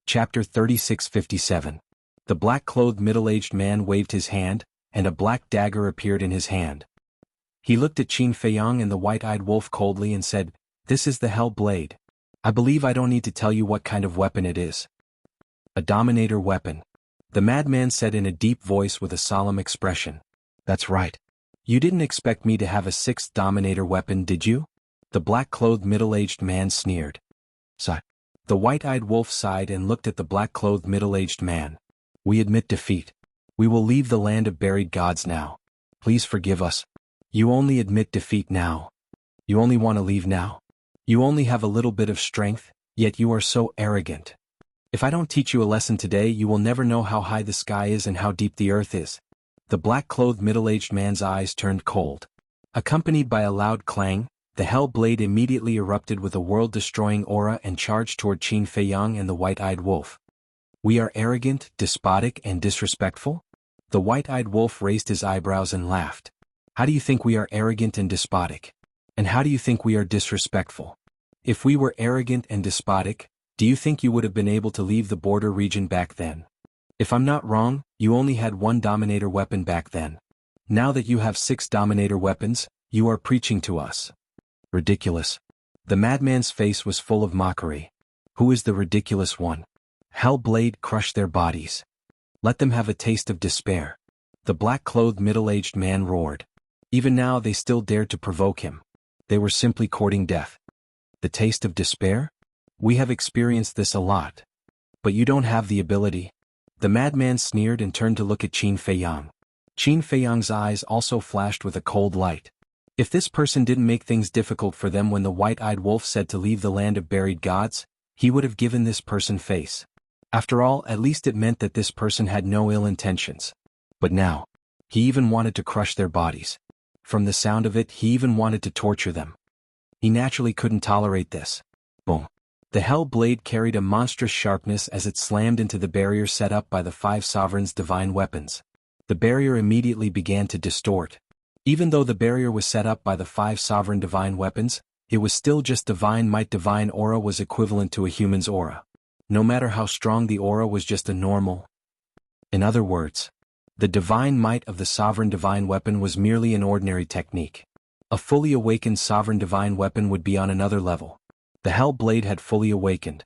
Chapter 3657. The black-clothed middle-aged man waved his hand, and a black dagger appeared in his hand. He looked at Qin Feiyang and the white-eyed wolf coldly and said, "This is the Hell Blade. I believe I don't need to tell you what kind of weapon it is." "A Dominator weapon," the madman said in a deep voice with a solemn expression. "That's right. You didn't expect me to have a sixth Dominator weapon, did you?" The black-clothed middle-aged man sneered. "Sigh." The white-eyed wolf sighed and looked at the black-clothed middle-aged man. "We admit defeat. We will leave the land of buried gods now. Please forgive us. You only admit defeat now. You only want to leave now. You only have a little bit of strength, yet you are so arrogant. If I don't teach you a lesson today, you will never know how high the sky is and how deep the earth is." The black-clothed middle-aged man's eyes turned cold. Accompanied by a loud clang, the Hell Blade immediately erupted with a world-destroying aura and charged toward Qin Feiyang and the white-eyed wolf. "We are arrogant, despotic, and disrespectful?" The white-eyed wolf raised his eyebrows and laughed. "How do you think we are arrogant and despotic? And how do you think we are disrespectful? If we were arrogant and despotic, do you think you would have been able to leave the border region back then? If I'm not wrong, you only had one Dominator weapon back then. Now that you have 6 Dominator weapons, you are preaching to us. Ridiculous." The madman's face was full of mockery. "Who is the ridiculous one? Hell Blade, crush their bodies. Let them have a taste of despair." The black-clothed middle-aged man roared. Even now they still dared to provoke him. They were simply courting death. "The taste of despair? We have experienced this a lot. But you don't have the ability." The madman sneered and turned to look at Qin Feiyang. Qin Feiyang's eyes also flashed with a cold light. If this person didn't make things difficult for them when the white-eyed wolf said to leave the land of buried gods, he would have given this person face. After all, at least it meant that this person had no ill intentions. But now, he even wanted to crush their bodies. From the sound of it, he even wanted to torture them. He naturally couldn't tolerate this. Boom. The Hell Blade carried a monstrous sharpness as it slammed into the barrier set up by the 5 sovereigns' divine weapons. The barrier immediately began to distort. Even though the barrier was set up by the 5 sovereign divine weapons, it was still just divine might. Divine aura was equivalent to a human's aura. No matter how strong the aura was, just a normal. In other words, the divine might of the sovereign divine weapon was merely an ordinary technique. A fully awakened sovereign divine weapon would be on another level. The Hell Blade had fully awakened.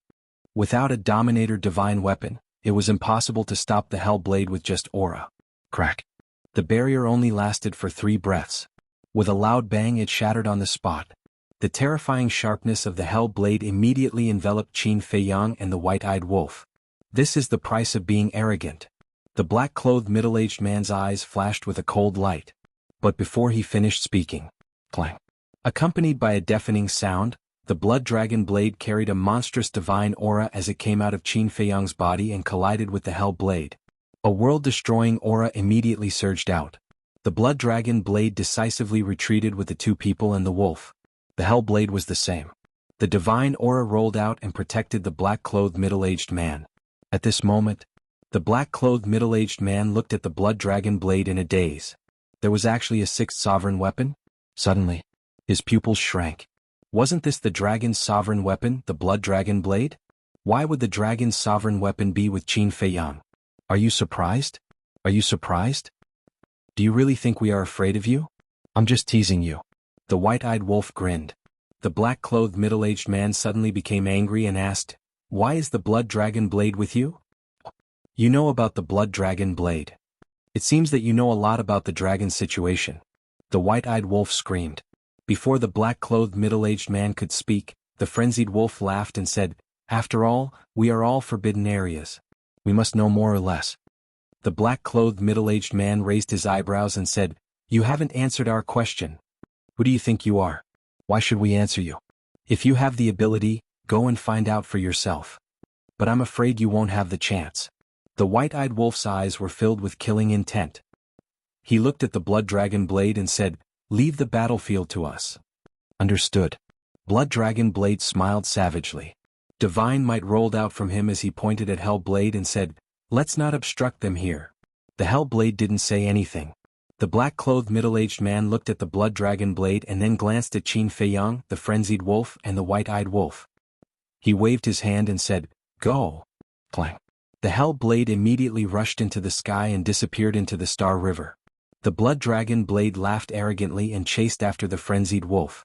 Without a Dominator divine weapon, it was impossible to stop the Hell Blade with just aura. Crack. The barrier only lasted for 3 breaths. With a loud bang, it shattered on the spot. The terrifying sharpness of the Hell Blade immediately enveloped Qin Feiyang and the white-eyed wolf. "This is the price of being arrogant." The black-clothed middle-aged man's eyes flashed with a cold light. But before he finished speaking, clang. Accompanied by a deafening sound, the blood dragon blade carried a monstrous divine aura as it came out of Qin Feiyang's body and collided with the Hell Blade. A world-destroying aura immediately surged out. The blood dragon blade decisively retreated with the 2 people and the wolf. The Hell Blade was the same. The divine aura rolled out and protected the black-clothed middle-aged man. At this moment, the black-clothed middle-aged man looked at the blood dragon blade in a daze. There was actually a 6th sovereign weapon? Suddenly, his pupils shrank. Wasn't this the dragon's sovereign weapon, the blood dragon blade? Why would the dragon's sovereign weapon be with Qin Feiyang? Are you surprised? Are you surprised? Do you really think we are afraid of you? I'm just teasing you. The white-eyed wolf grinned. The black-clothed middle-aged man suddenly became angry and asked, "Why is the blood dragon blade with you?" "You know about the blood dragon blade. It seems that you know a lot about the dragon situation." The white-eyed wolf screamed. Before the black-clothed middle-aged man could speak, the frenzied wolf laughed and said, "After all, we are all forbidden areas. We must know more or less." The black-clothed middle-aged man raised his eyebrows and said, "You haven't answered our question. Who do you think you are? Why should we answer you? If you have the ability, go and find out for yourself. But I'm afraid you won't have the chance." The white-eyed wolf's eyes were filled with killing intent. He looked at the blood dragon blade and said, "Leave the battlefield to us." "Understood." Blood dragon blade smiled savagely. Divine might rolled out from him as he pointed at Hell Blade and said, "Let's not obstruct them here." The Hell Blade didn't say anything. The black-clothed middle-aged man looked at the blood dragon blade and then glanced at Qin Feiyang, the frenzied wolf, and the white-eyed wolf. He waved his hand and said, "Go." Clang. The hell blade immediately rushed into the sky and disappeared into the Star River. The blood dragon blade laughed arrogantly and chased after the frenzied wolf.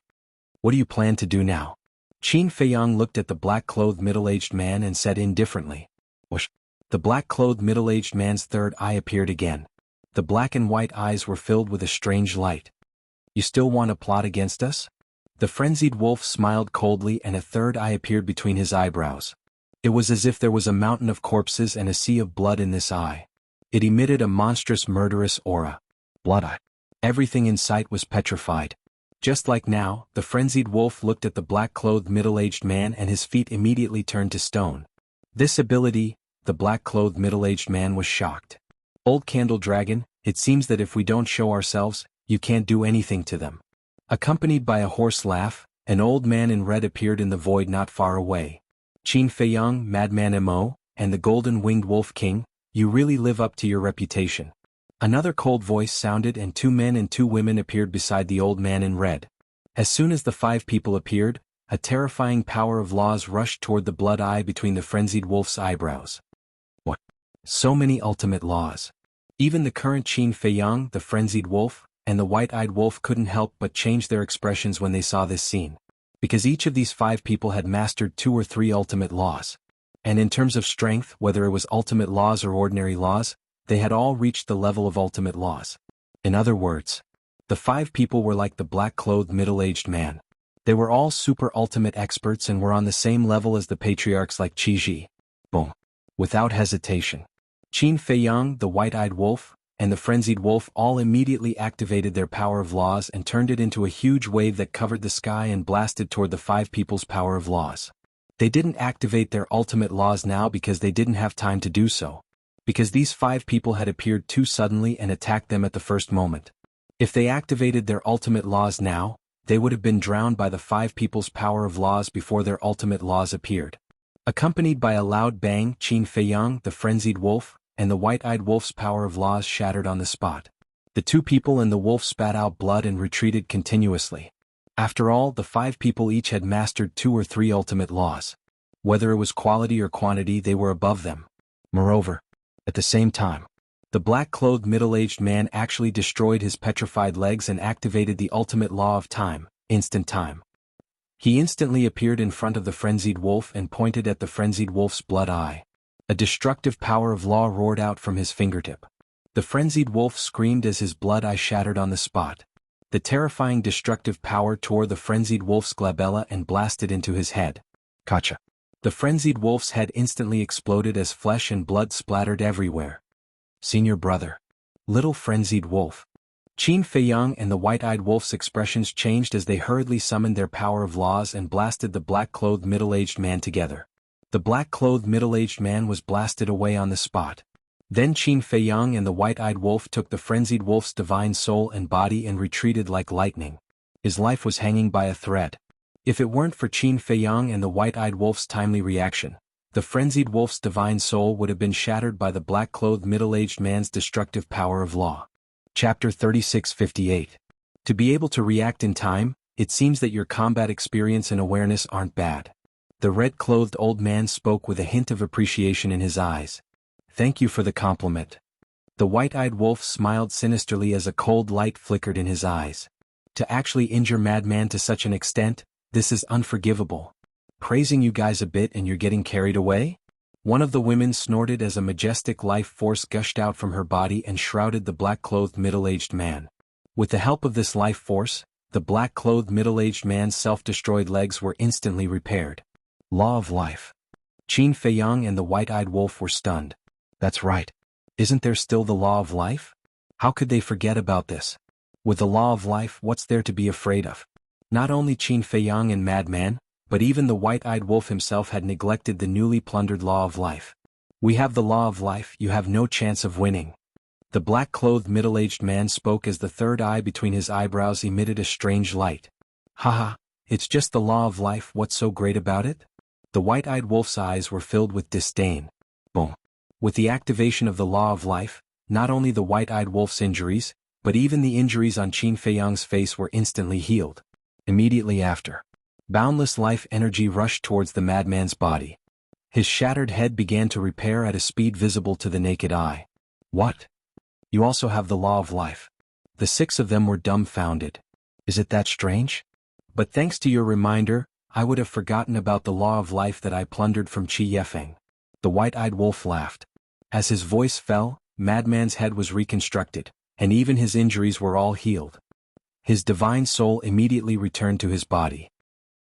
What do you plan to do now? Qin Feiyang looked at the black-clothed middle-aged man and said indifferently. Whoosh. The black-clothed middle-aged man's third eye appeared again. The black and white eyes were filled with a strange light. You still want to plot against us? The frenzied wolf smiled coldly and a third eye appeared between his eyebrows. It was as if there was a mountain of corpses and a sea of blood in this eye. It emitted a monstrous murderous aura. Blood eye. Everything in sight was petrified. Just like now, the frenzied wolf looked at the black-clothed middle-aged man and his feet immediately turned to stone. This ability, the black-clothed middle-aged man was shocked. Old Candle Dragon, it seems that if we don't show ourselves, you can't do anything to them. Accompanied by a hoarse laugh, an old man in red appeared in the void not far away. Qin Feiyang, Madman Mo, and the Golden-Winged Wolf King, you really live up to your reputation. Another cold voice sounded and 2 men and 2 women appeared beside the old man in red. As soon as the 5 people appeared, a terrifying power of laws rushed toward the blood eye between the frenzied wolf's eyebrows. What? So many ultimate laws. Even the current Qin Feiyang, the frenzied wolf, and the white-eyed wolf couldn't help but change their expressions when they saw this scene. Because each of these 5 people had mastered 2 or 3 ultimate laws. And in terms of strength, whether it was ultimate laws or ordinary laws, they had all reached the level of ultimate laws. In other words, the 5 people were like the black-clothed middle-aged man. They were all super-ultimate experts and were on the same level as the patriarchs like Qi Ji. Boom. Without hesitation. Qin Feiyang, the white-eyed wolf, and the frenzied wolf all immediately activated their power of laws and turned it into a huge wave that covered the sky and blasted toward the 5 people's power of laws. They didn't activate their ultimate laws now because they didn't have time to do so. Because these 5 people had appeared too suddenly and attacked them at the first moment. If they activated their ultimate laws now, they would have been drowned by the 5 people's power of laws before their ultimate laws appeared. Accompanied by a loud bang, Qin Feiyang, the frenzied wolf, and the white-eyed wolf's power of laws shattered on the spot. The 2 people and the wolf spat out blood and retreated continuously. After all, the 5 people each had mastered 2 or 3 ultimate laws. Whether it was quality or quantity, they were above them. Moreover, at the same time, the black-clothed middle-aged man actually destroyed his petrified legs and activated the ultimate law of time, instant time. He instantly appeared in front of the frenzied wolf and pointed at the frenzied wolf's blood eye. A destructive power of law roared out from his fingertip. The frenzied wolf screamed as his blood eye shattered on the spot. The terrifying destructive power tore the frenzied wolf's glabella and blasted into his head. Gotcha. The frenzied wolf's head instantly exploded as flesh and blood splattered everywhere. Senior brother. Little frenzied wolf. Qin Feiyang and the white-eyed wolf's expressions changed as they hurriedly summoned their power of laws and blasted the black-clothed middle-aged man together. The black-clothed middle-aged man was blasted away on the spot. Then Qin Feiyang and the white-eyed wolf took the frenzied wolf's divine soul and body and retreated like lightning. His life was hanging by a thread. If it weren't for Qin Feiyang and the white-eyed wolf's timely reaction, the frenzied wolf's divine soul would have been shattered by the black-clothed middle-aged man's destructive power of law. Chapter 3658. To be able to react in time, it seems that your combat experience and awareness aren't bad. The red-clothed old man spoke with a hint of appreciation in his eyes. Thank you for the compliment. The white-eyed wolf smiled sinisterly as a cold light flickered in his eyes. To actually injure Madman to such an extent, this is unforgivable. Praising you guys a bit and you're getting carried away? One of the women snorted as a majestic life force gushed out from her body and shrouded the black-clothed middle-aged man. With the help of this life force, the black-clothed middle-aged man's self-destroyed legs were instantly repaired. Law of life. Qin Feiyang and the white-eyed wolf were stunned. That's right. Isn't there still the law of life? How could they forget about this? With the law of life, what's there to be afraid of? Not only Qin Feiyang and Madman, but even the white-eyed wolf himself had neglected the newly plundered law of life. We have the law of life, you have no chance of winning. The black-clothed middle-aged man spoke as the third eye between his eyebrows emitted a strange light. Haha, it's just the law of life, what's so great about it? The white-eyed wolf's eyes were filled with disdain. Boom. With the activation of the law of life, not only the white-eyed wolf's injuries, but even the injuries on Qin Feiyang's face were instantly healed. Immediately after, boundless life energy rushed towards the madman's body. His shattered head began to repair at a speed visible to the naked eye. What? You also have the law of life. The 6 of them were dumbfounded. Is it that strange? But thanks to your reminder, I would have forgotten about the law of life that I plundered from Qi Yefeng. The white-eyed wolf laughed. As his voice fell, Madman's head was reconstructed, and even his injuries were all healed. His divine soul immediately returned to his body.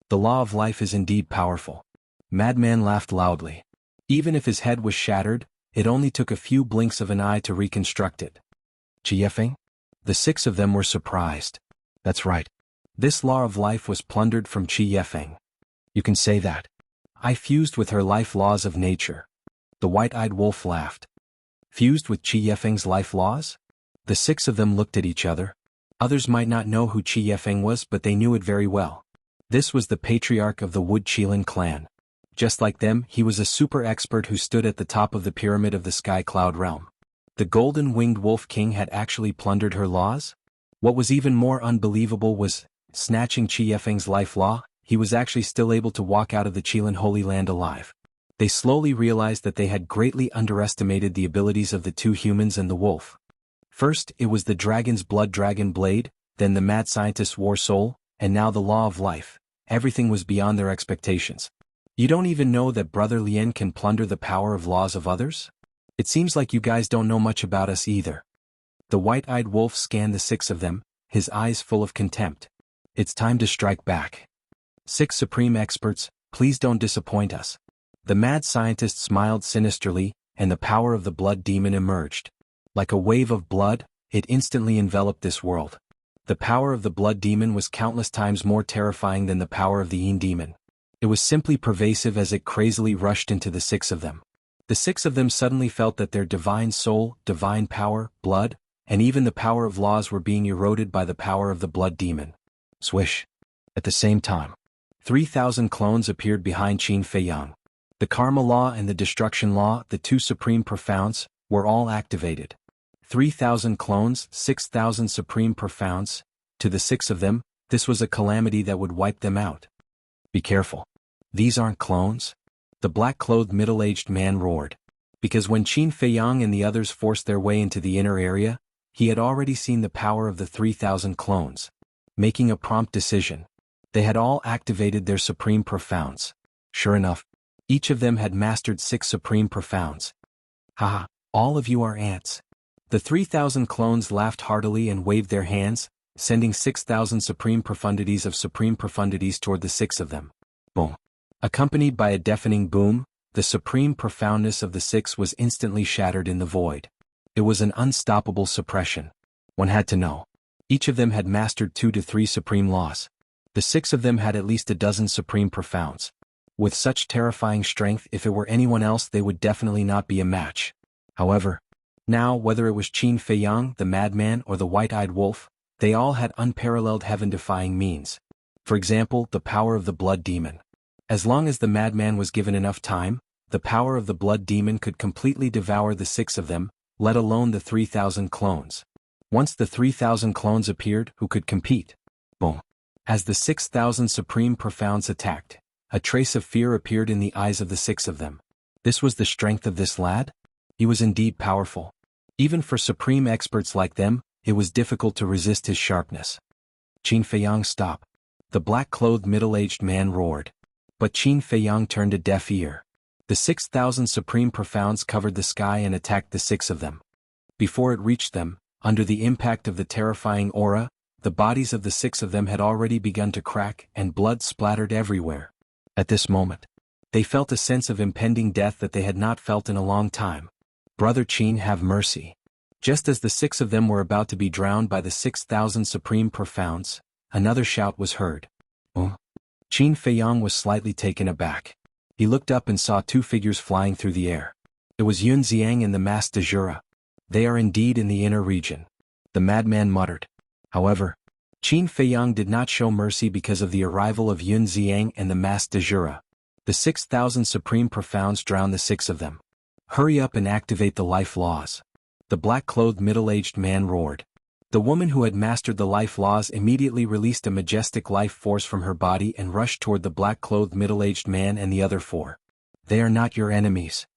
The law of life is indeed powerful. Madman laughed loudly. Even if his head was shattered, it only took a few blinks of an eye to reconstruct it. Qi Yefeng? The 6 of them were surprised. That's right. This law of life was plundered from Qi Yefeng. You can say that. I fused with her life laws of nature. The white-eyed wolf laughed. Fused with Qi Yefeng's life laws? The 6 of them looked at each other. Others might not know who Qi Yefeng was, but they knew it very well. This was the patriarch of the Wood Qilin clan. Just like them, he was a super expert who stood at the top of the pyramid of the Sky Cloud realm. The golden-winged wolf king had actually plundered her laws? What was even more unbelievable was, snatching Qi Yefeng's life law, he was actually still able to walk out of the Qilin Holy Land alive. They slowly realized that they had greatly underestimated the abilities of the 2 humans and the wolf. First, it was the dragon's blood dragon blade, then the mad scientist's war soul, and now the law of life. Everything was beyond their expectations. You don't even know that Brother Lien can plunder the power of laws of others? It seems like you guys don't know much about us either. The white-eyed wolf scanned the 6 of them, his eyes full of contempt. It's time to strike back. 6 supreme experts, please don't disappoint us. The mad scientist smiled sinisterly, and the power of the blood demon emerged. Like a wave of blood, it instantly enveloped this world. The power of the blood demon was countless times more terrifying than the power of the Yin demon. It was simply pervasive as it crazily rushed into the 6 of them. The 6 of them suddenly felt that their divine soul, divine power, blood, and even the power of laws were being eroded by the power of the blood demon. Swish. At the same time, 3,000 clones appeared behind Qin Feiyang. The Karma Law and the Destruction Law, the 2 supreme profounds, were all activated. 3,000 clones, 6,000 supreme profounds. To the 6 of them, this was a calamity that would wipe them out. Be careful. These aren't clones. The black-clothed middle-aged man roared. Because when Qin Feiyang and the others forced their way into the inner area, he had already seen the power of the 3,000 clones. Making a prompt decision. They had all activated their supreme profounds. Sure enough, each of them had mastered 6 supreme profounds. Haha, all of you are ants. The 3,000 clones laughed heartily and waved their hands, sending 6,000 supreme profundities of supreme profundities toward the 6 of them. Boom. Accompanied by a deafening boom, the supreme profoundness of the 6 was instantly shattered in the void. It was an unstoppable suppression. One had to know. Each of them had mastered 2 to 3 supreme laws. The 6 of them had at least a dozen supreme profounds. With such terrifying strength, if it were anyone else, they would definitely not be a match. However, now, whether it was Qin Feiyang, the madman, or the white-eyed wolf, they all had unparalleled heaven-defying means. For example, the power of the blood demon. As long as the madman was given enough time, the power of the blood demon could completely devour the 6 of them, let alone the 3,000 clones. Once the 3,000 clones appeared, who could compete? Boom. As the 6,000 supreme profounds attacked, a trace of fear appeared in the eyes of the 6 of them. This was the strength of this lad? He was indeed powerful. Even for supreme experts like them, it was difficult to resist his sharpness. Qin Feiyang, stop. The black-clothed middle-aged man roared. But Qin Feiyang turned a deaf ear. The 6,000 supreme profounds covered the sky and attacked the 6 of them. Before it reached them, under the impact of the terrifying aura, the bodies of the 6 of them had already begun to crack and blood splattered everywhere. At this moment, they felt a sense of impending death that they had not felt in a long time. Brother Qin, have mercy. Just as the 6 of them were about to be drowned by the 6,000 supreme profounds, another shout was heard. Oh. Qin Feiyang was slightly taken aback. He looked up and saw 2 figures flying through the air. It was Yun Xiang and the masked de Jura. They are indeed in the inner region. The madman muttered. However, Qin Feiyang did not show mercy because of the arrival of Yun Xiang and the masked de Jura. The 6,000 supreme profounds drowned the 6 of them. Hurry up and activate the life laws. The black-clothed middle-aged man roared. The woman who had mastered the life laws immediately released a majestic life force from her body and rushed toward the black-clothed middle-aged man and the other 4. They are not your enemies.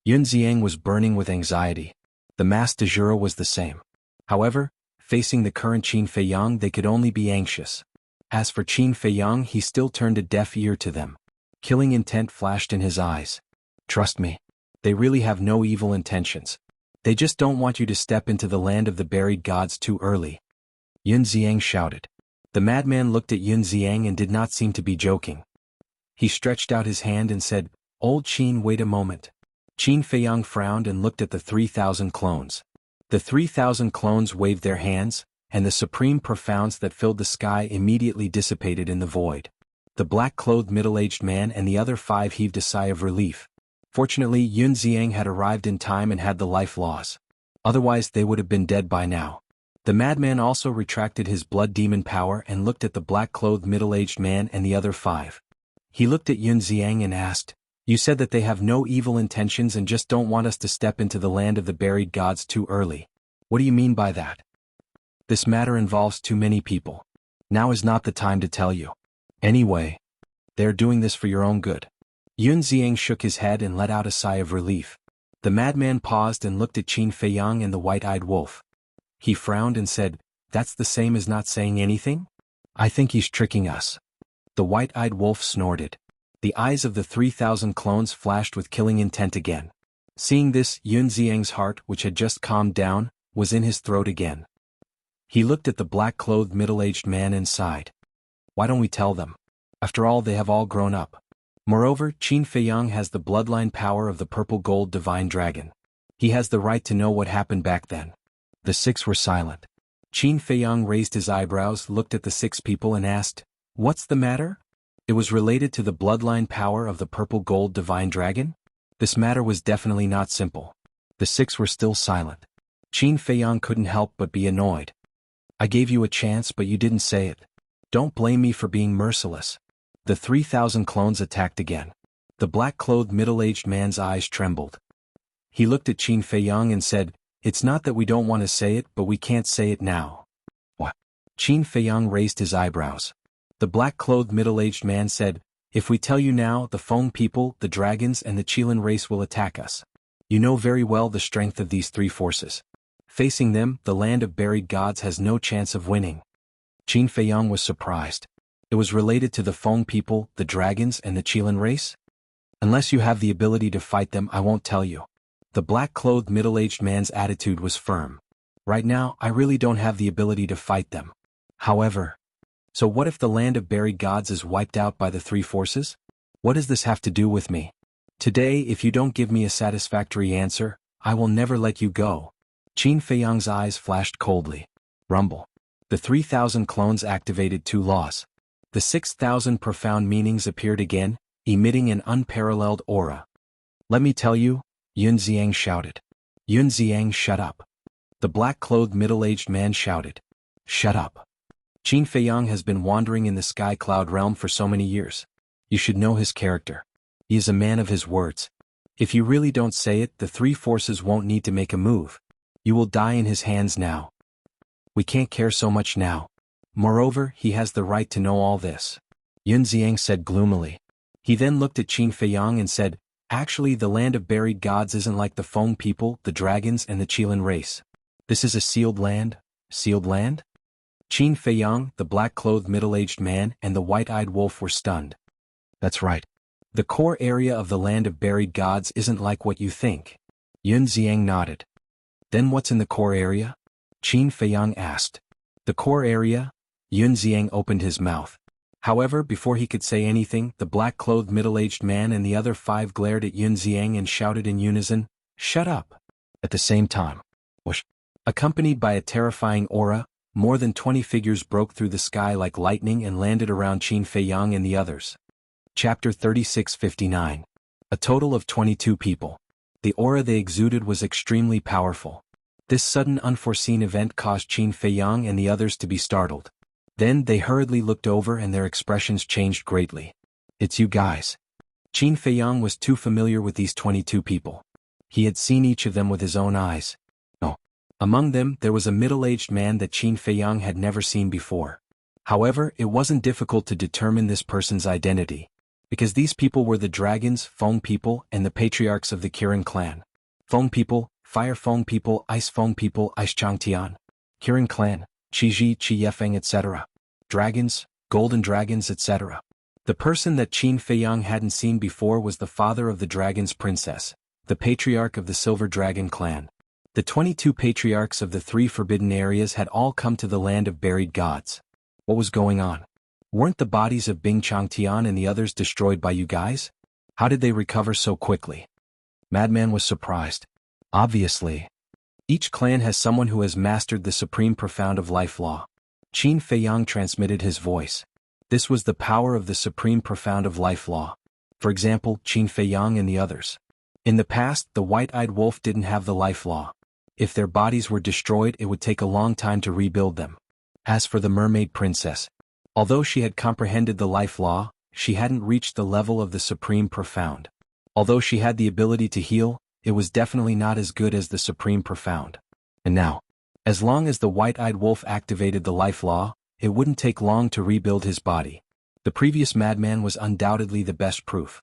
Yun Xiang was burning with anxiety. The master de jure was the same. However, facing the current Qin Feiyang, they could only be anxious. As for Qin Feiyang, he still turned a deaf ear to them. Killing intent flashed in his eyes. Trust me. They really have no evil intentions. They just don't want you to step into the land of the buried gods too early. Yun Xiang shouted. The madman looked at Yun Xiang and did not seem to be joking. He stretched out his hand and said, Old Qin, wait a moment. Qin Feiyang frowned and looked at the 3,000 clones. The 3,000 clones waved their hands, and the supreme profounds that filled the sky immediately dissipated in the void. The black-clothed middle-aged man and the other 5 heaved a sigh of relief. Fortunately, Yun Xiang had arrived in time and had the life laws. Otherwise they would have been dead by now. The madman also retracted his blood demon power and looked at the black-clothed middle-aged man and the other 5. He looked at Yun Xiang and asked, You said that they have no evil intentions and just don't want us to step into the land of the buried gods too early. What do you mean by that? This matter involves too many people. Now is not the time to tell you. Anyway, they're doing this for your own good. Yun Xiang shook his head and let out a sigh of relief. The madman paused and looked at Qin Feiyang and the white-eyed wolf. He frowned and said, That's the same as not saying anything? I think he's tricking us. The white-eyed wolf snorted. The eyes of the 3,000 clones flashed with killing intent again. Seeing this, Yun Xiang's heart, which had just calmed down, was in his throat again. He looked at the black-clothed middle-aged man and sighed. Why don't we tell them? After all, they have all grown up. Moreover, Qin Feiyang has the bloodline power of the purple gold divine dragon. He has the right to know what happened back then. The 6 were silent. Qin Feiyang raised his eyebrows, looked at the 6 people and asked, What's the matter? It was related to the bloodline power of the purple gold divine dragon? This matter was definitely not simple. The 6 were still silent. Qin Feiyang couldn't help but be annoyed. I gave you a chance but you didn't say it. Don't blame me for being merciless. The 3,000 clones attacked again. The black-clothed middle-aged man's eyes trembled. He looked at Qin Feiyang and said, It's not that we don't want to say it, but we can't say it now. What? Qin Feiyang raised his eyebrows. The black-clothed middle-aged man said, If we tell you now, the Feng people, the dragons and the Qilin race will attack us. You know very well the strength of these 3 forces. Facing them, the land of buried gods has no chance of winning. Qin Feiyang was surprised. It was related to the Feng people, the dragons and the Qilin race? Unless you have the ability to fight them, I won't tell you. The black-clothed middle-aged man's attitude was firm. Right now, I really don't have the ability to fight them. However, so what if the land of buried gods is wiped out by the 3 forces? What does this have to do with me? Today, if you don't give me a satisfactory answer, I will never let you go. Qin Feiyang's eyes flashed coldly. Rumble. The 3,000 clones activated 2 laws. The 6,000 profound meanings appeared again, emitting an unparalleled aura. Let me tell you, Yun Xiang shouted. Yun Xiang, shut up. The black-clothed middle-aged man shouted. Shut up. Qin Feiyang has been wandering in the sky cloud realm for so many years. You should know his character. He is a man of his words. If you really don't say it, the 3 forces won't need to make a move. You will die in his hands now. We can't care so much now. Moreover, he has the right to know all this. Yun Xiang said gloomily. He then looked at Qin Feiyang and said, Actually, the land of buried gods isn't like the Feng people, the dragons and the Qilin race. This is a sealed land? Sealed land? Qin Feiyang, the black-clothed middle-aged man and the white-eyed wolf were stunned. That's right. The core area of the land of buried gods isn't like what you think. Yun Xiang nodded. Then what's in the core area? Qin Feiyang asked. The core area? Yun Xiang opened his mouth. However, before he could say anything, the black-clothed middle-aged man and the other 5 glared at Yun Xiang and shouted in unison, Shut up! At the same time. Whoosh! Accompanied by a terrifying aura, more than 20 figures broke through the sky like lightning and landed around Qin Feiyang and the others. Chapter 3659. A total of 22 people. The aura they exuded was extremely powerful. This sudden unforeseen event caused Qin Feiyang and the others to be startled. Then they hurriedly looked over and their expressions changed greatly. It's you guys. Qin Feiyang was too familiar with these 22 people. He had seen each of them with his own eyes. Oh. Among them, there was a middle-aged man that Qin Feiyang had never seen before. However, it wasn't difficult to determine this person's identity. Because these people were the dragons, Feng people, and the patriarchs of the Kirin clan. Feng people, Fire Feng people, Ice Feng people, Ice Changtian. Kirin clan, Qiji, Qi Yefeng etc. Dragons, golden dragons etc. The person that Qin Feiyang hadn't seen before was the father of the dragon's princess, the patriarch of the Silver Dragon clan. The 22 patriarchs of the 3 forbidden areas had all come to the land of buried gods. What was going on? Weren't the bodies of Bing Changtian and the others destroyed by you guys? How did they recover so quickly? Madman was surprised. Obviously. Each clan has someone who has mastered the supreme profound of life law. Qin Feiyang transmitted his voice. This was the power of the supreme profound of life law. For example, Qin Feiyang and the others. In the past, the white-eyed wolf didn't have the life law. If their bodies were destroyed, it would take a long time to rebuild them. As for the mermaid princess, although she had comprehended the life law, she hadn't reached the level of the supreme profound. Although she had the ability to heal, it was definitely not as good as the supreme profound. And now, as long as the white-eyed wolf activated the life law, it wouldn't take long to rebuild his body. The previous madman was undoubtedly the best proof.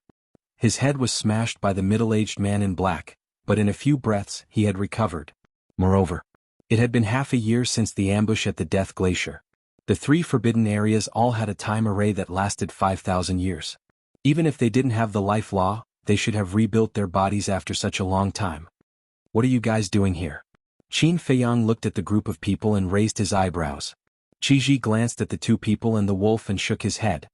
His head was smashed by the middle-aged man in black, but in a few breaths he had recovered. Moreover, it had been half a year since the ambush at the Death Glacier. The 3 forbidden areas all had a time array that lasted 5,000 years. Even if they didn't have the life law, they should have rebuilt their bodies after such a long time. What are you guys doing here? Qin Feiyang looked at the group of people and raised his eyebrows. Qiji glanced at the 2 people and the wolf and shook his head.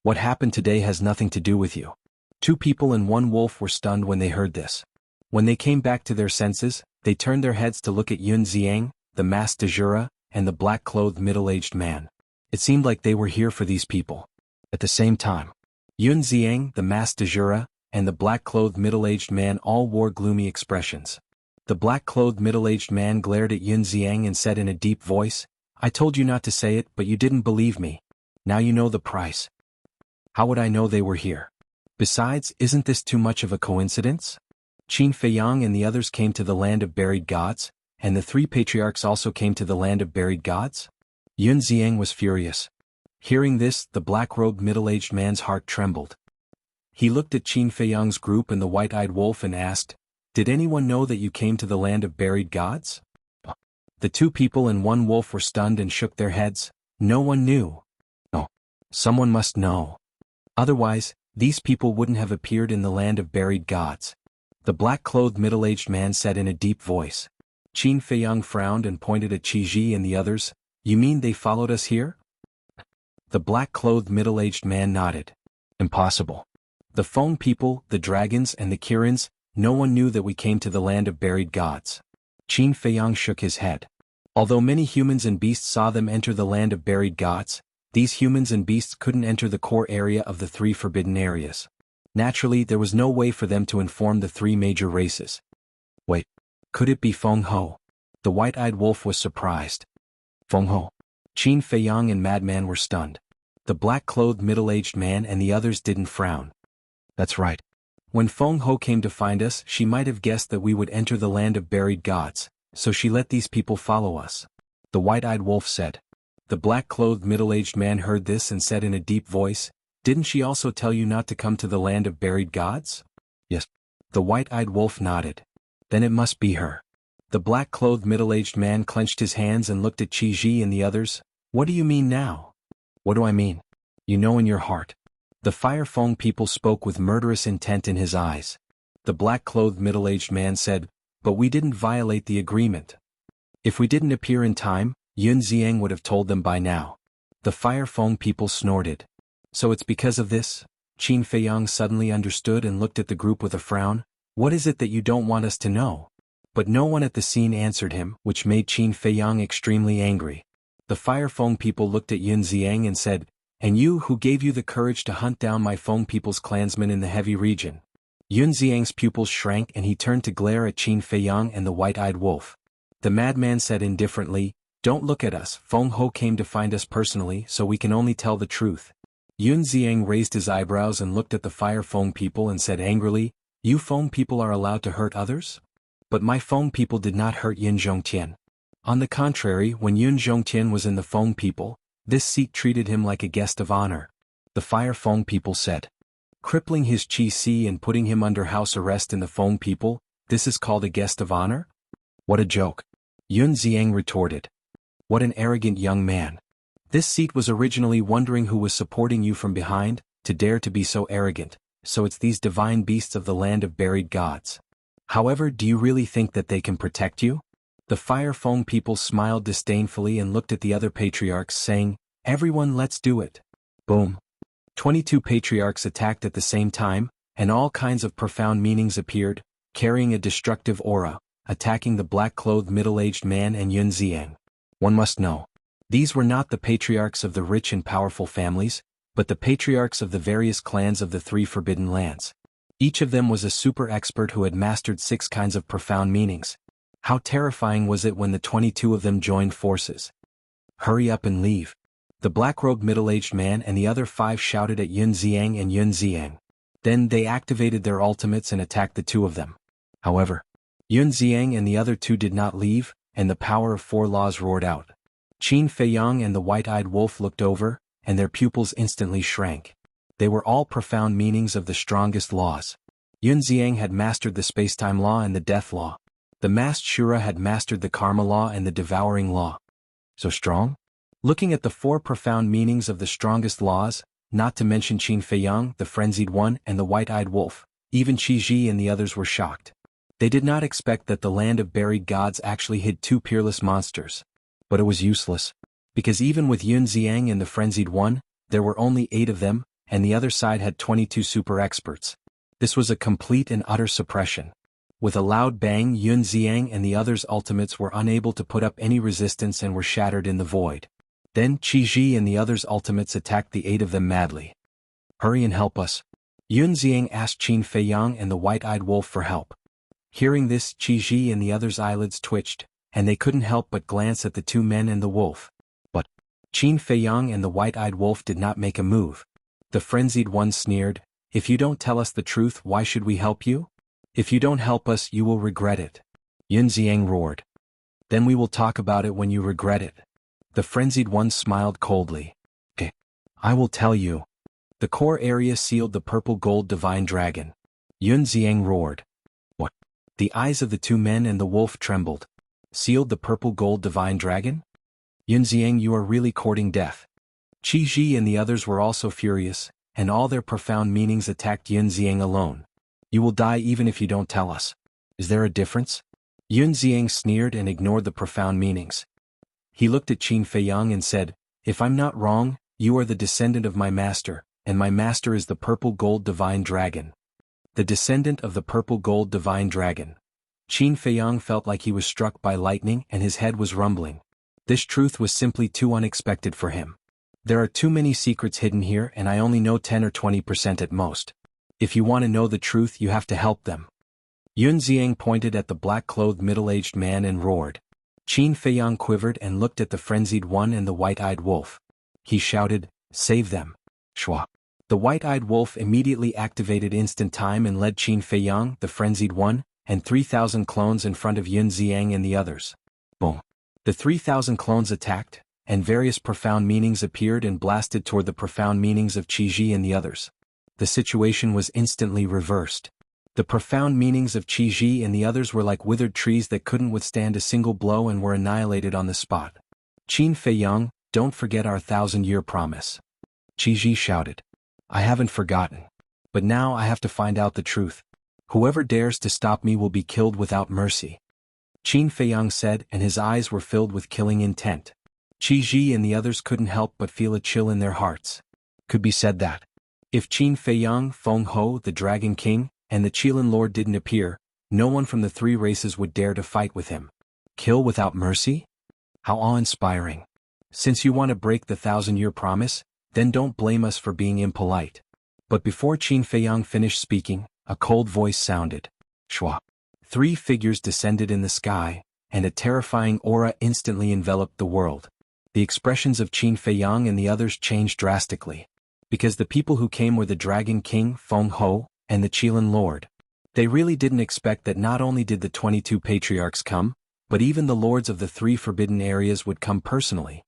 What happened today has nothing to do with you. 2 people and 1 wolf were stunned when they heard this. When they came back to their senses, they turned their heads to look at Yun Xiang, the masked de jure, and the black-clothed middle-aged man. It seemed like they were here for these people. At the same time, Yun Xiang, the masked de jure, and the black-clothed middle-aged man all wore gloomy expressions. The black-clothed middle-aged man glared at Yun Xiang and said in a deep voice, "I told you not to say it, but you didn't believe me. Now you know the price." How would I know they were here? Besides, isn't this too much of a coincidence? Qin Feiyang and the others came to the land of buried gods, and the 3 patriarchs also came to the land of buried gods? Yun Xiang was furious. Hearing this, the black-robed middle-aged man's heart trembled. He looked at Qin Feiyang's group and the white-eyed wolf and asked, "Did anyone know that you came to the land of buried gods?" The 2 people and 1 wolf were stunned and shook their heads. No one knew. No. Someone must know. Otherwise, these people wouldn't have appeared in the land of buried gods. The black-clothed middle-aged man said in a deep voice. Qin Feiyang frowned and pointed at Qiji and the others. "You mean they followed us here?" The black-clothed middle-aged man nodded. "Impossible. The Feng people, the dragons and the Kirins, no one knew that we came to the land of buried gods." Qin Feiyang shook his head. Although many humans and beasts saw them enter the land of buried gods, these humans and beasts couldn't enter the core area of the 3 forbidden areas. Naturally, there was no way for them to inform the 3 major races. Wait, could it be Feng Ho? The white-eyed wolf was surprised. Feng Ho. Qin Feiyang and Madman were stunned. The black-clothed middle-aged man and the others didn't frown. That's right. When Feng Ho came to find us, she might have guessed that we would enter the land of buried gods, so she let these people follow us. The white-eyed wolf said. The black-clothed middle-aged man heard this and said in a deep voice, "Didn't she also tell you not to come to the land of buried gods?" Yes. The white-eyed wolf nodded. Then it must be her. The black-clothed middle-aged man clenched his hands and looked at Qiji and the others. "What do you mean now?" "What do I mean? You know in your heart." The Fire Feng people spoke with murderous intent in his eyes. The black-clothed middle-aged man said, "But we didn't violate the agreement. If we didn't appear in time, Yun Xiang would have told them by now." The Fire Feng people snorted. "So it's because of this?" Qin Feiyang suddenly understood and looked at the group with a frown. "What is it that you don't want us to know?" But no one at the scene answered him, which made Qin Feiyang extremely angry. The Fire Feng people looked at Yun Xiang and said, "And you, who gave you the courage to hunt down my Feng people's clansmen in the heavy region?" Yun Xiang's pupils shrank and he turned to glare at Qin Feiyang and the white-eyed wolf. The madman said indifferently, "Don't look at us. Feng Ho came to find us personally, so we can only tell the truth." Yun Xiang raised his eyebrows and looked at the Fire Feng people and said angrily, "You Feng people are allowed to hurt others? But my Feng people did not hurt Yun Zhongtian. On the contrary, when Yun Zhongtian was in the Feng people, this seat treated him like a guest of honor." The Fire Feng people said. Crippling his Qi and putting him under house arrest in the Feng people, this is called a guest of honor? What a joke. Yun Xiang retorted. What an arrogant young man. This seat was originally wondering who was supporting you from behind, to dare to be so arrogant, so it's these divine beasts of the land of buried gods. However, do you really think that they can protect you? The Fire Feng people smiled disdainfully and looked at the other patriarchs saying, everyone, let's do it. Boom. 22 patriarchs attacked at the same time, and all kinds of profound meanings appeared, carrying a destructive aura, attacking the black-clothed middle-aged man and Yun Xiang. One must know. These were not the patriarchs of the rich and powerful families, but the patriarchs of the various clans of the 3 forbidden lands. Each of them was a super expert who had mastered 6 kinds of profound meanings. How terrifying was it when the 22 of them joined forces? Hurry up and leave. The black-robed middle-aged man and the other 5 shouted at Yun Xiang and Yun Xiang. Then they activated their ultimates and attacked the 2 of them. However, Yun Xiang and the other 2 did not leave, and the power of 4 laws roared out. Qin Feiyang and the white-eyed wolf looked over, and their pupils instantly shrank. They were all profound meanings of the strongest laws. Yun Xiang had mastered the space-time law and the death law. The masked Shura had mastered the karma law and the devouring law. So strong? Looking at the 4 profound meanings of the strongest laws, not to mention Qin Feiyang, the frenzied one, and the white-eyed wolf, even Qi Ji and the others were shocked. They did not expect that the land of buried gods actually hid 2 peerless monsters. But it was useless. Because even with Yun Xiang and the frenzied one, there were only 8 of them, and the other side had 22 super experts. This was a complete and utter suppression. With a loud bang, Yun Xiang and the others' ultimates were unable to put up any resistance and were shattered in the void. Then Qi Ji and the others' ultimates attacked the 8 of them madly. Hurry and help us. Yun Xiang asked Qin Feiyang and the white-eyed wolf for help. Hearing this, Qi Ji and the others' eyelids twitched, and they couldn't help but glance at the 2 men and the wolf. But Qin Feiyang and the white-eyed wolf did not make a move. The frenzied one sneered, if you don't tell us the truth, why should we help you? If you don't help us, you will regret it. Yun Xiang roared. Then we will talk about it when you regret it. The frenzied one smiled coldly. Okay, I will tell you. The core area sealed the purple gold divine dragon. Yun Xiang roared. What? The eyes of the 2 men and the wolf trembled. Sealed the purple gold divine dragon? Yun Xiang, you are really courting death. Qi Ji and the others were also furious, and all their profound meanings attacked Yun Xiang alone. You will die even if you don't tell us. Is there a difference? Yun Xiang sneered and ignored the profound meanings. He looked at Qin Feiyang and said, if I'm not wrong, you are the descendant of my master, and my master is the purple gold divine dragon. The descendant of the purple gold divine dragon. Qin Feiyang felt like he was struck by lightning and his head was rumbling. This truth was simply too unexpected for him. There are too many secrets hidden here and I only know 10 or 20% at most. If you want to know the truth, you have to help them. Yun Xiang pointed at the black-clothed middle-aged man and roared. Qin Feiyang quivered and looked at the frenzied one and the white-eyed wolf. He shouted, save them. Shwa. The white-eyed wolf immediately activated instant time and led Qin Feiyang, the frenzied one, and 3,000 clones in front of Yun Xiang and the others. Boom. The 3,000 clones attacked, and various profound meanings appeared and blasted toward the profound meanings of Qi Ji and the others. The situation was instantly reversed. The profound meanings of Qi Ji and the others were like withered trees that couldn't withstand a single blow and were annihilated on the spot. Qin Feiyang, don't forget our 1,000-year promise. Qi Ji shouted. I haven't forgotten. But now I have to find out the truth. Whoever dares to stop me will be killed without mercy. Qin Feiyang said, and his eyes were filled with killing intent. Qi Ji and the others couldn't help but feel a chill in their hearts. Could be said that if Qin Feiyang, Feng Ho, the Dragon King, and the Qilin Lord didn't appear, no one from the 3 races would dare to fight with him. Kill without mercy? How awe-inspiring. Since you want to break the 1,000-year promise, then don't blame us for being impolite. But before Qin Feiyang finished speaking, a cold voice sounded. Shwa. 3 figures descended in the sky, and a terrifying aura instantly enveloped the world. The expressions of Qin Feiyang and the others changed drastically. Because the people who came were the Dragon King, Feng Ho, and the Qilin Lord. They really didn't expect that not only did the 22 patriarchs come, but even the lords of the 3 forbidden areas would come personally.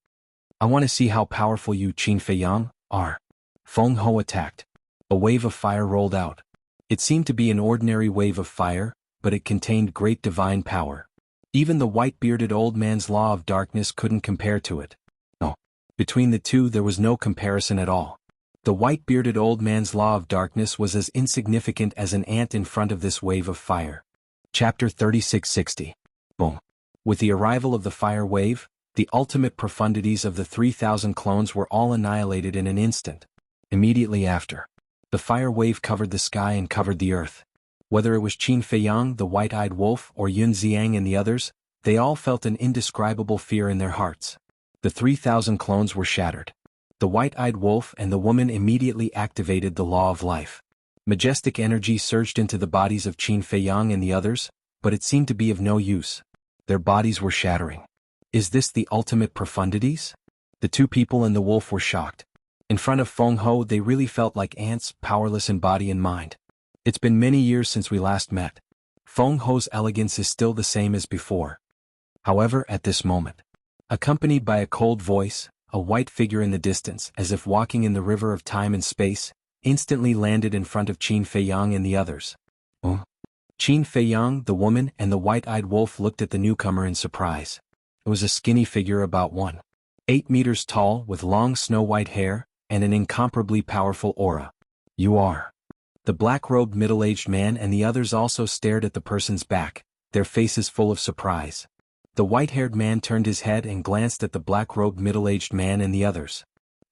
I want to see how powerful you, Qin Feiyang, are. Feng Ho attacked. A wave of fire rolled out. It seemed to be an ordinary wave of fire, but it contained great divine power. Even the white-bearded old man's law of darkness couldn't compare to it. No. Between the two there was no comparison at all. The white-bearded old man's law of darkness was as insignificant as an ant in front of this wave of fire. Chapter 3660. Boom. With the arrival of the fire wave, the ultimate profundities of the 3,000 clones were all annihilated in an instant. Immediately after, the fire wave covered the sky and covered the earth. Whether it was Qin Feiyang, the white-eyed wolf, or Yun Xiang and the others, they all felt an indescribable fear in their hearts. The 3,000 clones were shattered. The white-eyed wolf and the woman immediately activated the law of life. Majestic energy surged into the bodies of Qin Feiyang and the others, but it seemed to be of no use. Their bodies were shattering. Is this the ultimate profundities? The two people and the wolf were shocked. In front of Feng Ho they really felt like ants, powerless in body and mind. It's been many years since we last met. Feng Ho's elegance is still the same as before. However, at this moment, accompanied by a cold voice, a white figure in the distance, as if walking in the river of time and space, instantly landed in front of Qin Feiyang and the others. Qin Feiyang, the woman, and the white-eyed wolf looked at the newcomer in surprise. It was a skinny figure about 1.8 meters tall with long snow-white hair and an incomparably powerful aura. You are. The black-robed middle-aged man and the others also stared at the person's back, their faces full of surprise. The white-haired man turned his head and glanced at the black-robed middle-aged man and the others.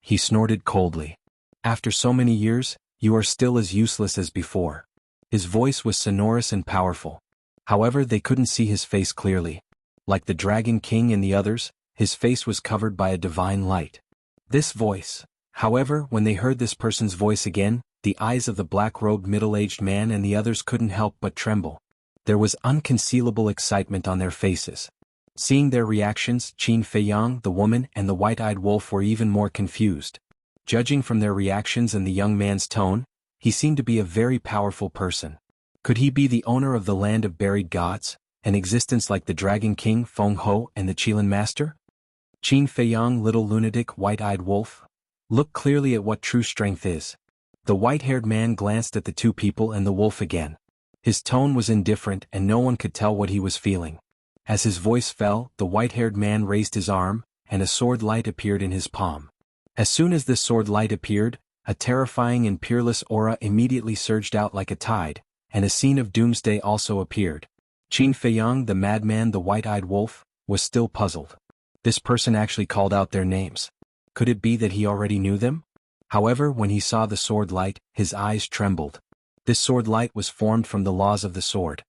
He snorted coldly. After so many years, you are still as useless as before. His voice was sonorous and powerful. However, they couldn't see his face clearly. Like the Dragon King and the others, his face was covered by a divine light. This voice. However, when they heard this person's voice again, the eyes of the black-robed middle-aged man and the others couldn't help but tremble. There was unconcealable excitement on their faces. Seeing their reactions, Qin Feiyang, the woman, and the white-eyed wolf were even more confused. Judging from their reactions and the young man's tone, he seemed to be a very powerful person. Could he be the owner of the land of buried gods, an existence like the Dragon King, Feng Ho, and the Qilin Master? Qin Feiyang, little lunatic white-eyed wolf. Look clearly at what true strength is. The white-haired man glanced at the two people and the wolf again. His tone was indifferent and no one could tell what he was feeling. As his voice fell, the white-haired man raised his arm, and a sword light appeared in his palm. As soon as this sword light appeared, a terrifying and peerless aura immediately surged out like a tide, and a scene of doomsday also appeared. Qin Feiyang, the madman, the white-eyed wolf, was still puzzled. This person actually called out their names. Could it be that he already knew them? However, when he saw the sword light, his eyes trembled. This sword light was formed from the laws of the sword.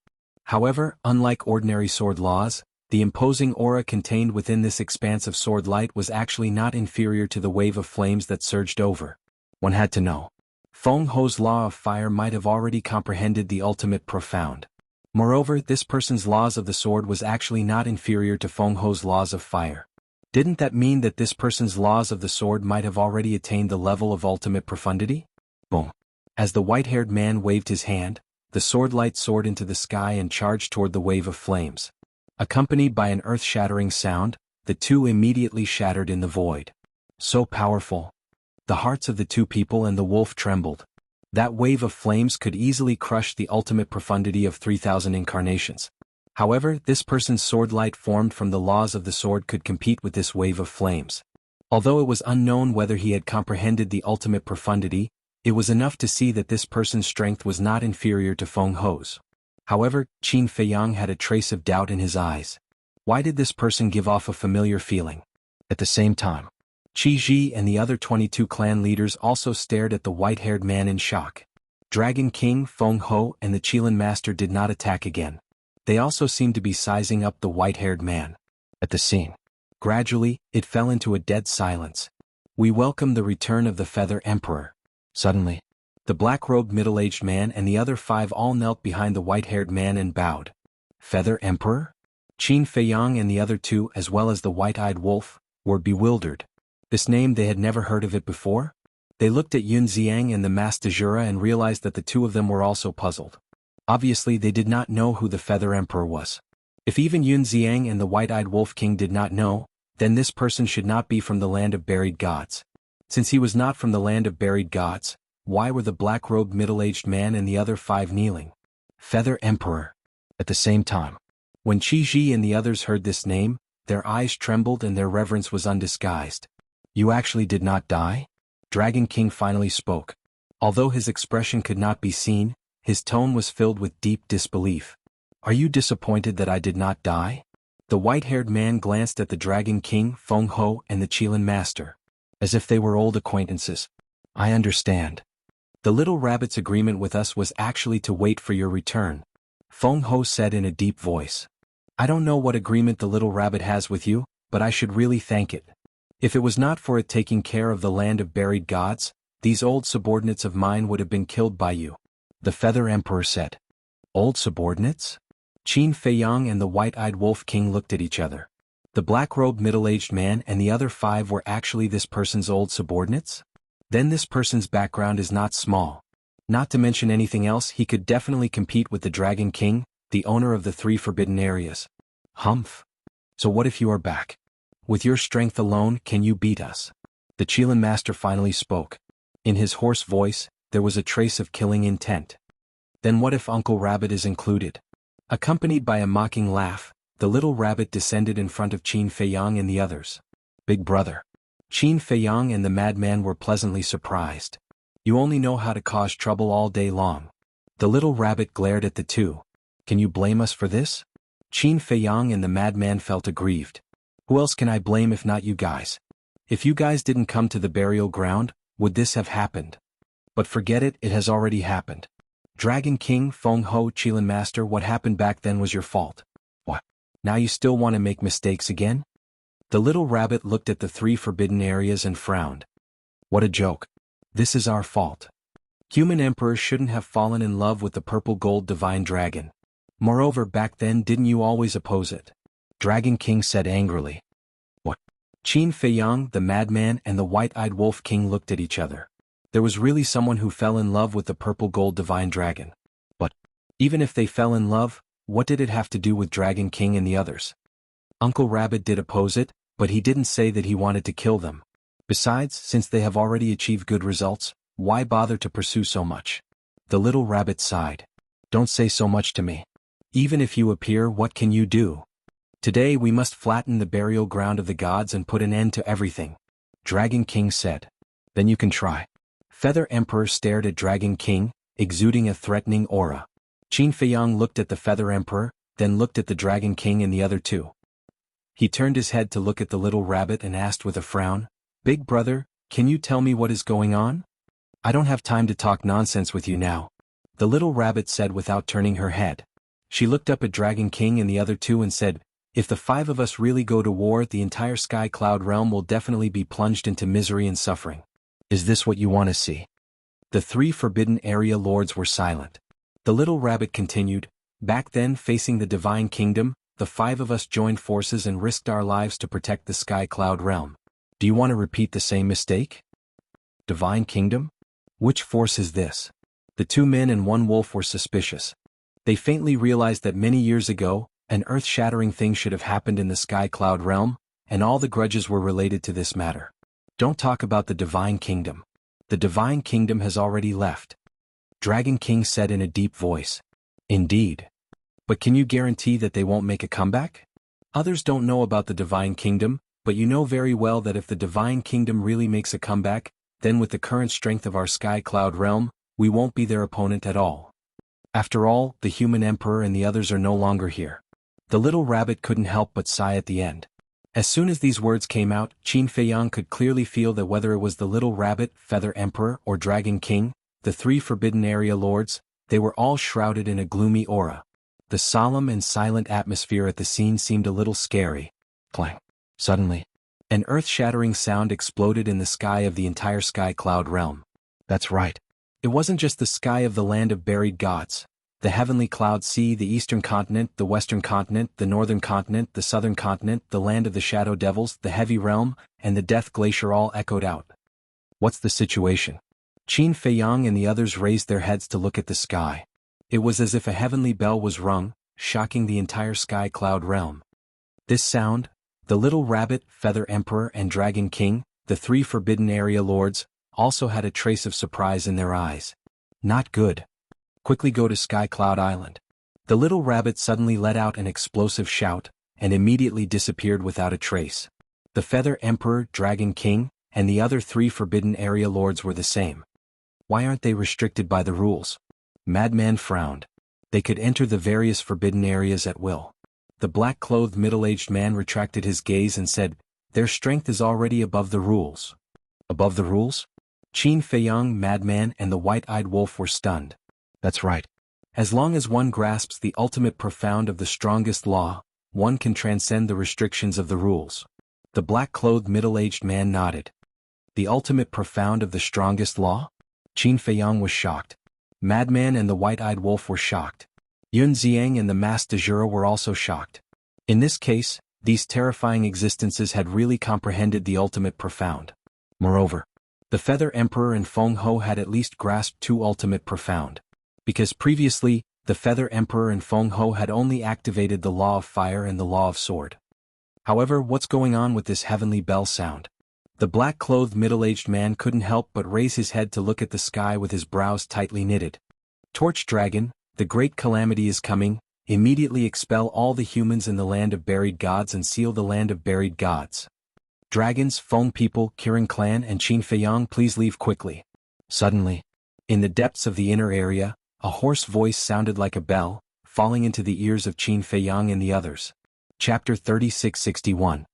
However, unlike ordinary sword laws, the imposing aura contained within this expanse of sword light was actually not inferior to the wave of flames that surged over. One had to know. Feng Ho's law of fire might have already comprehended the ultimate profound. Moreover, this person's laws of the sword was actually not inferior to Feng Ho's laws of fire. Didn't that mean that this person's laws of the sword might have already attained the level of ultimate profundity? Boom. As the white-haired man waved his hand, the sword light soared into the sky and charged toward the wave of flames. Accompanied by an earth-shattering sound, the two immediately shattered in the void. So powerful. The hearts of the two people and the wolf trembled. That wave of flames could easily crush the ultimate profundity of 3,000 incarnations. However, this person's sword light formed from the laws of the sword could compete with this wave of flames. Although it was unknown whether he had comprehended the ultimate profundity, it was enough to see that this person's strength was not inferior to Feng Ho's. However, Qin Feiyang had a trace of doubt in his eyes. Why did this person give off a familiar feeling? At the same time, Qi Ji and the other 22 clan leaders also stared at the white-haired man in shock. Dragon King, Feng Ho, and the Qilin Master did not attack again. They also seemed to be sizing up the white-haired man. At the scene, gradually, it fell into a dead silence. We welcome the return of the Feather Emperor. Suddenly, the black-robed middle-aged man and the other 5 all knelt behind the white-haired man and bowed. Feather Emperor? Qin Feiyang and the other 2, as well as the white-eyed wolf, were bewildered. This name, they had never heard of it before? They looked at Yun Xiang and the Master Jura and realized that the two of them were also puzzled. Obviously, they did not know who the Feather Emperor was. If even Yun Xiang and the White-Eyed Wolf King did not know, then this person should not be from the land of buried gods. Since he was not from the land of buried gods, Why were the black-robed middle-aged man and the other 5 kneeling? Feather Emperor. At the same time. When Qi Ji and the others heard this name, their eyes trembled and their reverence was undisguised. You actually did not die? Dragon King finally spoke. Although his expression could not be seen, his tone was filled with deep disbelief. Are you disappointed that I did not die? The white-haired man glanced at the Dragon King, Feng Ho, and the Qilin Master, as if they were old acquaintances. I understand. The little rabbit's agreement with us was actually to wait for your return, Feng Ho said in a deep voice. I don't know what agreement the little rabbit has with you, but I should really thank it. If it was not for it taking care of the land of buried gods, these old subordinates of mine would have been killed by you, the Feather Emperor said. Old subordinates? Qin Feiyang and the white-eyed Wolf King looked at each other. The black-robed middle-aged man and the other 5 were actually this person's old subordinates? Then this person's background is not small. Not to mention anything else, he could definitely compete with the Dragon King, the owner of the 3 forbidden areas. Humph. So what if you are back? With your strength alone, can you beat us? The Qilin Master finally spoke. In his hoarse voice, there was a trace of killing intent. Then what if Uncle Rabbit is included? Accompanied by a mocking laugh, the little rabbit descended in front of Qin Feiyang and the others. Big brother. Qin Feiyang and the madman were pleasantly surprised. You only know how to cause trouble all day long. The little rabbit glared at the two. Can you blame us for this? Qin Feiyang and the madman felt aggrieved. Who else can I blame if not you guys? If you guys didn't come to the burial ground, would this have happened? But forget it, it has already happened. Dragon King, Feng Ho, Qilin Master, what happened back then was your fault. What? Now you still want to make mistakes again? The little rabbit looked at the 3 forbidden areas and frowned. What a joke. This is our fault. Human emperors shouldn't have fallen in love with the purple gold divine dragon. Moreover, back then didn't you always oppose it? Dragon King said angrily. What? Qin Feiyang, the madman, and the white-eyed Wolf King looked at each other. There was really someone who fell in love with the purple gold divine dragon. But, even if they fell in love, what did it have to do with Dragon King and the others? Uncle Rabbit did oppose it, but he didn't say that he wanted to kill them. Besides, since they have already achieved good results, why bother to pursue so much? The little rabbit sighed. Don't say so much to me. Even if you appear, what can you do? Today we must flatten the burial ground of the gods and put an end to everything. Dragon King said. Then you can try. Feather Emperor stared at Dragon King, exuding a threatening aura. Qin Feiyang looked at the Feather Emperor, then looked at the Dragon King and the other 2. He turned his head to look at the little rabbit and asked with a frown, Big brother, can you tell me what is going on? I don't have time to talk nonsense with you now. The little rabbit said without turning her head. She looked up at Dragon King and the other 2 and said, if the 5 of us really go to war, the entire Sky Cloud realm will definitely be plunged into misery and suffering. Is this what you want to see? The 3 forbidden area lords were silent. The little rabbit continued, back then facing the divine kingdom, the 5 of us joined forces and risked our lives to protect the Sky Cloud realm. Do you want to repeat the same mistake? Divine kingdom? Which force is this? The 2 men and 1 wolf were suspicious. They faintly realized that many years ago, an earth-shattering thing should have happened in the Sky Cloud realm, and all the grudges were related to this matter. Don't talk about the divine kingdom. The divine kingdom has already left. Dragon King said in a deep voice. Indeed. But can you guarantee that they won't make a comeback? Others don't know about the divine kingdom, but you know very well that if the divine kingdom really makes a comeback, then with the current strength of our Sky Cloud realm, we won't be their opponent at all. After all, the human emperor and the others are no longer here. The little rabbit couldn't help but sigh at the end. As soon as these words came out, Qin Feiyang could clearly feel that whether it was the little rabbit, Feather Emperor, or Dragon King, the 3 forbidden area lords, they were all shrouded in a gloomy aura. The solemn and silent atmosphere at the scene seemed a little scary. Clang. Suddenly, an earth-shattering sound exploded in the sky of the entire Sky Cloud realm. That's right. It wasn't just the sky of the land of buried gods. The heavenly cloud sea, the eastern continent, the western continent, the northern continent, the southern continent, the land of the shadow devils, the heavy realm, and the death glacier all echoed out. What's the situation? Qin Feiyang and the others raised their heads to look at the sky. It was as if a heavenly bell was rung, shocking the entire Sky Cloud realm. This sound, the little rabbit, Feather Emperor, and Dragon King, the 3 forbidden area lords, also had a trace of surprise in their eyes. Not good. Quickly go to Sky Cloud Island. The little rabbit suddenly let out an explosive shout, and immediately disappeared without a trace. The Feather Emperor, Dragon King, and the other 3 Forbidden Area Lords were the same. Why aren't they restricted by the rules? Madman frowned. They could enter the various forbidden areas at will. The black-clothed middle-aged man retracted his gaze and said, their strength is already above the rules. Above the rules? Qin Feiyang, Madman, and the white-eyed wolf were stunned. That's right. As long as one grasps the ultimate profound of the strongest law, one can transcend the restrictions of the rules. The black-clothed middle-aged man nodded. The ultimate profound of the strongest law? Qin Feiyang was shocked. Madman and the white-eyed wolf were shocked. Yun Xiang and the masked de Jura were also shocked. In this case, these terrifying existences had really comprehended the ultimate profound. Moreover, the Feather Emperor and Feng Ho had at least grasped 2 ultimate profound. Because previously, the Feather Emperor and Feng Ho had only activated the Law of Fire and the Law of Sword. However, what's going on with this heavenly bell sound? The black-clothed middle-aged man couldn't help but raise his head to look at the sky with his brows tightly knitted. Torch Dragon, the great calamity is coming, immediately expel all the humans in the land of buried gods and seal the land of buried gods. Dragons, Feng people, Kirin clan and Qin Feiyang, please leave quickly. Suddenly, in the depths of the inner area, a hoarse voice sounded like a bell, falling into the ears of Qin Feiyang and the others. Chapter 3661.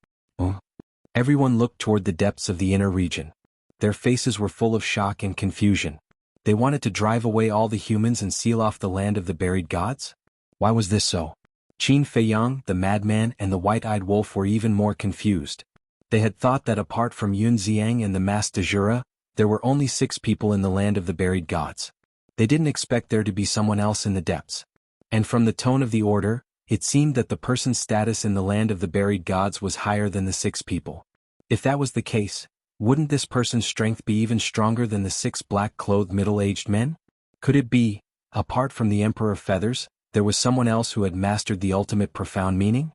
Everyone looked toward the depths of the inner region. Their faces were full of shock and confusion. They wanted to drive away all the humans and seal off the land of the buried gods? Why was this so? Qin Feiyang, the madman, and the white-eyed wolf were even more confused. They had thought that apart from Yun Xiang and the masked de Jura, there were only 6 people in the land of the buried gods. They didn't expect there to be someone else in the depths. And from the tone of the order, it seemed that the person's status in the land of the buried gods was higher than the 6 people. If that was the case, wouldn't this person's strength be even stronger than the 6 black-clothed middle-aged men? Could it be, apart from the Emperor of Feathers, there was someone else who had mastered the ultimate profound meaning?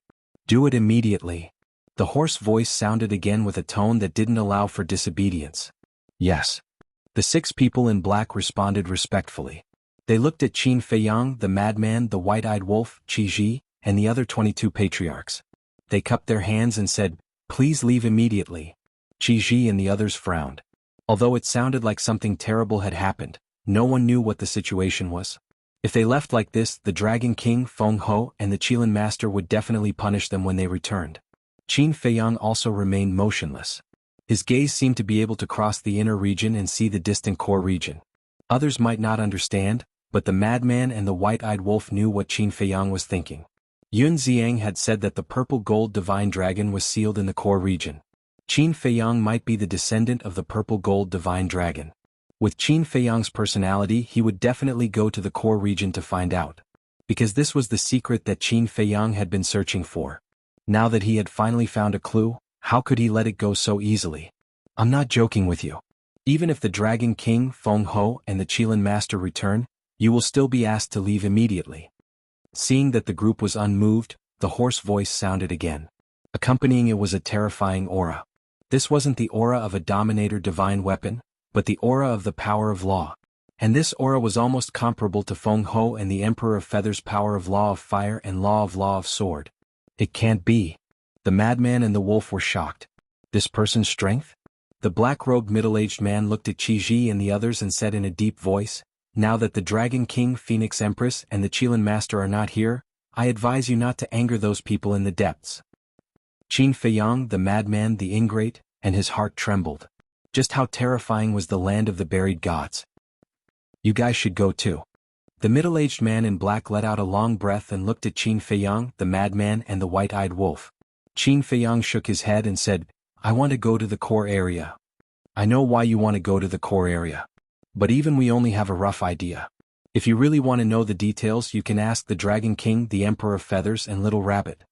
Do it immediately. The hoarse voice sounded again with a tone that didn't allow for disobedience. Yes. The 6 people in black responded respectfully. They looked at Qin Feiyang, the madman, the white-eyed wolf, Qi Ji, and the other 22 patriarchs. They cupped their hands and said, please leave immediately. Qi Ji and the others frowned. Although it sounded like something terrible had happened, no one knew what the situation was. If they left like this, the Dragon King, Feng Ho, and the Qilin Master would definitely punish them when they returned. Qin Feiyang also remained motionless. His gaze seemed to be able to cross the inner region and see the distant core region. Others might not understand, but the madman and the white-eyed wolf knew what Qin Feiyang was thinking. Yun Xiang had said that the purple-gold divine dragon was sealed in the core region. Qin Feiyang might be the descendant of the purple-gold divine dragon. With Qin Feiyang's personality, he would definitely go to the core region to find out. Because this was the secret that Qin Feiyang had been searching for. Now that he had finally found a clue, how could he let it go so easily? I'm not joking with you. Even if the Dragon King, Feng Ho, and the Qilin Master return, you will still be asked to leave immediately. Seeing that the group was unmoved, the hoarse voice sounded again. Accompanying it was a terrifying aura. This wasn't the aura of a dominator divine weapon, but the aura of the power of law. And this aura was almost comparable to Feng Ho and the Emperor of Feathers' power of law of fire and law of sword. It can't be. The madman and the wolf were shocked. This person's strength? The black-robed middle-aged man looked at Qi Ji and the others and said in a deep voice, now that the Dragon King, Phoenix Empress, and the Qilin Master are not here, I advise you not to anger those people in the depths. Qin Feiyang, the madman, the ingrate, and his heart trembled. Just how terrifying was the land of the buried gods. You guys should go too. The middle-aged man in black let out a long breath and looked at Qin Feiyang, the madman, and the white-eyed wolf. Qin Feiyang shook his head and said, I want to go to the core area. I know why you want to go to the core area. But even we only have a rough idea. If you really want to know the details, you can ask the Dragon King, the Emperor of Feathers, and Little Rabbit.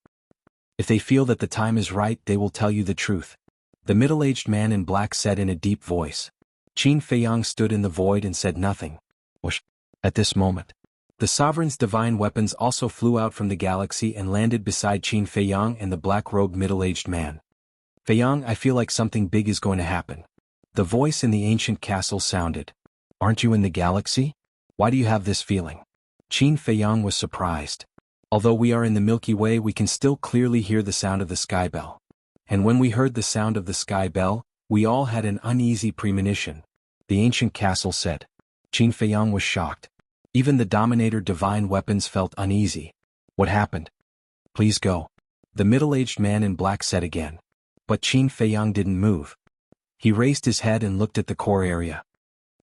If they feel that the time is right, they will tell you the truth. The middle-aged man in black said in a deep voice. Qin Feiyang stood in the void and said nothing. Whoosh. At this moment, the sovereign's divine weapons also flew out from the galaxy and landed beside Qin Feiyang and the black-robed middle-aged man. Feiyang, I feel like something big is going to happen. The voice in the ancient castle sounded. Aren't you in the galaxy? Why do you have this feeling? Qin Feiyang was surprised. Although we are in the Milky Way, we can still clearly hear the sound of the sky bell. And when we heard the sound of the sky bell, we all had an uneasy premonition. The ancient castle said. Qin Feiyang was shocked. Even the Dominator divine weapons felt uneasy. What happened? Please go. The middle-aged man in black said again. But Qin Feiyang didn't move. He raised his head and looked at the core area.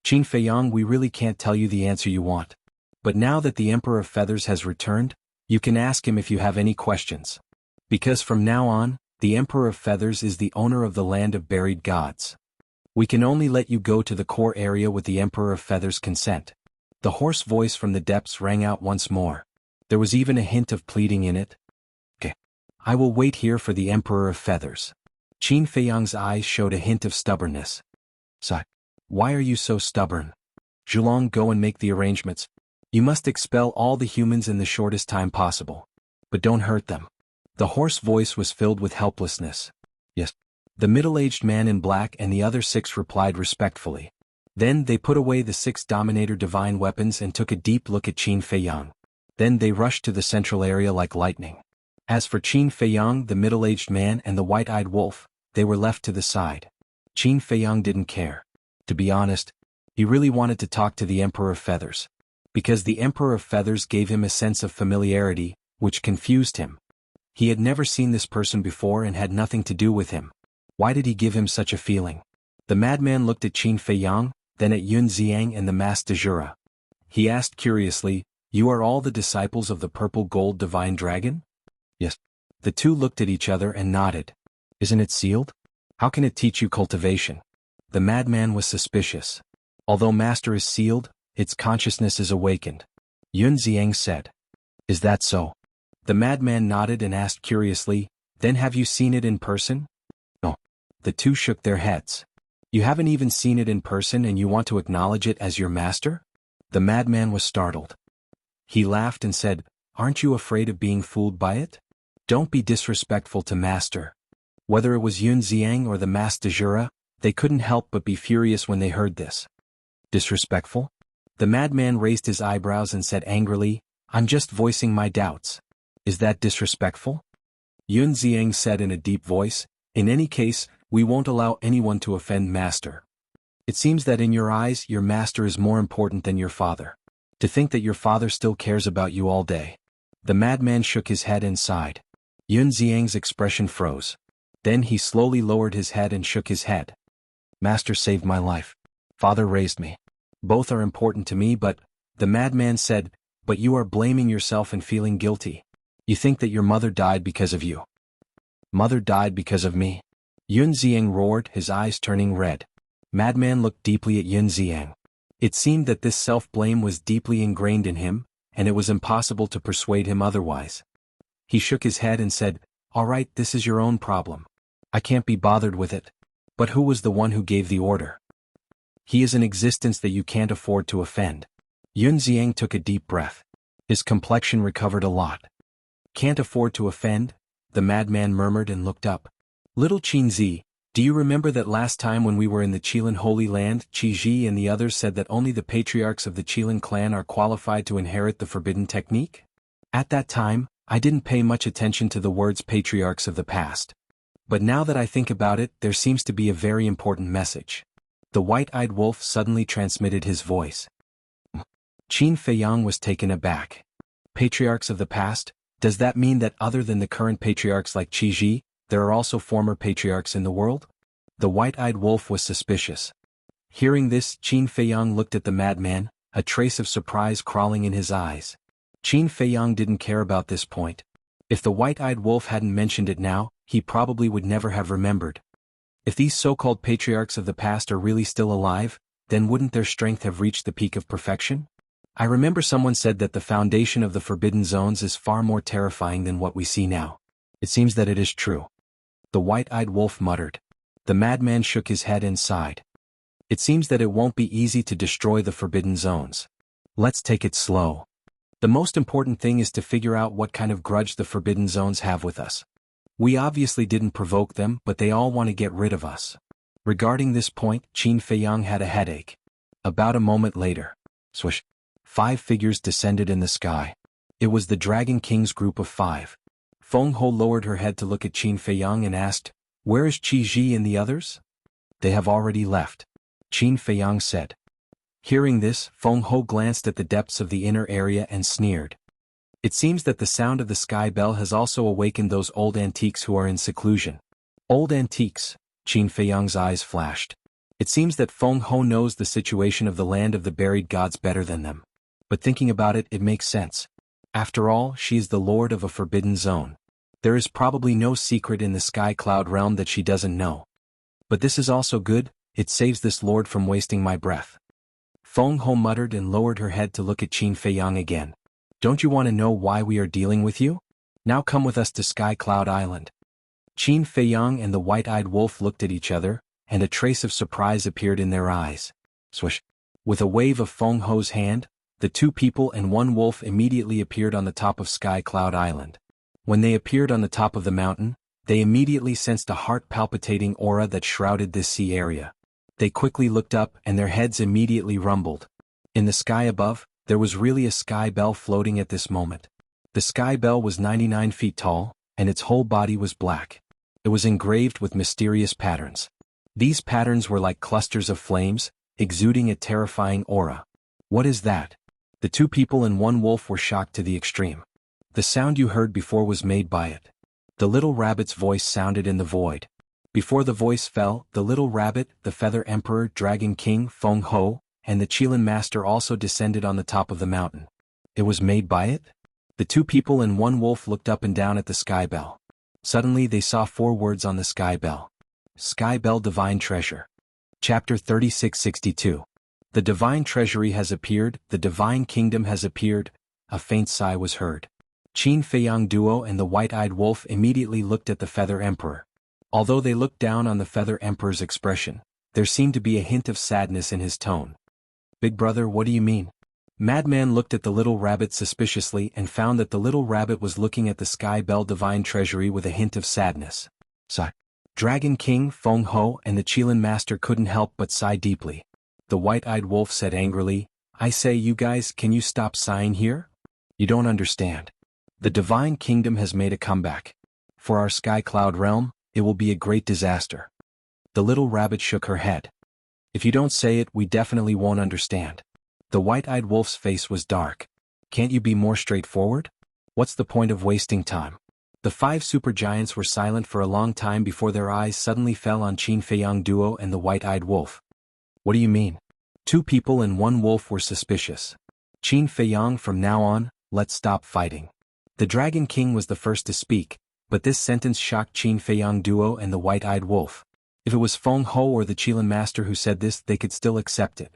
Qin Feiyang, we really can't tell you the answer you want. But now that the Emperor of Feathers has returned, you can ask him if you have any questions. Because from now on, the Emperor of Feathers is the owner of the land of buried gods. We can only let you go to the core area with the Emperor of Feathers' consent. The hoarse voice from the depths rang out once more. There was even a hint of pleading in it. Okay. I will wait here for the Emperor of Feathers. Qin Feiyang's eyes showed a hint of stubbornness. Sigh. Why are you so stubborn? Zhulong, go and make the arrangements. You must expel all the humans in the shortest time possible. But don't hurt them. The hoarse voice was filled with helplessness. Yes. The middle-aged man in black and the other 6 replied respectfully. Then they put away the 6 Dominator divine weapons and took a deep look at Qin Feiyang. Then they rushed to the central area like lightning. As for Qin Feiyang, the middle-aged man and the white-eyed wolf, they were left to the side. Qin Feiyang didn't care. To be honest, he really wanted to talk to the Emperor of Feathers. Because the Emperor of Feathers gave him a sense of familiarity, which confused him. He had never seen this person before and had nothing to do with him. Why did he give him such a feeling? The madman looked at Qin Feiyang, then at Yun Xiang and the masked Dajura. He asked curiously, You are all the disciples of the purple gold divine dragon? Yes. The 2 looked at each other and nodded. Isn't it sealed? How can it teach you cultivation? The madman was suspicious. Although master is sealed, its consciousness is awakened. Yun Xiang said. Is that so? The madman nodded and asked curiously, Then have you seen it in person? No. The 2 shook their heads. You haven't even seen it in person and you want to acknowledge it as your master? The madman was startled. He laughed and said, Aren't you afraid of being fooled by it? Don't be disrespectful to master. Whether it was Yun Xiang or the masked Dajura, they couldn't help but be furious when they heard this. Disrespectful? The madman raised his eyebrows and said angrily, I'm just voicing my doubts. Is that disrespectful? Yun Xiang said in a deep voice, In any case, we won't allow anyone to offend master. It seems that in your eyes your master is more important than your father. To think that your father still cares about you all day. The madman shook his head and sighed. Yun Xiang's expression froze. Then he slowly lowered his head and shook his head. Master saved my life. Father raised me. Both are important to me, but, the madman said, But you are blaming yourself and feeling guilty. You think that your mother died because of you. Mother died because of me. Yun Xiang roared, his eyes turning red. Madman looked deeply at Yun Xiang. It seemed that this self-blame was deeply ingrained in him, and it was impossible to persuade him otherwise. He shook his head and said, All right, this is your own problem. I can't be bothered with it. But who was the one who gave the order? He is an existence that you can't afford to offend. Yun Xiang took a deep breath. His complexion recovered a lot. Can't afford to offend? The madman murmured and looked up. Little Qinzi, do you remember that last time when we were in the Qilin Holy Land, Qiji and the others said that only the patriarchs of the Qilin clan are qualified to inherit the forbidden technique? At that time, I didn't pay much attention to the words patriarchs of the past. But now that I think about it, there seems to be a very important message. The white-eyed wolf suddenly transmitted his voice. Qin Feiyang was taken aback. Patriarchs of the past? Does that mean that other than the current patriarchs like Qiji, there are also former patriarchs in the world? The white-eyed wolf was suspicious. Hearing this, Qin Feiyang looked at the madman, a trace of surprise crawling in his eyes. Qin Feiyang didn't care about this point. If the white-eyed wolf hadn't mentioned it now, he probably would never have remembered. If these so-called patriarchs of the past are really still alive, then wouldn't their strength have reached the peak of perfection? I remember someone said that the foundation of the Forbidden Zones is far more terrifying than what we see now. It seems that it is true. The white-eyed wolf muttered. The madman shook his head and sighed. It seems that it won't be easy to destroy the Forbidden Zones. Let's take it slow. The most important thing is to figure out what kind of grudge the Forbidden Zones have with us. We obviously didn't provoke them, but they all want to get rid of us. Regarding this point, Qin Feiyang had a headache. About a moment later, swish, 5 figures descended in the sky. It was the Dragon King's group of 5. Feng Ho lowered her head to look at Qin Feiyang and asked, "Where is Qi Ji and the others?" "They have already left," Qin Feiyang said. Hearing this, Feng Ho glanced at the depths of the inner area and sneered. It seems that the sound of the sky bell has also awakened those old antiques who are in seclusion. Old antiques, Qin Feiyang's eyes flashed. It seems that Feng Ho knows the situation of the land of the buried gods better than them. But thinking about it, it makes sense. After all, she is the lord of a forbidden zone. There is probably no secret in the sky cloud realm that she doesn't know. But this is also good, it saves this lord from wasting my breath. Feng Ho muttered and lowered her head to look at Qin Feiyang again. "Don't you want to know why we are dealing with you? Now come with us to Sky Cloud Island." Qin Feiyang and the white-eyed wolf looked at each other, and a trace of surprise appeared in their eyes. Swish. With a wave of Feng Ho's hand, the 2 people and 1 wolf immediately appeared on the top of Sky Cloud Island. When they appeared on the top of the mountain, they immediately sensed a heart-palpitating aura that shrouded this sea area. They quickly looked up and their heads immediately rumbled. In the sky above, there was really a sky bell floating at this moment. The sky bell was 99 feet tall, and its whole body was black. It was engraved with mysterious patterns. These patterns were like clusters of flames, exuding a terrifying aura. "What is that?" The 2 people and 1 wolf were shocked to the extreme. "The sound you heard before was made by it." The little rabbit's voice sounded in the void. Before the voice fell, the little rabbit, the Feather Emperor, Dragon King, Feng Ho, and the Qilin Master also descended on the top of the mountain. "It was made by it?" The 2 people and 1 wolf looked up and down at the sky bell. Suddenly they saw 4 words on the sky bell. Sky Bell Divine Treasure. Chapter 3662. The Divine Treasury has appeared, the Divine Kingdom has appeared. A faint sigh was heard. Qin Feiyang duo and the white-eyed wolf immediately looked at the Feather Emperor. Although they looked down on the Feather Emperor's expression, there seemed to be a hint of sadness in his tone. "Big brother, what do you mean?" Madman looked at the little rabbit suspiciously and found that the little rabbit was looking at the Sky Bell Divine Treasury with a hint of sadness. Sigh. Dragon King, Feng Ho, and the Qilin Master couldn't help but sigh deeply. The white-eyed wolf said angrily, "I say, you guys, can you stop sighing here? You don't understand. The Divine Kingdom has made a comeback. For our Sky Cloud realm, it will be a great disaster." The little rabbit shook her head. "If you don't say it, we definitely won't understand." The white-eyed wolf's face was dark. "Can't you be more straightforward? What's the point of wasting time?" The 5 supergiants were silent for a long time before their eyes suddenly fell on Qin Feiyang duo and the white-eyed wolf. "What do you mean?" 2 people and 1 wolf were suspicious. "Qin Feiyang, from now on, let's stop fighting." The Dragon King was the first to speak, but this sentence shocked Qin Feiyang duo and the white-eyed wolf. If it was Feng Ho or the Qilin Master who said this, they could still accept it.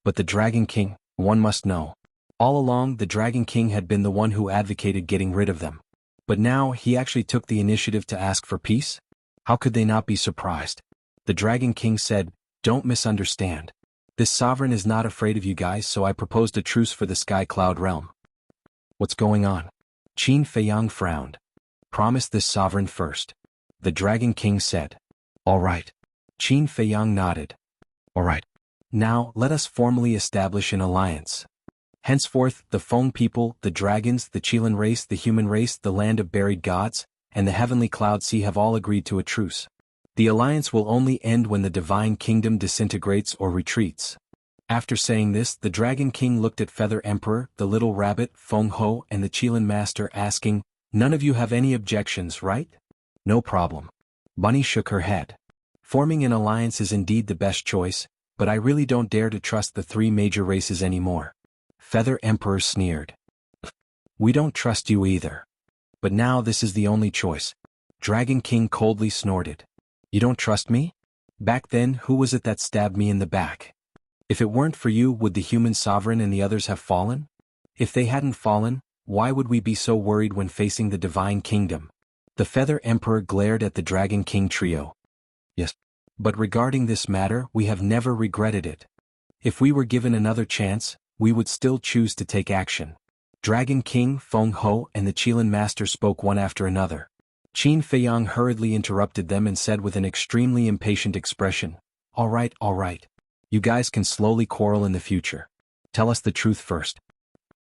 But the Dragon King, one must know. All along, the Dragon King had been the one who advocated getting rid of them. But now, he actually took the initiative to ask for peace? How could they not be surprised? The Dragon King said, "Don't misunderstand. This sovereign is not afraid of you guys, so I proposed a truce for the Sky Cloud realm." "What's going on?" Qin Feiyang frowned. "Promise this sovereign first," the Dragon King said. "All right." Qin Feiyang nodded. "All right. Now, let us formally establish an alliance. Henceforth, the Feng people, the dragons, the Qilin race, the human race, the land of buried gods, and the heavenly cloud sea have all agreed to a truce. The alliance will only end when the Divine Kingdom disintegrates or retreats." After saying this, the Dragon King looked at Feather Emperor, the little rabbit, Feng Ho, and the Qilin Master, asking, "None of you have any objections, right?" "No problem." Bunny shook her head. "Forming an alliance is indeed the best choice, but I really don't dare to trust the 3 major races anymore." Feather Emperor sneered. "We don't trust you either. But now this is the only choice." Dragon King coldly snorted. "You don't trust me? Back then, who was it that stabbed me in the back? If it weren't for you, would the human sovereign and the others have fallen? If they hadn't fallen, why would we be so worried when facing the Divine Kingdom?" The Feather Emperor glared at the Dragon King trio. "Yes. But regarding this matter, we have never regretted it. If we were given another chance, we would still choose to take action." Dragon King, Feng Ho, and the Qilin Master spoke one after another. Qin Feiyang hurriedly interrupted them and said with an extremely impatient expression, Alright. You guys can slowly quarrel in the future. Tell us the truth first.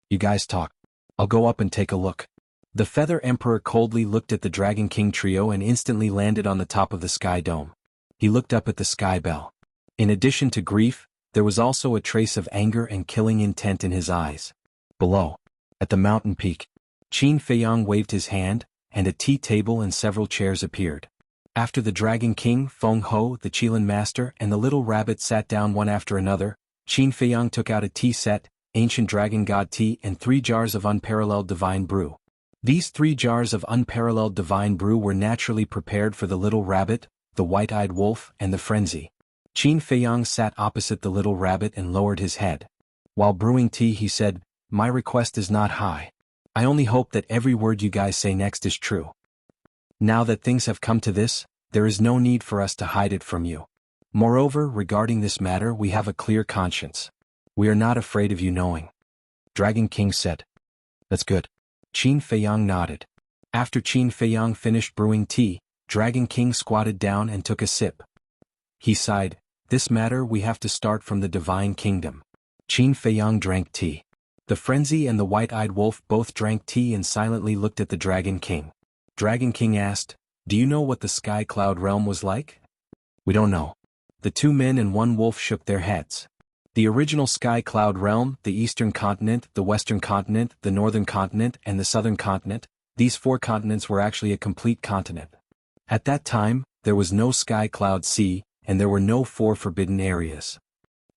You guys talk. I'll go up and take a look. The Feather Emperor coldly looked at the Dragon King trio and instantly landed on the top of the sky dome. He looked up at the sky bell. In addition to grief, there was also a trace of anger and killing intent in his eyes. Below, at the mountain peak, Qin Feiyang waved his hand, and a tea table and several chairs appeared. After the Dragon King, Feng Ho, the Qilin Master, and the little rabbit sat down one after another, Qin Feiyang took out a tea set, ancient dragon god tea, and 3 jars of unparalleled divine brew. These 3 jars of unparalleled divine brew were naturally prepared for the little rabbit, the white-eyed wolf, and the frenzy. Qin Feiyang sat opposite the little rabbit and lowered his head. While brewing tea he said, "My request is not high. I only hope that every word you guys say next is true. Now that things have come to this, there is no need for us to hide it from you. Moreover, regarding this matter we have a clear conscience. We are not afraid of you knowing." Dragon King said. "That's good." Qin Feiyang nodded. After Qin Feiyang finished brewing tea, Dragon King squatted down and took a sip. He sighed, "This matter we have to start from the Divine Kingdom." Qin Feiyang drank tea. The Frenzy and the White-Eyed Wolf both drank tea and silently looked at the Dragon King. Dragon King asked, "Do you know what the Sky Cloud Realm was like?" "We don't know." The 2 men and 1 wolf shook their heads. The original Sky Cloud Realm, the Eastern Continent, the Western Continent, the Northern Continent, and the Southern Continent, these 4 continents were actually a complete continent. At that time, there was no Sky Cloud Sea, and there were no 4 forbidden areas.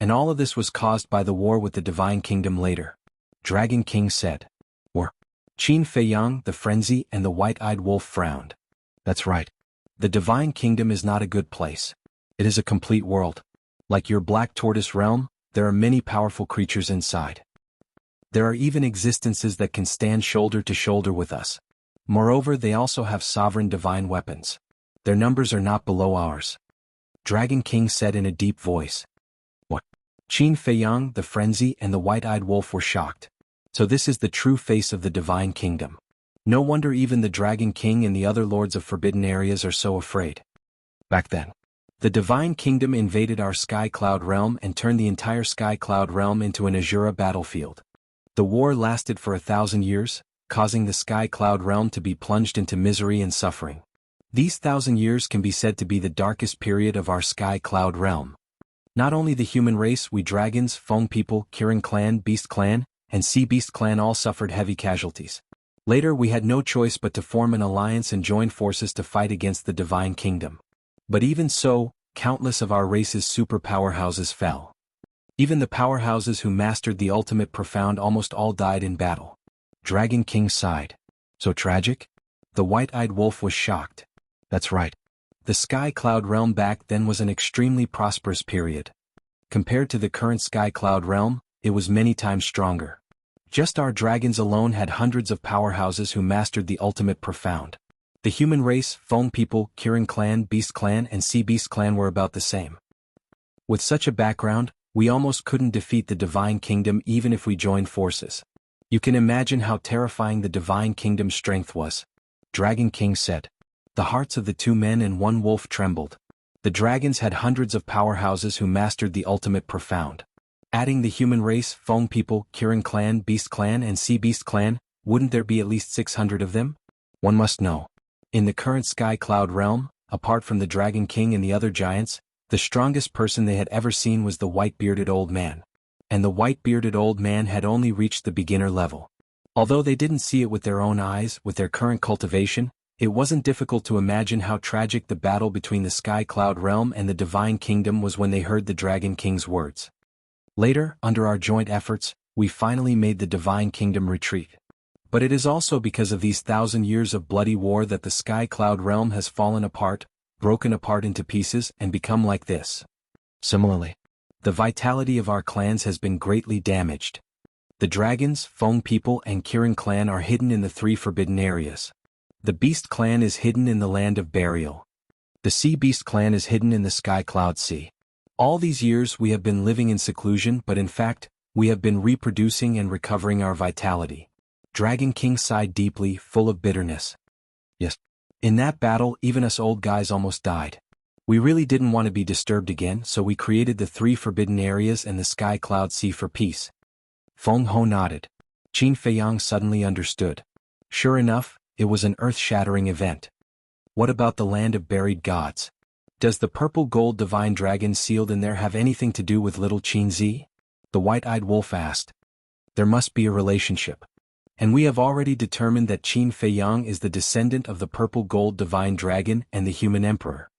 And all of this was caused by the war with the Divine Kingdom later. Dragon King said. War. Qin Feiyang, the Frenzy, and the White-Eyed Wolf frowned. "That's right. The Divine Kingdom is not a good place. It is a complete world. Like your Black Tortoise Realm, there are many powerful creatures inside. There are even existences that can stand shoulder to shoulder with us. Moreover, they also have sovereign divine weapons. Their numbers are not below ours." Dragon King said in a deep voice. What? Qin Feiyang, the Frenzy, and the White-Eyed Wolf were shocked. So this is the true face of the Divine Kingdom. No wonder even the Dragon King and the other lords of forbidden areas are so afraid. Back then, the Divine Kingdom invaded our Sky Cloud Realm and turned the entire Sky Cloud Realm into an Azura battlefield. The war lasted for 1,000 years, causing the Sky Cloud Realm to be plunged into misery and suffering. These 1,000 years can be said to be the darkest period of our Sky Cloud Realm. Not only the human race, we dragons, Feng people, Kirin clan, Beast clan, and Sea Beast clan all suffered heavy casualties. Later we had no choice but to form an alliance and join forces to fight against the Divine Kingdom. But even so, countless of our race's super powerhouses fell. Even the powerhouses who mastered the ultimate profound almost all died in battle. Dragon King sighed. So tragic? The White-Eyed Wolf was shocked. That's right. The Sky Cloud Realm back then was an extremely prosperous period. Compared to the current Sky Cloud Realm, it was many times stronger. Just our dragons alone had hundreds of powerhouses who mastered the ultimate profound. The human race, Feng people, Kirin clan, Beast clan, and Sea Beast clan were about the same. With such a background, we almost couldn't defeat the Divine Kingdom even if we joined forces. You can imagine how terrifying the Divine Kingdom's strength was. Dragon King said. The hearts of the 2 men and 1 wolf trembled. The dragons had hundreds of powerhouses who mastered the ultimate profound. Adding the human race, Feng people, Kirin clan, Beast clan, and Sea Beast clan, wouldn't there be at least 600 of them? One must know. In the current Sky Cloud Realm, apart from the Dragon King and the other giants, the strongest person they had ever seen was the white-bearded old man. And the white-bearded old man had only reached the beginner level. Although they didn't see it with their own eyes, with their current cultivation, it wasn't difficult to imagine how tragic the battle between the Sky Cloud Realm and the Divine Kingdom was when they heard the Dragon King's words. Later, under our joint efforts, we finally made the Divine Kingdom retreat. But it is also because of these 1,000 years of bloody war that the Sky Cloud Realm has fallen apart, broken apart into pieces, and become like this. Similarly, the vitality of our clans has been greatly damaged. The dragons, Feng people, and Kirin clan are hidden in the 3 forbidden areas. The Beast clan is hidden in the land of burial. The Sea Beast clan is hidden in the Sky Cloud Sea. All these years we have been living in seclusion, but in fact, we have been reproducing and recovering our vitality. Dragon King sighed deeply, full of bitterness. Yes. In that battle, even us old guys almost died. We really didn't want to be disturbed again, so we created the 3 forbidden areas and the sky cloud sea for peace. Feng Ho nodded. Qin Feiyang suddenly understood. Sure enough, it was an earth-shattering event. What about the land of buried gods? Does the purple gold divine dragon sealed in there have anything to do with little Qin Zi? The white-eyed wolf asked. There must be a relationship. And we have already determined that Qin Feiyang is the descendant of the purple gold divine dragon and the human emperor.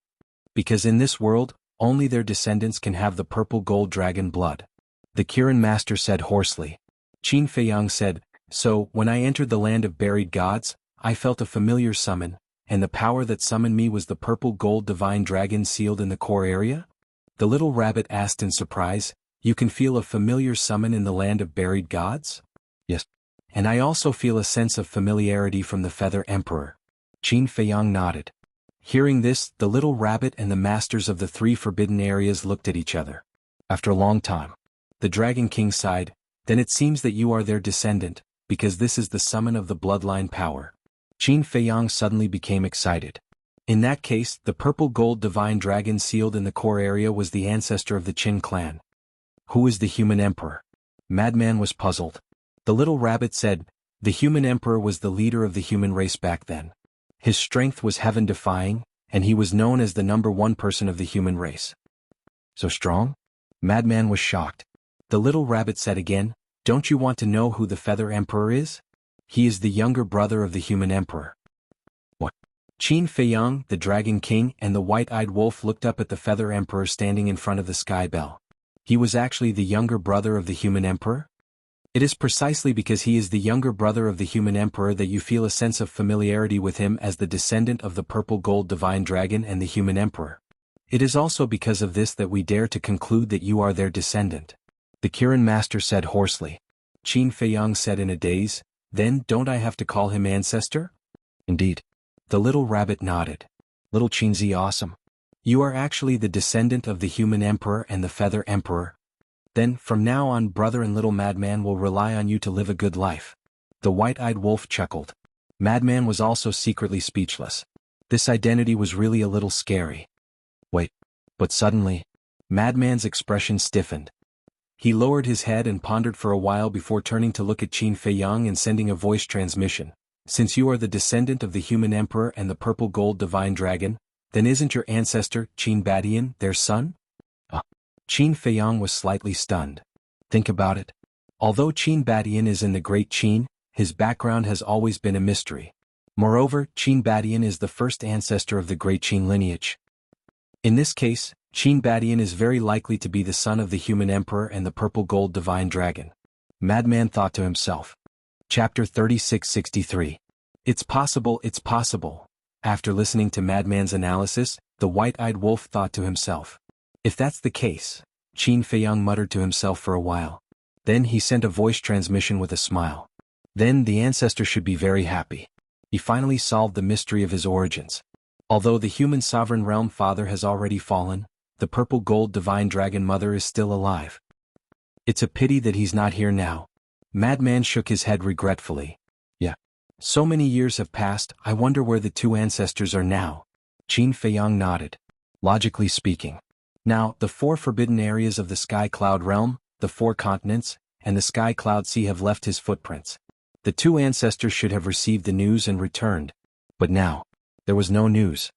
Because in this world, only their descendants can have the purple gold dragon blood. The Kirin master said hoarsely. Qin Feiyang said, so, when I entered the land of buried gods, I felt a familiar summon, and the power that summoned me was the purple gold divine dragon sealed in the core area? The little rabbit asked in surprise, you can feel a familiar summon in the land of buried gods? Yes. And I also feel a sense of familiarity from the Feather Emperor. Qin Feiyang nodded. Hearing this, the little rabbit and the masters of the 3 forbidden areas looked at each other. After a long time, the Dragon King sighed, then it seems that you are their descendant, because this is the summon of the bloodline power. Qin Feiyang suddenly became excited. In that case, the purple gold divine dragon sealed in the core area was the ancestor of the Qin clan. Who is the human emperor? Madman was puzzled. The little rabbit said, the human emperor was the leader of the human race back then. His strength was heaven-defying, and he was known as the #1 person of the human race. So strong? Madman was shocked. The little rabbit said again, don't you want to know who the Feather Emperor is? He is the younger brother of the human emperor. What? Qin Feiyang, the Dragon King, and the white-eyed wolf looked up at the Feather Emperor standing in front of the sky bell. He was actually the younger brother of the human emperor? It is precisely because he is the younger brother of the human emperor that you feel a sense of familiarity with him as the descendant of the purple gold divine dragon and the human emperor. It is also because of this that we dare to conclude that you are their descendant. The Kirin master said hoarsely. Qin Feiyang said in a daze, then don't I have to call him ancestor? Indeed. The little rabbit nodded. Little Qin Zi awesome. You are actually the descendant of the human emperor and the Feather Emperor. Then, from now on brother and little Madman will rely on you to live a good life. The white-eyed wolf chuckled. Madman was also secretly speechless. This identity was really a little scary. Wait. But suddenly, Madman's expression stiffened. He lowered his head and pondered for a while before turning to look at Qin Feiyang and sending a voice transmission. Since you are the descendant of the human emperor and the purple gold divine dragon, then isn't your ancestor, Qin Badian, their son? Qin Feiyang was slightly stunned. Think about it. Although Qin Badian is in the Great Qin, his background has always been a mystery. Moreover, Qin Badian is the first ancestor of the Great Qin lineage. In this case, Qin Badian is very likely to be the son of the human emperor and the purple gold divine dragon. Madman thought to himself. Chapter 3663. It's possible, it's possible. After listening to Madman's analysis, the white-eyed wolf thought to himself. If that's the case, Qin Feiyang muttered to himself for a while. Then he sent a voice transmission with a smile. Then the ancestor should be very happy. He finally solved the mystery of his origins. Although the human sovereign realm father has already fallen, the purple gold divine dragon mother is still alive. It's a pity that he's not here now. Madman shook his head regretfully. Yeah. So many years have passed, I wonder where the 2 ancestors are now. Qin Feiyang nodded. Logically speaking. Now, the 4 forbidden areas of the Sky Cloud realm, the 4 continents, and the Sky Cloud Sea have left his footprints. The 2 ancestors should have received the news and returned. But now, there was no news.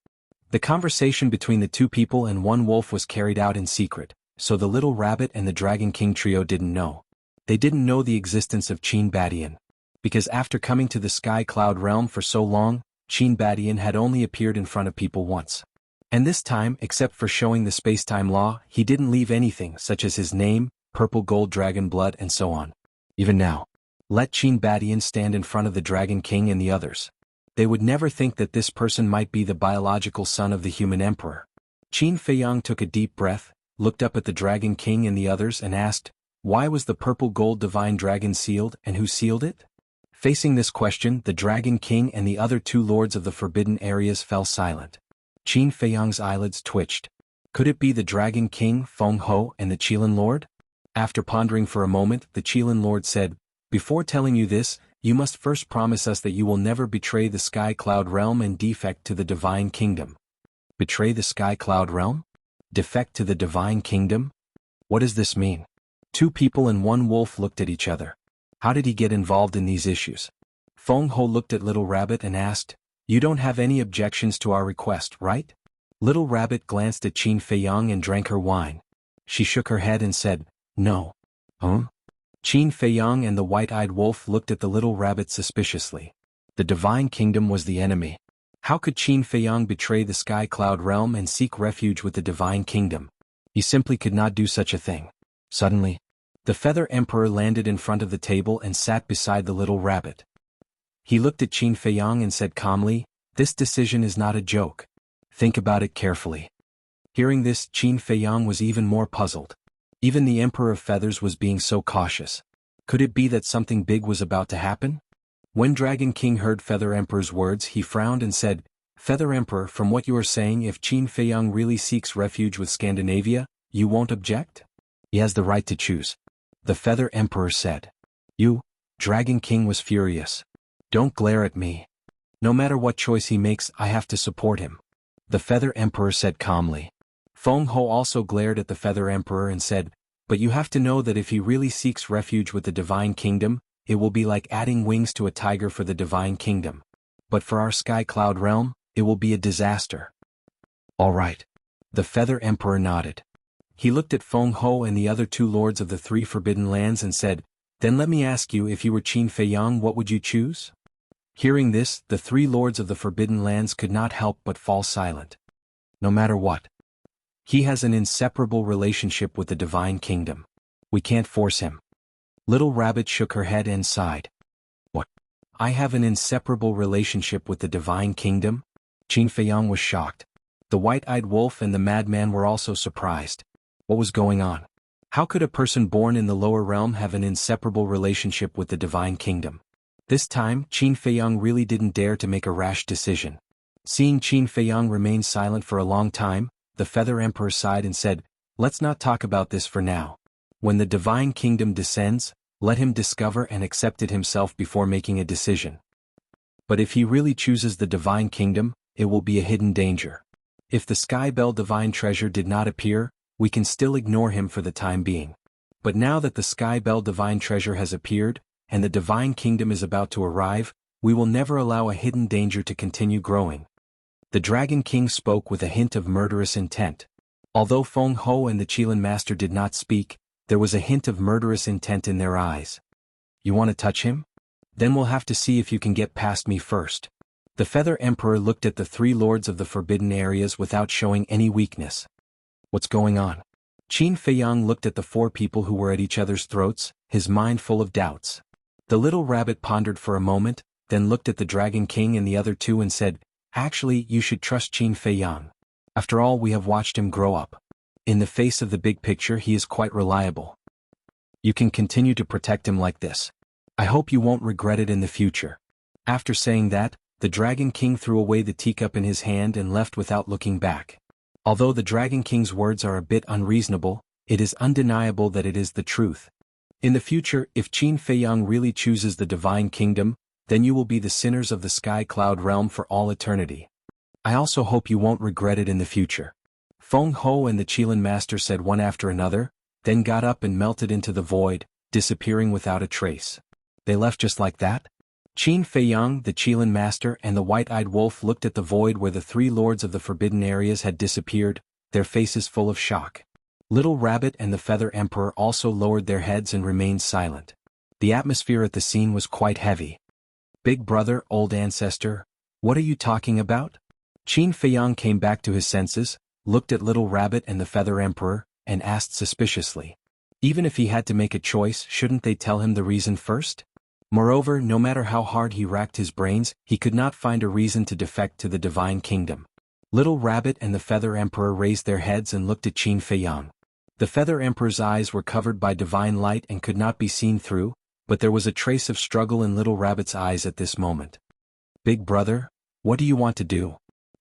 The conversation between the 2 people and 1 wolf was carried out in secret, so the little rabbit and the Dragon King trio didn't know. They didn't know the existence of Qin Badian. Because after coming to the Sky Cloud realm for so long, Qin Badian had only appeared in front of people once. And this time, except for showing the space-time law, he didn't leave anything such as his name, purple gold dragon blood and so on. Even now, let Qin Badian stand in front of the Dragon King and the others. They would never think that this person might be the biological son of the human emperor. Qin Feiyang took a deep breath, looked up at the Dragon King and the others and asked, why was the purple gold divine dragon sealed and who sealed it? Facing this question, the Dragon King and the other 2 lords of the forbidden areas fell silent. Qin Feiyang's eyelids twitched. Could it be the Dragon King, Feng Ho, and the Qilin Lord? After pondering for a moment, the Qilin Lord said, before telling you this, you must first promise us that you will never betray the Sky Cloud realm and defect to the Divine Kingdom. Betray the Sky Cloud Realm? Defect to the Divine Kingdom? What does this mean? Two people and one wolf looked at each other. How did he get involved in these issues? Feng Ho looked at Little Rabbit and asked, "You don't have any objections to our request, right?" Little Rabbit glanced at Qin Feiyang and drank her wine. She shook her head and said, "No." Qin Feiyang and the white-eyed wolf looked at the little rabbit suspiciously. The Divine Kingdom was the enemy. How could Qin Feiyang betray the Sky Cloud Realm and seek refuge with the Divine Kingdom? He simply could not do such a thing. Suddenly, the Feather Emperor landed in front of the table and sat beside the little rabbit. He looked at Qin Feiyang and said calmly, "This decision is not a joke. Think about it carefully." Hearing this, Qin Feiyang was even more puzzled. Even the Emperor of Feathers was being so cautious. Could it be that something big was about to happen? When Dragon King heard Feather Emperor's words, he frowned and said, "Feather Emperor, from what you are saying, if Qin Feiyang really seeks refuge with Scandinavia, you won't object?" "He has the right to choose," the Feather Emperor said. "You?" Dragon King was furious. "Don't glare at me. No matter what choice he makes, I have to support him," the Feather Emperor said calmly. Feng Ho also glared at the Feather Emperor and said, "But you have to know that if he really seeks refuge with the Divine Kingdom, it will be like adding wings to a tiger for the Divine Kingdom. But for our Sky Cloud Realm, it will be a disaster." "All right." The Feather Emperor nodded. He looked at Feng Ho and the other two lords of the three forbidden lands and said, "Then let me ask you, if you were Qin Feiyang, what would you choose?" Hearing this, the three lords of the forbidden lands could not help but fall silent. No matter what, he has an inseparable relationship with the Divine Kingdom. We can't force him. Little Rabbit shook her head and sighed. "What? I have an inseparable relationship with the Divine Kingdom?" Qin Feiyang was shocked. The white-eyed wolf and the madman were also surprised. What was going on? How could a person born in the lower realm have an inseparable relationship with the Divine Kingdom? This time, Qin Feiyang really didn't dare to make a rash decision. Seeing Qin Feiyang remain silent for a long time, the Feather Emperor sighed and said, "Let's not talk about this for now. When the Divine Kingdom descends, let him discover and accept it himself before making a decision. But if he really chooses the Divine Kingdom, it will be a hidden danger. If the Sky Bell Divine Treasure did not appear, we can still ignore him for the time being. But now that the Sky Bell Divine Treasure has appeared, and the Divine Kingdom is about to arrive, we will never allow a hidden danger to continue growing." The Dragon King spoke with a hint of murderous intent. Although Feng Ho and the Qilin Master did not speak, there was a hint of murderous intent in their eyes. "You want to touch him? Then we'll have to see if you can get past me first." The Feather Emperor looked at the three lords of the forbidden areas without showing any weakness. "What's going on?" Qin Feiyang looked at the four people who were at each other's throats, his mind full of doubts. The little rabbit pondered for a moment, then looked at the Dragon King and the other two and said, "Actually, you should trust Qin Feiyang. After all, we have watched him grow up. In the face of the big picture, he is quite reliable. You can continue to protect him like this. I hope you won't regret it in the future." After saying that, the Dragon King threw away the teacup in his hand and left without looking back. Although the Dragon King's words are a bit unreasonable, it is undeniable that it is the truth. In the future, if Qin Feiyang really chooses the Divine Kingdom, then you will be the sinners of the Sky Cloud Realm for all eternity. I also hope you won't regret it in the future. Feng Ho and the Qilin Master said one after another, then got up and melted into the void, disappearing without a trace. They left just like that? Qin Feiyang, the Qilin Master, and the white-eyed wolf looked at the void where the three lords of the forbidden areas had disappeared, their faces full of shock. Little Rabbit and the Feather Emperor also lowered their heads and remained silent. The atmosphere at the scene was quite heavy. "Big brother, old ancestor, what are you talking about?" Qin Feiyang came back to his senses, looked at Little Rabbit and the Feather Emperor, and asked suspiciously. Even if he had to make a choice, shouldn't they tell him the reason first? Moreover, no matter how hard he racked his brains, he could not find a reason to defect to the Divine Kingdom. Little Rabbit and the Feather Emperor raised their heads and looked at Qin Feiyang. The Feather Emperor's eyes were covered by divine light and could not be seen through, but there was a trace of struggle in Little Rabbit's eyes at this moment. "Big brother, what do you want to do?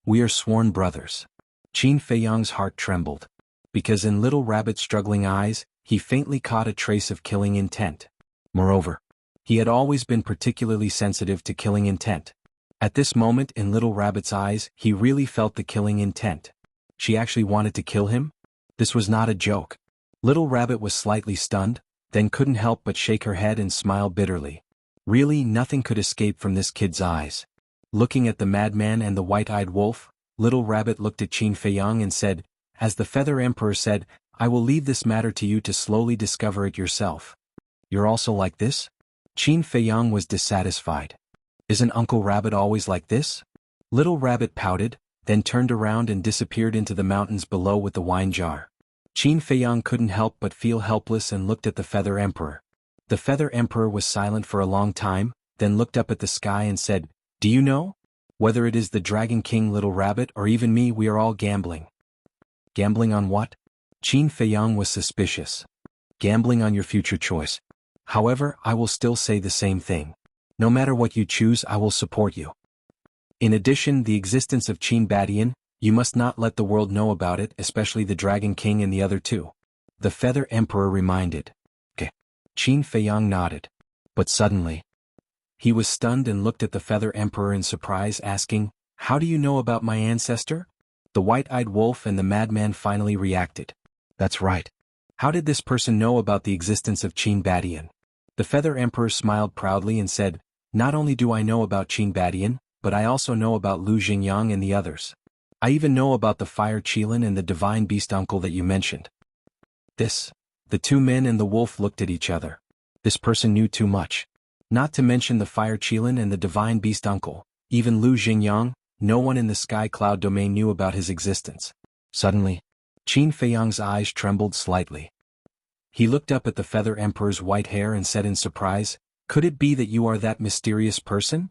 We are sworn brothers." Qin Feiyang's heart trembled. Because in Little Rabbit's struggling eyes, he faintly caught a trace of killing intent. Moreover, he had always been particularly sensitive to killing intent. At this moment in Little Rabbit's eyes, he really felt the killing intent. She actually wanted to kill him? This was not a joke. Little Rabbit was slightly stunned, then couldn't help but shake her head and smile bitterly. Really, nothing could escape from this kid's eyes. Looking at the madman and the white-eyed wolf, Little Rabbit looked at Qin Feiyang and said, "As the Feather Emperor said, I will leave this matter to you to slowly discover it yourself." "You're also like this?" Qin Feiyang was dissatisfied. "Isn't Uncle Rabbit always like this?" Little Rabbit pouted, then turned around and disappeared into the mountains below with the wine jar. Qin Feiyang couldn't help but feel helpless and looked at the Feather Emperor. The Feather Emperor was silent for a long time, then looked up at the sky and said, "Do you know? Whether it is the Dragon King Little Rabbit or even me, we are all gambling." "Gambling on what?" Qin Feiyang was suspicious. "Gambling on your future choice. However, I will still say the same thing. No matter what you choose, I will support you. In addition, the existence of Qin Badian, you must not let the world know about it, especially the Dragon King and the other two," the Feather Emperor reminded. "Okay." Qin Feiyang nodded. But suddenly, he was stunned and looked at the Feather Emperor in surprise, asking, "How do you know about my ancestor?" The white-eyed wolf and the madman finally reacted. "That's right. How did this person know about the existence of Qin Badian?" The Feather Emperor smiled proudly and said, "Not only do I know about Qin Badian, but I also know about Lu Xingyang and the others. I even know about the Fire Qilin and the Divine Beast Uncle that you mentioned." The two men and the wolf looked at each other. This person knew too much. Not to mention the Fire Qilin and the Divine Beast Uncle, even Lu Xingyang, no one in the Sky Cloud domain knew about his existence. Suddenly, Qin Feiyang's eyes trembled slightly. He looked up at the Feather Emperor's white hair and said in surprise, "Could it be that you are that mysterious person?"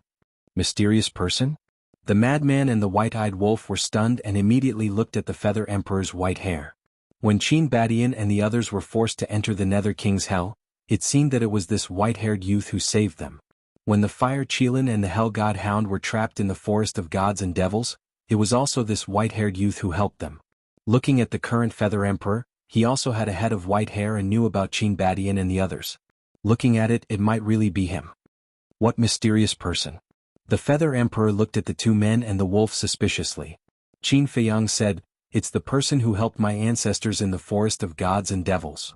"Mysterious person?" The madman and the white-eyed wolf were stunned and immediately looked at the Feather Emperor's white hair. When Qin Badian and the others were forced to enter the Nether King's Hell, it seemed that it was this white-haired youth who saved them. When the Fire Qilin and the Hell God Hound were trapped in the Forest of Gods and Devils, it was also this white-haired youth who helped them. Looking at the current Feather Emperor, he also had a head of white hair and knew about Qin Badian and the others. Looking at it, it might really be him. What mysterious person? The Feather Emperor looked at the two men and the wolf suspiciously. Qin Feiyang said, "It's the person who helped my ancestors in the Forest of Gods and Devils."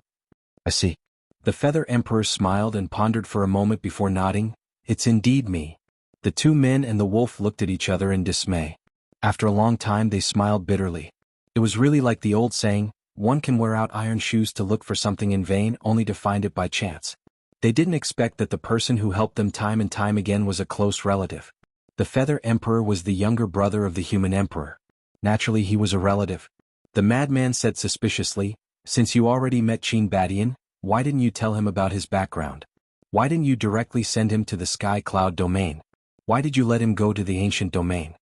"I see." The Feather Emperor smiled and pondered for a moment before nodding, "It's indeed me." The two men and the wolf looked at each other in dismay. After a long time they smiled bitterly. It was really like the old saying, one can wear out iron shoes to look for something in vain only to find it by chance. They didn't expect that the person who helped them time and time again was a close relative. The Feather Emperor was the younger brother of the Human Emperor. Naturally he was a relative. The madman said suspiciously, "Since you already met Qin Badian, why didn't you tell him about his background? Why didn't you directly send him to the Sky Cloud domain? Why did you let him go to the ancient domain?"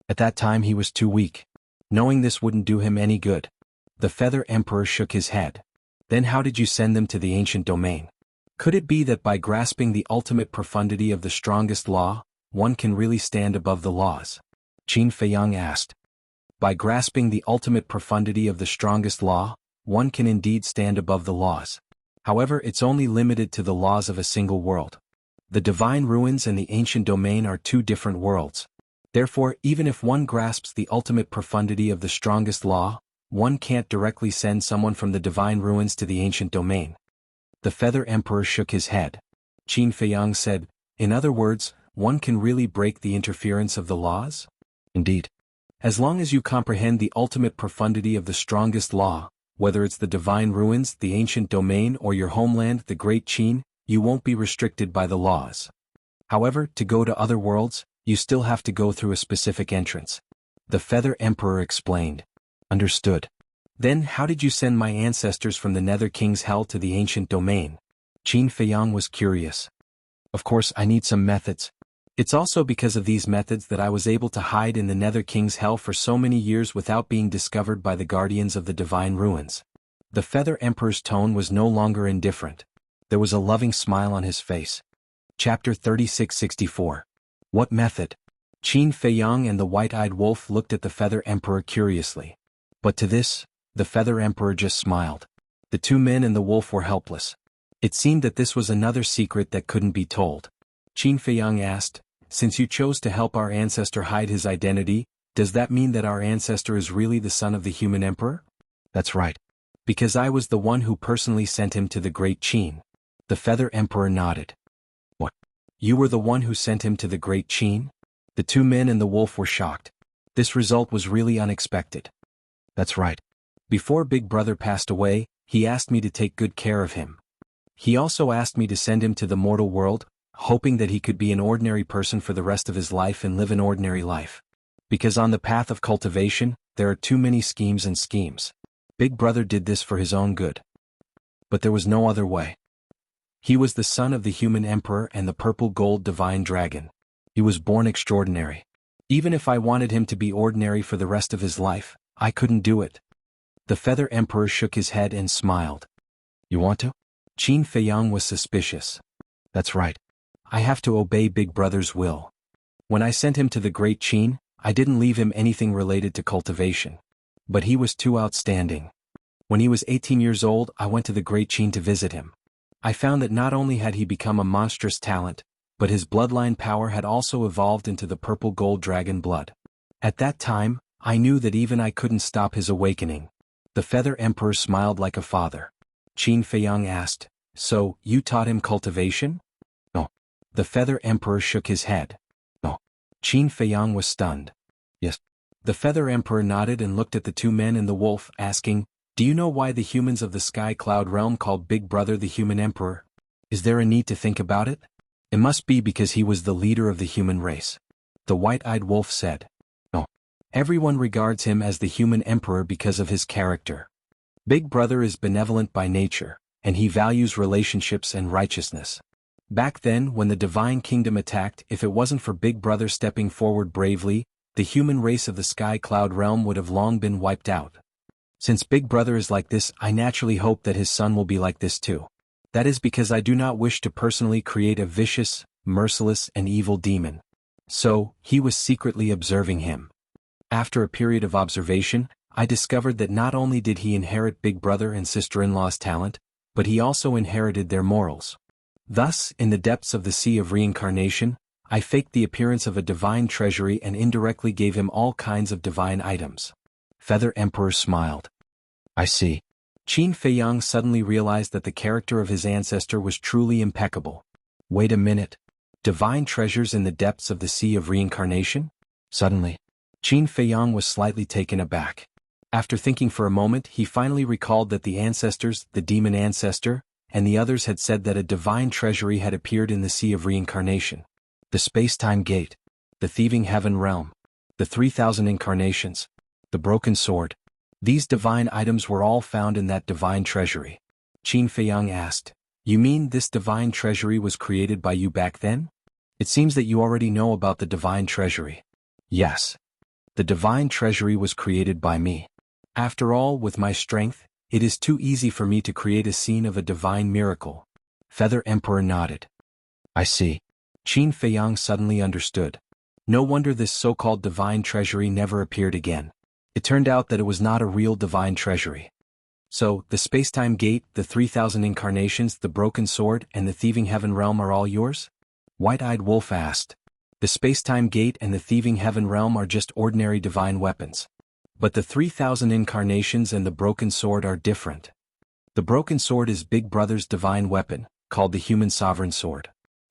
"At that time he was too weak. Knowing this wouldn't do him any good." The Feather Emperor shook his head. "Then how did you send them to the ancient domain? Could it be that by grasping the ultimate profundity of the strongest law, one can really stand above the laws?" Qin Feiyang asked. "By grasping the ultimate profundity of the strongest law, one can indeed stand above the laws. However, it's only limited to the laws of a single world. The Divine Ruins and the Ancient Domain are two different worlds. Therefore, even if one grasps the ultimate profundity of the strongest law, one can't directly send someone from the Divine Ruins to the Ancient Domain." The Feather Emperor shook his head. Qin Feiyang said, "In other words, one can really break the interference of the laws?" "Indeed. As long as you comprehend the ultimate profundity of the strongest law, whether it's the Divine Ruins, the Ancient Domain or your homeland, the Great Qin, you won't be restricted by the laws. However, to go to other worlds, you still have to go through a specific entrance." The Feather Emperor explained. "Understood. Then how did you send my ancestors from the Nether King's Hell to the Ancient Domain?" Qin Feiyang was curious. "Of course I need some methods. It's also because of these methods that I was able to hide in the Nether King's Hell for so many years without being discovered by the guardians of the Divine Ruins." The Feather Emperor's tone was no longer indifferent. There was a loving smile on his face. Chapter 3664. What method? Qin Feiyang and the white-eyed wolf looked at the Feather Emperor curiously. But to this, the Feather Emperor just smiled. The two men and the wolf were helpless. It seemed that this was another secret that couldn't be told. Qin Feiyang asked, "Since you chose to help our ancestor hide his identity, Does that mean that our ancestor is really the son of the human emperor? That's right. Because I was the one who personally sent him to the Great Qin. The Feather Emperor nodded. What? You were the one who sent him to the Great Qin? The two men and the wolf were shocked. This result was really unexpected. That's right. Before Big Brother passed away, he asked me to take good care of him. He also asked me to send him to the mortal world, hoping that he could be an ordinary person for the rest of his life and live an ordinary life. Because on the path of cultivation, there are too many schemes and schemes. Big Brother did this for his own good. But there was no other way. He was the son of the human emperor and the purple gold divine dragon. He was born extraordinary. Even if I wanted him to be ordinary for the rest of his life, I couldn't do it. The Feather Emperor shook his head and smiled. You want to? Qin Feiyang was suspicious. That's right. I have to obey Big Brother's will. When I sent him to the Great Qin, I didn't leave him anything related to cultivation. But he was too outstanding. When he was 18 years old, I went to the Great Qin to visit him. I found that not only had he become a monstrous talent, but his bloodline power had also evolved into the purple gold dragon blood. At that time, I knew that even I couldn't stop his awakening. The Feather Emperor smiled like a father. Qin Feiyang asked, So, you taught him cultivation? No. The Feather Emperor shook his head. No. Qin Feiyang was stunned. Yes. The Feather Emperor nodded and looked at the two men and the wolf, asking, Do you know why the humans of the Sky Cloud realm called Big Brother the human emperor? Is there a need to think about it? It must be because he was the leader of the human race. The white-eyed wolf said. No. Everyone regards him as the human emperor because of his character. Big Brother is benevolent by nature, and he values relationships and righteousness. Back then, when the Divine Kingdom attacked, if it wasn't for Big Brother stepping forward bravely, the human race of the Sky Cloud realm would have long been wiped out. Since Big Brother is like this, I naturally hope that his son will be like this too. That is because I do not wish to personally create a vicious, merciless, and evil demon. So, he was secretly observing him. After a period of observation, I discovered that not only did he inherit Big Brother and sister-in-law's talent, but he also inherited their morals. Thus, in the depths of the sea of reincarnation, I faked the appearance of a divine treasury and indirectly gave him all kinds of divine items. Feather Emperor smiled. I see. Qin Feiyang suddenly realized that the character of his ancestor was truly impeccable. Wait a minute. Divine treasures in the depths of the sea of reincarnation? Suddenly, Qin Feiyang was slightly taken aback. After thinking for a moment, he finally recalled that the ancestors, the demon ancestor, and the others had said that a divine treasury had appeared in the sea of reincarnation. The space-time gate, the thieving heaven realm, the 3,000 incarnations, the broken sword. These divine items were all found in that divine treasury. Qin Feiyang asked, You mean this divine treasury was created by you back then? It seems that you already know about the divine treasury. Yes. The divine treasury was created by me. After all, with my strength, it is too easy for me to create a scene of a divine miracle. Feather Emperor nodded. I see. Qin Feiyang suddenly understood. No wonder this so-called divine treasury never appeared again. It turned out that it was not a real divine treasury. So, the space-time gate, the 3,000 incarnations, the broken sword, and the thieving heaven realm are all yours? White-eyed wolf asked. The space-time gate and the thieving heaven realm are just ordinary divine weapons. But the 3,000 incarnations and the broken sword are different. The broken sword is Big Brother's divine weapon, called the human sovereign sword.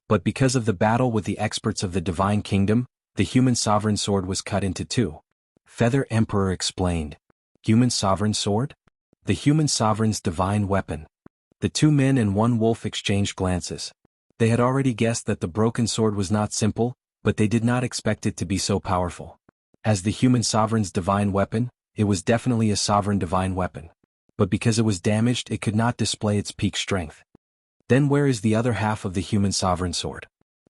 But because of the battle with the experts of the divine kingdom, the human sovereign sword was cut into two. Feather Emperor explained. Human sovereign sword? The human sovereign's divine weapon. The two men and one wolf exchanged glances. They had already guessed that the broken sword was not simple, but they did not expect it to be so powerful. As the human sovereign's divine weapon, it was definitely a sovereign divine weapon. But because it was damaged, it could not display its peak strength. Then where is the other half of the human sovereign sword?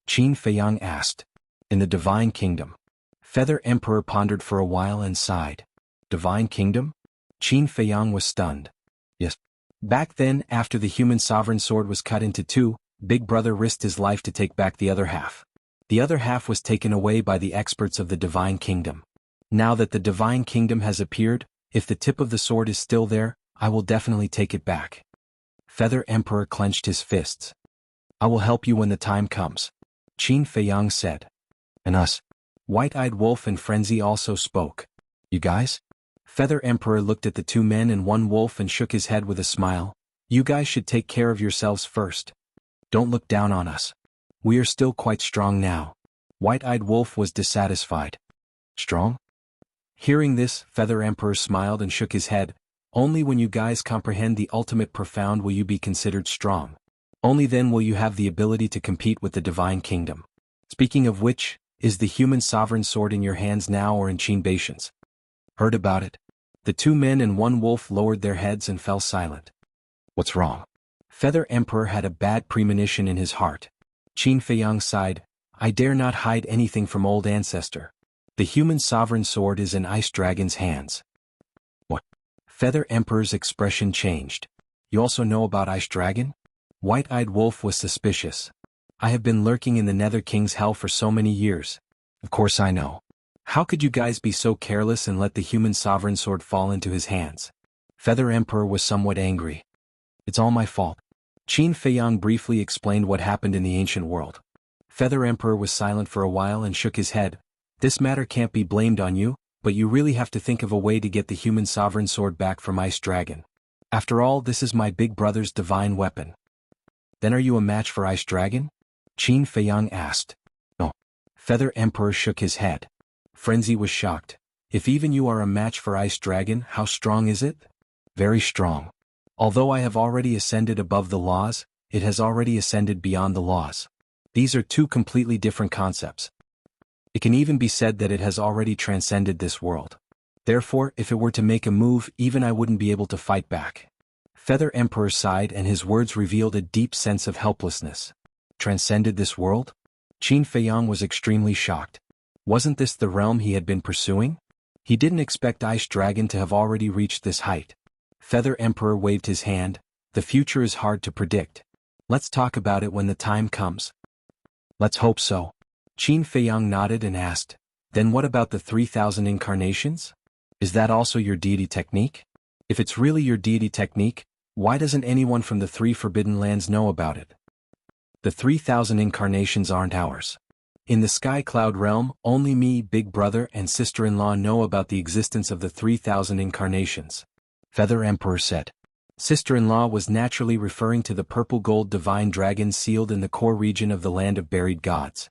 Qin Feiyang asked. In the divine kingdom. Feather Emperor pondered for a while and sighed. Divine kingdom? Qin Feiyang was stunned. Yes. Back then, after the human sovereign sword was cut into two, Big Brother risked his life to take back the other half. The other half was taken away by the experts of the divine kingdom. Now that the divine kingdom has appeared, if the tip of the sword is still there, I will definitely take it back. Feather Emperor clenched his fists. I will help you when the time comes. Qin Feiyang said. And us? White-Eyed Wolf and Frenzy also spoke. You guys? Feather Emperor looked at the two men and one wolf and shook his head with a smile. You guys should take care of yourselves first. Don't look down on us. We are still quite strong now. White-Eyed Wolf was dissatisfied. Strong? Hearing this, Feather Emperor smiled and shook his head. Only when you guys comprehend the ultimate profound will you be considered strong. Only then will you have the ability to compete with the divine kingdom. Speaking of which, is the human sovereign sword in your hands now or in Qin Baishan's? Heard about it? The two men and one wolf lowered their heads and fell silent. What's wrong? Feather Emperor had a bad premonition in his heart. Qin Feiyang sighed. I dare not hide anything from old ancestor. The human sovereign sword is in Ice Dragon's hands. What? Feather Emperor's expression changed. You also know about Ice Dragon? White-Eyed Wolf was suspicious. I have been lurking in the Nether King's hell for so many years. Of course I know. How could you guys be so careless and let the human sovereign sword fall into his hands? Feather Emperor was somewhat angry. It's all my fault. Qin Feiyang briefly explained what happened in the ancient world. Feather Emperor was silent for a while and shook his head. This matter can't be blamed on you, but you really have to think of a way to get the human sovereign sword back from Ice Dragon. After all, this is my big brother's divine weapon. Then are you a match for Ice Dragon? Qin Feiyang asked. No. Feather Emperor shook his head. Frenzy was shocked. If even you are a match for Ice Dragon, how strong is it? Very strong. Although I have already ascended above the laws, it has already ascended beyond the laws. These are two completely different concepts. It can even be said that it has already transcended this world. Therefore, if it were to make a move, even I wouldn't be able to fight back. Feather Emperor sighed and his words revealed a deep sense of helplessness. Transcended this world? Qin Feiyang was extremely shocked. Wasn't this the realm he had been pursuing? He didn't expect Ice Dragon to have already reached this height. Feather Emperor waved his hand. The future is hard to predict. Let's talk about it when the time comes. Let's hope so. Qin Feiyang nodded and asked, then what about the 3,000 incarnations? Is that also your deity technique? If it's really your deity technique, why doesn't anyone from the 3 Forbidden Lands know about it? The 3,000 incarnations aren't ours. In the Sky Cloud realm, only me, big brother and sister-in-law know about the existence of the 3,000 incarnations. Feather Emperor said. Sister-in-law was naturally referring to the purple gold divine dragon sealed in the core region of the land of buried gods.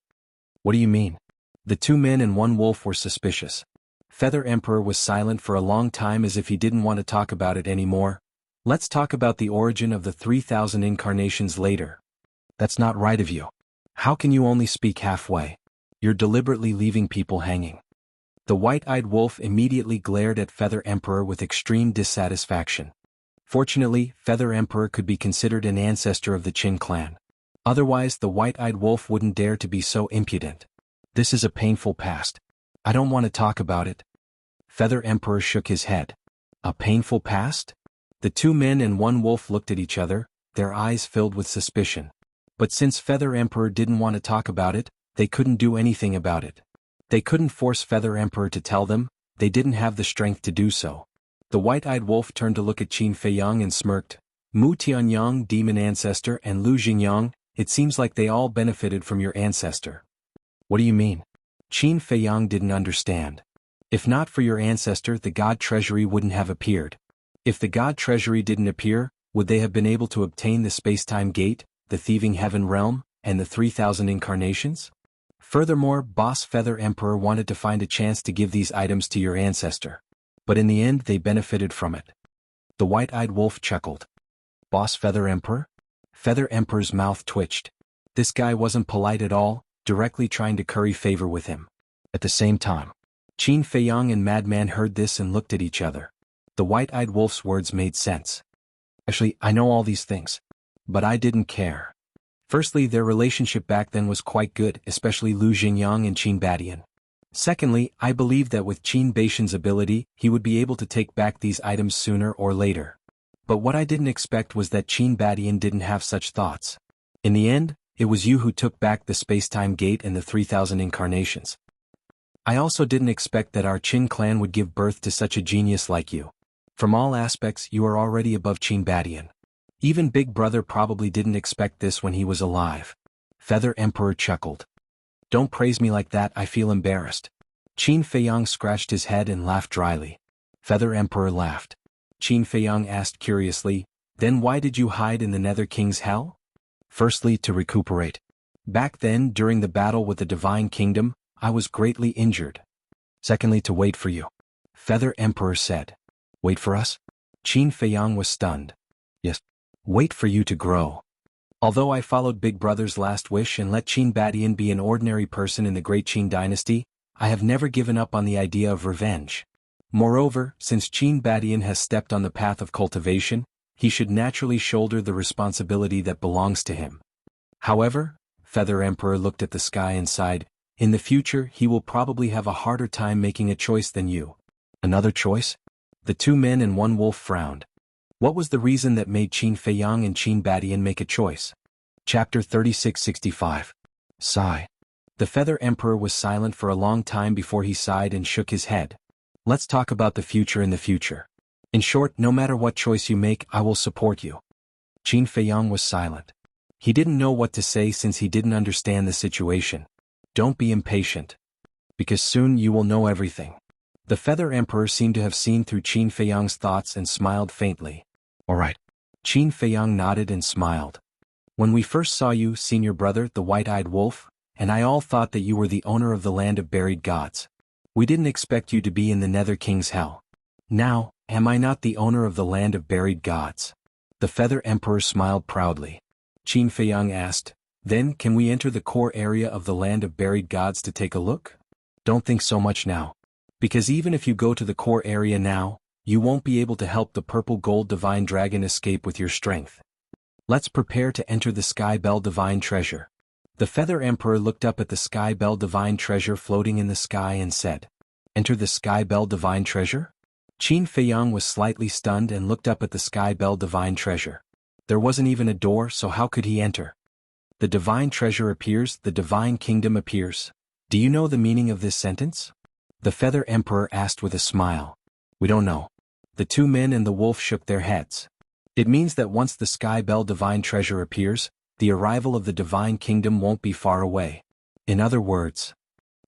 What do you mean? The two men and one wolf were suspicious. Feather Emperor was silent for a long time as if he didn't want to talk about it anymore. Let's talk about the origin of the 3,000 incarnations later. That's not right of you. How can you only speak halfway? You're deliberately leaving people hanging. The white-eyed wolf immediately glared at Feather Emperor with extreme dissatisfaction. Fortunately, Feather Emperor could be considered an ancestor of the Qin clan. Otherwise, the white-eyed wolf wouldn't dare to be so impudent. This is a painful past. I don't want to talk about it. Feather Emperor shook his head. A painful past? The two men and one wolf looked at each other, their eyes filled with suspicion. But since Feather Emperor didn't want to talk about it, they couldn't do anything about it. They couldn't force Feather Emperor to tell them, they didn't have the strength to do so. The white-eyed wolf turned to look at Qin Feiyang and smirked. Mu Tianyang, demon ancestor, and Lu Jingyang, it seems like they all benefited from your ancestor. What do you mean? Qin Feiyang didn't understand. If not for your ancestor, the God Treasury wouldn't have appeared. If the God Treasury didn't appear, would they have been able to obtain the space-time gate, the thieving heaven realm, and the 3,000 incarnations? Furthermore, Boss Feather Emperor wanted to find a chance to give these items to your ancestor. But in the end they benefited from it. The white-eyed wolf chuckled. Boss Feather Emperor? Feather Emperor's mouth twitched. This guy wasn't polite at all, directly trying to curry favor with him. At the same time, Qin Feiyang and Madman heard this and looked at each other. The white-eyed wolf's words made sense. Actually, I know all these things. But I didn't care. Firstly, their relationship back then was quite good, especially Lu Jingyang and Qin Badian. Secondly, I believed that with Qin Baishan's ability, he would be able to take back these items sooner or later. But what I didn't expect was that Qin Badian didn't have such thoughts. In the end, it was you who took back the space-time gate and the 3,000 incarnations. I also didn't expect that our Qin clan would give birth to such a genius like you. From all aspects, you are already above Qin Badian. Even Big Brother probably didn't expect this when he was alive. Feather Emperor chuckled. Don't praise me like that, I feel embarrassed. Qin Feiyang scratched his head and laughed dryly. Feather Emperor laughed. Qin Feiyang asked curiously, then why did you hide in the Nether King's hell? Firstly, to recuperate. Back then, during the battle with the Divine Kingdom, I was greatly injured. Secondly, to wait for you. Feather Emperor said. Wait for us? Qin Feiyang was stunned. Yes. Wait for you to grow. Although I followed Big Brother's last wish and let Qin Badian be an ordinary person in the Great Qin dynasty, I have never given up on the idea of revenge. Moreover, since Qin Badian has stepped on the path of cultivation, he should naturally shoulder the responsibility that belongs to him. However, Feather Emperor looked at the sky and sighed, in the future he will probably have a harder time making a choice than you. Another choice? The two men and one wolf frowned. What was the reason that made Qin Feiyang and Qin Badian make a choice? Chapter 3665. Sigh. The Feather Emperor was silent for a long time before he sighed and shook his head. Let's talk about the future in the future. In short, no matter what choice you make, I will support you. Qin Feiyang was silent. He didn't know what to say since he didn't understand the situation. Don't be impatient. Because soon you will know everything. The Feather Emperor seemed to have seen through Qin Feiyang's thoughts and smiled faintly. All right. Qin Feiyang nodded and smiled. When we first saw you, senior brother, the white-eyed wolf, and I all thought that you were the owner of the land of buried gods. We didn't expect you to be in the Nether King's hell. Now, am I not the owner of the land of buried gods? The Feather Emperor smiled proudly. Qin Feiyang asked, then can we enter the core area of the land of buried gods to take a look? Don't think so much now. Because even if you go to the core area now, you won't be able to help the purple gold divine dragon escape with your strength. Let's prepare to enter the Sky Bell divine treasure. The Feather Emperor looked up at the Sky Bell divine treasure floating in the sky and said, enter the Sky Bell divine treasure? Qin Feiyang was slightly stunned and looked up at the Sky Bell divine treasure. There wasn't even a door, so how could he enter? The divine treasure appears, the divine kingdom appears. Do you know the meaning of this sentence? The Feather Emperor asked with a smile. We don't know. The two men and the wolf shook their heads. It means that once the Sky Bell divine treasure appears, the arrival of the divine kingdom won't be far away. In other words,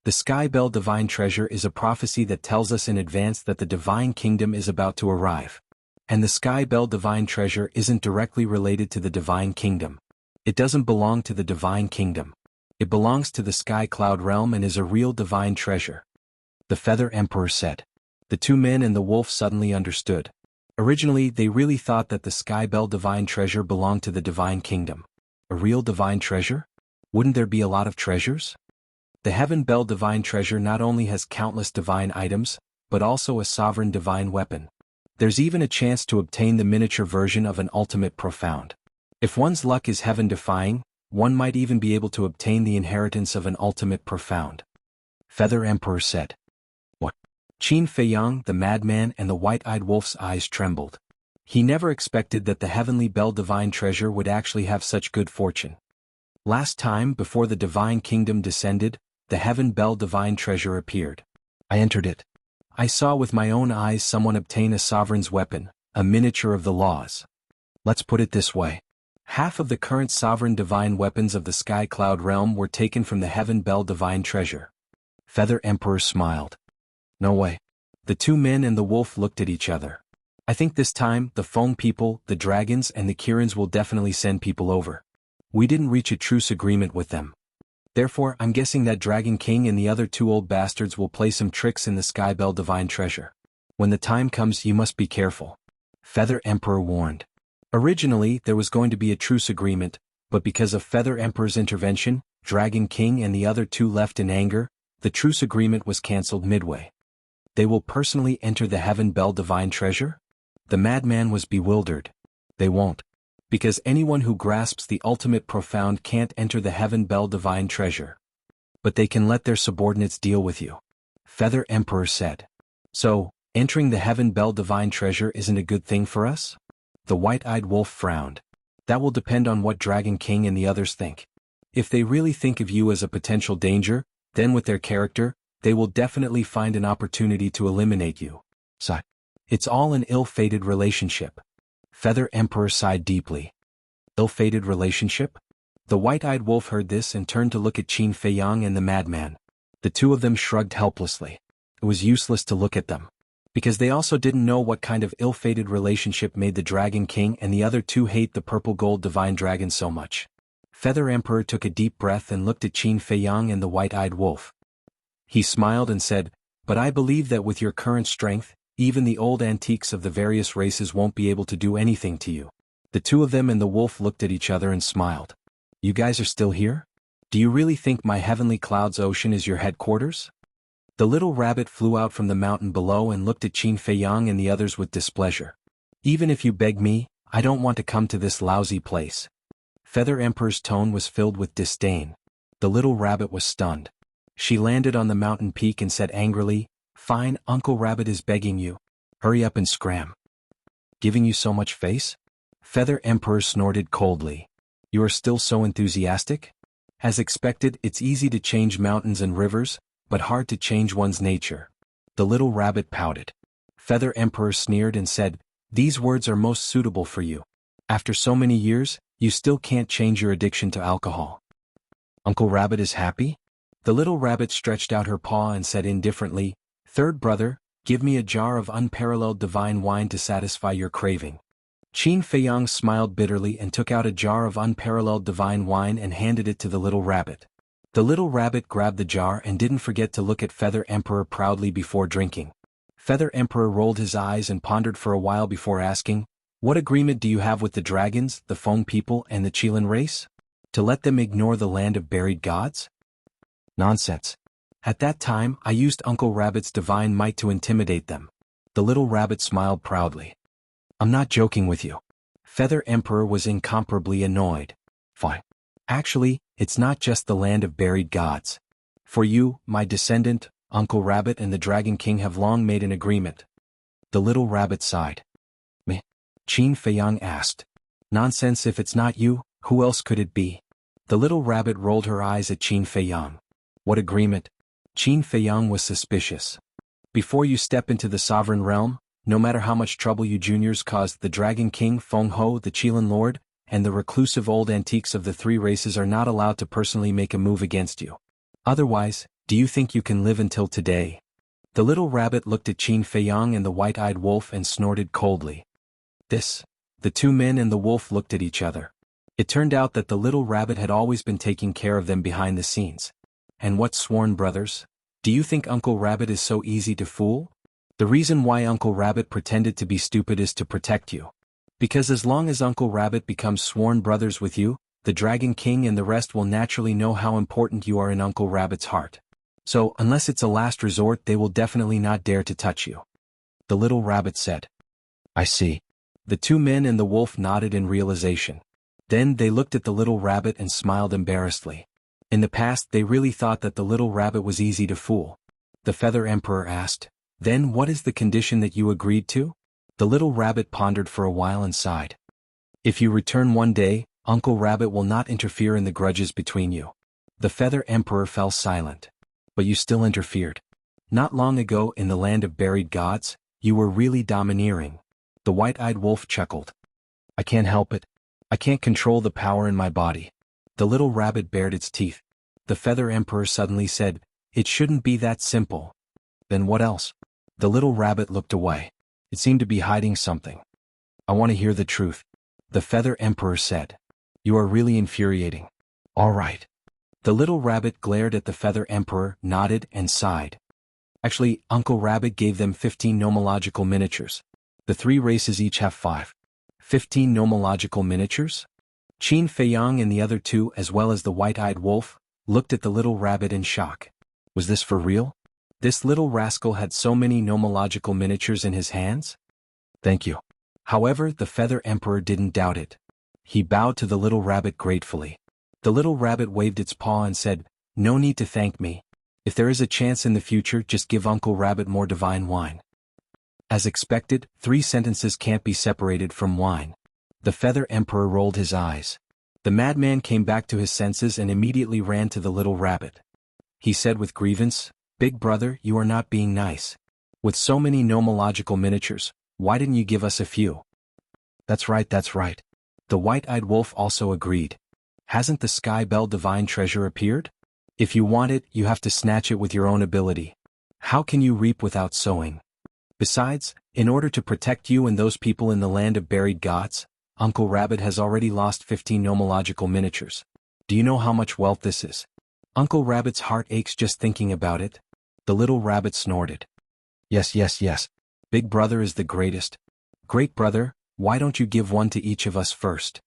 the Sky Bell divine treasure is a prophecy that tells us in advance that the divine kingdom is about to arrive. And the Sky Bell divine treasure isn't directly related to the divine kingdom. It doesn't belong to the divine kingdom. It belongs to the Sky Cloud realm and is a real divine treasure. The Feather Emperor said. The two men and the wolf suddenly understood. Originally, they really thought that the Sky Bell divine treasure belonged to the divine kingdom. A real divine treasure? Wouldn't there be a lot of treasures? The Heaven Bell divine treasure not only has countless divine items, but also a sovereign divine weapon. There's even a chance to obtain the miniature version of an ultimate profound. If one's luck is heaven-defying, one might even be able to obtain the inheritance of an ultimate profound. Feather Emperor said. What? Qin Feiyang, the madman, and the white-eyed wolf's eyes trembled. He never expected that the Heavenly Bell divine treasure would actually have such good fortune. Last time, before the divine kingdom descended, the Heaven Bell divine treasure appeared. I entered it. I saw with my own eyes someone obtain a sovereign's weapon, a miniature of the laws. Let's put it this way. Half of the current sovereign divine weapons of the Sky Cloud realm were taken from the Heaven Bell divine treasure. Feather Emperor smiled. No way. The two men and the wolf looked at each other. I think this time, the Foam people, the dragons and the Kirins will definitely send people over. We didn't reach a truce agreement with them. Therefore, I'm guessing that Dragon King and the other two old bastards will play some tricks in the Sky Bell divine treasure. When the time comes, you must be careful. Feather Emperor warned. Originally, there was going to be a truce agreement, but because of Feather Emperor's intervention, Dragon King and the other two left in anger, the truce agreement was cancelled midway. They will personally enter the Heaven Bell divine treasure? The madman was bewildered. They won't. Because anyone who grasps the ultimate profound can't enter the Heaven Bell divine treasure. But they can let their subordinates deal with you. Feather Emperor said. So, entering the Heaven Bell divine treasure isn't a good thing for us? The white-eyed wolf frowned. That will depend on what Dragon King and the others think. If they really think of you as a potential danger, then with their character, they will definitely find an opportunity to eliminate you. Sigh. It's all an ill-fated relationship. Feather Emperor sighed deeply. Ill-fated relationship? The white-eyed wolf heard this and turned to look at Qin Feiyang and the madman. The two of them shrugged helplessly. It was useless to look at them, because they also didn't know what kind of ill-fated relationship made the Dragon King and the other two hate the purple gold divine dragon so much. Feather Emperor took a deep breath and looked at Qin Feiyang and the white-eyed wolf. He smiled and said, "But I believe that with your current strength, even the old antiques of the various races won't be able to do anything to you." The two of them and the wolf looked at each other and smiled. "You guys are still here? Do you really think my heavenly clouds ocean is your headquarters?" The little rabbit flew out from the mountain below and looked at Qin Feiyang and the others with displeasure. "Even if you beg me, I don't want to come to this lousy place." Feather Emperor's tone was filled with disdain. The little rabbit was stunned. She landed on the mountain peak and said angrily, "Fine, Uncle Rabbit is begging you. Hurry up and scram." "Giving you so much face?" Feather Emperor snorted coldly. "You are still so enthusiastic?" As expected, it's easy to change mountains and rivers, but hard to change one's nature. The little rabbit pouted. Feather Emperor sneered and said, "These words are most suitable for you. After so many years, you still can't change your addiction to alcohol." "Uncle Rabbit is happy?" The little rabbit stretched out her paw and said indifferently, "Third brother, give me a jar of unparalleled divine wine to satisfy your craving." Qin Feiyang smiled bitterly and took out a jar of unparalleled divine wine and handed it to the little rabbit. The little rabbit grabbed the jar and didn't forget to look at Feather Emperor proudly before drinking. Feather Emperor rolled his eyes and pondered for a while before asking, "What agreement do you have with the dragons, the Feng people and the Qilin race? To let them ignore the land of buried gods?" "Nonsense. At that time I used Uncle Rabbit's divine might to intimidate them." The little rabbit smiled proudly. "I'm not joking with you." Feather Emperor was incomparably annoyed. "Fine. Actually, it's not just the land of buried gods. For you, my descendant, Uncle Rabbit and the Dragon King have long made an agreement." The little rabbit sighed. "Meh?" Qin Feiyang asked. "Nonsense, if it's not you, who else could it be?" The little rabbit rolled her eyes at Qin Feiyang. "What agreement?" Qin Feiyang was suspicious. "Before you step into the sovereign realm, no matter how much trouble you juniors caused, the Dragon King, Feng Ho, the Qilin Lord, and the reclusive old antiques of the three races are not allowed to personally make a move against you. Otherwise, do you think you can live until today?" The little rabbit looked at Qin Feiyang and the white-eyed wolf and snorted coldly. The two men and the wolf looked at each other. It turned out that the little rabbit had always been taking care of them behind the scenes. "And what, sworn brothers? Do you think Uncle Rabbit is so easy to fool? The reason why Uncle Rabbit pretended to be stupid is to protect you. Because as long as Uncle Rabbit becomes sworn brothers with you, the Dragon King and the rest will naturally know how important you are in Uncle Rabbit's heart. So, unless it's a last resort, they will definitely not dare to touch you." The little rabbit said. "I see." The two men and the wolf nodded in realization. Then they looked at the little rabbit and smiled embarrassedly. In the past they really thought that the little rabbit was easy to fool. The Feather Emperor asked, "Then what is the condition that you agreed to?" The little rabbit pondered for a while and sighed. "If you return one day, Uncle Rabbit will not interfere in the grudges between you." The Feather Emperor fell silent. "But you still interfered. Not long ago in the land of buried gods, you were really domineering." The white-eyed wolf chuckled. "I can't help it. I can't control the power in my body." The little rabbit bared its teeth. The Feather Emperor suddenly said, "It shouldn't be that simple." "Then what else?" The little rabbit looked away. It seemed to be hiding something. "I want to hear the truth." The Feather Emperor said. "You are really infuriating." "All right." The little rabbit glared at the Feather Emperor, nodded, and sighed. "Actually, Uncle Rabbit gave them 15 nomological miniatures. The three races each have 5. 15 nomological miniatures? Qin Feiyang and the other two, as well as the white-eyed wolf, looked at the little rabbit in shock. Was this for real? This little rascal had so many nomological miniatures in his hands? "Thank you." However, the Feather Emperor didn't doubt it. He bowed to the little rabbit gratefully. The little rabbit waved its paw and said, "No need to thank me. If there is a chance in the future, just give Uncle Rabbit more divine wine." As expected, 3 sentences can't be separated from wine. The Feather Emperor rolled his eyes. The madman came back to his senses and immediately ran to the little rabbit. He said with grievance, "Big brother, you are not being nice. With so many nomological miniatures, why didn't you give us a few?" That's right. The white-eyed wolf also agreed. Hasn't the Sky Bell divine treasure appeared? If you want it, you have to snatch it with your own ability. How can you reap without sowing? Besides, in order to protect you and those people in the land of buried gods, Uncle Rabbit has already lost 15 nomological miniatures. Do you know how much wealth this is? Uncle Rabbit's heart aches just thinking about it. The little rabbit snorted. Yes, yes, yes. Big Brother is the greatest. Great Brother, why don't you give one to each of us first?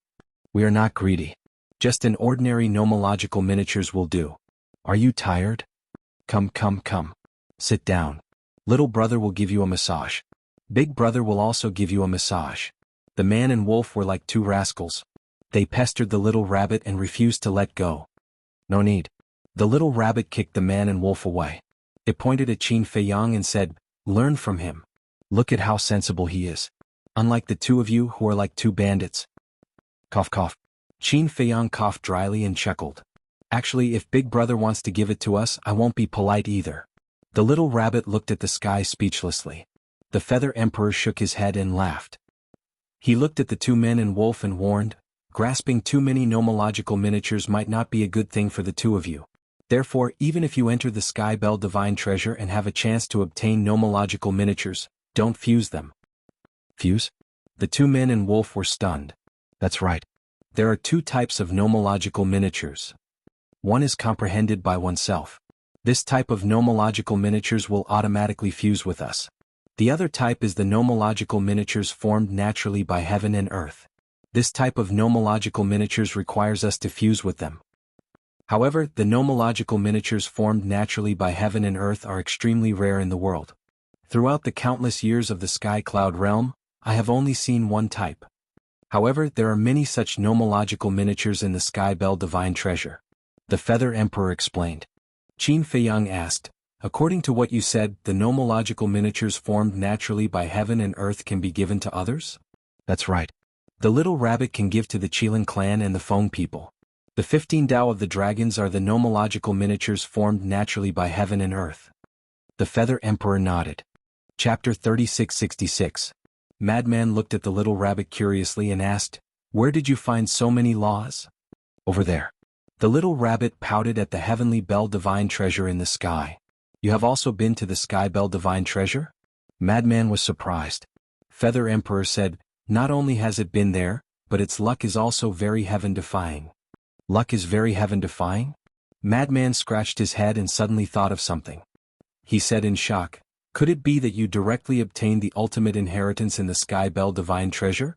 We are not greedy. Just an ordinary nomological miniatures will do. Are you tired? Come. Sit down. Little Brother will give you a massage. Big Brother will also give you a massage. The man and wolf were like two rascals. They pestered the little rabbit and refused to let go. No need. The little rabbit kicked the man and wolf away. It pointed at Qin Feiyang and said, "Learn from him. Look at how sensible he is. Unlike the two of you who are like two bandits." Cough cough. Qin Feiyang coughed dryly and chuckled. Actually, if Big Brother wants to give it to us, I won't be polite either. The little rabbit looked at the sky speechlessly. The Feather Emperor shook his head and laughed. He looked at the two men and wolf and warned, grasping too many nomological miniatures might not be a good thing for the two of you. Therefore, even if you enter the Sky Bell Divine Treasure and have a chance to obtain nomological miniatures, don't fuse them. Fuse? The two men and wolf were stunned. That's right. There are two types of nomological miniatures. One is comprehended by oneself. This type of nomological miniatures will automatically fuse with us. The other type is the nomological miniatures formed naturally by heaven and earth. This type of nomological miniatures requires us to fuse with them. However, the nomological miniatures formed naturally by heaven and earth are extremely rare in the world. Throughout the countless years of the Sky Cloud realm, I have only seen one type. However, there are many such nomological miniatures in the Sky Bell Divine Treasure. The Feather Emperor explained. Qin Feiyang asked, according to what you said, the nomological miniatures formed naturally by heaven and earth can be given to others? That's right. The little rabbit can give to the Qilin clan and the Feng people. The 15 Tao of the dragons are the nomological miniatures formed naturally by heaven and earth. The Feather Emperor nodded. Chapter 3666. Madman looked at the little rabbit curiously and asked, "Where did you find so many laws?" "Over there." The little rabbit pouted at the Heavenly Bell Divine Treasure in the sky. "You have also been to the Sky Bell Divine Treasure?" Madman was surprised. Feather Emperor said, "Not only has it been there, but its luck is also very heaven-defying." Luck is very heaven-defying? Madman scratched his head and suddenly thought of something. He said in shock, "Could it be that you directly obtained the ultimate inheritance in the Sky Bell Divine Treasure?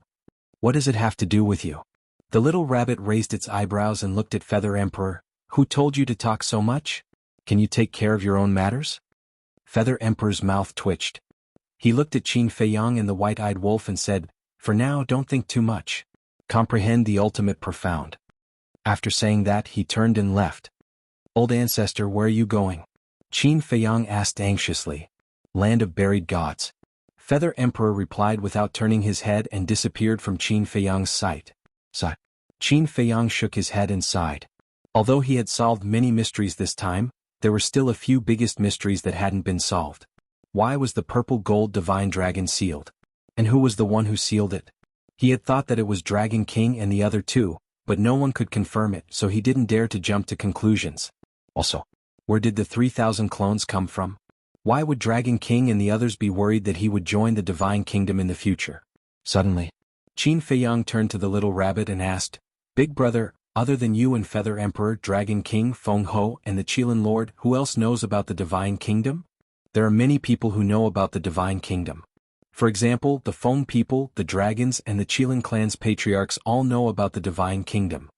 What does it have to do with you?" The little rabbit raised its eyebrows and looked at Feather Emperor. "Who told you to talk so much? Can you take care of your own matters?" Feather Emperor's mouth twitched. He looked at Qin Feiyang and the white-eyed wolf and said, "For now, don't think too much. Comprehend the ultimate profound." After saying that, he turned and left. "Old ancestor, where are you going?" Qin Feiyang asked anxiously. "Land of buried gods." Feather Emperor replied without turning his head and disappeared from Qin Feiyang's sight. Qin Feiyang shook his head and sighed. Although he had solved many mysteries this time, there were still a few biggest mysteries that hadn't been solved. Why was the purple gold divine dragon sealed? And who was the one who sealed it? He had thought that it was Dragon King and the other two, but no one could confirm it, so he didn't dare to jump to conclusions. Also, where did the 3,000 clones come from? Why would Dragon King and the others be worried that he would join the Divine Kingdom in the future? Suddenly, Qin Feiyang turned to the little rabbit and asked, "Big Brother, other than you and Feather Emperor, Dragon King, Feng Ho, and the Qilin Lord, who else knows about the Divine Kingdom?" "There are many people who know about the Divine Kingdom. For example, the Feng people, the dragons, and the Qilin clan's patriarchs all know about the Divine Kingdom.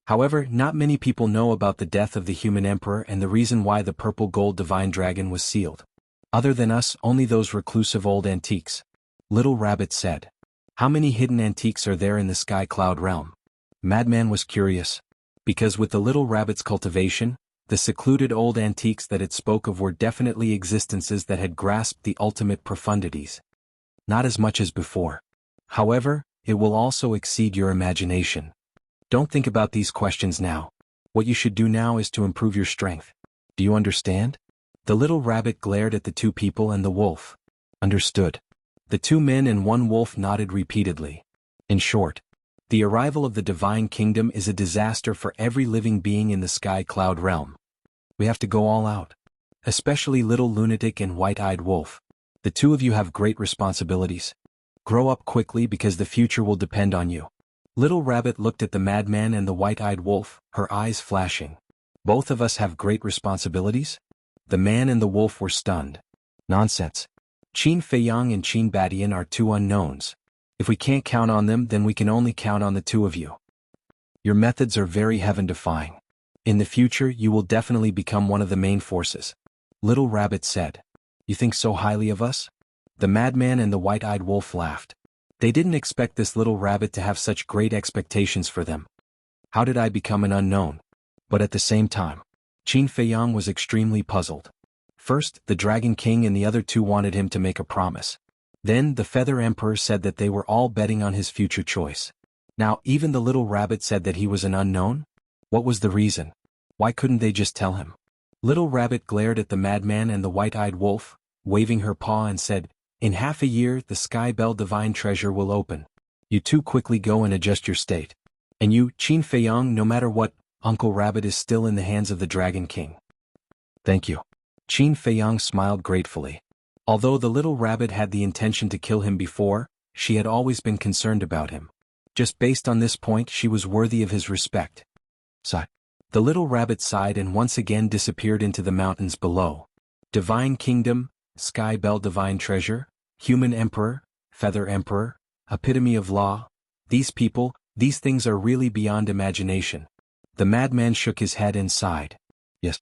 However, not many people know about the death of the human emperor and the reason why the purple gold divine dragon was sealed. Other than us, only those reclusive old antiques." Little Rabbit said. "How many hidden antiques are there in the Sky Cloud realm?" Madman was curious. Because with the little rabbit's cultivation, the secluded old antiques that it spoke of were definitely existences that had grasped the ultimate profundities. Not as much as before. However, it will also exceed your imagination. Don't think about these questions now. What you should do now is to improve your strength. Do you understand? The little rabbit glared at the two people and the wolf. Understood. The two men and one wolf nodded repeatedly. In short, The arrival of the Divine Kingdom is a disaster for every living being in the Sky Cloud realm. We have to go all out. Especially Little Lunatic and White-Eyed Wolf. The two of you have great responsibilities. Grow up quickly because the future will depend on you. Little Rabbit looked at the madman and the White-Eyed Wolf, her eyes flashing. Both of us have great responsibilities? The man and the wolf were stunned. Nonsense. Qin Feiyang and Qin Badian are two unknowns. If we can't count on them, then we can only count on the two of you. Your methods are very heaven-defying. In the future, you will definitely become one of the main forces. Little Rabbit said. You think so highly of us? The madman and the White-Eyed Wolf laughed. They didn't expect this Little Rabbit to have such great expectations for them. How did I become an unknown? But at the same time, Qin Feiyang was extremely puzzled. First, the Dragon King and the other two wanted him to make a promise. Then, the Feather Emperor said that they were all betting on his future choice. Now, even the Little Rabbit said that he was an unknown? What was the reason? Why couldn't they just tell him? Little Rabbit glared at the madman and the White-Eyed Wolf, waving her paw and said, In half a year, the Sky Bell Divine Treasure will open. You two quickly go and adjust your state. And you, Qin Feiyang, no matter what, Uncle Rabbit is still in the hands of the Dragon King. Thank you. Qin Feiyang smiled gratefully. Although the Little Rabbit had the intention to kill him before, she had always been concerned about him. Just based on this point, she was worthy of his respect. Sigh. The Little Rabbit sighed and once again disappeared into the mountains below. Divine Kingdom, Sky Bell Divine Treasure, Human Emperor, Feather Emperor, Epitome of Law. These people, these things are really beyond imagination. The madman shook his head and sighed. Yes.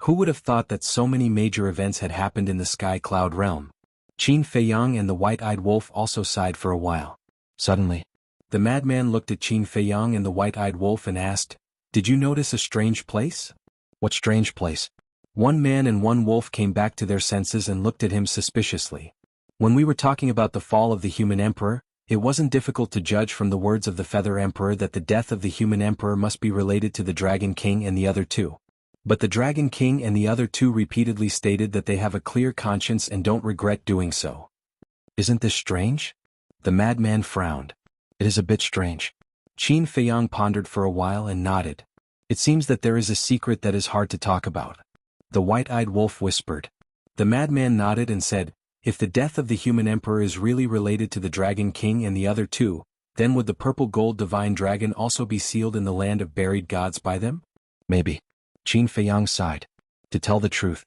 Who would have thought that so many major events had happened in the Sky Cloud realm? Qin Feiyang and the White-Eyed Wolf also sighed for a while. Suddenly, the madman looked at Qin Feiyang and the White-Eyed Wolf and asked, Did you notice a strange place? What strange place? One man and one wolf came back to their senses and looked at him suspiciously. When we were talking about the fall of the Human Emperor, it wasn't difficult to judge from the words of the Feather Emperor that the death of the Human Emperor must be related to the Dragon King and the other two. But the Dragon King and the other two repeatedly stated that they have a clear conscience and don't regret doing so. Isn't this strange? The madman frowned. It is a bit strange. Qin Feiyang pondered for a while and nodded. It seems that there is a secret that is hard to talk about. The White-Eyed Wolf whispered. The madman nodded and said, If the death of the Human Emperor is really related to the Dragon King and the other two, then would the purple gold divine dragon also be sealed in the land of buried gods by them? Maybe. Qin Feiyang sighed. To tell the truth,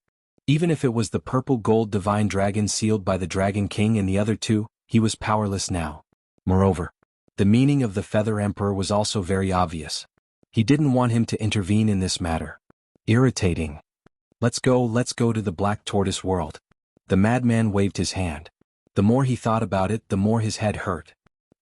even if it was the purple gold divine dragon sealed by the Dragon King and the other two, he was powerless now. Moreover, the meaning of the Feather Emperor was also very obvious. He didn't want him to intervene in this matter. Irritating. Let's go to the Black Tortoise world. The madman waved his hand. The more he thought about it, the more his head hurt.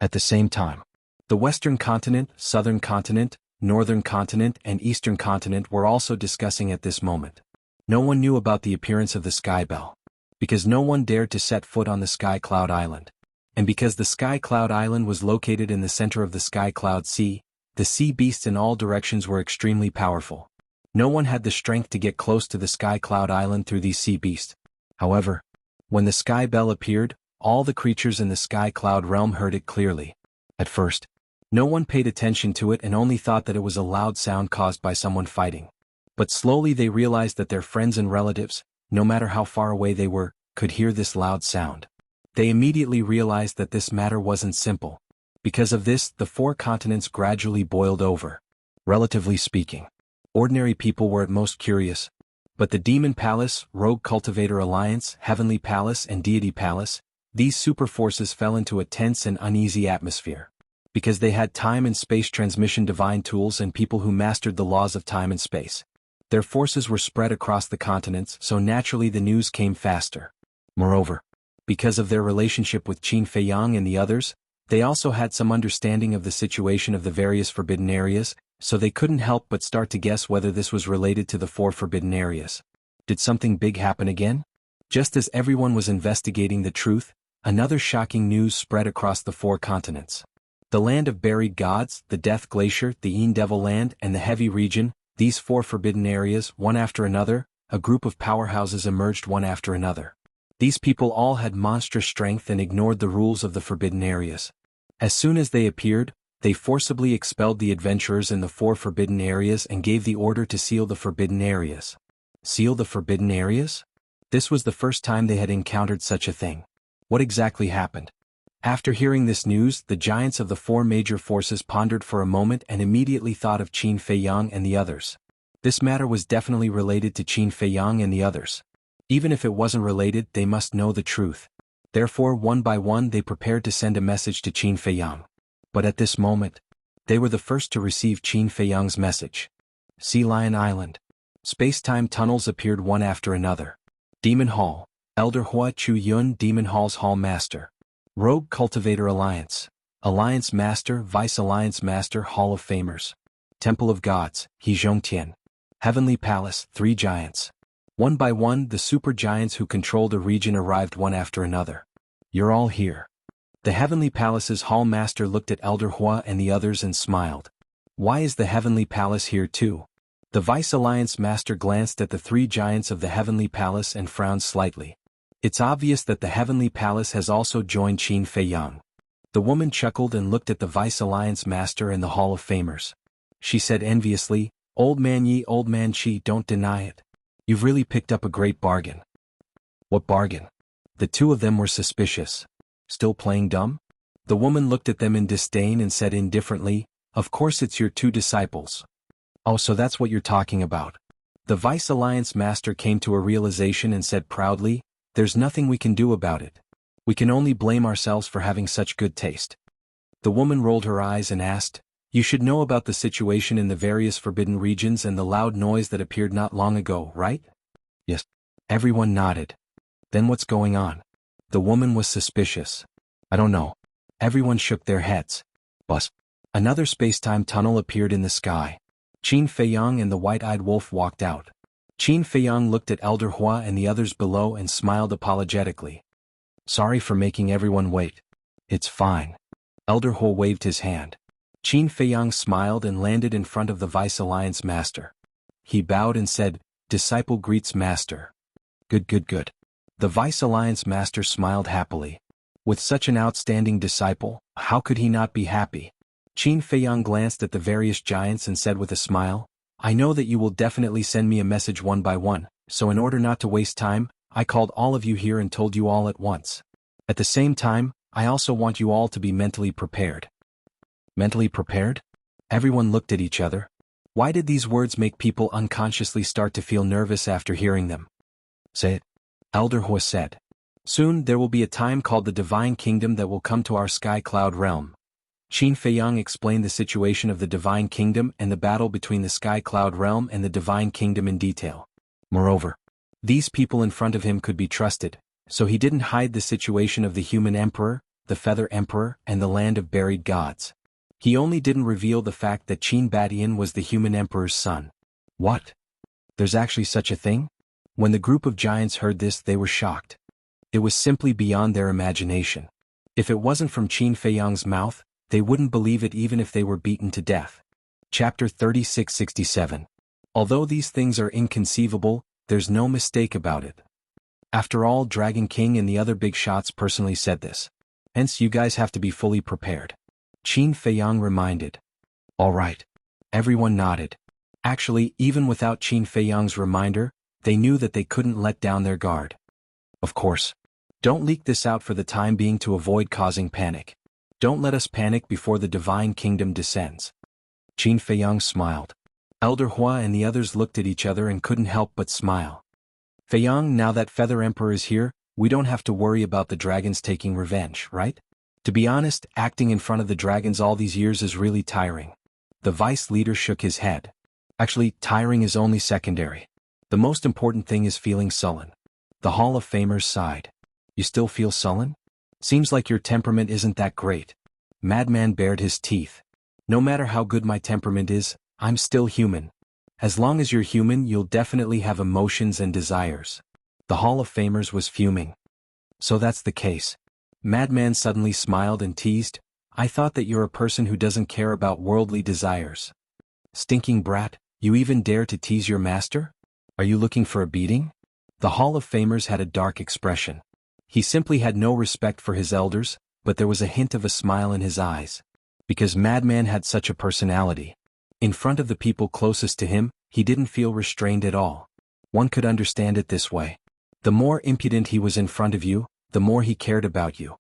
At the same time, the Western Continent, Southern Continent, Northern Continent and Eastern Continent were also discussing at this moment. No one knew about the appearance of the Sky Bell, because no one dared to set foot on the Sky Cloud Island. And because the Sky Cloud Island was located in the center of the Sky Cloud Sea, the sea beasts in all directions were extremely powerful. No one had the strength to get close to the Sky Cloud Island through these sea beasts. However, when the Sky Bell appeared, all the creatures in the Sky Cloud realm heard it clearly. At first, no one paid attention to it and only thought that it was a loud sound caused by someone fighting. But slowly they realized that their friends and relatives, no matter how far away they were, could hear this loud sound. They immediately realized that this matter wasn't simple. Because of this, the 4 continents gradually boiled over. Relatively speaking, ordinary people were at most curious. But the Demon Palace, Rogue Cultivator Alliance, Heavenly Palace and Deity Palace, these super forces fell into a tense and uneasy atmosphere. Because they had time and space transmission divine tools and people who mastered the laws of time and space. Their forces were spread across the continents, so naturally the news came faster. Moreover, because of their relationship with Qin Feiyang and the others, they also had some understanding of the situation of the various forbidden areas, so they couldn't help but start to guess whether this was related to the 4 forbidden areas. Did something big happen again? Just as everyone was investigating the truth, another shocking news spread across the 4 continents. The land of buried gods, the Death Glacier, the Een Devil Land, and the Heavy Region, these 4 forbidden areas, one after another, a group of powerhouses emerged one after another. These people all had monstrous strength and ignored the rules of the forbidden areas. As soon as they appeared, They forcibly expelled the adventurers in the 4 forbidden areas and gave the order to seal the forbidden areas. Seal the forbidden areas? This was the first time they had encountered such a thing. What exactly happened? After hearing this news, the giants of the 4 major forces pondered for a moment and immediately thought of Qin Feiyang and the others. This matter was definitely related to Qin Feiyang and the others. Even if it wasn't related, they must know the truth. Therefore, one by one they prepared to send a message to Qin Feiyang. But at this moment, they were the first to receive Qin Feiyang's message. Sea Lion Island. Space-time tunnels appeared one after another. Demon Hall. Elder Hua Chu Yun, Demon Hall's Hall Master. Rogue Cultivator Alliance. Alliance Master, Vice Alliance Master, Hall of Famers. Temple of Gods, He Zhongtian. Heavenly Palace, 3 giants. One by one, the super giants who control the region arrived one after another. You're all here. The Heavenly Palace's Hall Master looked at Elder Hua and the others and smiled. Why is the Heavenly Palace here too? The Vice Alliance Master glanced at the 3 giants of the Heavenly Palace and frowned slightly. It's obvious that the Heavenly Palace has also joined Qin Feiyang. The woman chuckled and looked at the Vice Alliance Master and the Hall of Famers. She said enviously, Old man Qi, don't deny it. You've really picked up a great bargain. What bargain? The 2 of them were suspicious. Still playing dumb? The woman looked at them in disdain and said indifferently, Of course it's your 2 disciples. Oh, so that's what you're talking about. The Vice Alliance Master came to a realization and said proudly, There's nothing we can do about it. We can only blame ourselves for having such good taste. The woman rolled her eyes and asked, You should know about the situation in the various forbidden regions and the loud noise that appeared not long ago, right? Yes. Everyone nodded. Then what's going on? The woman was suspicious. I don't know. Everyone shook their heads. Bus. Another space-time tunnel appeared in the sky. Qin Feiyang and the white-eyed wolf walked out. Qin Feiyang looked at Elder Hua and the others below and smiled apologetically. Sorry for making everyone wait. It's fine. Elder Hua waved his hand. Qin Feiyang smiled and landed in front of the Vice Alliance Master. He bowed and said, Disciple greets Master. Good. The Vice Alliance Master smiled happily. With such an outstanding disciple, how could he not be happy? Qin Feiyang glanced at the various giants and said with a smile, I know that you will definitely send me a message one by one, so in order not to waste time, I called all of you here and told you all at once. At the same time, I also want you all to be mentally prepared. Mentally prepared? Everyone looked at each other. Why did these words make people unconsciously start to feel nervous after hearing them? Say it. Elder Hua said. Soon there will be a time called the Divine Kingdom that will come to our sky cloud realm. Qin Feiyang explained the situation of the Divine Kingdom and the battle between the sky cloud realm and the Divine Kingdom in detail. Moreover, these people in front of him could be trusted, so he didn't hide the situation of the Human Emperor, the Feather Emperor, and the Land of Buried Gods. He only didn't reveal the fact that Qin Badian was the Human Emperor's son. What? There's actually such a thing? When the group of giants heard this, they were shocked. It was simply beyond their imagination. If it wasn't from Qin Feiyang's mouth, they wouldn't believe it even if they were beaten to death. Chapter 3667. Although these things are inconceivable, there's no mistake about it. After all, Dragon King and the other big shots personally said this. Hence you guys have to be fully prepared. Qin Feiyang reminded. All right. Everyone nodded. Actually, even without Qin Feiyang's reminder, they knew that they couldn't let down their guard. Of course. Don't leak this out for the time being to avoid causing panic. Don't let us panic before the Divine Kingdom descends. Qin Feiyang smiled. Elder Hua and the others looked at each other and couldn't help but smile. Feiyang, now that Feather Emperor is here, we don't have to worry about the dragons taking revenge, right? To be honest, acting in front of the dragons all these years is really tiring. The vice leader shook his head. Actually, tiring is only secondary. The most important thing is feeling sullen. The Hall of Famers sighed. You still feel sullen? Seems like your temperament isn't that great. Madman bared his teeth. No matter how good my temperament is, I'm still human. As long as you're human, you'll definitely have emotions and desires. The Hall of Famers was fuming. So that's the case. Madman suddenly smiled and teased, I thought that you're a person who doesn't care about worldly desires. Stinking brat, you even dare to tease your master? Are you looking for a beating? The Hall of Famers had a dark expression. He simply had no respect for his elders, but there was a hint of a smile in his eyes. Because Madman had such a personality. In front of the people closest to him, he didn't feel restrained at all. One could understand it this way. The more impudent he was in front of you, the more he cared about you.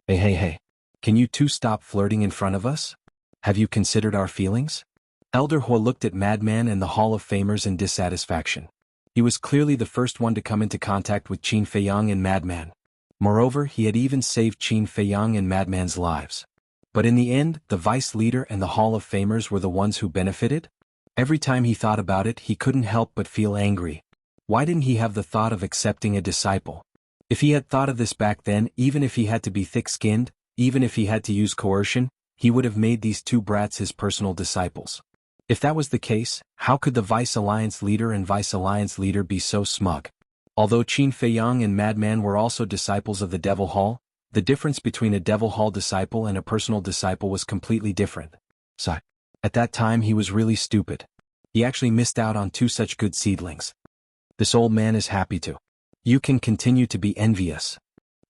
Hey. Can you two stop flirting in front of us? Have you considered our feelings? Elder Hua looked at Madman and the Hall of Famers in dissatisfaction. He was clearly the first one to come into contact with Qin Feiyang and Madman. Moreover, he had even saved Qin Feiyang and Madman's lives. But in the end, the vice leader and the Hall of Famers were the ones who benefited? Every time he thought about it, he couldn't help but feel angry. Why didn't he have the thought of accepting a disciple? If he had thought of this back then, even if he had to be thick-skinned, even if he had to use coercion, he would have made these two brats his personal disciples. If that was the case, how could the Vice Alliance leader and Vice Alliance leader be so smug? Although Qin Feiyang and Madman were also disciples of the Devil Hall, the difference between a Devil Hall disciple and a personal disciple was completely different. So, at that time he was really stupid. He actually missed out on two such good seedlings. This old man is happy to. You can continue to be envious.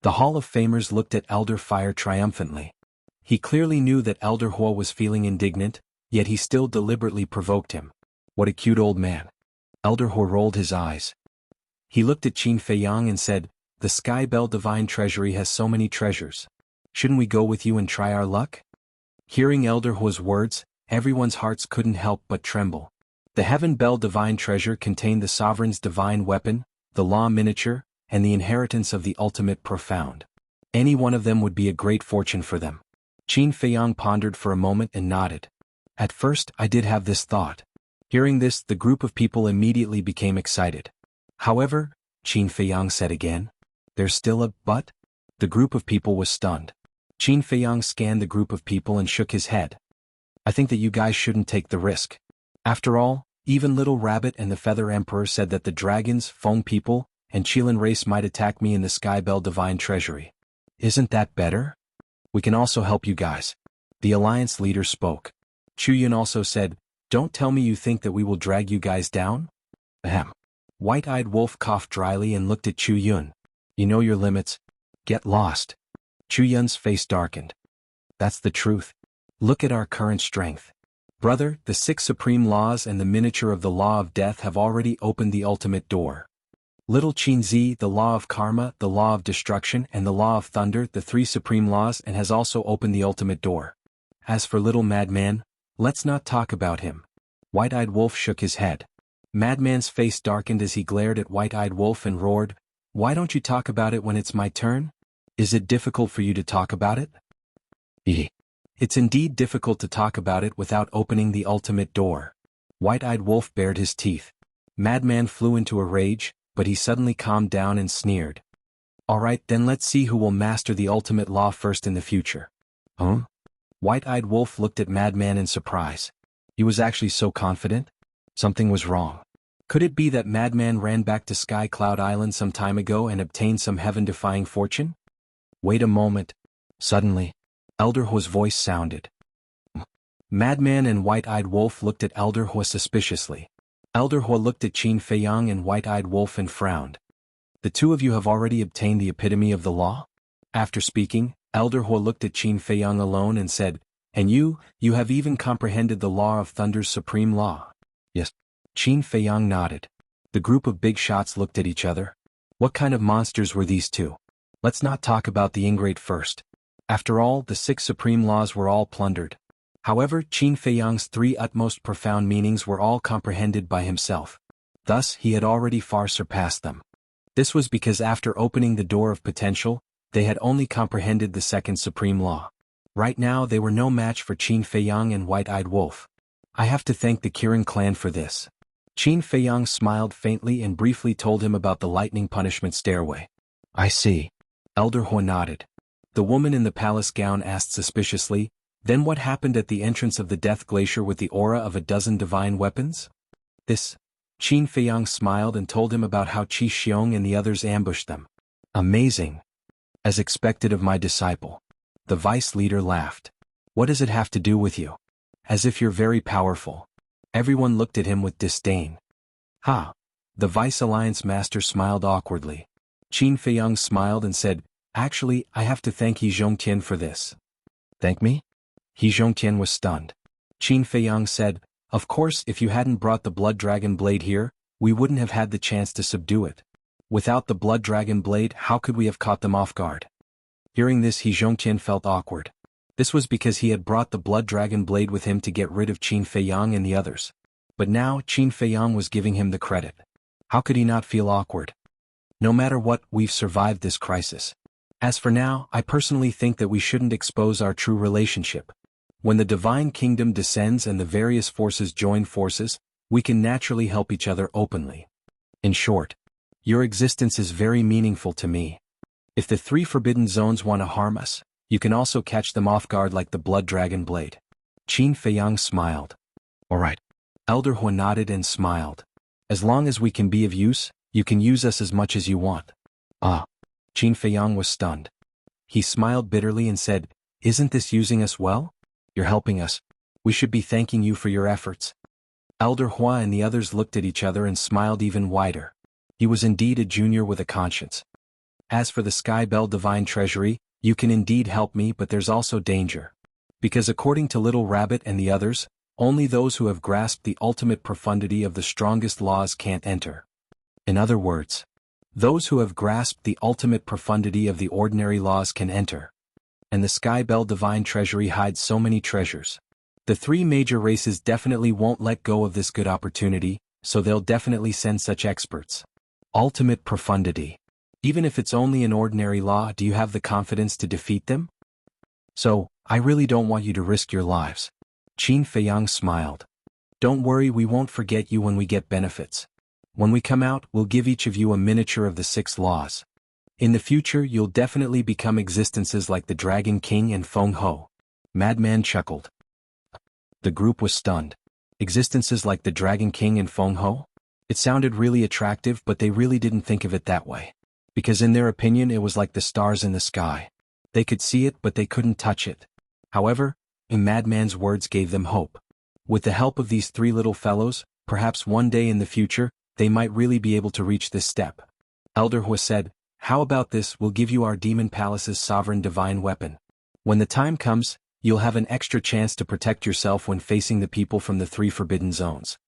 The Hall of Famers looked at Elder Fire triumphantly. He clearly knew that Elder Hua was feeling indignant, yet he still deliberately provoked him. What a cute old man. Elder Hua rolled his eyes. He looked at Qin Feiyang and said, "The Sky Bell Divine Treasury has so many treasures. Shouldn't we go with you and try our luck?" Hearing Elder Hua's words, everyone's hearts couldn't help but tremble. The Heaven Bell Divine Treasure contained the Sovereign's divine weapon, the Law Miniature, and the inheritance of the Ultimate Profound. Any one of them would be a great fortune for them. Qin Feiyang pondered for a moment and nodded. At first, I did have this thought. Hearing this, the group of people immediately became excited. However, Qin Feiyang said again, "There's still a but?" The group of people was stunned. Qin Feiyang scanned the group of people and shook his head. "I think that you guys shouldn't take the risk. After all, even Little Rabbit and the Feather Emperor said that the dragons, Feng people, and Qilin race might attack me in the Skybell Divine Treasury. Isn't that better? We can also help you guys." The alliance leader spoke. Chu Yun also said, "Don't tell me you think that we will drag you guys down?" Ahem. White-Eyed Wolf coughed dryly and looked at Chu Yun. "You know your limits. Get lost." Chu Yun's face darkened. "That's the truth. Look at our current strength. Brother, the 6 supreme laws and the miniature of the law of death have already opened the ultimate door. Little Qinzi, the law of karma, the law of destruction, and the law of thunder, the 3 supreme laws, and has also opened the ultimate door. As for Little Madman, let's not talk about him." White-Eyed Wolf shook his head. Madman's face darkened as he glared at White-Eyed Wolf and roared, "Why don't you talk about it when it's my turn? Is it difficult for you to talk about it?" It's indeed difficult to talk about it without opening the ultimate door." White-Eyed Wolf bared his teeth. Madman flew into a rage, but he suddenly calmed down and sneered. "All right, then let's see who will master the ultimate law first in the future." Huh? White-Eyed Wolf looked at Madman in surprise. He was actually so confident? Something was wrong. Could it be that Madman ran back to Sky Cloud Island some time ago and obtained some heaven-defying fortune? Wait a moment. Suddenly, Elder Hua's voice sounded. Madman and White-Eyed Wolf looked at Elder Hua suspiciously. Elder Hua looked at Qin Feiyang and White-Eyed Wolf and frowned. "The two of you have already obtained the epitome of the law?" After speaking, Elder Hua looked at Qin Feiyang alone and said, "And you have even comprehended the law of thunder's supreme law?" "Yes." Qin Feiyang nodded. The group of big shots looked at each other. What kind of monsters were these two? Let's not talk about the ingrate first. After all, the 6 supreme laws were all plundered. However, Qin Feiyang's 3 utmost profound meanings were all comprehended by himself. Thus, he had already far surpassed them. This was because after opening the door of potential, they had only comprehended the 2nd supreme law. Right now they were no match for Qin Feiyang and White-Eyed Wolf. I have to thank the Kirin clan for this. Qin Feiyang smiled faintly and briefly told him about the lightning punishment stairway. I see. Elder Hua nodded. The woman in the palace gown asked suspiciously, "Then what happened at the entrance of the Death Glacier with the aura of a dozen divine weapons?" This. Qin Feiyang smiled and told him about how Qi Xiong and the others ambushed them. Amazing. As expected of my disciple. The vice leader laughed. What does it have to do with you? As if you're very powerful. Everyone looked at him with disdain. Ha! The Vice Alliance Master smiled awkwardly. Qin Feiyang smiled and said, "Actually, I have to thank He Zhongtian for this." "Thank me?" He Zhongtian was stunned. Qin Feiyang said, "Of course, if you hadn't brought the blood dragon blade here, we wouldn't have had the chance to subdue it. Without the blood dragon blade, how could we have caught them off guard?" Hearing this, He Zhongtian felt awkward. This was because he had brought the blood dragon blade with him to get rid of Qin Feiyang and the others. But now, Qin Feiyang was giving him the credit. How could he not feel awkward? No matter what, we've survived this crisis. As for now, I personally think that we shouldn't expose our true relationship. When the Divine Kingdom descends and the various forces join forces, we can naturally help each other openly. In short, your existence is very meaningful to me. If the 3 forbidden zones want to harm us, you can also catch them off guard like the blood dragon blade. Qin Feiyang smiled. All right. Elder Hua nodded and smiled. As long as we can be of use, you can use us as much as you want. Ah. Qin Feiyang was stunned. He smiled bitterly and said, "Isn't this using us well? You're helping us. We should be thanking you for your efforts." Elder Hua and the others looked at each other and smiled even wider. He was indeed a junior with a conscience. As for the Sky Bell Divine Treasury, you can indeed help me, but there's also danger. Because according to Little Rabbit and the others, only those who have grasped the ultimate profundity of the strongest laws can't enter. In other words, those who have grasped the ultimate profundity of the ordinary laws can enter. And the Sky Bell Divine Treasury hides so many treasures. The 3 major races definitely won't let go of this good opportunity, so they'll definitely send such experts. Ultimate profundity. Even if it's only an ordinary law, do you have the confidence to defeat them? So, I really don't want you to risk your lives. Qin Feiyang smiled. Don't worry, we won't forget you when we get benefits. When we come out, we'll give each of you a miniature of the 6 laws. In the future, you'll definitely become existences like the Dragon King and Feng Ho. Madman chuckled. The group was stunned. Existences like the Dragon King and Feng Ho? It sounded really attractive, but they really didn't think of it that way. Because in their opinion, it was like the stars in the sky. They could see it, but they couldn't touch it. However, Madman's words gave them hope. With the help of these 3 little fellows, perhaps one day in the future, they might really be able to reach this step. Elder Hua said, "How about this? We'll give you our Demon Palace's sovereign divine weapon. When the time comes, you'll have an extra chance to protect yourself when facing the people from the 3 forbidden zones."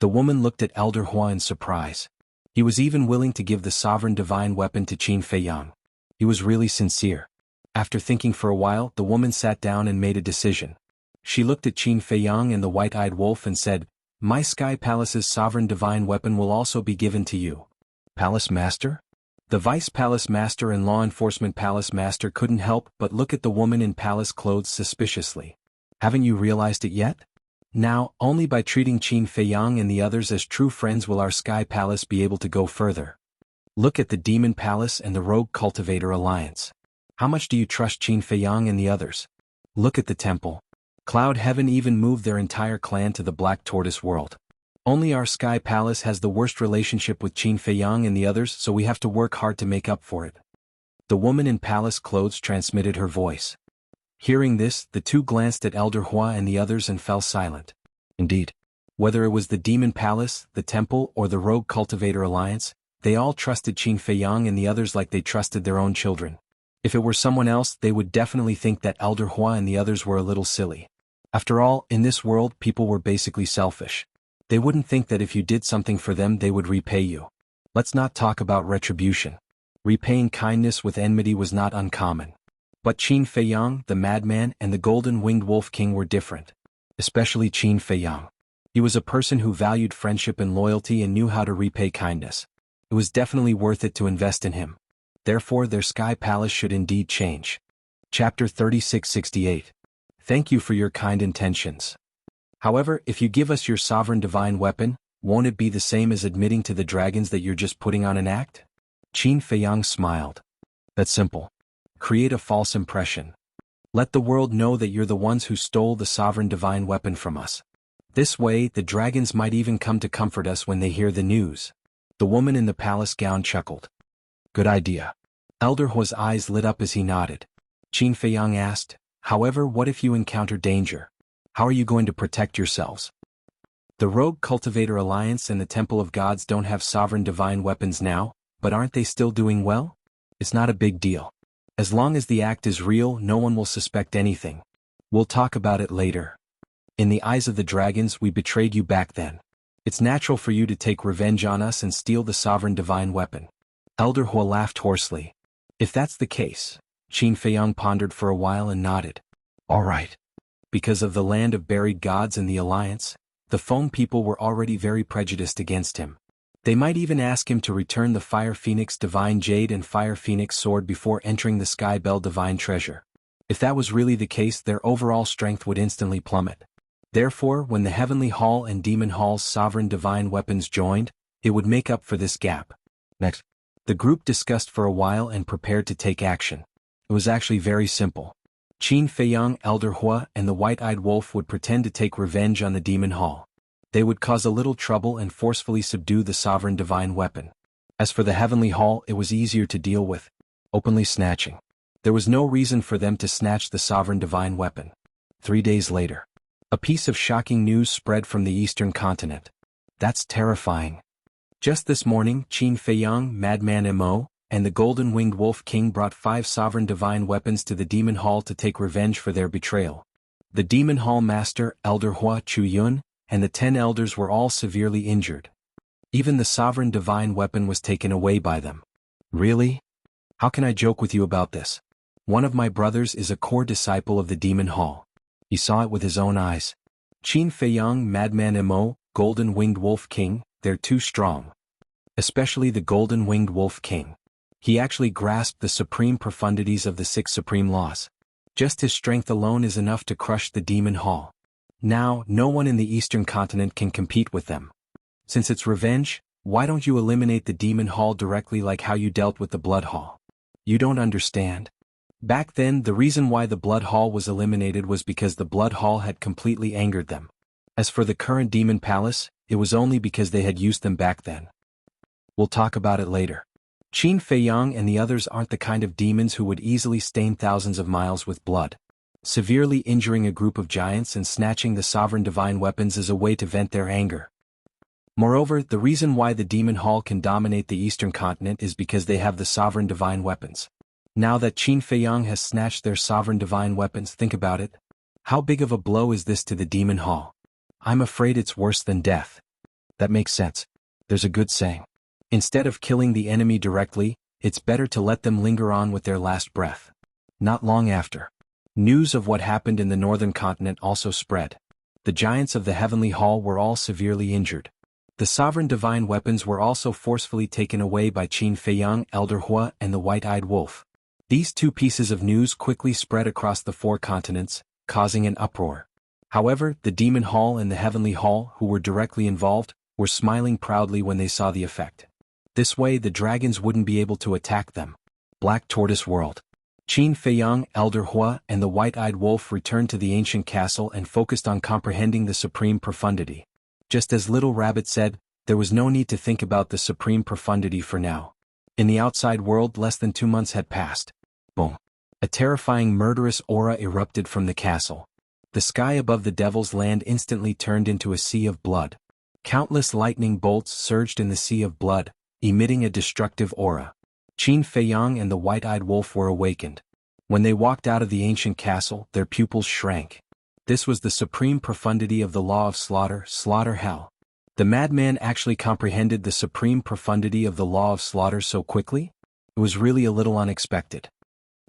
The woman looked at Elder Hua in surprise. He was even willing to give the sovereign divine weapon to Qin Feiyang. He was really sincere. After thinking for a while, the woman sat down and made a decision. She looked at Qin Feiyang and the white-eyed wolf and said, "My Sky Palace's sovereign divine weapon will also be given to you." Palace Master? The Vice Palace Master and Law Enforcement Palace Master couldn't help but look at the woman in palace clothes suspiciously. Haven't you realized it yet? Now, only by treating Qin Feiyang and the others as true friends will our Sky Palace be able to go further. Look at the Demon Palace and the Rogue Cultivator Alliance. How much do you trust Qin Feiyang and the others? Look at the temple. Cloud Heaven even moved their entire clan to the Black Tortoise world. Only our Sky Palace has the worst relationship with Qin Feiyang and the others, so we have to work hard to make up for it. The woman in palace clothes transmitted her voice. Hearing this, the 2 glanced at Elder Hua and the others and fell silent. Indeed. Whether it was the Demon Palace, the Temple, or the Rogue Cultivator Alliance, they all trusted Qin Feiyang and the others like they trusted their own children. If it were someone else, they would definitely think that Elder Hua and the others were a little silly. After all, in this world, people were basically selfish. They wouldn't think that if you did something for them, they would repay you. Let's not talk about retribution. Repaying kindness with enmity was not uncommon. But Qin Feiyang, the madman, and the golden-winged wolf king were different. Especially Qin Feiyang. He was a person who valued friendship and loyalty and knew how to repay kindness. It was definitely worth it to invest in him. Therefore, their Sky Palace should indeed change. Chapter 3668. Thank you for your kind intentions. However, if you give us your sovereign divine weapon, won't it be the same as admitting to the dragons that you're just putting on an act? Qin Feiyang smiled. That's simple. Create a false impression. Let the world know that you're the ones who stole the sovereign divine weapon from us. This way, the dragons might even come to comfort us when they hear the news. The woman in the palace gown chuckled. Good idea. Elder Hua's eyes lit up as he nodded. Qin Feiyang asked, however, what if you encounter danger? How are you going to protect yourselves? The Rogue Cultivator Alliance and the Temple of Gods don't have sovereign divine weapons now, but aren't they still doing well? It's not a big deal. As long as the act is real, no one will suspect anything. We'll talk about it later. In the eyes of the dragons, we betrayed you back then. It's natural for you to take revenge on us and steal the sovereign divine weapon. Elder Hua laughed hoarsely. If that's the case, Qin Feiyang pondered for a while and nodded. All right. Because of the land of buried gods and the alliance, the Feng people were already very prejudiced against him. They might even ask him to return the Fire Phoenix Divine Jade and Fire Phoenix Sword before entering the Sky Bell Divine Treasure. If that was really the case, their overall strength would instantly plummet. Therefore, when the Heavenly Hall and Demon Hall's sovereign divine weapons joined, it would make up for this gap. Next, the group discussed for a while and prepared to take action. It was actually very simple. Qin Feiyang, Elder Hua, and the White-Eyed Wolf would pretend to take revenge on the Demon Hall. They would cause a little trouble and forcefully subdue the sovereign divine weapon. As for the Heavenly Hall, it was easier to deal with. Openly snatching. There was no reason for them to snatch the sovereign divine weapon. 3 days later. A piece of shocking news spread from the eastern continent. That's terrifying. Just this morning, Qin Feiyang, Madman Mo, and the Golden-Winged Wolf King brought 5 sovereign divine weapons to the Demon Hall to take revenge for their betrayal. The Demon Hall Master, Elder Hua Chuyun, and the 10 elders were all severely injured. Even the sovereign divine weapon was taken away by them. Really? How can I joke with you about this? One of my brothers is a core disciple of the Demon Hall. He saw it with his own eyes. Qin Feiyang, Madman Mo, Golden-Winged Wolf King, they're too strong. Especially the Golden-Winged Wolf King. He actually grasped the supreme profundities of the 6 supreme laws. Just his strength alone is enough to crush the Demon Hall. Now, no one in the eastern continent can compete with them. Since it's revenge, why don't you eliminate the Demon Hall directly like how you dealt with the Blood Hall? You don't understand. Back then, the reason why the Blood Hall was eliminated was because the Blood Hall had completely angered them. As for the current Demon Palace, it was only because they had used them back then. We'll talk about it later. Qin Feiyang and the others aren't the kind of demons who would easily stain thousands of miles with blood. Severely injuring a group of giants and snatching the sovereign divine weapons is a way to vent their anger. Moreover, the reason why the Demon Hall can dominate the eastern continent is because they have the sovereign divine weapons. Now that Qin Feiyang has snatched their sovereign divine weapons, think about it. How big of a blow is this to the Demon Hall? I'm afraid it's worse than death. That makes sense. There's a good saying. Instead of killing the enemy directly, it's better to let them linger on with their last breath. Not long after, news of what happened in the northern continent also spread. The giants of the Heavenly Hall were all severely injured. The sovereign divine weapons were also forcefully taken away by Qin Feiyang, Elder Hua, and the White-Eyed Wolf. These 2 pieces of news quickly spread across the 4 continents, causing an uproar. However, the Demon Hall and the Heavenly Hall, who were directly involved, were smiling proudly when they saw the effect. This way the dragons wouldn't be able to attack them. Black Tortoise World. Qin Feiyang, Elder Hua, and the White-Eyed Wolf returned to the ancient castle and focused on comprehending the supreme profundity. Just as Little Rabbit said, there was no need to think about the supreme profundity for now. In the outside world, less than 2 months had passed. Boom. A terrifying murderous aura erupted from the castle. The sky above the Devil's Land instantly turned into a sea of blood. Countless lightning bolts surged in the sea of blood, emitting a destructive aura. Qin Feiyang and the White-Eyed Wolf were awakened. When they walked out of the ancient castle, their pupils shrank. This was the supreme profundity of the law of slaughter, slaughter hell. The madman actually comprehended the supreme profundity of the law of slaughter so quickly? It was really a little unexpected.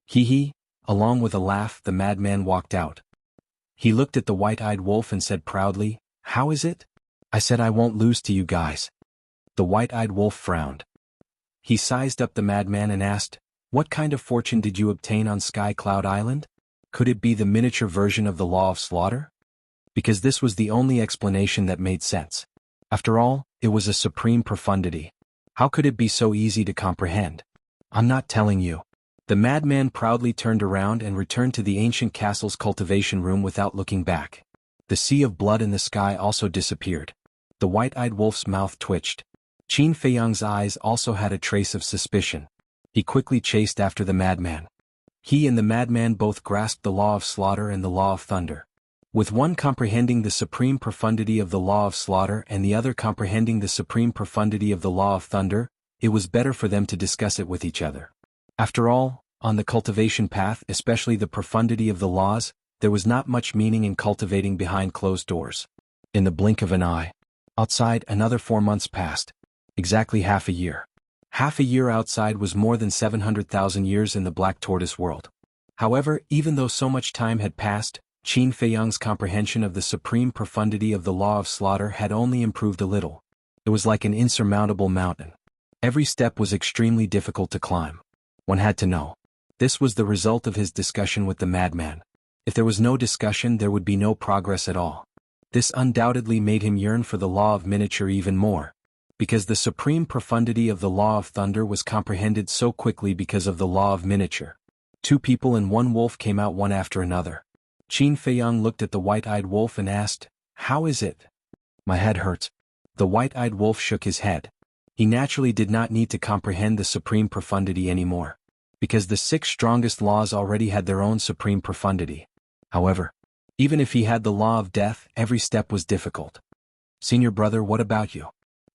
Hee. Along with a laugh, the madman walked out. He looked at the White-Eyed Wolf and said proudly, "How is it? I said I won't lose to you guys." The White-Eyed Wolf frowned. He sized up the madman and asked, "What kind of fortune did you obtain on Sky Cloud Island? Could it be the miniature version of the law of slaughter?" Because this was the only explanation that made sense. After all, it was a supreme profundity. How could it be so easy to comprehend? I'm not telling you. The madman proudly turned around and returned to the ancient castle's cultivation room without looking back. The sea of blood in the sky also disappeared. The White-Eyed Wolf's mouth twitched. Qin Feiyang's eyes also had a trace of suspicion. He quickly chased after the madman. He and the madman both grasped the law of slaughter and the law of thunder. With one comprehending the supreme profundity of the law of slaughter and the other comprehending the supreme profundity of the law of thunder, it was better for them to discuss it with each other. After all, on the cultivation path, especially the profundity of the laws, There was not much meaning in cultivating behind closed doors. In the blink of an eye. Outside, another 4 months passed. Exactly half a year. Half a year outside was more than 700,000 years in the Black Tortoise world. However, even though so much time had passed, Qin Feiyang's comprehension of the supreme profundity of the law of slaughter had only improved a little. It was like an insurmountable mountain. Every step was extremely difficult to climb. One had to know. This was the result of his discussion with the madman. If there was no discussion, there would be no progress at all. This undoubtedly made him yearn for the law of miniature even more. Because the supreme profundity of the law of thunder was comprehended so quickly because of the law of miniature. 2 people and 1 wolf came out one after another. Qin Feiyang looked at the white-eyed wolf and asked, "How is it?" "My head hurts." The white-eyed wolf shook his head. He naturally did not need to comprehend the supreme profundity anymore. Because the 6 strongest laws already had their own supreme profundity. However, even if he had the law of death, every step was difficult. "Senior brother, what about you?"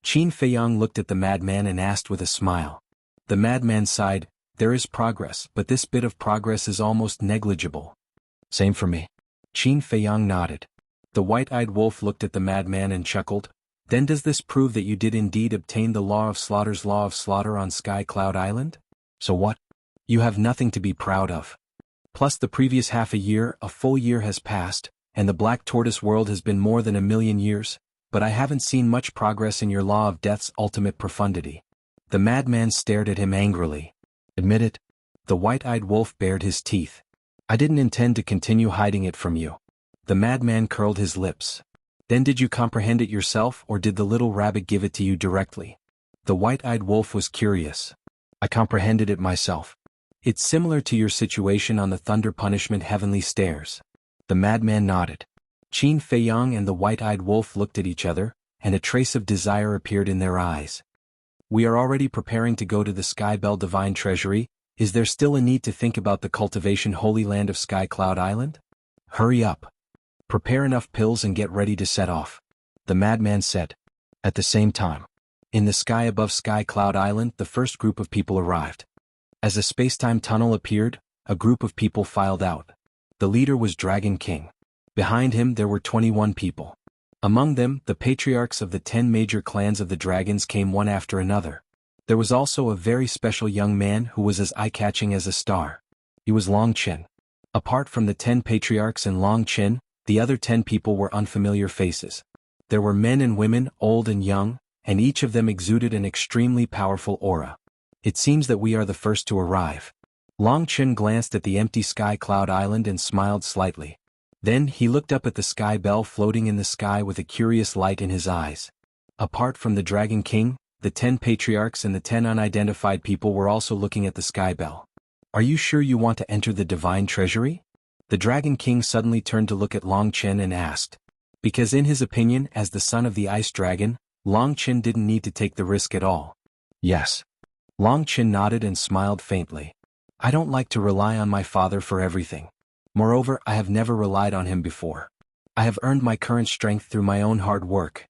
Qin Feiyang looked at the madman and asked with a smile. The madman sighed, "There is progress, but this bit of progress is almost negligible." "Same for me." Qin Feiyang nodded. The white-eyed wolf looked at the madman and chuckled. "Then does this prove that you did indeed obtain the law of slaughter on Sky Cloud Island? So what? You have nothing to be proud of. Plus the previous half a year, a full year has passed, and the Black Tortoise world has been more than 1,000,000 years, but I haven't seen much progress in your law of death's ultimate profundity." The madman stared at him angrily. "Admit it." The white-eyed wolf bared his teeth. "I didn't intend to continue hiding it from you." The madman curled his lips. "Then did you comprehend it yourself, or did the little rabbit give it to you directly?" The white-eyed wolf was curious. "I comprehended it myself." "It's similar to your situation on the Thunder Punishment Heavenly Stairs." The madman nodded. Qin Feiyang and the white-eyed wolf looked at each other, and a trace of desire appeared in their eyes. "We are already preparing to go to the Sky Bell Divine Treasury. Is there still a need to think about the cultivation Holy Land of Sky Cloud Island? Hurry up. Prepare enough pills and get ready to set off," the madman said. At the same time, in the sky above Sky Cloud Island, the first group of people arrived. As a space-time tunnel appeared, a group of people filed out. The leader was Dragon King. Behind him there were 21 people. Among them, the patriarchs of the 10 major clans of the dragons came one after another. There was also a very special young man who was as eye-catching as a star. He was Long Chen. Apart from the 10 patriarchs and Long Chen, the other 10 people were unfamiliar faces. There were men and women, old and young, and each of them exuded an extremely powerful aura. "It seems that we are the first to arrive." Long Chen glanced at the empty Sky Cloud Island and smiled slightly. Then he looked up at the sky bell floating in the sky with a curious light in his eyes. Apart from the Dragon King, the 10 patriarchs and the 10 unidentified people were also looking at the sky bell. "Are you sure you want to enter the Divine Treasury?" The Dragon King suddenly turned to look at Long Chen and asked. Because in his opinion, as the son of the Ice Dragon, Long Chen didn't need to take the risk at all. "Yes." Long Chen nodded and smiled faintly. "I don't like to rely on my father for everything. Moreover, I have never relied on him before. I have earned my current strength through my own hard work."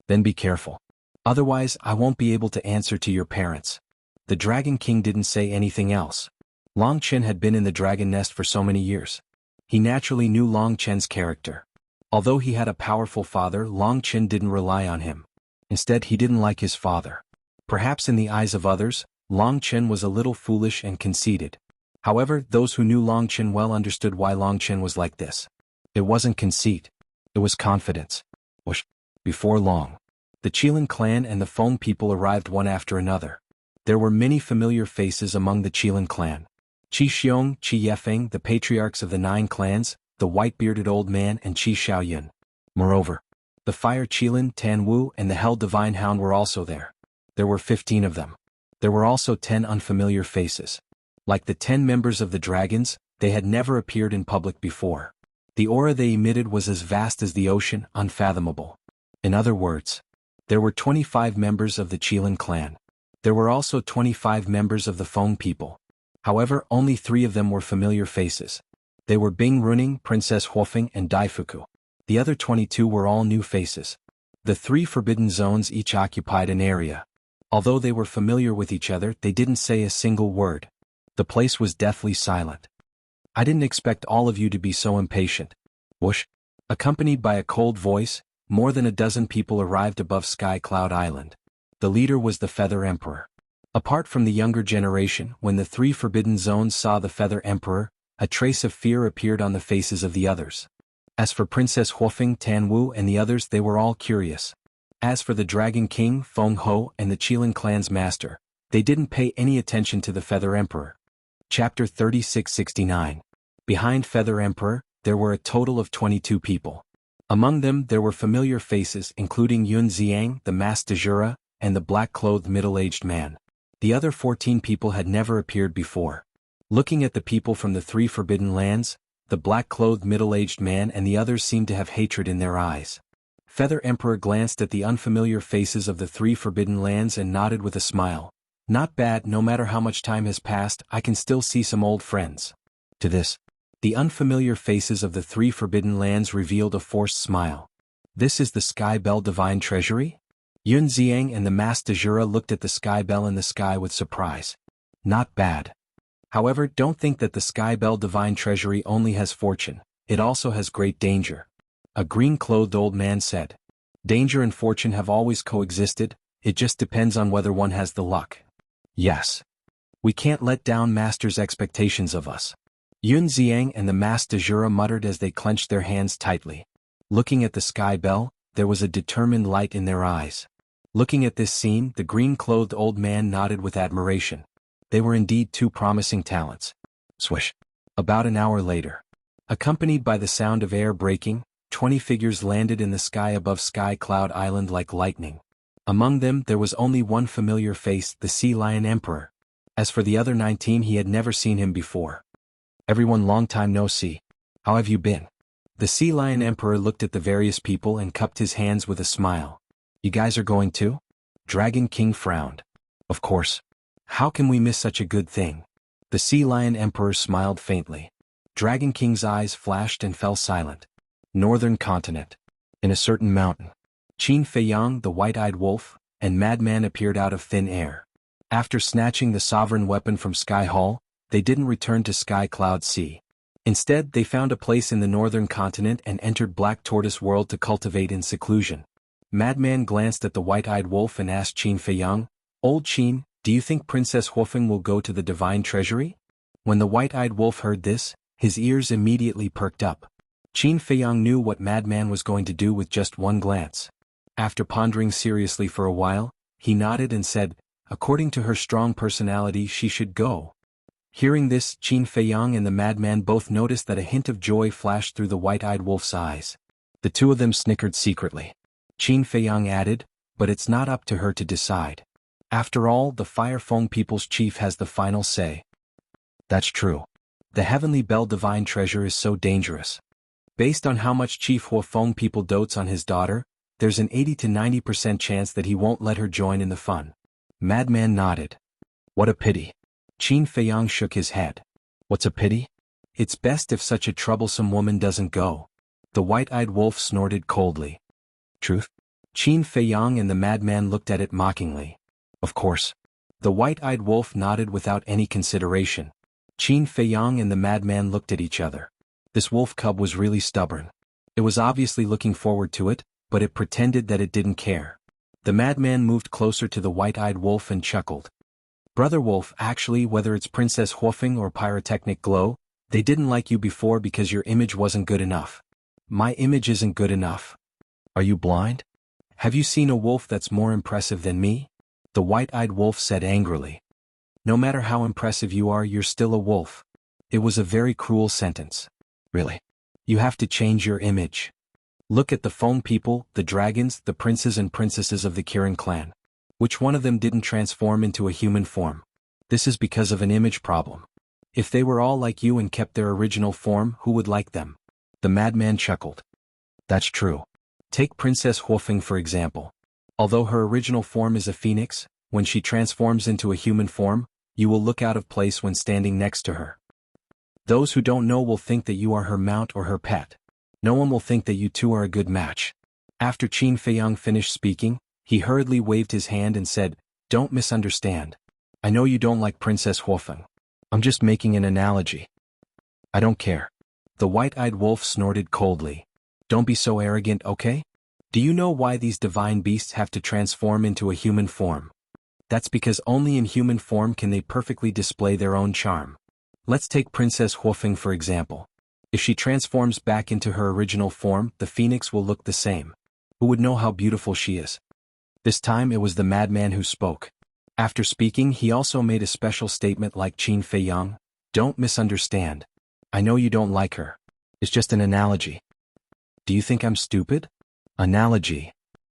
"Then be careful. Otherwise, I won't be able to answer to your parents." The Dragon King didn't say anything else. Long Chen had been in the dragon nest for so many years. He naturally knew Long Chen's character. Although he had a powerful father, Long Chen didn't rely on him. Instead, he didn't like his father. Perhaps in the eyes of others, Long Chen was a little foolish and conceited. However, those who knew Long Chen well understood why Long Chen was like this. It wasn't conceit. It was confidence. Whoosh. Before long, the Qilin clan and the Feng people arrived one after another. There were many familiar faces among the Qilin clan. Qi Xiong, Qi Yefeng, the patriarchs of the 9 clans, the white-bearded old man, and Qi Xiaoyun. Moreover, the Fire Qilin, Tan Wu, and the Hell Divine Hound were also there. There were 15 of them. There were also 10 unfamiliar faces. Like the 10 members of the dragons, they had never appeared in public before. The aura they emitted was as vast as the ocean, unfathomable. In other words, there were 25 members of the Qilin clan. There were also 25 members of the Feng people. However, only 3 of them were familiar faces. They were Bing Runing, Princess Huofeng, and Daifuku. The other 22 were all new faces. The 3 forbidden zones each occupied an area. Although they were familiar with each other, they didn't say a single word. The place was deathly silent. I didn't expect all of you to be so impatient. Whoosh. Accompanied by a cold voice, more than a dozen people arrived above Sky Cloud Island. The leader was the Feather Emperor. Apart from the younger generation, when the three Forbidden Zones saw the Feather Emperor, a trace of fear appeared on the faces of the others. As for Princess Huofeng, Tan Wu and the others, they were all curious. As for the Dragon King, Feng Ho and the Qilin clan's master, they didn't pay any attention to the Feather Emperor. Chapter 3669. Behind Feather Emperor, there were a total of 22 people. Among them there were familiar faces including Yun Xiang, the masked Dajura, and the black-clothed middle-aged man. The other 14 people had never appeared before. Looking at the people from the three forbidden lands, the black-clothed middle-aged man and the others seemed to have hatred in their eyes. Feather Emperor glanced at the unfamiliar faces of the three forbidden lands and nodded with a smile. Not bad, no matter how much time has passed, I can still see some old friends. To this, the unfamiliar faces of the three forbidden lands revealed a forced smile. This is the Sky Bell Divine Treasury? Yun Xiang and the masked Dajura looked at the Sky Bell in the sky with surprise. Not bad. However, don't think that the Sky Bell Divine Treasury only has fortune, it also has great danger. A green-clothed old man said. Danger and fortune have always coexisted, it just depends on whether one has the luck. Yes. We can't let down Master's expectations of us. Yun Xiang and the masked Dajura muttered as they clenched their hands tightly. Looking at the Sky Bell, there was a determined light in their eyes. Looking at this scene, the green-clothed old man nodded with admiration. They were indeed two promising talents. Swish. About an hour later. Accompanied by the sound of air breaking, 20 figures landed in the sky above Sky Cloud Island like lightning. Among them there was only one familiar face, the Sea Lion Emperor. As for the other 19, he had never seen him before. Everyone, long time no see. How have you been? The Sea Lion Emperor looked at the various people and cupped his hands with a smile. You guys are going too? Dragon King frowned. Of course. How can we miss such a good thing? The Sea Lion Emperor smiled faintly. Dragon King's eyes flashed and fell silent. Northern continent. In a certain mountain. Qin Feiyang, the white-eyed wolf, and Madman appeared out of thin air. After snatching the sovereign weapon from Sky Hall, they didn't return to Sky Cloud Sea. Instead, they found a place in the northern continent and entered Black Tortoise World to cultivate in seclusion. Madman glanced at the white-eyed wolf and asked Qin Feiyang, Old Qin, do you think Princess Huofeng will go to the Divine Treasury? When the white-eyed wolf heard this, his ears immediately perked up. Qin Feiyang knew what Madman was going to do with just one glance. After pondering seriously for a while, he nodded and said, according to her strong personality, she should go. Hearing this, Qin Feiyang and the Madman both noticed that a hint of joy flashed through the white-eyed wolf's eyes. The two of them snickered secretly. Qin Feiyang added, but it's not up to her to decide. After all, the Fire Feng People's chief has the final say. That's true. The Heavenly Bell Divine Treasure is so dangerous. Based on how much Chief Huofeng people dotes on his daughter, there's an 80 to 90% chance that he won't let her join in the fun. Madman nodded. What a pity. Qin Feiyang shook his head. What's a pity? It's best if such a troublesome woman doesn't go. The white-eyed wolf snorted coldly. Truth? Qin Feiyang and the Madman looked at it mockingly. Of course. The white-eyed wolf nodded without any consideration. Qin Feiyang and the Madman looked at each other. This wolf cub was really stubborn. It was obviously looking forward to it, but it pretended that it didn't care. The Madman moved closer to the white-eyed wolf and chuckled. Brother Wolf, actually, whether it's Princess Huofeng or Pyrotechnic Glow, they didn't like you before because your image wasn't good enough. My image isn't good enough. Are you blind? Have you seen a wolf that's more impressive than me? The white-eyed wolf said angrily. No matter how impressive you are, you're still a wolf. It was a very cruel sentence. Really? You have to change your image. Look at the Feng people, the dragons, the princes and princesses of the Kirin clan. Which one of them didn't transform into a human form? This is because of an image problem. If they were all like you and kept their original form, who would like them? The Madman chuckled. That's true. Take Princess Huofeng for example. Although her original form is a phoenix, when she transforms into a human form, you will look out of place when standing next to her. Those who don't know will think that you are her mount or her pet. No one will think that you two are a good match. After Qin Feiyang finished speaking, he hurriedly waved his hand and said, Don't misunderstand. I know you don't like Princess Huofeng. I'm just making an analogy. I don't care. The white-eyed wolf snorted coldly. Don't be so arrogant, okay? Do you know why these divine beasts have to transform into a human form? That's because only in human form can they perfectly display their own charm. Let's take Princess Huofeng for example. If she transforms back into her original form, the phoenix will look the same. Who would know how beautiful she is? This time it was the madman who spoke. After speaking, he also made a special statement like Qin Feiyang. Don't misunderstand. I know you don't like her. It's just an analogy. Do you think I'm stupid? Analogy.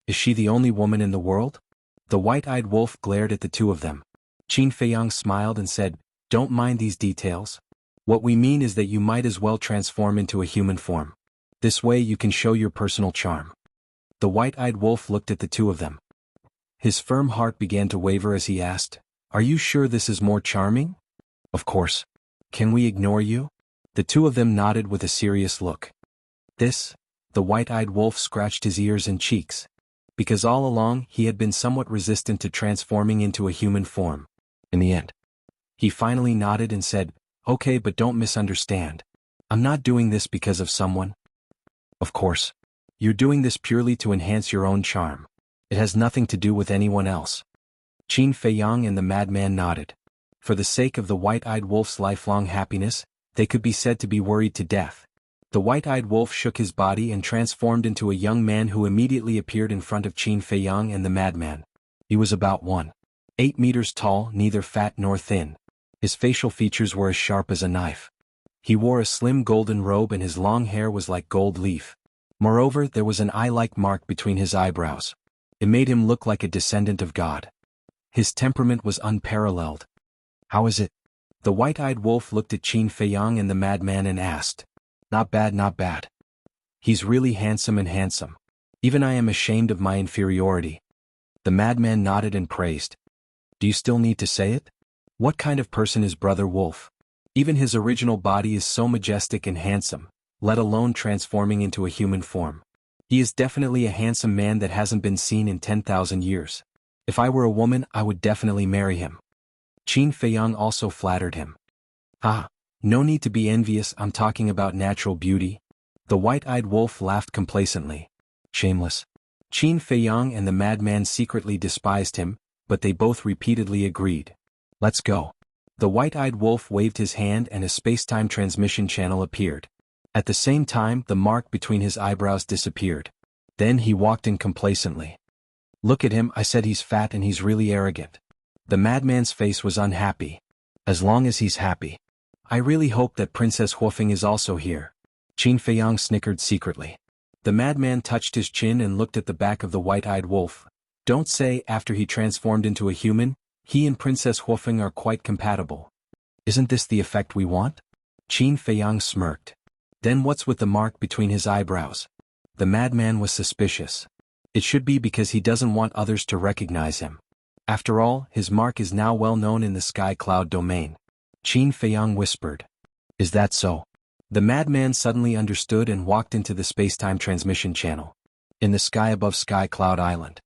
Is she the only woman in the world? The white-eyed wolf glared at the two of them. Qin Feiyang smiled and said, don't mind these details. What we mean is that you might as well transform into a human form. This way you can show your personal charm. The white-eyed wolf looked at the two of them. His firm heart began to waver as he asked, are you sure this is more charming? Of course. Can we ignore you? The two of them nodded with a serious look. The white-eyed wolf scratched his ears and cheeks. Because all along he had been somewhat resistant to transforming into a human form. In the end, he finally nodded and said, okay, but don't misunderstand. I'm not doing this because of someone. Of course. You're doing this purely to enhance your own charm. It has nothing to do with anyone else. Qin Feiyang and the madman nodded. For the sake of the white-eyed wolf's lifelong happiness, they could be said to be worried to death. The white-eyed wolf shook his body and transformed into a young man who immediately appeared in front of Qin Feiyang and the madman. He was about 1.8 meters tall, neither fat nor thin. His facial features were as sharp as a knife. He wore a slim golden robe and his long hair was like gold leaf. Moreover, there was an eye-like mark between his eyebrows. It made him look like a descendant of God. His temperament was unparalleled. How is it? The white-eyed wolf looked at Qin Feiyang and the madman and asked. Not bad, not bad. He's really handsome and handsome. Even I am ashamed of my inferiority. The madman nodded and praised. Do you still need to say it? What kind of person is Brother Wolf? Even his original body is so majestic and handsome, let alone transforming into a human form. He is definitely a handsome man that hasn't been seen in 10,000 years. If I were a woman, I would definitely marry him. Qin Feiyang also flattered him. Ah, no need to be envious, I'm talking about natural beauty. The white-eyed wolf laughed complacently. Shameless. Qin Feiyang and the madman secretly despised him, but they both repeatedly agreed. Let's go. The white-eyed wolf waved his hand and a space-time transmission channel appeared. At the same time, the mark between his eyebrows disappeared. Then he walked in complacently. Look at him, I said he's fat and he's really arrogant. The madman's face was unhappy. As long as he's happy. I really hope that Princess Huofeng is also here. Qin Feiyang snickered secretly. The madman touched his chin and looked at the back of the white-eyed wolf. Don't say, after he transformed into a human, he and Princess Huofeng are quite compatible. Isn't this the effect we want? Qin Feiyang smirked. Then what's with the mark between his eyebrows? The madman was suspicious. It should be because he doesn't want others to recognize him. After all, his mark is now well known in the Sky Cloud domain. Qin Feiyang whispered. Is that so? The madman suddenly understood and walked into the space-time transmission channel. In the sky above Sky Cloud Island.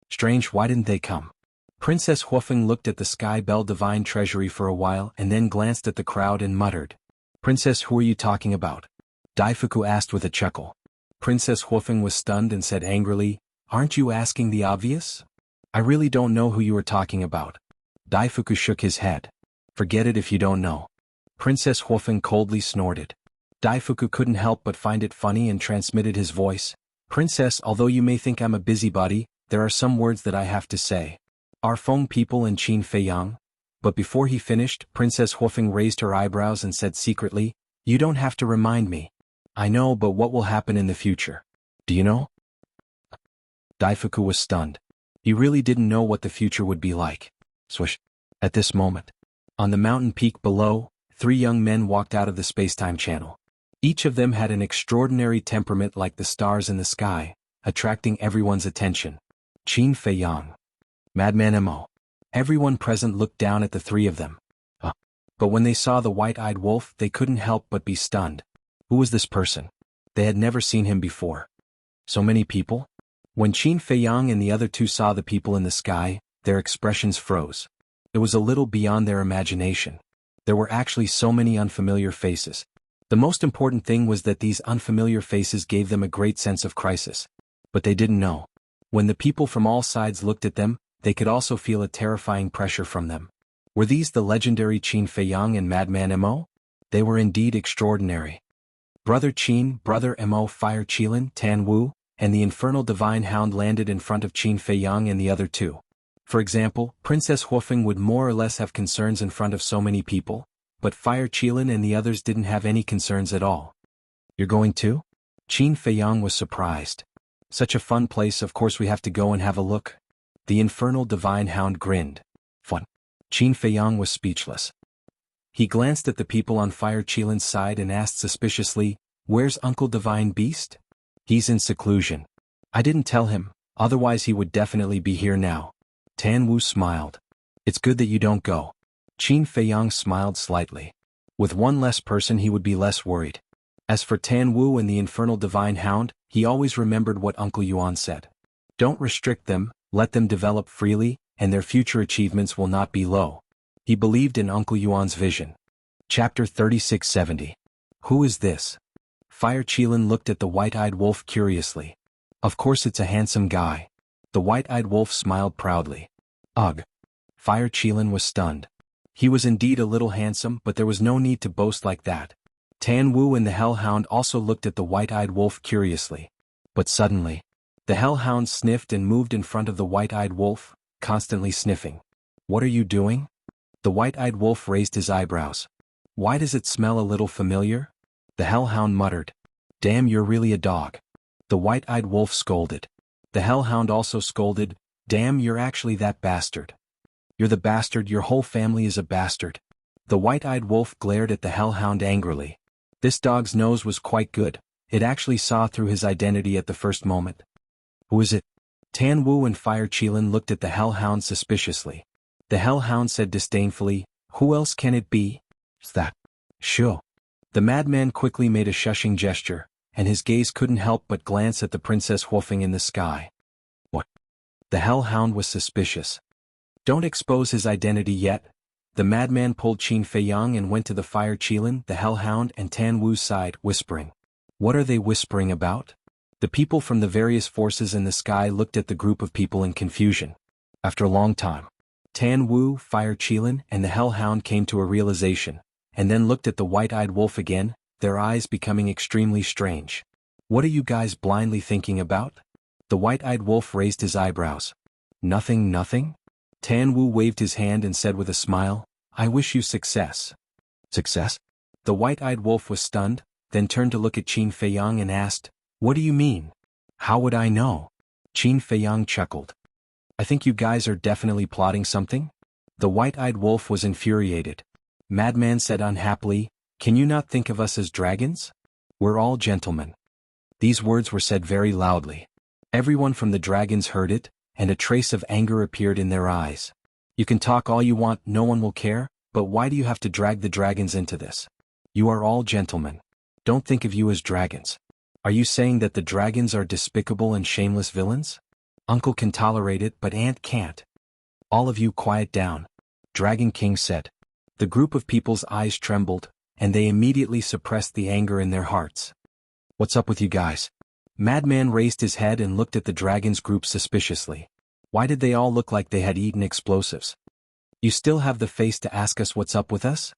Strange, why didn't they come? Princess Huofeng looked at the Sky Bell Divine Treasury for a while and then glanced at the crowd and muttered. Princess, who are you talking about? Daifuku asked with a chuckle. Princess Huofeng was stunned and said angrily, aren't you asking the obvious? I really don't know who you are talking about. Daifuku shook his head. Forget it if you don't know. Princess Huofeng coldly snorted. Daifuku couldn't help but find it funny and transmitted his voice. Princess, although you may think I'm a busybody, there are some words that I have to say. Our Feng people and Qin Feiyang. But before he finished, Princess Huofeng raised her eyebrows and said secretly, you don't have to remind me. I know, but what will happen in the future? Do you know? Daifuku was stunned. He really didn't know what the future would be like. Swish. At this moment. On the mountain peak below, 3 young men walked out of the space-time channel. Each of them had an extraordinary temperament like the stars in the sky, attracting everyone's attention. Qin Feiyang. Madman Mo. Everyone present looked down at the 3 of them. But when they saw the white-eyed wolf, they couldn't help but be stunned. Who was this person? They had never seen him before. So many people? When Qin Feiyang and the other 2 saw the people in the sky, their expressions froze. It was a little beyond their imagination. There were actually so many unfamiliar faces. The most important thing was that these unfamiliar faces gave them a great sense of crisis. But they didn't know. When the people from all sides looked at them, they could also feel a terrifying pressure from them. Were these the legendary Qin Feiyang and Madman Mo? They were indeed extraordinary. Brother Qin, Brother Mo, Fire Qilin, Tan Wu, and the Infernal Divine Hound landed in front of Qin Feiyang and the other two. For example, Princess Huofeng would more or less have concerns in front of so many people, but Fire Qilin and the others didn't have any concerns at all. You're going too? Qin Feiyang was surprised. Such a fun place, of course we have to go and have a look. The Infernal Divine Hound grinned. Fun. Qin Feiyang was speechless. He glanced at the people on Fire Qilin's side and asked suspiciously, "Where's Uncle Divine Beast?" "He's in seclusion. I didn't tell him, otherwise he would definitely be here now." Tan Wu smiled. "It's good that you don't go." Qin Feiyang smiled slightly. With one less person he would be less worried. As for Tan Wu and the Infernal Divine Hound, he always remembered what Uncle Yuan said. Don't restrict them, let them develop freely, and their future achievements will not be low. He believed in Uncle Yuan's vision. Chapter 3670. Who is this? Fire Qilin looked at the white-eyed wolf curiously. Of course it's a handsome guy. The white-eyed wolf smiled proudly. Ugh. Fire Qilin was stunned. He was indeed a little handsome, but there was no need to boast like that. Tan Wu and the Hellhound also looked at the white-eyed wolf curiously. But suddenly, the Hellhound sniffed and moved in front of the white-eyed wolf, constantly sniffing. "What are you doing?" The white-eyed wolf raised his eyebrows. "Why does it smell a little familiar?" The Hellhound muttered. "Damn, you're really a dog." The white-eyed wolf scolded. The Hellhound also scolded. "Damn, you're actually that bastard." "You're the bastard, your whole family is a bastard." The white-eyed wolf glared at the Hellhound angrily. This dog's nose was quite good. It actually saw through his identity at the first moment. "Who is it?" Tan Wu and Fire Qilin looked at the Hellhound suspiciously. The Hellhound said disdainfully, "Who else can it be?" "It's that. Shoo." The madman quickly made a shushing gesture, and his gaze couldn't help but glance at the Princess Huofeng in the sky. "What?" The Hellhound was suspicious. "Don't expose his identity yet." The madman pulled Qin Feiyang and went to the Fire Qilin, the Hellhound and Tan Wu's side, whispering. What are they whispering about? The people from the various forces in the sky looked at the group of people in confusion. After a long time, Tan Wu, Fire Qilin, and the Hellhound came to a realization, and then looked at the white-eyed wolf again, their eyes becoming extremely strange. "What are you guys blindly thinking about?" The white-eyed wolf raised his eyebrows. "Nothing, nothing?" Tan Wu waved his hand and said with a smile, "I wish you success." "Success?" The white-eyed wolf was stunned, then turned to look at Qin Feiyang and asked, "What do you mean? How would I know?" Qin Feiyang chuckled. "I think you guys are definitely plotting something?" The white-eyed wolf was infuriated. Madman said unhappily, "Can you not think of us as dragons? We're all gentlemen." These words were said very loudly. Everyone from the dragons heard it, and a trace of anger appeared in their eyes. "You can talk all you want, no one will care, but why do you have to drag the dragons into this? You are all gentlemen. Don't think of you as dragons. Are you saying that the dragons are despicable and shameless villains? Uncle can tolerate it, but Aunt can't." "All of you quiet down," Dragon King said. The group of people's eyes trembled, and they immediately suppressed the anger in their hearts. "What's up with you guys?" Madman raised his head and looked at the dragons group suspiciously. Why did they all look like they had eaten explosives? "You still have the face to ask us what's up with us?"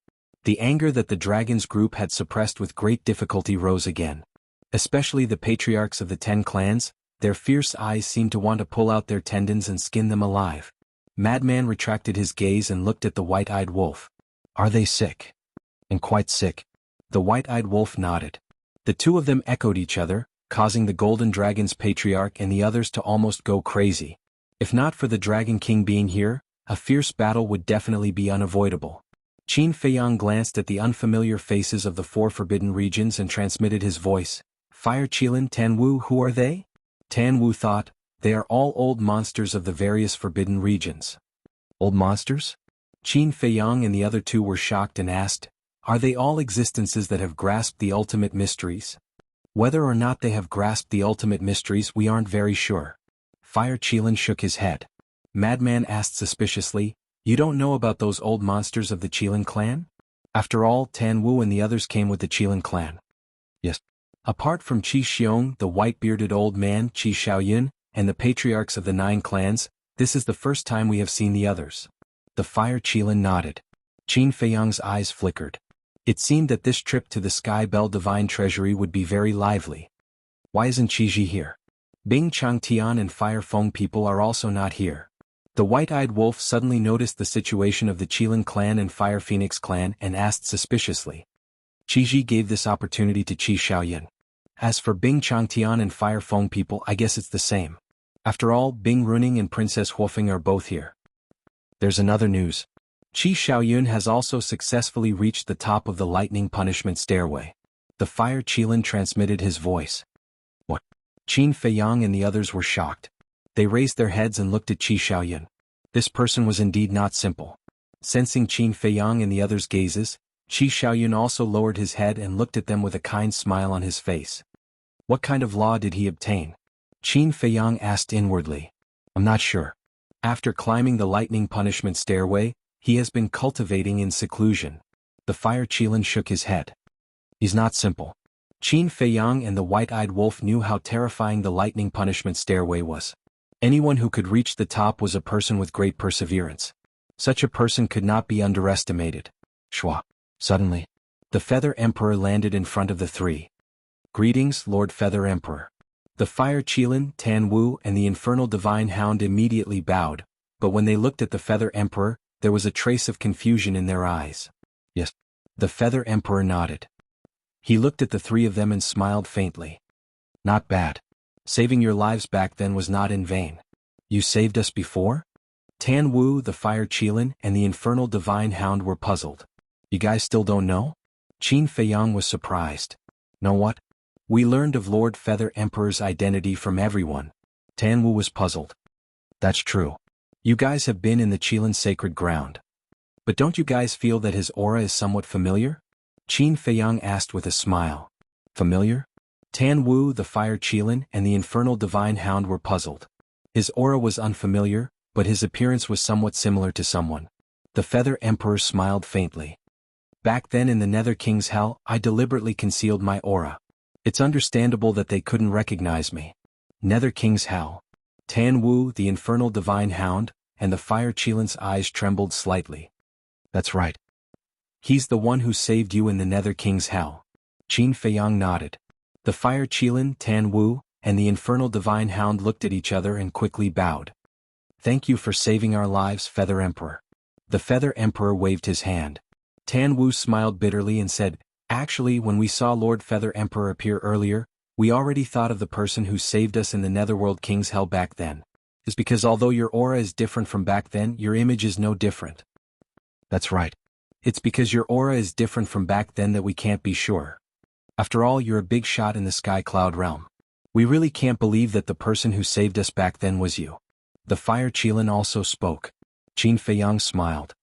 The anger that the dragons group had suppressed with great difficulty rose again. Especially the patriarchs of the 10 clans, their fierce eyes seemed to want to pull out their tendons and skin them alive. Madman retracted his gaze and looked at the white-eyed wolf. "Are they sick?" "And quite sick." The white-eyed wolf nodded. The two of them echoed each other, causing the Golden Dragon's patriarch and the others to almost go crazy. If not for the Dragon King being here, a fierce battle would definitely be unavoidable. Qin Feiyang glanced at the unfamiliar faces of the 4 forbidden regions and transmitted his voice. "Fire Qilin, Tan Wu, who are they?" Tan Wu thought, "They are all old monsters of the various forbidden regions." "Old monsters?" Qin Feiyang and the other two were shocked and asked, "Are they all existences that have grasped the ultimate mysteries?" "Whether or not they have grasped the ultimate mysteries we aren't very sure." Fire Qilin shook his head. Madman asked suspiciously, "You don't know about those old monsters of the Qilin clan?" After all, Tan Wu and the others came with the Qilin clan. Yes. Apart from Qi Xiong, the white-bearded old man, Qi Xiaoyun, and the patriarchs of the 9 clans, this is the first time we have seen the others. The Fire Qilin nodded. Qin Feiyang's eyes flickered. It seemed that this trip to the Sky Bell Divine Treasury would be very lively. Why isn't Qi Ji here? Bing Changtian and Fire Feng people are also not here. The white-eyed wolf suddenly noticed the situation of the Qilin clan and Fire Phoenix clan and asked suspiciously. Qi Ji gave this opportunity to Qi Xiaoyun. As for Bing Changtian and Fire Feng people, I guess it's the same. After all, Bing Runing and Princess Huofeng are both here. There's another news. Qi Xiaoyun has also successfully reached the top of the lightning punishment stairway. The Fire Qilin transmitted his voice. What? Qin Feiyang and the others were shocked. They raised their heads and looked at Qi Xiaoyun. This person was indeed not simple. Sensing Qin Feiyang and the others' gazes, Qi Xiaoyun also lowered his head and looked at them with a kind smile on his face. What kind of law did he obtain? Qin Feiyang asked inwardly. I'm not sure. After climbing the lightning punishment stairway, he has been cultivating in seclusion. The Fire Qilin shook his head. He's not simple. Qin Feiyang and the white-eyed wolf knew how terrifying the lightning punishment stairway was. Anyone who could reach the top was a person with great perseverance. Such a person could not be underestimated. Shua. Suddenly, the Feather Emperor landed in front of the 3. Greetings, Lord Feather Emperor. The Fire Qilin, Tan Wu, and the Infernal Divine Hound immediately bowed, but when they looked at the Feather Emperor, there was a trace of confusion in their eyes. Yes. The Feather Emperor nodded. He looked at the 3 of them and smiled faintly. Not bad. Saving your lives back then was not in vain. You saved us before? Tan Wu, the Fire Qilin, and the Infernal Divine Hound were puzzled. You guys still don't know? Qin Feiyang was surprised. Know what? We learned of Lord Feather Emperor's identity from everyone. Tan Wu was puzzled. That's true. You guys have been in the Qilin sacred ground. But don't you guys feel that his aura is somewhat familiar? Qin Feiyang asked with a smile. Familiar? Tan Wu, the Fire Qilin, and the Infernal Divine Hound were puzzled. His aura was unfamiliar, but his appearance was somewhat similar to someone. The Feather Emperor smiled faintly. Back then in the Nether King's Hell, I deliberately concealed my aura. It's understandable that they couldn't recognize me. Nether King's Hell. Tan Wu, the Infernal Divine Hound, and the Fire Qilin's eyes trembled slightly. That's right. He's the one who saved you in the Nether King's Hell. Qin Feiyang nodded. The Fire Qilin, Tan Wu, and the Infernal Divine Hound looked at each other and quickly bowed. Thank you for saving our lives, Feather Emperor. The Feather Emperor waved his hand. Tan Wu smiled bitterly and said, Actually, when we saw Lord Feather Emperor appear earlier, we already thought of the person who saved us in the Netherworld King's Hell back then. It's because although your aura is different from back then, your image is no different. That's right. It's because your aura is different from back then that we can't be sure. After all, you're a big shot in the Sky Cloud realm. We really can't believe that the person who saved us back then was you. The Fire Qilin also spoke. Qin Feiyang smiled.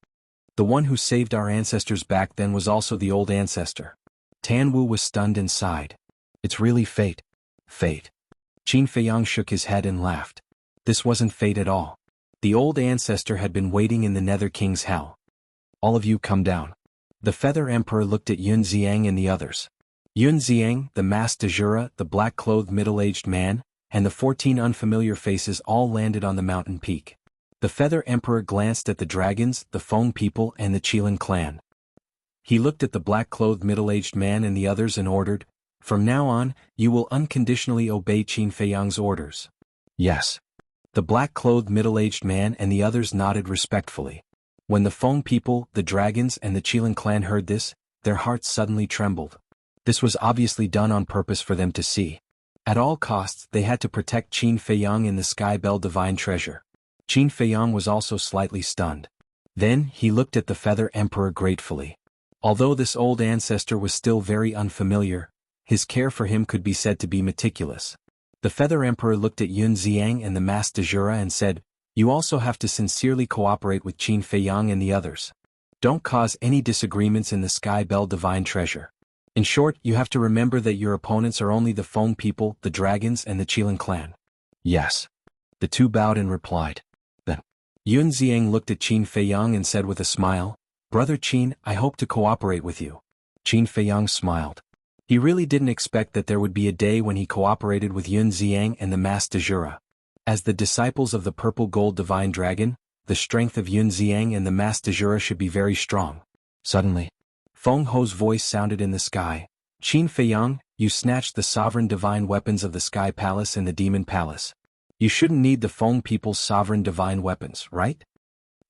The one who saved our ancestors back then was also the old ancestor. Tan Wu was stunned and sighed. It's really fate. Fate. Qin Feiyang shook his head and laughed. This wasn't fate at all. The old ancestor had been waiting in the Nether King's Hell. All of you come down. The Feather Emperor looked at Yun Xiang and the others. Yun Xiang, the masked Dajura, the black-clothed middle-aged man, and the 14 unfamiliar faces all landed on the mountain peak. The Feather Emperor glanced at the dragons, the Feng people, and the Qilin clan. He looked at the black-clothed middle-aged man and the others and ordered, From now on, you will unconditionally obey Qin Feiyang's orders. Yes. The black-clothed middle-aged man and the others nodded respectfully. When the Feng people, the dragons, and the Qilin clan heard this, their hearts suddenly trembled. This was obviously done on purpose for them to see. At all costs, they had to protect Qin Feiyang in the Sky Bell Divine Treasure. Qin Feiyang was also slightly stunned. Then, he looked at the Feather Emperor gratefully. Although this old ancestor was still very unfamiliar, his care for him could be said to be meticulous. The Feather Emperor looked at Yun Xiang and the masked Dajura and said, You also have to sincerely cooperate with Qin Feiyang and the others. Don't cause any disagreements in the Sky Bell Divine Treasure. In short, you have to remember that your opponents are only the Feng people, the dragons, and the Qilin clan. Yes. The 2 bowed and replied. Then, Yun Xiang looked at Qin Feiyang and said with a smile, Brother Qin, I hope to cooperate with you. Qin Feiyang smiled. He really didn't expect that there would be a day when he cooperated with Yun Xiang and the Master de Jura. As the disciples of the Purple Gold Divine Dragon, the strength of Yun Xiang and the Master de Jura should be very strong. Suddenly, Feng Ho's voice sounded in the sky. Qin Feiyang, you snatched the sovereign divine weapons of the Sky Palace and the Demon Palace. You shouldn't need the Feng people's sovereign divine weapons, right?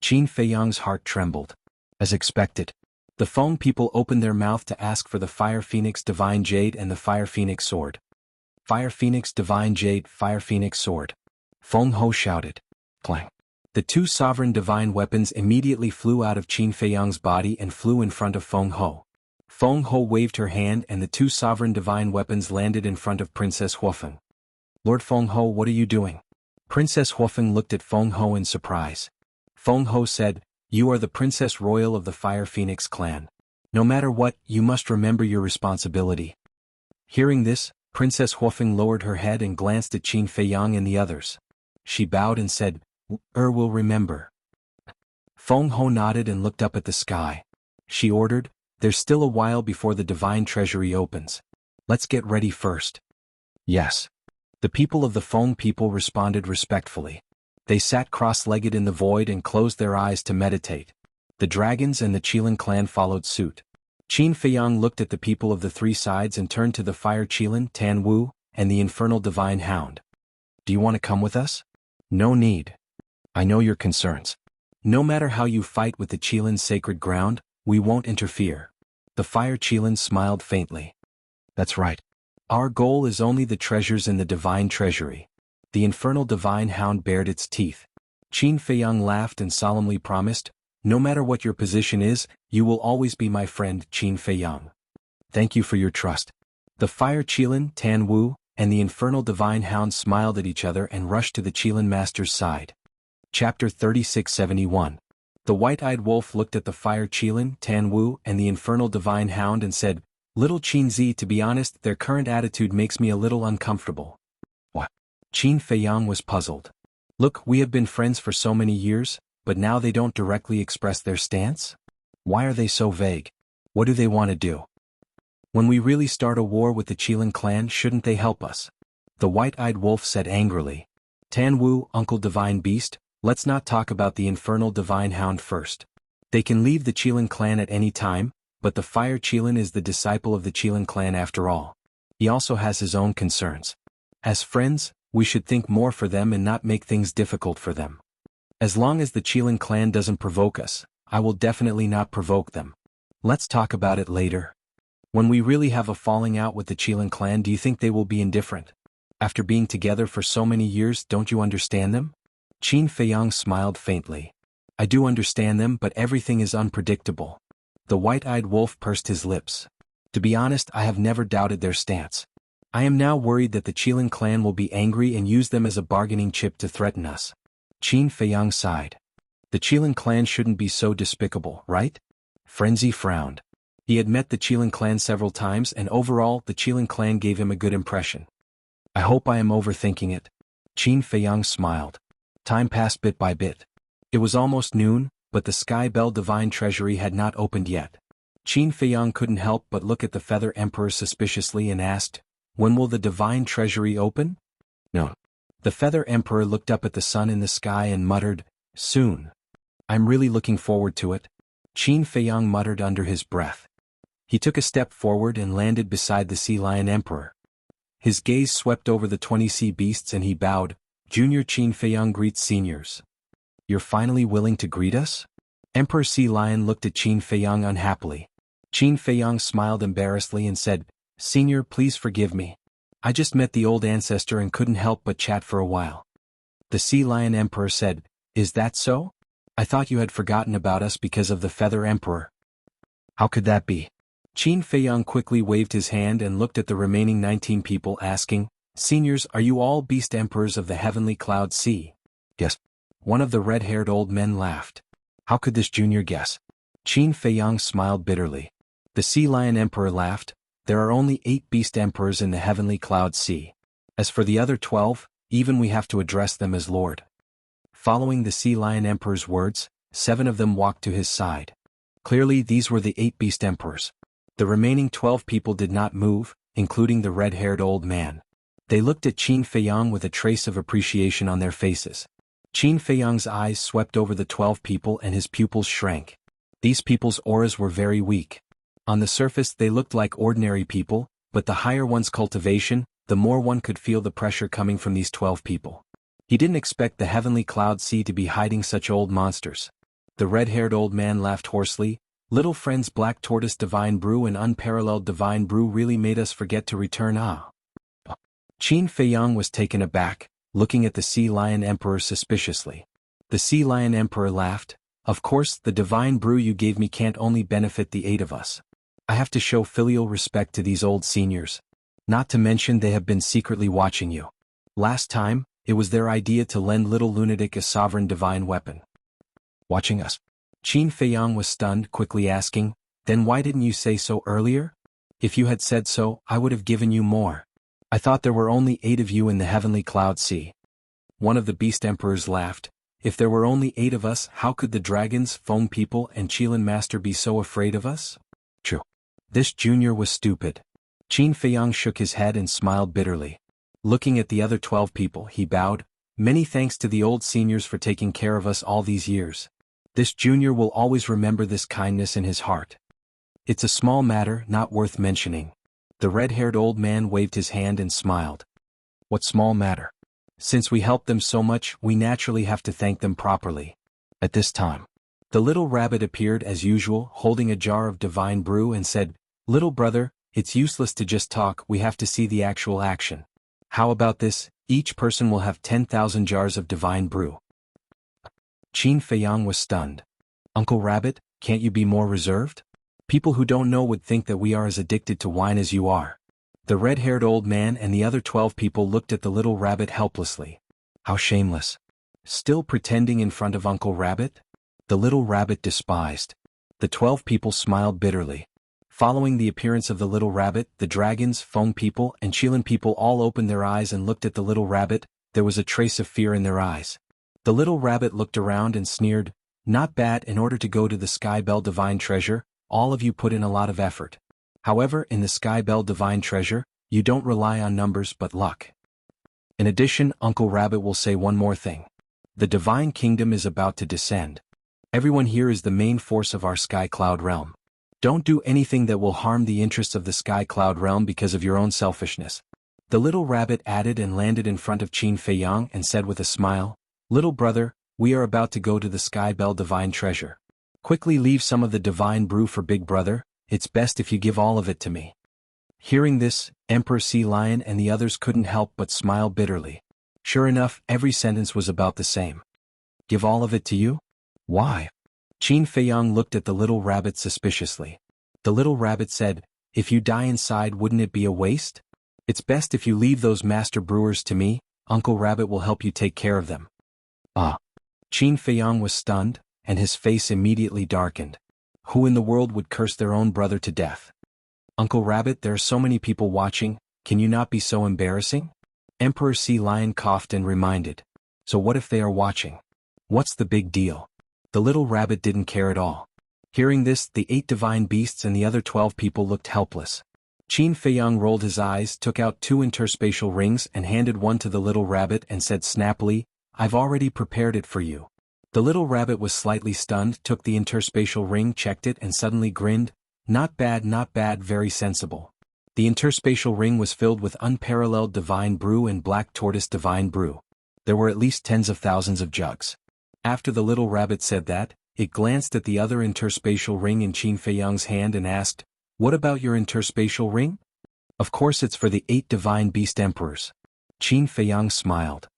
Qin Feiyang's heart trembled. As expected, the Feng people opened their mouth to ask for the Fire Phoenix Divine Jade and the Fire Phoenix Sword. Fire Phoenix Divine Jade, Fire Phoenix Sword. Feng Ho shouted. Clang. The two sovereign divine weapons immediately flew out of Qin Feiyang's body and flew in front of Feng Ho. Feng Ho waved her hand and the two sovereign divine weapons landed in front of Princess Huofeng. Lord Feng Ho, what are you doing? Princess Huofeng looked at Feng Ho in surprise. Feng Ho said, you are the Princess Royal of the Fire Phoenix clan. No matter what, you must remember your responsibility. Hearing this, Princess Huofeng lowered her head and glanced at Qin Feiyang and the others. She bowed and said, will remember. Feng Ho nodded and looked up at the sky. She ordered, there's still a while before the divine treasury opens. Let's get ready first. Yes. The people of the Feng people responded respectfully. They sat cross-legged in the void and closed their eyes to meditate. The dragons and the Qilin clan followed suit. Qin Feiyang looked at the people of the three sides and turned to the Fire Qilin, Tan Wu, and the Infernal Divine Hound. Do you want to come with us? No need. I know your concerns. No matter how you fight with the Qilin's sacred ground, we won't interfere. The Fire Qilin smiled faintly. That's right. Our goal is only the treasures in the divine treasury. The Infernal Divine Hound bared its teeth. Qin Feiyang laughed and solemnly promised, no matter what your position is, you will always be my friend, Qin Feiyang. Thank you for your trust. The Fire Qilin, Tan Wu, and the Infernal Divine Hound smiled at each other and rushed to the Qilin Master's side. Chapter 3671. The White-Eyed Wolf looked at the Fire Qilin, Tan Wu, and the Infernal Divine Hound and said, Little Qin Zi, to be honest, their current attitude makes me a little uncomfortable. What? Qin Feiyang was puzzled. Look, we have been friends for so many years, but now they don't directly express their stance? Why are they so vague? What do they want to do? When we really start a war with the Qilin clan, shouldn't they help us? The White-Eyed Wolf said angrily. Tan Wu, Uncle Divine Beast, let's not talk about the Infernal Divine Hound first. They can leave the Qilin clan at any time, but the Fire Qilin is the disciple of the Qilin clan after all. He also has his own concerns. As friends, we should think more for them and not make things difficult for them. As long as the Qilin clan doesn't provoke us, I will definitely not provoke them. Let's talk about it later. When we really have a falling out with the Qilin clan, do you think they will be indifferent? After being together for so many years, don't you understand them? Qin Feiyang smiled faintly. I do understand them, but everything is unpredictable. The White-Eyed Wolf pursed his lips. To be honest, I have never doubted their stance. I am now worried that the Qilin clan will be angry and use them as a bargaining chip to threaten us. Qin Feiyang sighed. The Qilin clan shouldn't be so despicable, right? Frenzy frowned. He had met the Qilin clan several times and overall the Qilin clan gave him a good impression. I hope I am overthinking it. Qin Feiyang smiled. Time passed bit by bit. It was almost noon, but the Sky Bell Divine Treasury had not opened yet. Qin Feiyang couldn't help but look at the Feather Emperor suspiciously and asked, when will the Divine Treasury open? No. The Feather Emperor looked up at the sun in the sky and muttered, soon. I'm really looking forward to it. Qin Feiyang muttered under his breath. He took a step forward and landed beside the Sea Lion Emperor. His gaze swept over the 20 sea beasts and he bowed, Junior Qin Feiyang greets seniors. You're finally willing to greet us? Emperor Sea Lion looked at Qin Feiyang unhappily. Qin Feiyang smiled embarrassedly and said, Senior, please forgive me. I just met the old ancestor and couldn't help but chat for a while. The Sea Lion Emperor said, Is that so? I thought you had forgotten about us because of the Feather Emperor. How could that be? Qin Feiyang quickly waved his hand and looked at the remaining 19 people asking, Seniors, are you all beast emperors of the heavenly cloud sea? Yes. One of the red-haired old men laughed. How could this junior guess? Qin Feiyang smiled bitterly. The Sea Lion Emperor laughed. There are only 8 beast emperors in the heavenly cloud sea. As for the other 12, even we have to address them as Lord. Following the Sea Lion Emperor's words, 7 of them walked to his side. Clearly these were the 8 beast emperors. The remaining 12 people did not move, including the red-haired old man. They looked at Qin Feiyang with a trace of appreciation on their faces. Qin Feiyang's eyes swept over the 12 people and his pupils shrank. These people's auras were very weak. On the surface they looked like ordinary people, but the higher one's cultivation, the more one could feel the pressure coming from these 12 people. He didn't expect the heavenly cloud sea to be hiding such old monsters. The red-haired old man laughed hoarsely. Little friends, Black Tortoise Divine Brew and Unparalleled Divine Brew really made us forget to return. Qin Feiyang was taken aback, looking at the Sea Lion Emperor suspiciously. The Sea Lion Emperor laughed. Of course, the divine brew you gave me can't only benefit the 8 of us. I have to show filial respect to these old seniors. Not to mention they have been secretly watching you. Last time, it was their idea to lend little lunatic a sovereign divine weapon. Watching us? Qin Feiyang was stunned, quickly asking, then why didn't you say so earlier? If you had said so, I would have given you more. I thought there were only 8 of you in the heavenly cloud sea. One of the beast emperors laughed. If there were only 8 of us, how could the dragons, foam people and Qilin master be so afraid of us? True. This junior was stupid. Qin Feiyang shook his head and smiled bitterly. Looking at the other 12 people, he bowed. Many thanks to the old seniors for taking care of us all these years. This junior will always remember this kindness in his heart. It's a small matter, not worth mentioning. The red-haired old man waved his hand and smiled. What small matter? Since we helped them so much, we naturally have to thank them properly. At this time, the little rabbit appeared as usual, holding a jar of divine brew and said, Little brother, it's useless to just talk, we have to see the actual action. How about this? Each person will have 10,000 jars of divine brew. Qin Feiyang was stunned. Uncle Rabbit, can't you be more reserved? People who don't know would think that we are as addicted to wine as you are. The red-haired old man and the other 12 people looked at the little rabbit helplessly. How shameless. Still pretending in front of Uncle Rabbit? The little rabbit despised. The 12 people smiled bitterly. Following the appearance of the little rabbit, the dragons, foam people and Qilin people all opened their eyes and looked at the little rabbit. There was a trace of fear in their eyes. The little rabbit looked around and sneered, Not bad. In order to go to the Sky Bell Divine Treasure, all of you put in a lot of effort. However, in the Sky Bell Divine Treasure, you don't rely on numbers but luck. In addition, Uncle Rabbit will say one more thing. The Divine Kingdom is about to descend. Everyone here is the main force of our Sky Cloud realm. Don't do anything that will harm the interests of the Sky Cloud realm because of your own selfishness. The little rabbit added and landed in front of Qin Feiyang and said with a smile, Little brother, we are about to go to the Sky Bell Divine Treasure. Quickly leave some of the divine brew for big brother, it's best if you give all of it to me. Hearing this, Emperor Sea Lion and the others couldn't help but smile bitterly. Sure enough, every sentence was about the same. Give all of it to you? Why? Qin Feiyang looked at the little rabbit suspiciously. The little rabbit said, If you die inside, wouldn't it be a waste? It's best if you leave those master brewers to me, Uncle Rabbit will help you take care of them. Qin Feiyang was stunned, and his face immediately darkened. Who in the world would curse their own brother to death? Uncle Rabbit, there are so many people watching, can you not be so embarrassing? Emperor Sea Lion coughed and reminded. So what if they are watching? What's the big deal? The little rabbit didn't care at all. Hearing this, the 8 divine beasts and the other 12 people looked helpless. Qin Feiyang rolled his eyes, took out 2 interspatial rings and handed one to the little rabbit and said snappily, I've already prepared it for you. The little rabbit was slightly stunned, took the interspatial ring, checked it and suddenly grinned. Not bad, very sensible. The interspatial ring was filled with unparalleled divine brew and black tortoise divine brew. There were at least tens of thousands of jugs. After the little rabbit said that, it glanced at the other interspatial ring in Qin Feiyang's hand and asked, What about your interspatial ring? Of course it's for the 8 divine beast emperors. Qin Feiyang smiled.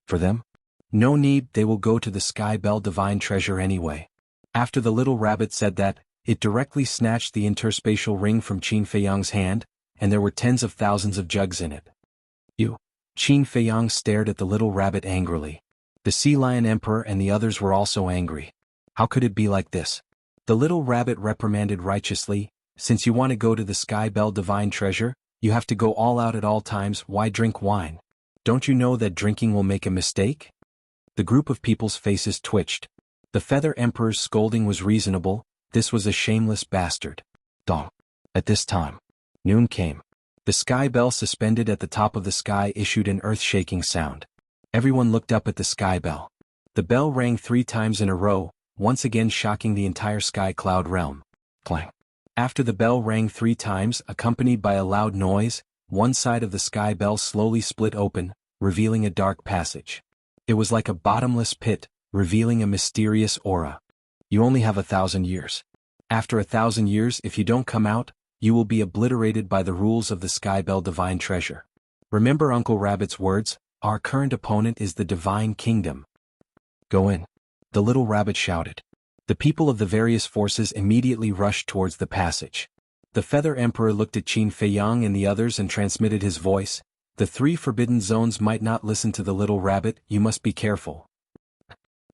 For them? No need, they will go to the Sky Bell Divine Treasure anyway. After the little rabbit said that, it directly snatched the interspatial ring from Qin Feiyang's hand, and there were tens of thousands of jugs in it. You? Qin Feiyang stared at the little rabbit angrily. The Sea Lion Emperor and the others were also angry. How could it be like this? The little rabbit reprimanded righteously, Since you want to go to the Sky Bell Divine Treasure, you have to go all out at all times. Why drink wine? Don't you know that drinking will make a mistake? The group of people's faces twitched. The Feather Emperor's scolding was reasonable. This was a shameless bastard. Dong. At this time, noon came. The sky bell suspended at the top of the sky issued an earth-shaking sound. Everyone looked up at the sky bell. The bell rang 3 times in a row, once again shocking the entire sky cloud realm. Clang. After the bell rang 3 times, accompanied by a loud noise, one side of the sky bell slowly split open, revealing a dark passage. It was like a bottomless pit, revealing a mysterious aura. You only have 1,000 years. After 1,000 years, if you don't come out, you will be obliterated by the rules of the sky bell divine treasure. Remember Uncle Rabbit's words, our current opponent is the divine kingdom. Go in. The little rabbit shouted. The people of the various forces immediately rushed towards the passage. The Feather Emperor looked at Qin Feiyang and the others and transmitted his voice. The 3 forbidden zones might not listen to the little rabbit, you must be careful.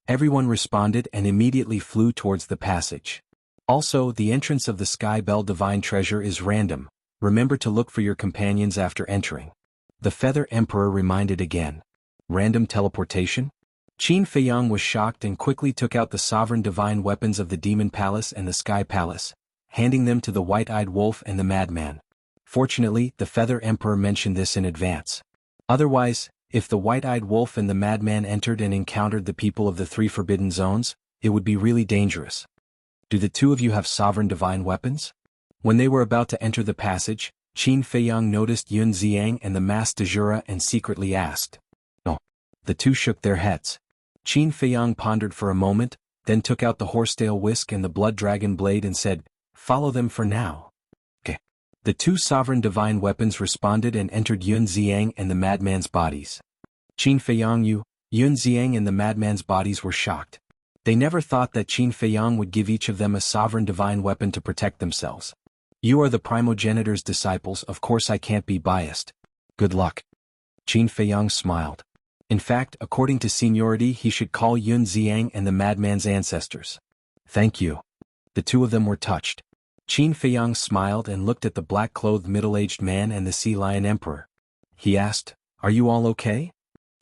Everyone responded and immediately flew towards the passage. Also, the entrance of the Sky Bell Divine Treasure is random. Remember to look for your companions after entering. The Feather Emperor reminded again. Random teleportation? Qin Feiyang was shocked and quickly took out the sovereign divine weapons of the Demon Palace and the Sky Palace, handing them to the White-Eyed Wolf and the Madman. Fortunately, the Feather Emperor mentioned this in advance. Otherwise, if the White-Eyed Wolf and the Madman entered and encountered the people of the 3 forbidden zones, it would be really dangerous. Do the 2 of you have sovereign divine weapons? When they were about to enter the passage, Qin Feiyang noticed Yun Xiang and the masked Dejura and secretly asked. No. The 2 shook their heads. Qin Feiyang pondered for a moment, then took out the horsetail whisk and the blood dragon blade and said, follow them for now. Okay. The 2 sovereign divine weapons responded and entered Yun Xiang and the madman's bodies. Qin Feiyang, Yun Xiang and the madman's bodies were shocked. They never thought that Qin Feiyang would give each of them a sovereign divine weapon to protect themselves. You are the primogenitor's disciples, of course I can't be biased. Good luck. Qin Feiyang smiled. In fact, according to seniority he should call Yun Xiang and the madman's ancestors. Thank you. The 2 of them were touched. Qin Feiyang smiled and looked at the black-clothed middle-aged man and the Sea Lion Emperor. He asked, are you all okay?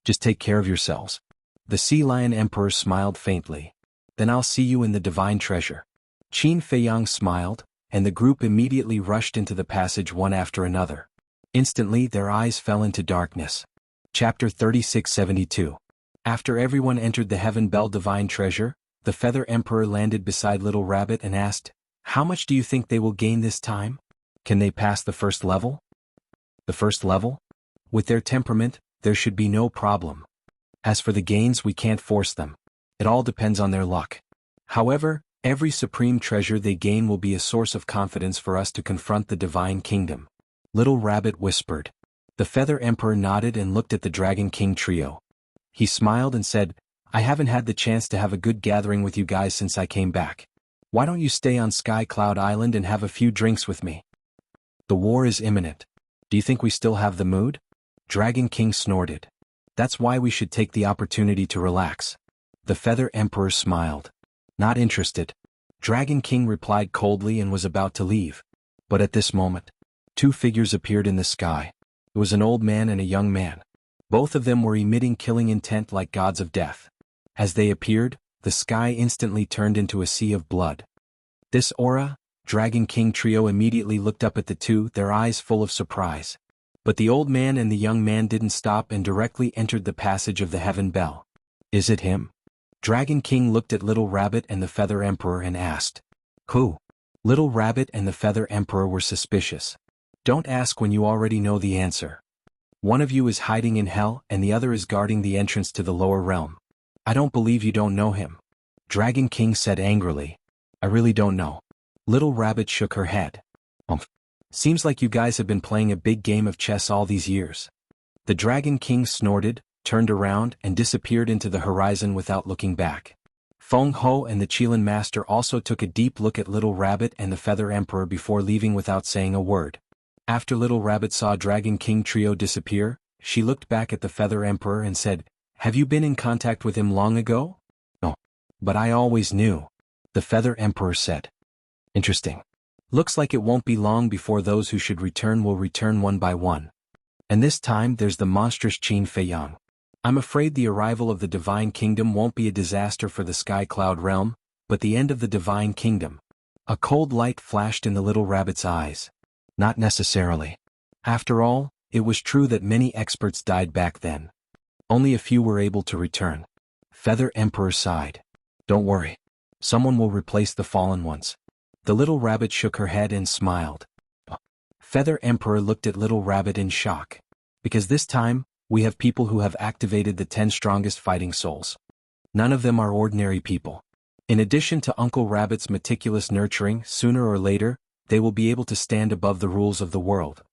Just take care of yourselves. The Sea Lion Emperor smiled faintly. Then I'll see you in the divine treasure. Qin Feiyang smiled, and the group immediately rushed into the passage one after another. Instantly their eyes fell into darkness. Chapter 3672. After everyone entered the Heaven Bell Divine Treasure, the Feather Emperor landed beside Little Rabbit and asked, how much do you think they will gain this time? Can they pass the first level? The first level? With their temperament, there should be no problem. As for the gains, we can't force them. It all depends on their luck. However, every supreme treasure they gain will be a source of confidence for us to confront the Divine Kingdom. Little Rabbit whispered. The Feather Emperor nodded and looked at the Dragon King trio. He smiled and said, I haven't had the chance to have a good gathering with you guys since I came back. Why don't you stay on Sky Cloud Island and have a few drinks with me? The war is imminent. Do you think we still have the mood? Dragon King snorted. That's why we should take the opportunity to relax. The Feather Emperor smiled. Not interested. Dragon King replied coldly and was about to leave. But at this moment, 2 figures appeared in the sky. It was an old man and a young man. Both of them were emitting killing intent like gods of death. As they appeared, the sky instantly turned into a sea of blood. This aura, Dragon King trio immediately looked up at the 2, their eyes full of surprise. But the old man and the young man didn't stop and directly entered the passage of the Heaven Bell. Is it him? Dragon King looked at Little Rabbit and the Feather Emperor and asked. Who? Little Rabbit and the Feather Emperor were suspicious. Don't ask when you already know the answer. One of you is hiding in hell and the other is guarding the entrance to the lower realm. I don't believe you don't know him. Dragon King said angrily. I really don't know. Little Rabbit shook her head. Seems like you guys have been playing a big game of chess all these years. The Dragon King snorted, turned around and disappeared into the horizon without looking back. Feng Ho and the Qilin Master also took a deep look at Little Rabbit and the Feather Emperor before leaving without saying a word. After Little Rabbit saw Dragon King trio disappear, she looked back at the Feather Emperor and said, have you been in contact with him long ago? No. But I always knew. The Feather Emperor said. Interesting. Looks like it won't be long before those who should return will return one by one. And this time there's the monstrous Qin Feiyang. I'm afraid the arrival of the Divine Kingdom won't be a disaster for the Sky Cloud realm, but the end of the Divine Kingdom. A cold light flashed in the little rabbit's eyes. Not necessarily. After all, it was true that many experts died back then. Only a few were able to return. Feather Emperor sighed. Don't worry. Someone will replace the fallen ones. The little rabbit shook her head and smiled. Feather Emperor looked at Little Rabbit in shock. Because this time, we have people who have activated the 10 strongest fighting souls. None of them are ordinary people. In addition to Uncle Rabbit's meticulous nurturing, sooner or later, they will be able to stand above the rules of the world.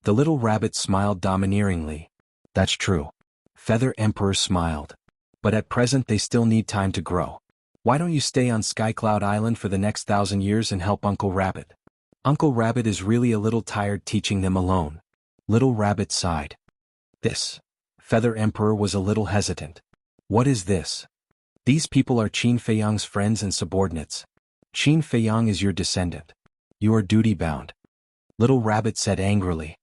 The little rabbit smiled domineeringly. That's true. Feather Emperor smiled. But at present they still need time to grow. Why don't you stay on Skycloud Island for the next 1,000 years and help Uncle Rabbit? Uncle Rabbit is really a little tired teaching them alone. Little Rabbit sighed. This. Feather Emperor was a little hesitant. What is this? These people are Qin Feiyang's friends and subordinates. Qin Feiyang is your descendant. You are duty-bound. Little Rabbit said angrily.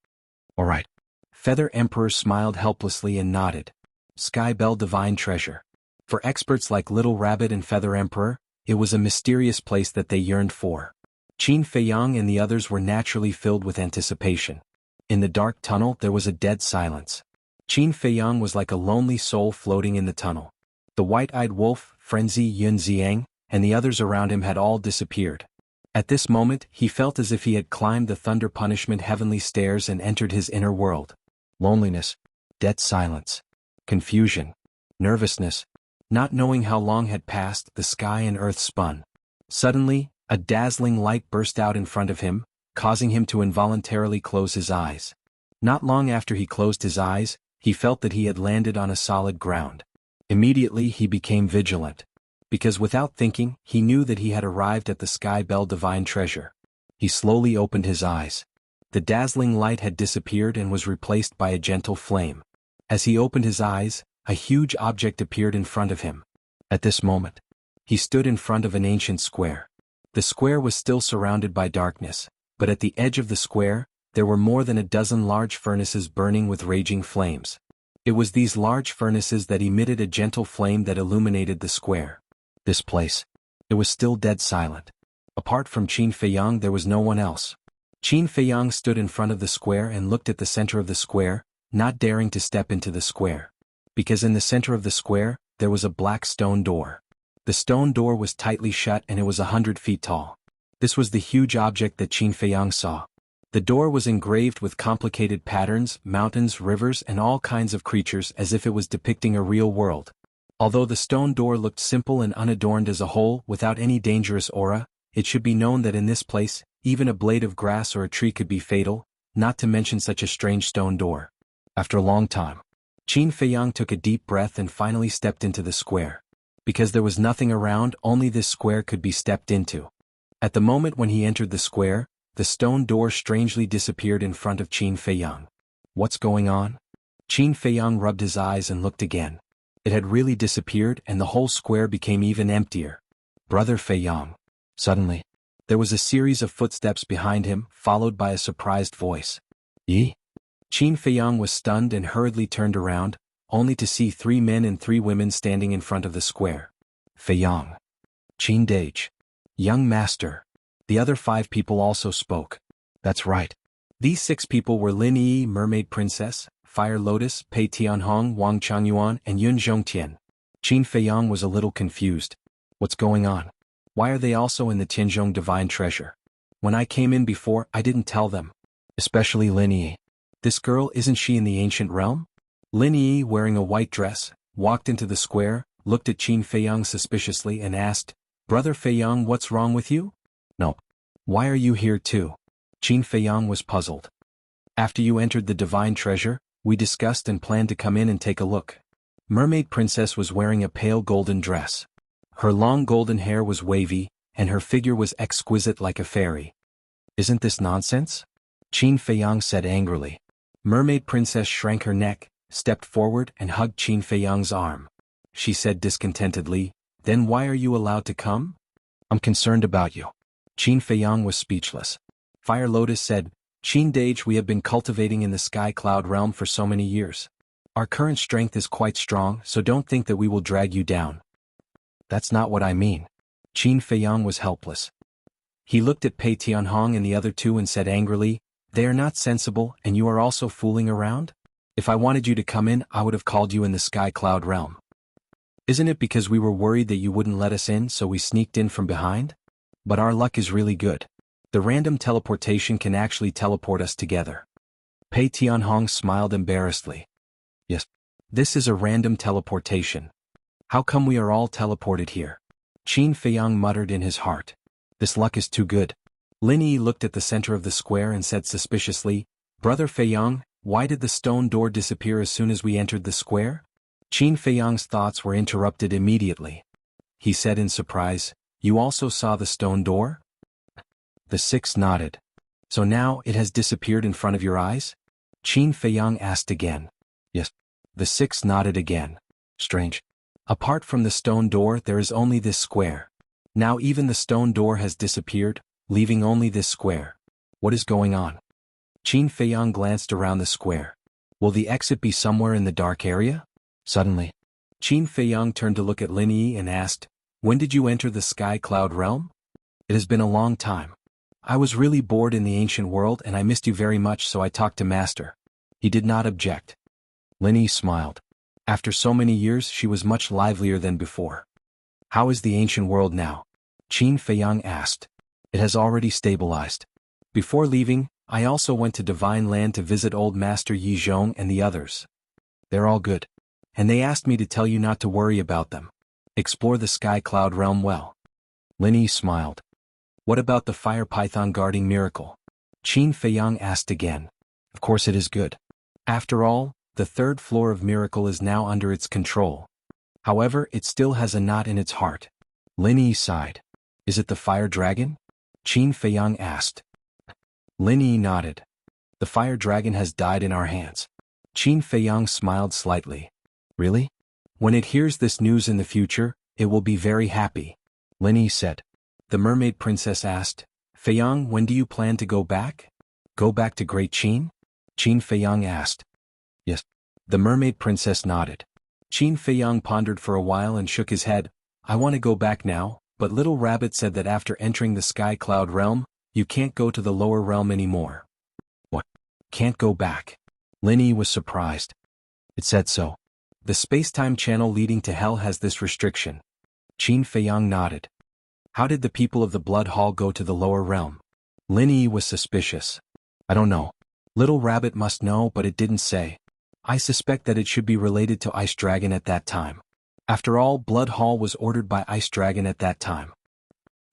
All right. Feather Emperor smiled helplessly and nodded. Sky Bell Divine Treasure. For experts like Little Rabbit and Feather Emperor, it was a mysterious place that they yearned for. Qin Feiyang and the others were naturally filled with anticipation. In the dark tunnel there was a dead silence. Qin Feiyang was like a lonely soul floating in the tunnel. The white-eyed wolf, Frenzy Yun Ziang, and the others around him had all disappeared. At this moment, he felt as if he had climbed the thunder punishment heavenly stairs and entered his inner world. Loneliness, dead silence, confusion, nervousness. Not knowing how long had passed, the sky and earth spun. Suddenly, a dazzling light burst out in front of him, causing him to involuntarily close his eyes. Not long after he closed his eyes, he felt that he had landed on a solid ground. Immediately he became vigilant. Because without thinking, he knew that he had arrived at the Sky Bell Divine Treasure. He slowly opened his eyes. The dazzling light had disappeared and was replaced by a gentle flame. As he opened his eyes, a huge object appeared in front of him. At this moment, he stood in front of an ancient square. The square was still surrounded by darkness, but at the edge of the square, there were more than a dozen large furnaces burning with raging flames. It was these large furnaces that emitted a gentle flame that illuminated the square. This place. It was still dead silent. Apart from Qin Feiyang there was no one else. Qin Feiyang stood in front of the square and looked at the center of the square, not daring to step into the square. Because in the center of the square, there was a black stone door. The stone door was tightly shut and it was 100 feet tall. This was the huge object that Qin Feiyang saw. The door was engraved with complicated patterns, mountains, rivers, and all kinds of creatures as if it was depicting a real world. Although the stone door looked simple and unadorned as a whole, without any dangerous aura, it should be known that in this place, even a blade of grass or a tree could be fatal, not to mention such a strange stone door. After a long time, Qin Feiyang took a deep breath and finally stepped into the square. Because there was nothing around, only this square could be stepped into. At the moment when he entered the square, the stone door strangely disappeared in front of Qin Feiyang. What's going on? Qin Feiyang rubbed his eyes and looked again. It had really disappeared and the whole square became even emptier. Brother Feiyang. Suddenly, there was a series of footsteps behind him, followed by a surprised voice. Yi? Qin Feiyang was stunned and hurriedly turned around, only to see 3 men and 3 women standing in front of the square. Feiyang. Qin Dage. Young master. The other 5 people also spoke. That's right. These 6 people were Lin Yi, Mermaid Princess, Fire Lotus, Pei Tianhong, Wang Changyuan, and Yun Zhongtian. Qin Feiyang was a little confused. What's going on? Why are they also in the Tianzhong Divine Treasure? When I came in before, I didn't tell them. Especially Lin Yi. This girl, isn't she in the ancient realm? Lin Yi, wearing a white dress, walked into the square, looked at Qin Feiyang suspiciously and asked, Brother Feiyang, what's wrong with you? No. Why are you here too? Qin Feiyang was puzzled. After you entered the Divine Treasure, we discussed and planned to come in and take a look. Mermaid Princess was wearing a pale golden dress. Her long golden hair was wavy, and her figure was exquisite like a fairy. Isn't this nonsense? Qin Feiyang said angrily. Mermaid Princess shrank her neck, stepped forward and hugged Qin Feiyang's arm. She said discontentedly, Then why are you allowed to come? I'm concerned about you. Qin Feiyang was speechless. Fire Lotus said, Qin Dage, we have been cultivating in the Sky Cloud realm for so many years. Our current strength is quite strong, so don't think that we will drag you down. That's not what I mean. Qin Feiyang was helpless. He looked at Pei Tianhong and the other two and said angrily, "They are not sensible and you are also fooling around? If I wanted you to come in, I would have called you in the Sky Cloud realm. Isn't it because we were worried that you wouldn't let us in so we sneaked in from behind? But our luck is really good. The random teleportation can actually teleport us together." Pei Tianhong smiled embarrassedly. "Yes. This is a random teleportation. How come we are all teleported here?" Qin Feiyang muttered in his heart. "This luck is too good." Lin Yi looked at the center of the square and said suspiciously, "Brother Feiyang, why did the stone door disappear as soon as we entered the square?" Qin Feiyang's thoughts were interrupted immediately. He said in surprise, "You also saw the stone door?" The six nodded. "So now it has disappeared in front of your eyes?" Qin Feiyang asked again. "Yes." The six nodded again. "Strange. Apart from the stone door there is only this square. Now even the stone door has disappeared, leaving only this square. What is going on?" Qin Feiyang glanced around the square. "Will the exit be somewhere in the dark area?" Suddenly, Qin Feiyang turned to look at Lin Yi and asked, "When did you enter the Sky Cloud realm?" "It has been a long time. I was really bored in the ancient world and I missed you very much, so I talked to Master." He did not object. Lin Yi smiled. After so many years she was much livelier than before. "How is the ancient world now?" Qin Feiyang asked. "It has already stabilized. Before leaving, I also went to Divine Land to visit old Master Yi Zhong and the others. They're all good. And they asked me to tell you not to worry about them. Explore the Sky Cloud realm well." Lin Yi smiled. "What about the fire python guarding miracle?" Qin Feiyang asked again. "Of course it is good. After all, the third floor of miracle is now under its control. However, it still has a knot in its heart." Lin Yi sighed. "Is it the fire dragon?" Qin Feiyang asked. Lin Yi nodded. "The fire dragon has died in our hands." Qin Feiyang smiled slightly. "Really? When it hears this news in the future, it will be very happy," Lin Yi said. The mermaid princess asked, "Feiyang, when do you plan to go back?" "Go back to Great Qin?" Qin Feiyang asked. "Yes." The mermaid princess nodded. Qin Feiyang pondered for a while and shook his head. "I want to go back now, but Little Rabbit said that after entering the Sky Cloud realm, you can't go to the lower realm anymore." "What? Can't go back?" Lin Yi was surprised. "It said so. The space-time channel leading to hell has this restriction." Qin Feiyang nodded. "How did the people of the Blood Hall go to the lower realm?" Lin Yi was suspicious. "I don't know. Little Rabbit must know, but it didn't say. I suspect that it should be related to Ice Dragon at that time. After all, Blood Hall was ordered by Ice Dragon at that time.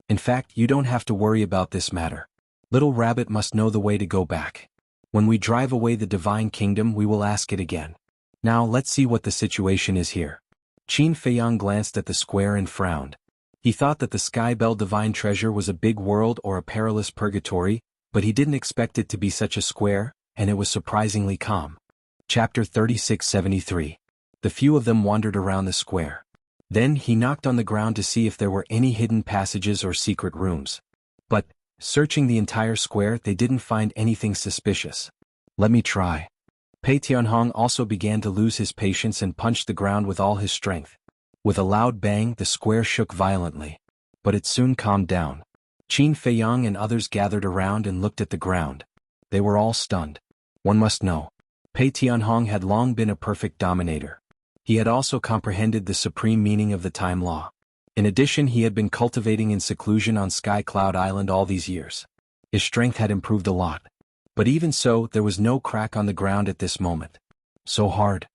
In fact, you don't have to worry about this matter. Little Rabbit must know the way to go back. When we drive away the Divine Kingdom, we will ask it again. Now let's see what the situation is here." Qin Feiyang glanced at the square and frowned. He thought that the Sky Bell Divine Treasure was a big world or a perilous purgatory, but he didn't expect it to be such a square, and it was surprisingly calm. Chapter 3673. The few of them wandered around the square. Then he knocked on the ground to see if there were any hidden passages or secret rooms. But, searching the entire square, they didn't find anything suspicious. "Let me try." Pei Tianhong also began to lose his patience and punched the ground with all his strength. With a loud bang, the square shook violently. But it soon calmed down. Qin Feiyang and others gathered around and looked at the ground. They were all stunned. One must know. Pei Tianhong had long been a perfect dominator. He had also comprehended the supreme meaning of the time law. In addition, he had been cultivating in seclusion on Sky Cloud Island all these years. His strength had improved a lot. But even so, there was no crack on the ground at this moment. So hard.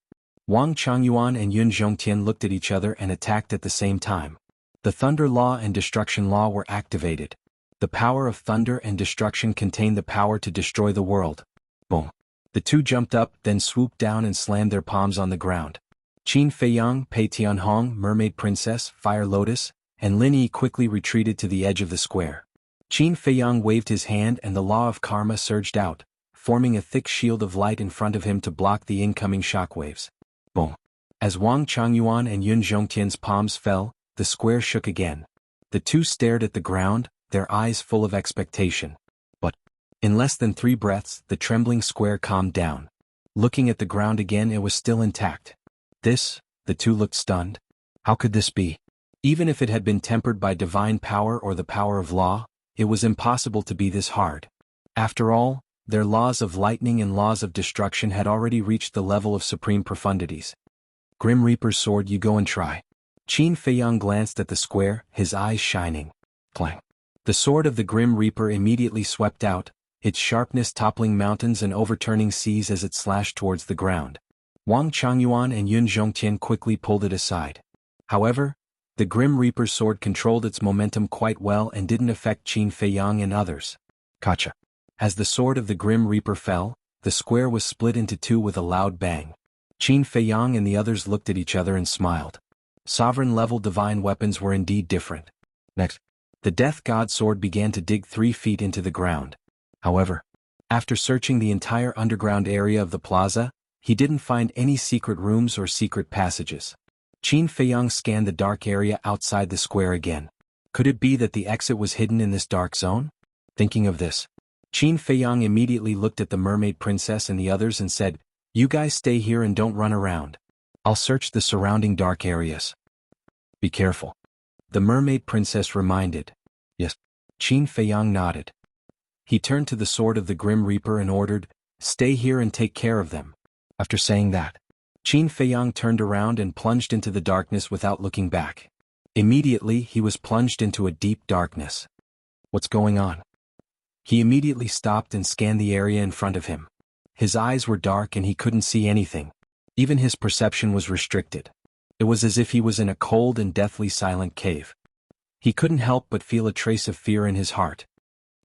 Wang Changyuan and Yun Zhongtian looked at each other and attacked at the same time. The Thunder Law and Destruction Law were activated. The power of thunder and destruction contained the power to destroy the world. Boom. The two jumped up, then swooped down and slammed their palms on the ground. Qin Feiyang, Pei Tianhong, Mermaid Princess, Fire Lotus, and Lin Yi quickly retreated to the edge of the square. Qin Feiyang waved his hand and the law of karma surged out, forming a thick shield of light in front of him to block the incoming shockwaves. Boom. As Wang Changyuan and Yun Zhongtian's palms fell, the square shook again. The two stared at the ground, their eyes full of expectation. But, in less than 3 breaths, the trembling square calmed down. Looking at the ground again, it was still intact. The two looked stunned. How could this be? Even if it had been tempered by divine power or the power of law, it was impossible to be this hard. After all, their laws of lightning and laws of destruction had already reached the level of supreme profundities. Grim Reaper's sword, you go and try. Qin Feiyang glanced at the square, his eyes shining. Clang. The sword of the Grim Reaper immediately swept out, its sharpness toppling mountains and overturning seas as it slashed towards the ground. Wang Changyuan and Yun Zhongtian quickly pulled it aside. However, the Grim Reaper's sword controlled its momentum quite well and didn't affect Qin Feiyang and others. Gotcha. As the sword of the Grim Reaper fell, the square was split into two with a loud bang. Qin Feiyang and the others looked at each other and smiled. Sovereign-level divine weapons were indeed different. Next, the Death God sword began to dig 3 feet into the ground. However, after searching the entire underground area of the plaza, he didn't find any secret rooms or secret passages. Qin Feiyang scanned the dark area outside the square again. Could it be that the exit was hidden in this dark zone? Thinking of this, Qin Feiyang immediately looked at the mermaid princess and the others and said, "You guys stay here and don't run around. I'll search the surrounding dark areas." "Be careful," the mermaid princess reminded. "Yes." Qin Feiyang nodded. He turned to the sword of the Grim Reaper and ordered, "Stay here and take care of them." After saying that, Qin Feiyang turned around and plunged into the darkness without looking back. Immediately he was plunged into a deep darkness. What's going on? He immediately stopped and scanned the area in front of him. His eyes were dark and he couldn't see anything. Even his perception was restricted. It was as if he was in a cold and deathly silent cave. He couldn't help but feel a trace of fear in his heart.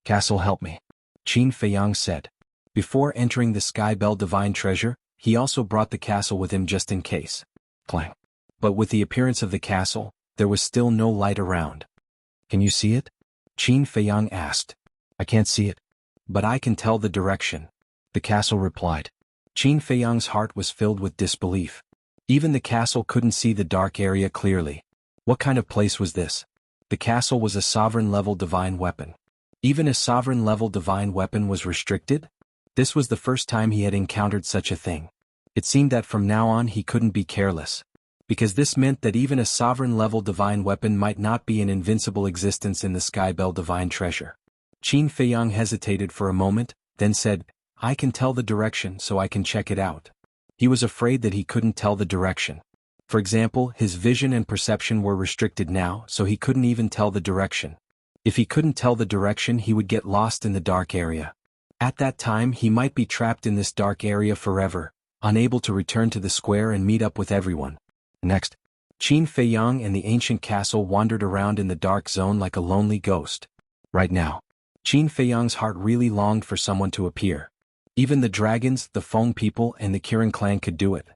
"Castle, help me," Qin Feiyang said. Before entering the Sky Bell Divine Treasure, he also brought the castle with him just in case. Clang. But with the appearance of the castle, there was still no light around. "Can you see it?" Qin Feiyang asked. "I can't see it, but I can tell the direction," the castle replied. Qin Feiyang's heart was filled with disbelief. Even the castle couldn't see the dark area clearly. What kind of place was this? The castle was a sovereign-level divine weapon. Even a sovereign-level divine weapon was restricted? This was the first time he had encountered such a thing. It seemed that from now on he couldn't be careless. Because this meant that even a sovereign-level divine weapon might not be an invincible existence in the Sky Bell Divine Treasure. Qin Feiyang hesitated for a moment, then said, "I can tell the direction so I can check it out." He was afraid that he couldn't tell the direction. For example, his vision and perception were restricted now, so he couldn't even tell the direction. If he couldn't tell the direction, he would get lost in the dark area. At that time, he might be trapped in this dark area forever, unable to return to the square and meet up with everyone. Next, Qin Feiyang and the ancient castle wandered around in the dark zone like a lonely ghost. Right now, Qin Feiyang's heart really longed for someone to appear. Even the dragons, the Feng people, and the Kirin clan could do it.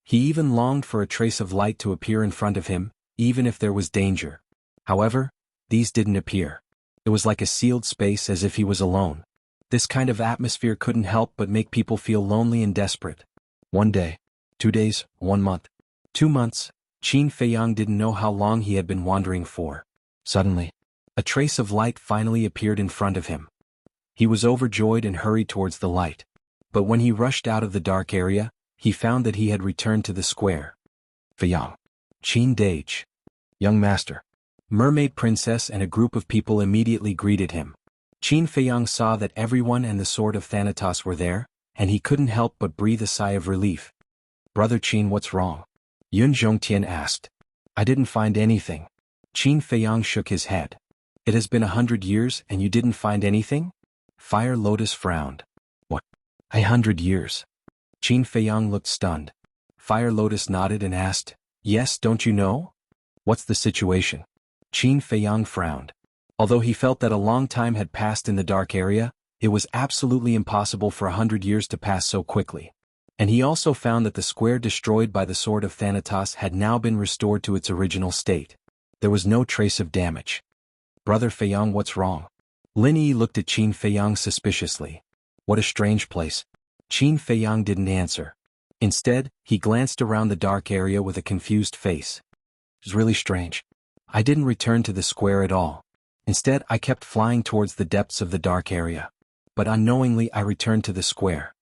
He even longed for a trace of light to appear in front of him, even if there was danger. However, these didn't appear. It was like a sealed space, as if he was alone. This kind of atmosphere couldn't help but make people feel lonely and desperate. 1 day, 2 days, 1 month, 2 months, Qin Feiyang didn't know how long he had been wandering for. Suddenly, a trace of light finally appeared in front of him. He was overjoyed and hurried towards the light. But when he rushed out of the dark area, he found that he had returned to the square. "Feiyang." "Qin Dage." "Young master." Mermaid Princess and a group of people immediately greeted him. Qin Feiyang saw that everyone and the Sword of Thanatos were there, and he couldn't help but breathe a sigh of relief. "Brother Qin, what's wrong?" Yun Zhongtian asked. "I didn't find anything." Qin Feiyang shook his head. "It has been 100 years and you didn't find anything?" Fire Lotus frowned. "What? 100 years?" Qin Feiyang looked stunned. Fire Lotus nodded and asked, "Yes, don't you know? What's the situation?" Qin Feiyang frowned. Although he felt that a long time had passed in the dark area, it was absolutely impossible for 100 years to pass so quickly. And he also found that the square destroyed by the Sword of Thanatos had now been restored to its original state. There was no trace of damage. "Brother Feiyang, what's wrong?" Lin Yi looked at Qin Feiyang suspiciously. "What a strange place." Qin Feiyang didn't answer. Instead, he glanced around the dark area with a confused face. "It's really strange. I didn't return to the square at all. Instead, I kept flying towards the depths of the dark area. But unknowingly, I returned to the square.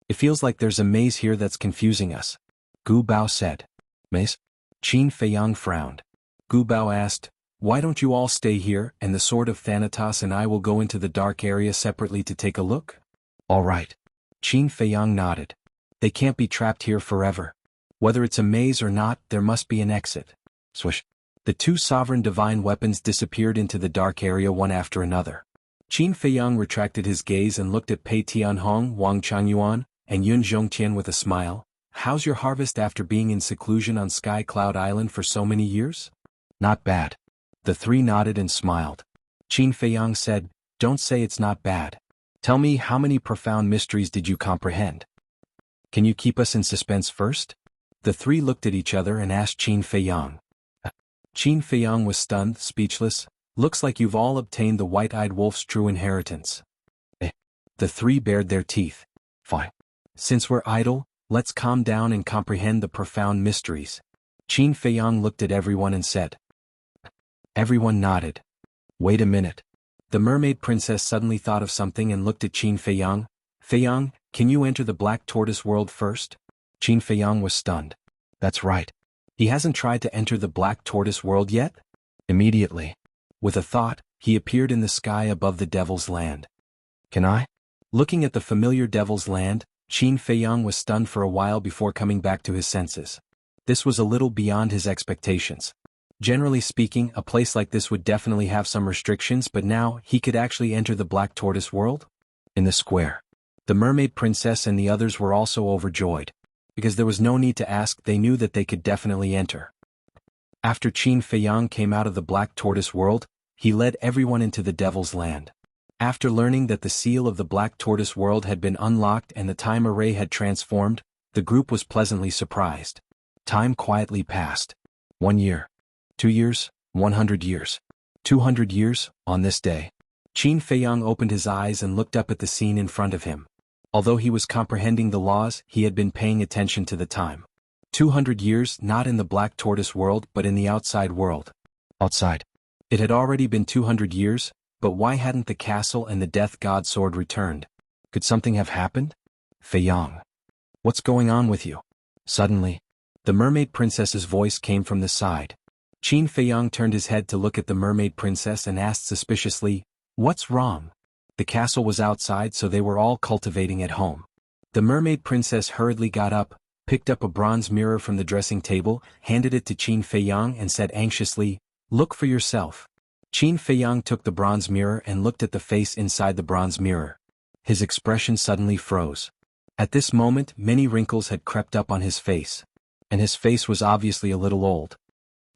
It feels like there's a maze here that's confusing us," Gu Bao said. "Maze?" Qin Feiyang frowned. Gu Bao asked, Why don't you all stay here, and the Sword of Thanatos and I will go into the dark area separately to take a look? All right. Qin Feiyang nodded. They can't be trapped here forever. Whether it's a maze or not, there must be an exit. Swish. The two sovereign divine weapons disappeared into the dark area one after another. Qin Feiyang retracted his gaze and looked at Pei Tianhong, Wang Changyuan, and Yun Zhongtian with a smile. How's your harvest after being in seclusion on Sky Cloud Island for so many years? Not bad. The three nodded and smiled. Qin Feiyang said, Don't say it's not bad. Tell me, how many profound mysteries did you comprehend? Can you keep us in suspense first? The three looked at each other and asked Qin Feiyang. Qin Feiyang was stunned, speechless. Looks like you've all obtained the white-eyed wolf's true inheritance. The three bared their teeth. Fine. Since we're idle, let's calm down and comprehend the profound mysteries. Qin Feiyang looked at everyone and said. Everyone nodded. Wait a minute. The mermaid princess suddenly thought of something and looked at Qin Feiyang. Feiyang, can you enter the Black Tortoise world first? Qin Feiyang was stunned. That's right. He hasn't tried to enter the Black Tortoise world yet? Immediately. With a thought, he appeared in the sky above the Devil's Land. Can I? Looking at the familiar Devil's Land, Qin Feiyang was stunned for a while before coming back to his senses. This was a little beyond his expectations. Generally speaking, a place like this would definitely have some restrictions, but now he could actually enter the Black Tortoise world? In the square. The mermaid princess and the others were also overjoyed. Because there was no need to ask, they knew that they could definitely enter. After Qin Feiyang came out of the Black Tortoise world, he led everyone into the Devil's Land. After learning that the seal of the Black Tortoise world had been unlocked and the time array had transformed, the group was pleasantly surprised. Time quietly passed. 1 year. 2 years, 100 years. 200 years, on this day. Qin Feiyang opened his eyes and looked up at the scene in front of him. Although he was comprehending the laws, he had been paying attention to the time. 200 years, not in the Black Tortoise world but in the outside world. Outside. It had already been 200 years, but why hadn't the castle and the Death God sword returned? Could something have happened? Feiyang. What's going on with you? Suddenly, the mermaid princess's voice came from the side. Qin Feiyang turned his head to look at the mermaid princess and asked suspiciously, What's wrong? The castle was outside, so they were all cultivating at home. The mermaid princess hurriedly got up, picked up a bronze mirror from the dressing table, handed it to Qin Feiyang and said anxiously, Look for yourself. Qin Feiyang took the bronze mirror and looked at the face inside the bronze mirror. His expression suddenly froze. At this moment, many wrinkles had crept up on his face. And his face was obviously a little old.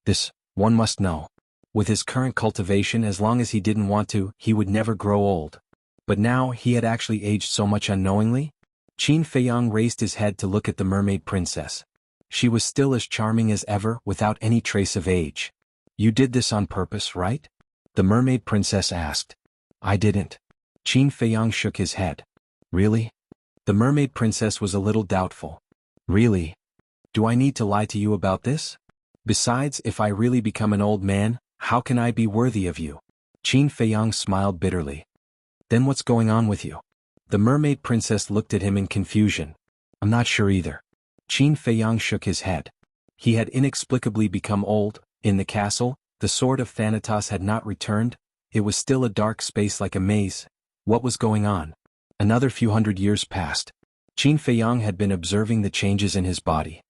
This, one must know. With his current cultivation, as long as he didn't want to, he would never grow old. But now he had actually aged so much unknowingly? Qin Feiyang raised his head to look at the mermaid princess. She was still as charming as ever, without any trace of age. You did this on purpose, right? The mermaid princess asked. I didn't. Qin Feiyang shook his head. Really? The mermaid princess was a little doubtful. Really? Do I need to lie to you about this? Besides, if I really become an old man, how can I be worthy of you? Qin Feiyang smiled bitterly. Then what's going on with you? The mermaid princess looked at him in confusion. I'm not sure either. Qin Feiyang shook his head. He had inexplicably become old. In the castle, the sword of Thanatos had not returned. It was still a dark space like a maze. What was going on? Another few hundred years passed. Qin Feiyang had been observing the changes in his body.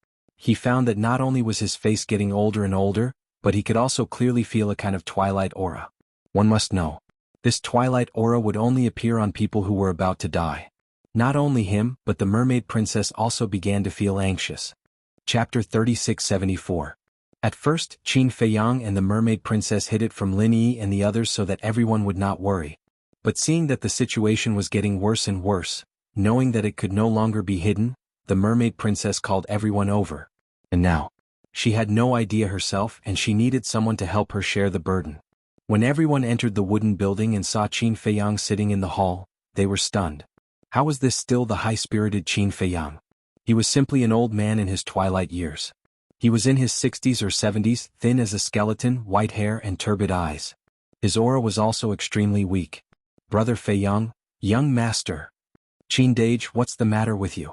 He found that not only was his face getting older and older, but he could also clearly feel a kind of twilight aura. One must know. This twilight aura would only appear on people who were about to die. Not only him, but the mermaid princess also began to feel anxious. Chapter 3674. At first, Qin Feiyang and the mermaid princess hid it from Lin Yi and the others so that everyone would not worry. But seeing that the situation was getting worse and worse, knowing that it could no longer be hidden, the mermaid princess called everyone over. And now, she had no idea herself and she needed someone to help her share the burden. When everyone entered the wooden building and saw Qin Feiyang sitting in the hall, they were stunned. How was this still the high-spirited Qin Feiyang? He was simply an old man in his twilight years. He was in his 60s or 70s, thin as a skeleton, white hair and turbid eyes. His aura was also extremely weak. Brother Feiyang, young master. Qin Dage, what's the matter with you?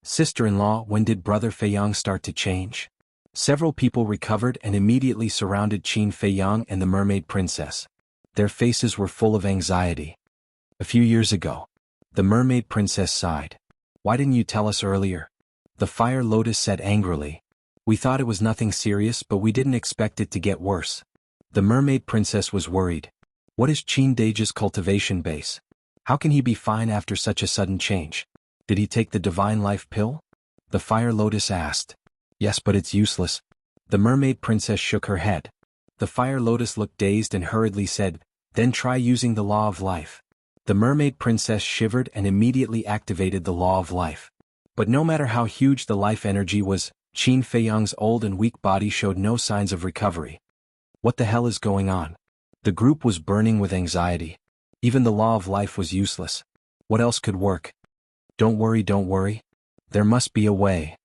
Sister-in-law, when did Brother Feiyang start to change? Several people recovered and immediately surrounded Qin Feiyang and the mermaid princess. Their faces were full of anxiety. A few years ago. The mermaid princess sighed. Why didn't you tell us earlier? The fire lotus said angrily. We thought it was nothing serious, but we didn't expect it to get worse. The mermaid princess was worried. What is Qin Dage's cultivation base? How can he be fine after such a sudden change? Did he take the divine life pill? The fire lotus asked. Yes, but it's useless. The mermaid princess shook her head. The fire lotus looked dazed and hurriedly said, then try using the law of life. The mermaid princess shivered and immediately activated the law of life. But no matter how huge the life energy was, Qin Feiyang's old and weak body showed no signs of recovery. What the hell is going on? The group was burning with anxiety. Even the law of life was useless. What else could work? Don't worry, don't worry. There must be a way.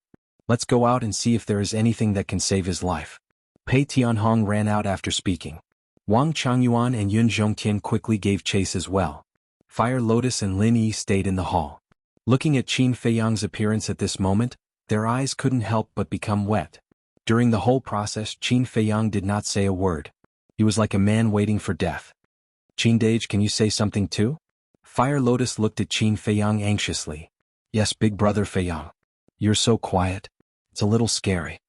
Let's go out and see if there is anything that can save his life. Pei Tianhong ran out after speaking. Wang Changyuan and Yun Zhongtian quickly gave chase as well. Fire Lotus and Lin Yi stayed in the hall. Looking at Qin Feiyang's appearance at this moment, their eyes couldn't help but become wet. During the whole process, Qin Feiyang did not say a word. He was like a man waiting for death. Qin Dage, can you say something too? Fire Lotus looked at Qin Feiyang anxiously. Yes, big brother Feiyang. You're so quiet. It's a little scary.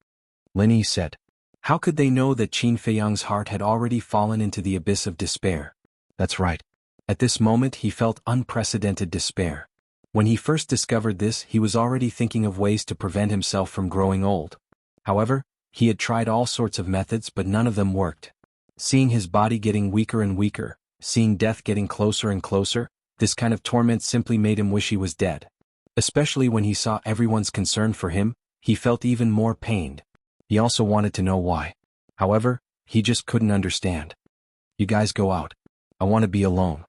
Lin Yi said. How could they know that Qin Feiyang's heart had already fallen into the abyss of despair? That's right. At this moment he felt unprecedented despair. When he first discovered this, he was already thinking of ways to prevent himself from growing old. However, he had tried all sorts of methods but none of them worked. Seeing his body getting weaker and weaker, seeing death getting closer and closer, this kind of torment simply made him wish he was dead. Especially when he saw everyone's concern for him, he felt even more pained. He also wanted to know why. However, he just couldn't understand. You guys go out. I want to be alone.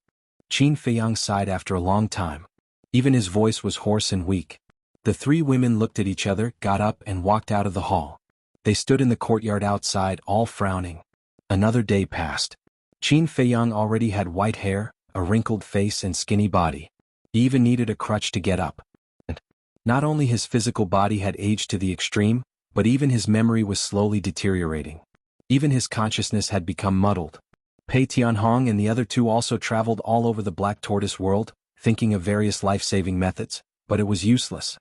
Qin Feiyang sighed after a long time. Even his voice was hoarse and weak. The three women looked at each other, got up and walked out of the hall. They stood in the courtyard outside, all frowning. Another day passed. Qin Feiyang already had white hair, a wrinkled face and skinny body. He even needed a crutch to get up. And not only his physical body had aged to the extreme, but even his memory was slowly deteriorating. Even his consciousness had become muddled. Pei Tianhong and the other two also traveled all over the Black Tortoise world, thinking of various life-saving methods, but it was useless.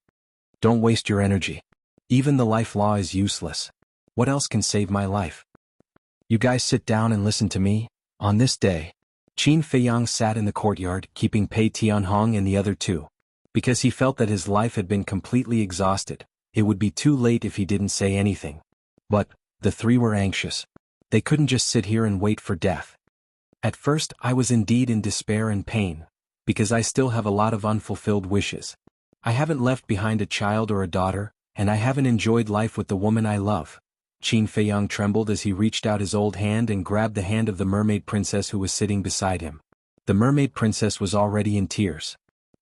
Don't waste your energy. Even the life law is useless. What else can save my life? You guys sit down and listen to me. On this day, Qin Feiyang sat in the courtyard, keeping Pei Tianhong and the other two. Because he felt that his life had been completely exhausted, it would be too late if he didn't say anything. But the three were anxious. They couldn't just sit here and wait for death. At first, I was indeed in despair and pain, because I still have a lot of unfulfilled wishes. I haven't left behind a child or a daughter, and I haven't enjoyed life with the woman I love. Qin Feiyang trembled as he reached out his old hand and grabbed the hand of the mermaid princess who was sitting beside him. The mermaid princess was already in tears.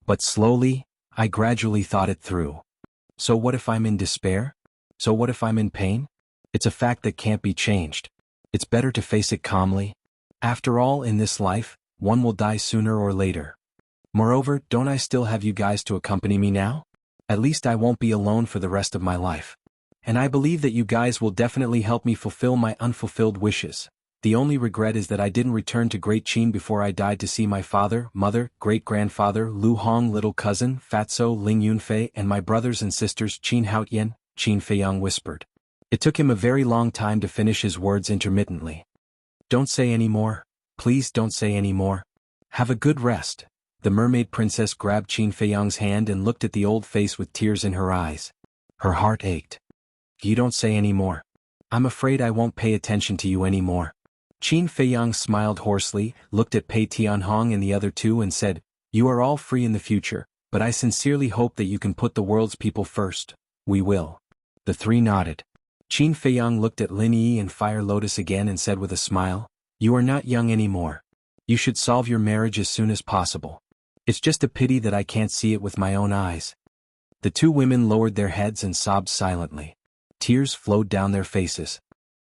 But slowly, I gradually thought it through. So what if I'm in despair? So what if I'm in pain? It's a fact that can't be changed. It's better to face it calmly. After all, in this life, one will die sooner or later. Moreover, don't I still have you guys to accompany me now? At least I won't be alone for the rest of my life. And I believe that you guys will definitely help me fulfill my unfulfilled wishes. The only regret is that I didn't return to Great Qin before I died to see my father, mother, great-grandfather, Lu Hong, little cousin, Fatso, Ling Yunfei, and my brothers and sisters Qin Haotian, Qin Feiyang whispered. It took him a very long time to finish his words intermittently. Don't say any more. Please don't say any more. Have a good rest. The mermaid princess grabbed Qin Feiyang's hand and looked at the old face with tears in her eyes. Her heart ached. You don't say any more. I'm afraid I won't pay attention to you anymore. Qin Feiyang smiled hoarsely, looked at Pei Tianhong and the other two and said, You are all free in the future, but I sincerely hope that you can put the world's people first. We will. The three nodded. Qin Feiyang looked at Lin Yi and Fire Lotus again and said with a smile, You are not young anymore. You should solve your marriage as soon as possible. It's just a pity that I can't see it with my own eyes. The two women lowered their heads and sobbed silently. Tears flowed down their faces.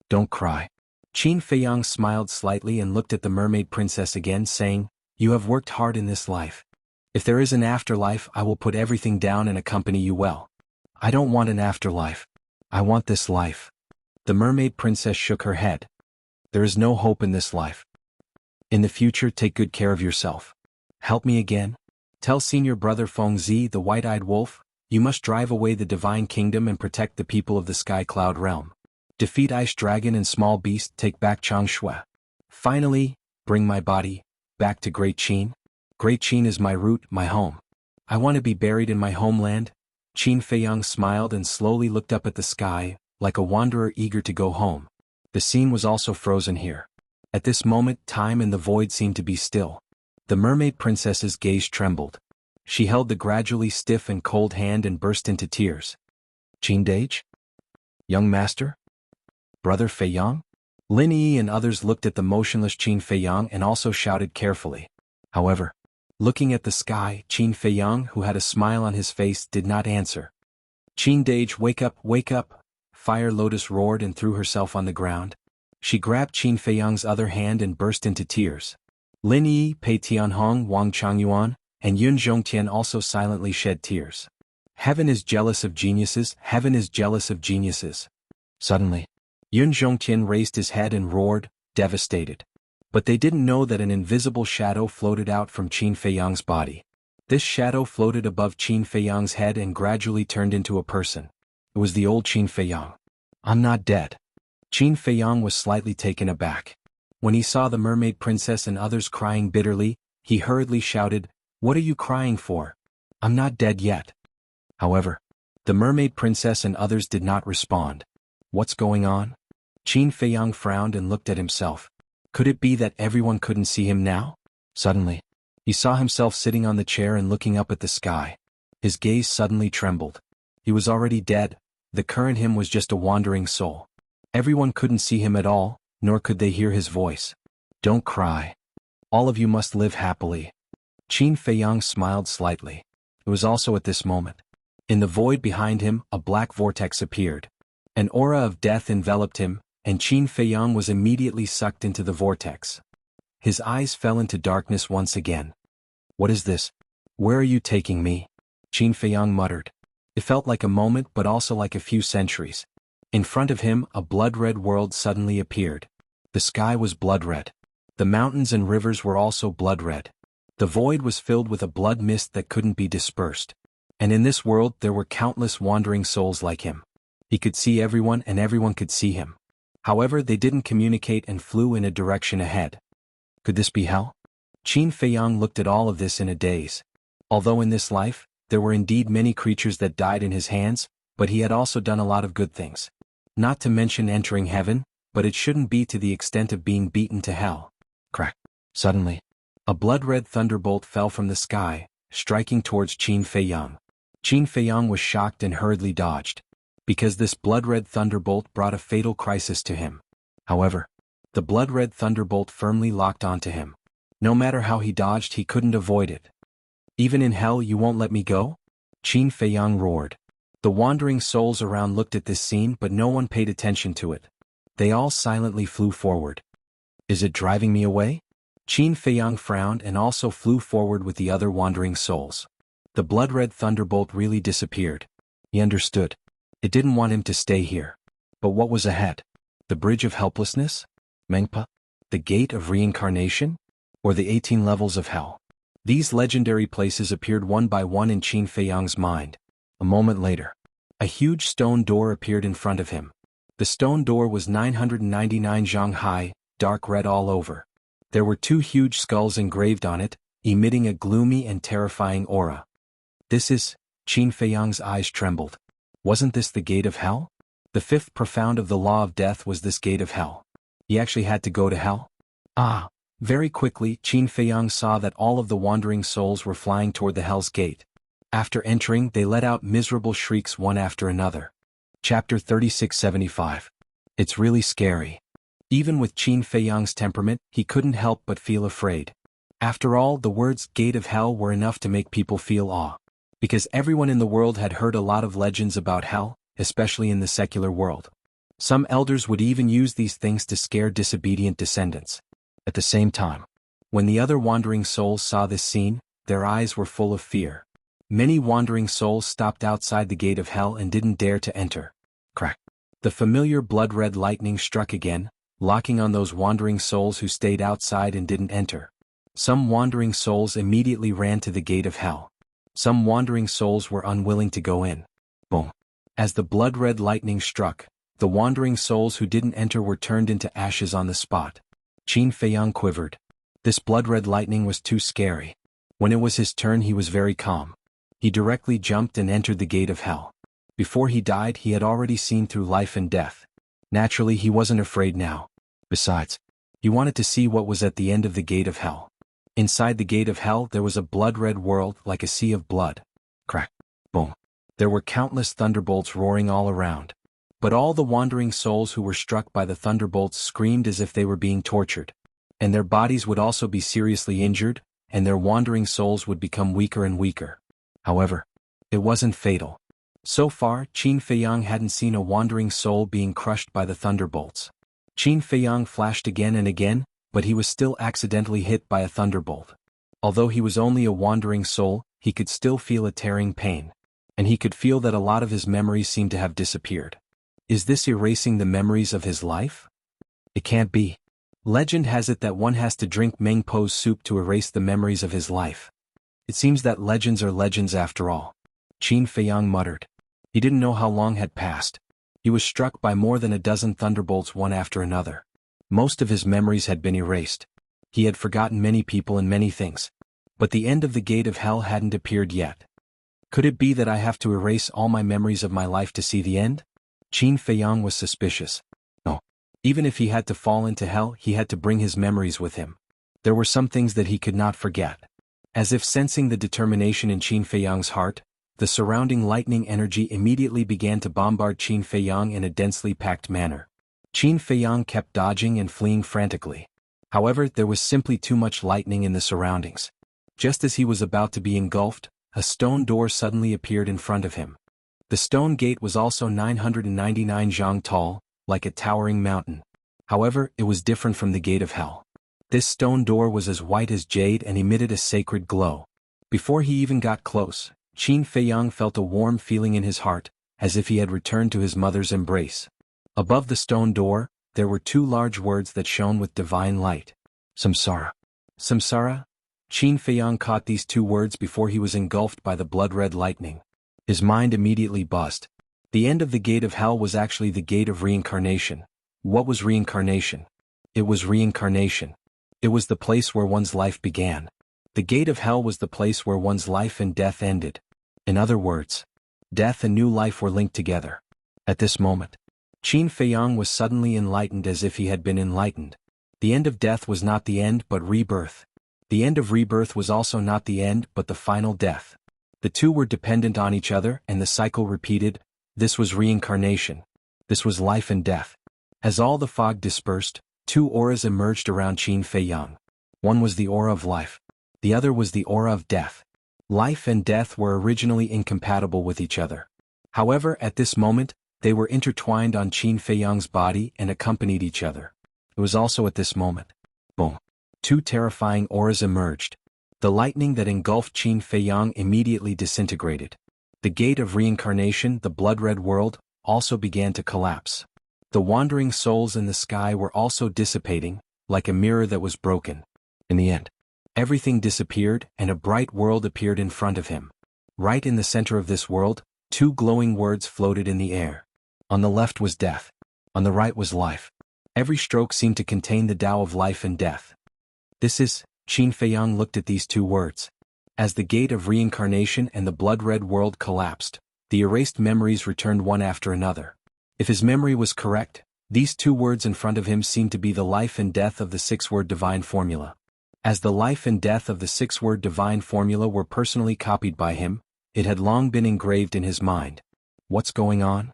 Don't cry. Qin Feiyang smiled slightly and looked at the mermaid princess again, saying, You have worked hard in this life. If there is an afterlife, I will put everything down and accompany you well. I don't want an afterlife. I want this life. The mermaid princess shook her head. There is no hope in this life. In the future, take good care of yourself. Help me again? Tell senior brother Fengzi, the white-eyed wolf, you must drive away the divine kingdom and protect the people of the sky cloud realm. Defeat ice dragon and small beast, take back Changshui. Finally, bring my body back to Great Qin. Great Qin is my root, my home. I want to be buried in my homeland. Qin Feiyang smiled and slowly looked up at the sky, like a wanderer eager to go home. The scene was also frozen here. At this moment, time and the void seemed to be still. The mermaid princess's gaze trembled. She held the gradually stiff and cold hand and burst into tears. Qin Dage? Young master? Brother Feiyang? Lin Yi and others looked at the motionless Qin Feiyang and also shouted carefully. However, looking at the sky, Qin Feiyang, who had a smile on his face, did not answer. Qin Dage, wake up, wake up! Fire Lotus roared and threw herself on the ground. She grabbed Qin Feiyang's other hand and burst into tears. Lin Yi, Pei Tianhong, Wang Changyuan, and Yun Zhongtian also silently shed tears. Heaven is jealous of geniuses, heaven is jealous of geniuses. Suddenly, Yun Zhongtian raised his head and roared, devastated. But they didn't know that an invisible shadow floated out from Qin Feiyang's body. This shadow floated above Qin Feiyang's head and gradually turned into a person. It was the old Qin Feiyang. I'm not dead. Qin Feiyang was slightly taken aback. When he saw the mermaid princess and others crying bitterly, he hurriedly shouted, "What are you crying for? I'm not dead yet." However, the mermaid princess and others did not respond. What's going on? Qin Feiyang frowned and looked at himself. Could it be that everyone couldn't see him now? Suddenly, he saw himself sitting on the chair and looking up at the sky. His gaze suddenly trembled. He was already dead. The current him was just a wandering soul. Everyone couldn't see him at all, nor could they hear his voice. Don't cry. All of you must live happily. Qin Feiyang smiled slightly. It was also at this moment. In the void behind him, a black vortex appeared. An aura of death enveloped him, and Qin Feiyang was immediately sucked into the vortex. His eyes fell into darkness once again. What is this? Where are you taking me? Qin Feiyang muttered. It felt like a moment but also like a few centuries. In front of him, a blood-red world suddenly appeared. The sky was blood-red. The mountains and rivers were also blood-red. The void was filled with a blood mist that couldn't be dispersed. And in this world there were countless wandering souls like him. He could see everyone and everyone could see him. However, they didn't communicate and flew in a direction ahead. Could this be hell? Qin Feiyang looked at all of this in a daze. Although in this life, there were indeed many creatures that died in his hands, but he had also done a lot of good things. Not to mention entering heaven, but it shouldn't be to the extent of being beaten to hell. Crack. Suddenly, a blood-red thunderbolt fell from the sky, striking towards Qin Feiyang. Qin Feiyang was shocked and hurriedly dodged, because this blood-red thunderbolt brought a fatal crisis to him. However, the blood-red thunderbolt firmly locked onto him. No matter how he dodged, he couldn't avoid it. Even in hell you won't let me go? Qin Feiyang roared. The wandering souls around looked at this scene but no one paid attention to it. They all silently flew forward. Is it driving me away? Qin Feiyang frowned and also flew forward with the other wandering souls. The blood-red thunderbolt really disappeared. He understood. It didn't want him to stay here. But what was ahead? The Bridge of Helplessness? Mengpa? The Gate of Reincarnation? Or the 18 levels of hell? These legendary places appeared one by one in Qin Feiyang's mind. A moment later, a huge stone door appeared in front of him. The stone door was 999 zhang high, dark red all over. There were two huge skulls engraved on it, emitting a gloomy and terrifying aura. This is... Qin Feiyang's eyes trembled. Wasn't this the gate of hell? The fifth profound of the law of death was this gate of hell. He actually had to go to hell? Ah! Very quickly, Qin Feiyang saw that all of the wandering souls were flying toward the hell's gate. After entering, they let out miserable shrieks one after another. Chapter 3675. It's really scary. Even with Qin Feiyang's temperament, he couldn't help but feel afraid. After all, the words gate of hell were enough to make people feel awe. Because everyone in the world had heard a lot of legends about hell, especially in the secular world. Some elders would even use these things to scare disobedient descendants. At the same time, when the other wandering souls saw this scene, their eyes were full of fear. Many wandering souls stopped outside the gate of hell and didn't dare to enter. Crack. The familiar blood-red lightning struck again, locking on those wandering souls who stayed outside and didn't enter. Some wandering souls immediately ran to the gate of hell. Some wandering souls were unwilling to go in. Boom. As the blood-red lightning struck, the wandering souls who didn't enter were turned into ashes on the spot. Qin Feiyang quivered. This blood-red lightning was too scary. When it was his turn, he was very calm. He directly jumped and entered the gate of hell. Before he died, he had already seen through life and death. Naturally, he wasn't afraid now. Besides, he wanted to see what was at the end of the gate of hell. Inside the gate of hell there was a blood-red world like a sea of blood. Crack. Boom. There were countless thunderbolts roaring all around. But all the wandering souls who were struck by the thunderbolts screamed as if they were being tortured. And their bodies would also be seriously injured, and their wandering souls would become weaker and weaker. However, it wasn't fatal. So far, Qin Feiyang hadn't seen a wandering soul being crushed by the thunderbolts. Qin Feiyang flashed again and again, but he was still accidentally hit by a thunderbolt. Although he was only a wandering soul, he could still feel a tearing pain. And he could feel that a lot of his memories seemed to have disappeared. Is this erasing the memories of his life? It can't be. Legend has it that one has to drink Meng Po's soup to erase the memories of his life. It seems that legends are legends after all. Qin Feiyang muttered. He didn't know how long had passed. He was struck by more than a dozen thunderbolts one after another. Most of his memories had been erased. He had forgotten many people and many things. But the end of the gate of hell hadn't appeared yet. Could it be that I have to erase all my memories of my life to see the end? Qin Feiyang was suspicious. No. Even if he had to fall into hell, he had to bring his memories with him. There were some things that he could not forget. As if sensing the determination in Qin Feiyang's heart, the surrounding lightning energy immediately began to bombard Qin Feiyang in a densely packed manner. Qin Feiyang kept dodging and fleeing frantically. However, there was simply too much lightning in the surroundings. Just as he was about to be engulfed, a stone door suddenly appeared in front of him. The stone gate was also 999 zhang tall, like a towering mountain. However, it was different from the gate of hell. This stone door was as white as jade and emitted a sacred glow. Before he even got close, Qin Feiyang felt a warm feeling in his heart, as if he had returned to his mother's embrace. Above the stone door, there were two large words that shone with divine light. Samsara. Samsara? Qin Feiyang caught these two words before he was engulfed by the blood-red lightning. His mind immediately buzzed. The end of the gate of hell was actually the gate of reincarnation. What was reincarnation? It was reincarnation. It was the place where one's life began. The gate of hell was the place where one's life and death ended. In other words, death and new life were linked together. At this moment, Qin Feiyang was suddenly enlightened as if he had been enlightened. The end of death was not the end but rebirth. The end of rebirth was also not the end but the final death. The two were dependent on each other and the cycle repeated. This was reincarnation. This was life and death. As all the fog dispersed, two auras emerged around Qin Feiyang. One was the aura of life. The other was the aura of death. Life and death were originally incompatible with each other. However, at this moment, they were intertwined on Qin Feiyang's body and accompanied each other. It was also at this moment. Boom. Two terrifying auras emerged. The lightning that engulfed Qin Feiyang immediately disintegrated. The gate of reincarnation, the blood-red world, also began to collapse. The wandering souls in the sky were also dissipating, like a mirror that was broken. In the end, everything disappeared and a bright world appeared in front of him. Right in the center of this world, two glowing words floated in the air. On the left was death. On the right was life. Every stroke seemed to contain the Tao of life and death. This is, Qin Feiyang looked at these two words. As the gate of reincarnation and the blood-red world collapsed, the erased memories returned one after another. If his memory was correct, these two words in front of him seemed to be the life and death of the six-word divine formula. As the life and death of the six-word divine formula were personally copied by him, it had long been engraved in his mind. What's going on?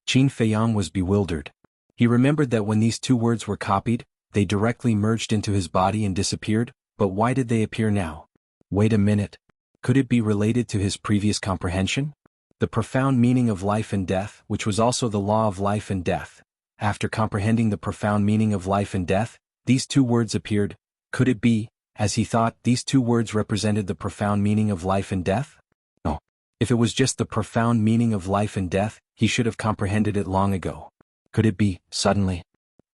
Qin Feiyang was bewildered. He remembered that when these two words were copied, they directly merged into his body and disappeared, but why did they appear now? Wait a minute. Could it be related to his previous comprehension? The profound meaning of life and death, which was also the law of life and death. After comprehending the profound meaning of life and death, these two words appeared. Could it be, as he thought, these two words represented the profound meaning of life and death? No. If it was just the profound meaning of life and death, he should have comprehended it long ago. Could it be, suddenly?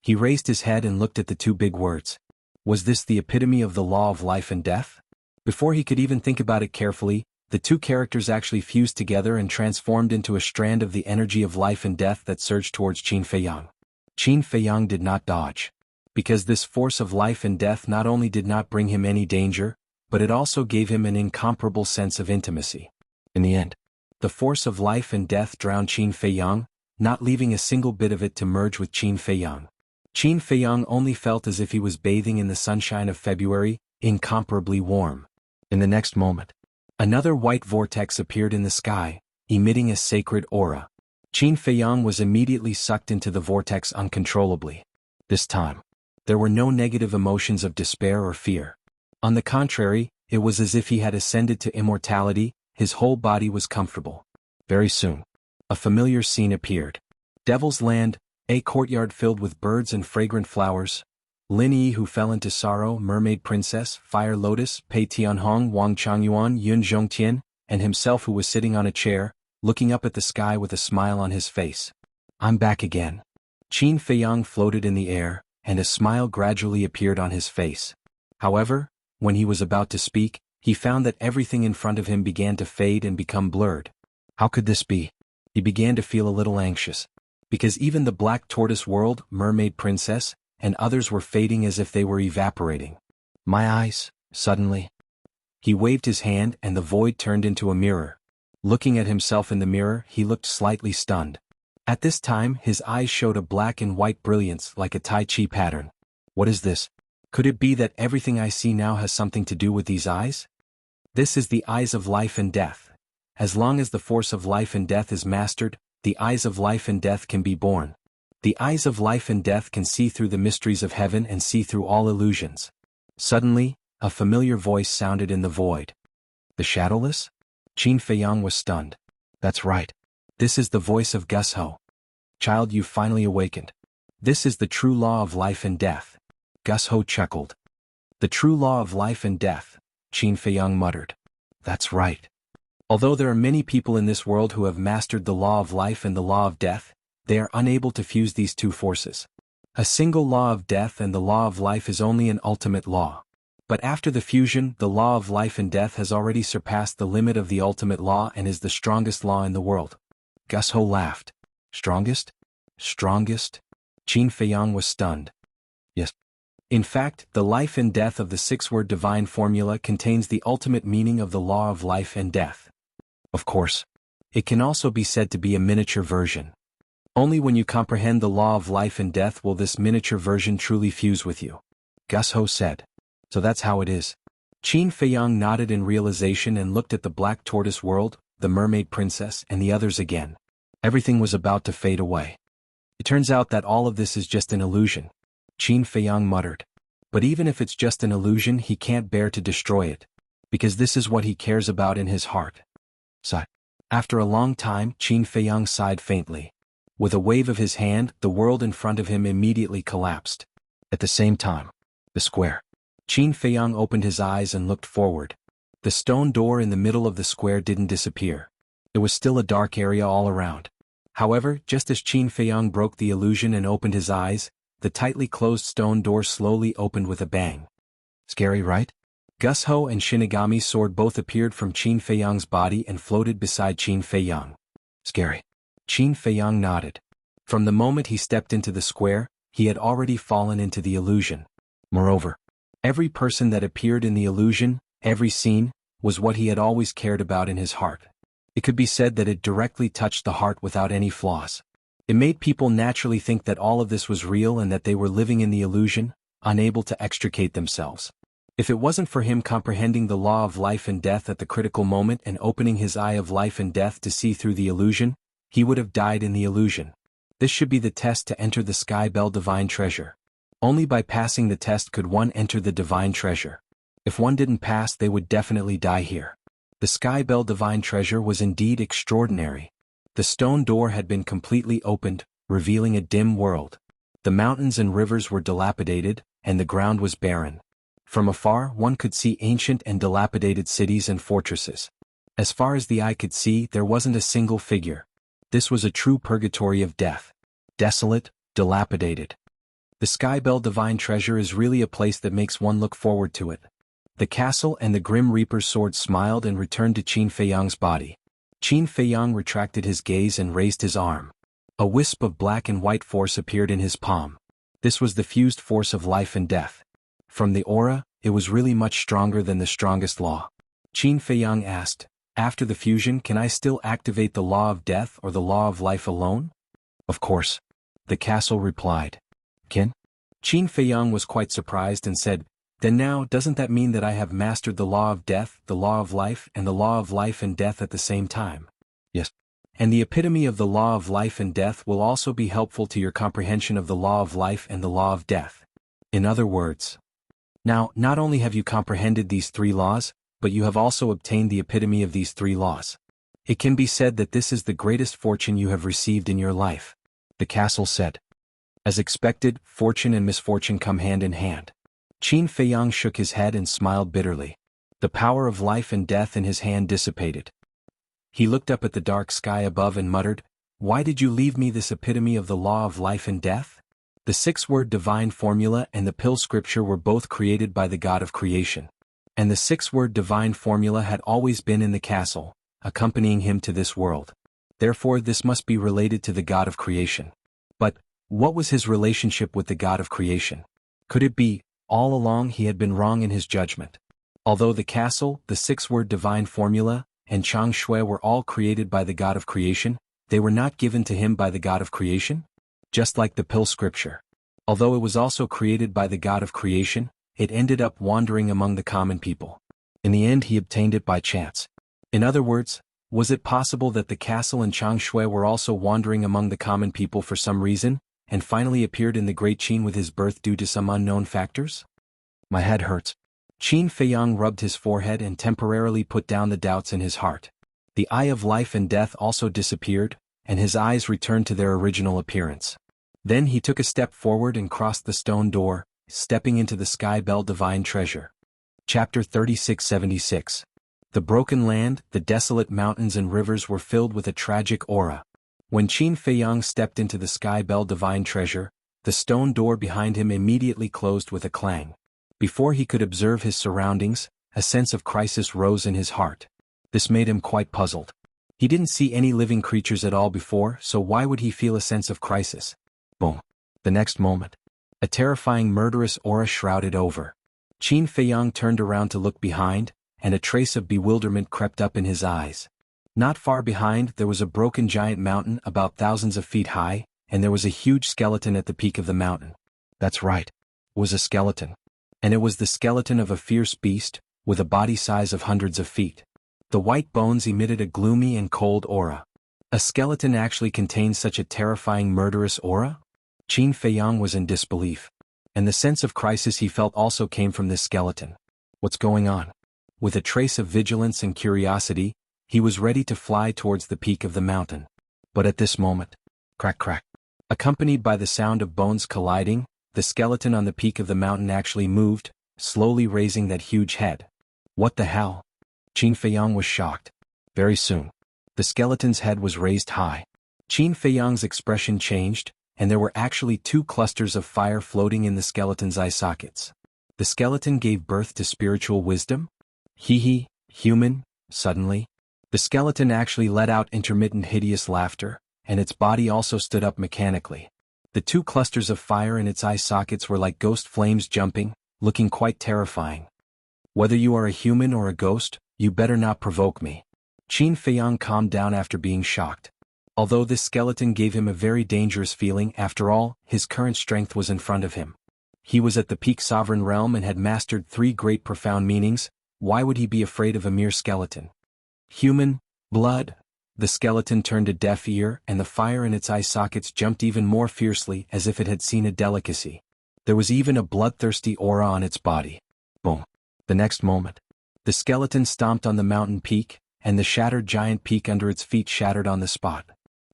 He raised his head and looked at the two big words. Was this the epitome of the law of life and death? Before he could even think about it carefully, the two characters actually fused together and transformed into a strand of the energy of life and death that surged towards Qin Feiyang. Qin Feiyang did not dodge. Because this force of life and death not only did not bring him any danger, but it also gave him an incomparable sense of intimacy. In the end, the force of life and death drowned Qin Feiyang, not leaving a single bit of it to merge with Qin Feiyang. Qin Feiyang only felt as if he was bathing in the sunshine of February, incomparably warm. In the next moment, another white vortex appeared in the sky, emitting a sacred aura. Qin Feiyang was immediately sucked into the vortex uncontrollably. This time, there were no negative emotions of despair or fear. On the contrary, it was as if he had ascended to immortality, his whole body was comfortable. Very soon, a familiar scene appeared. Devil's Land, a courtyard filled with birds and fragrant flowers. Lin Yi who fell into sorrow, Mermaid Princess, Fire Lotus, Pei Tianhong, Wang Changyuan, Yun Zhongtian, and himself who was sitting on a chair, looking up at the sky with a smile on his face. I'm back again. Qin Feiyang floated in the air, and a smile gradually appeared on his face. However, when he was about to speak, he found that everything in front of him began to fade and become blurred. How could this be? He began to feel a little anxious. Because even the Black Tortoise World, Mermaid Princess, and others were fading as if they were evaporating. My eyes, suddenly. He waved his hand and the void turned into a mirror. Looking at himself in the mirror, he looked slightly stunned. At this time, his eyes showed a black and white brilliance like a Tai Chi pattern. What is this? Could it be that everything I see now has something to do with these eyes? This is the eyes of life and death. As long as the force of life and death is mastered, the eyes of life and death can be born. The eyes of life and death can see through the mysteries of heaven and see through all illusions. Suddenly, a familiar voice sounded in the void. The Shadowless? Qin Feiyang was stunned. That's right. This is the voice of Gus Ho. Child, you've finally awakened. This is the true law of life and death. Gus Ho chuckled. The true law of life and death, Qin Feiyang muttered. That's right. Although there are many people in this world who have mastered the law of life and the law of death, they are unable to fuse these two forces. A single law of death and the law of life is only an ultimate law. But after the fusion, the law of life and death has already surpassed the limit of the ultimate law and is the strongest law in the world. Gus Ho laughed. Strongest? Strongest? Qin Feiyang was stunned. Yes. In fact, the life and death of the six-word divine formula contains the ultimate meaning of the law of life and death. Of course, it can also be said to be a miniature version. Only when you comprehend the law of life and death will this miniature version truly fuse with you. Gus Ho said. So that's how it is. Qin Feiyang nodded in realization and looked at the Black Tortoise World, the Mermaid Princess, and the others again. Everything was about to fade away. It turns out that all of this is just an illusion. Qin Feiyang muttered. But even if it's just an illusion, he can't bear to destroy it. Because this is what he cares about in his heart. Sigh. After a long time, Qin Feiyang sighed faintly. With a wave of his hand, the world in front of him immediately collapsed. At the same time, the square. Qin Feiyang opened his eyes and looked forward. The stone door in the middle of the square didn't disappear. It was still a dark area all around. However, just as Qin Feiyang broke the illusion and opened his eyes, the tightly closed stone door slowly opened with a bang. Scary, right? Gus Ho and Shinigami Sword both appeared from Qin Feiyang's body and floated beside Qin Feiyang. Scary. Qin Feiyang nodded. From the moment he stepped into the square, he had already fallen into the illusion. Moreover, every person that appeared in the illusion, every scene, was what he had always cared about in his heart. It could be said that it directly touched the heart without any flaws. It made people naturally think that all of this was real and that they were living in the illusion, unable to extricate themselves. If it wasn't for him comprehending the law of life and death at the critical moment and opening his eye of life and death to see through the illusion, he would have died in the illusion. This should be the test to enter the Sky Bell Divine Treasure. Only by passing the test could one enter the Divine Treasure. If one didn't pass, they would definitely die here. The Sky Bell Divine Treasure was indeed extraordinary. The stone door had been completely opened, revealing a dim world. The mountains and rivers were dilapidated, and the ground was barren. From afar, one could see ancient and dilapidated cities and fortresses. As far as the eye could see, there wasn't a single figure. This was a true purgatory of death. desolate, dilapidated. The Sky Bell Divine Treasure is really a place that makes one look forward to it. The castle and the Grim Reaper's sword smiled and returned to Qin Feiyang's body. Qin Feiyang retracted his gaze and raised his arm. A wisp of black and white force appeared in his palm. This was the fused force of life and death. From the aura, it was really much stronger than the strongest law. Qin Feiyang asked, "After the fusion, can I still activate the law of death or the law of life alone?" "Of course." The castle replied. "Can?" Qin Feiyang was quite surprised and said, "Then now, doesn't that mean that I have mastered the law of death, the law of life, and the law of life and death at the same time?" "Yes." "And the epitome of the law of life and death will also be helpful to your comprehension of the law of life and the law of death. In other words, now, not only have you comprehended these three laws, but you have also obtained the epitome of these three laws. It can be said that this is the greatest fortune you have received in your life," the castle said. As expected, fortune and misfortune come hand in hand. Qin Feiyang shook his head and smiled bitterly. The power of life and death in his hand dissipated. He looked up at the dark sky above and muttered, "Why did you leave me this epitome of the law of life and death?" The six-word divine formula and the pill scripture were both created by the God of creation. And the six-word divine formula had always been in the castle, accompanying him to this world. Therefore this must be related to the God of creation. But, what was his relationship with the God of creation? Could it be, all along he had been wrong in his judgment? Although the castle, the six-word divine formula, and Chang Shui were all created by the God of creation, they were not given to him by the God of creation? Just like the pill scripture. Although it was also created by the God of creation, it ended up wandering among the common people. In the end he obtained it by chance. In other words, was it possible that the castle and Chang Shui were also wandering among the common people for some reason, and finally appeared in the Great Qin with his birth due to some unknown factors? My head hurts. Qin Feiyang rubbed his forehead and temporarily put down the doubts in his heart. The eye of life and death also disappeared, and his eyes returned to their original appearance. Then he took a step forward and crossed the stone door, stepping into the Sky Bell Divine Treasure. Chapter 3676. The broken land, the desolate mountains and rivers were filled with a tragic aura. When Qin Feiyang stepped into the Sky Bell Divine Treasure, the stone door behind him immediately closed with a clang. Before he could observe his surroundings, a sense of crisis rose in his heart. This made him quite puzzled. He didn't see any living creatures at all before, so why would he feel a sense of crisis? Boom. The next moment, a terrifying murderous aura shrouded over. Qin Feiyang turned around to look behind, and a trace of bewilderment crept up in his eyes. Not far behind there was a broken giant mountain about thousands of feet high, and there was a huge skeleton at the peak of the mountain. That's right. It was a skeleton. And it was the skeleton of a fierce beast, with a body size of hundreds of feet. The white bones emitted a gloomy and cold aura. A skeleton actually contained such a terrifying murderous aura? Qin Feiyang was in disbelief. And the sense of crisis he felt also came from this skeleton. What's going on? With a trace of vigilance and curiosity, he was ready to fly towards the peak of the mountain. But at this moment, crack crack, accompanied by the sound of bones colliding, the skeleton on the peak of the mountain actually moved, slowly raising that huge head. What the hell? Qin Feiyang was shocked. Very soon, the skeleton's head was raised high. Qin Feiyang's expression changed, and there were actually two clusters of fire floating in the skeleton's eye sockets. The skeleton gave birth to spiritual wisdom? Hee, human, suddenly. The skeleton actually let out intermittent hideous laughter, and its body also stood up mechanically. The two clusters of fire in its eye sockets were like ghost flames jumping, looking quite terrifying. Whether you are a human or a ghost, you better not provoke me. Qin Feiyang calmed down after being shocked. Although this skeleton gave him a very dangerous feeling, after all, his current strength was in front of him. He was at the peak sovereign realm and had mastered three great profound meanings. Why would he be afraid of a mere skeleton? Human, blood. The skeleton turned a deaf ear, and the fire in its eye sockets jumped even more fiercely as if it had seen a delicacy. There was even a bloodthirsty aura on its body. Boom. The next moment, the skeleton stomped on the mountain peak, and the shattered giant peak under its feet shattered on the spot.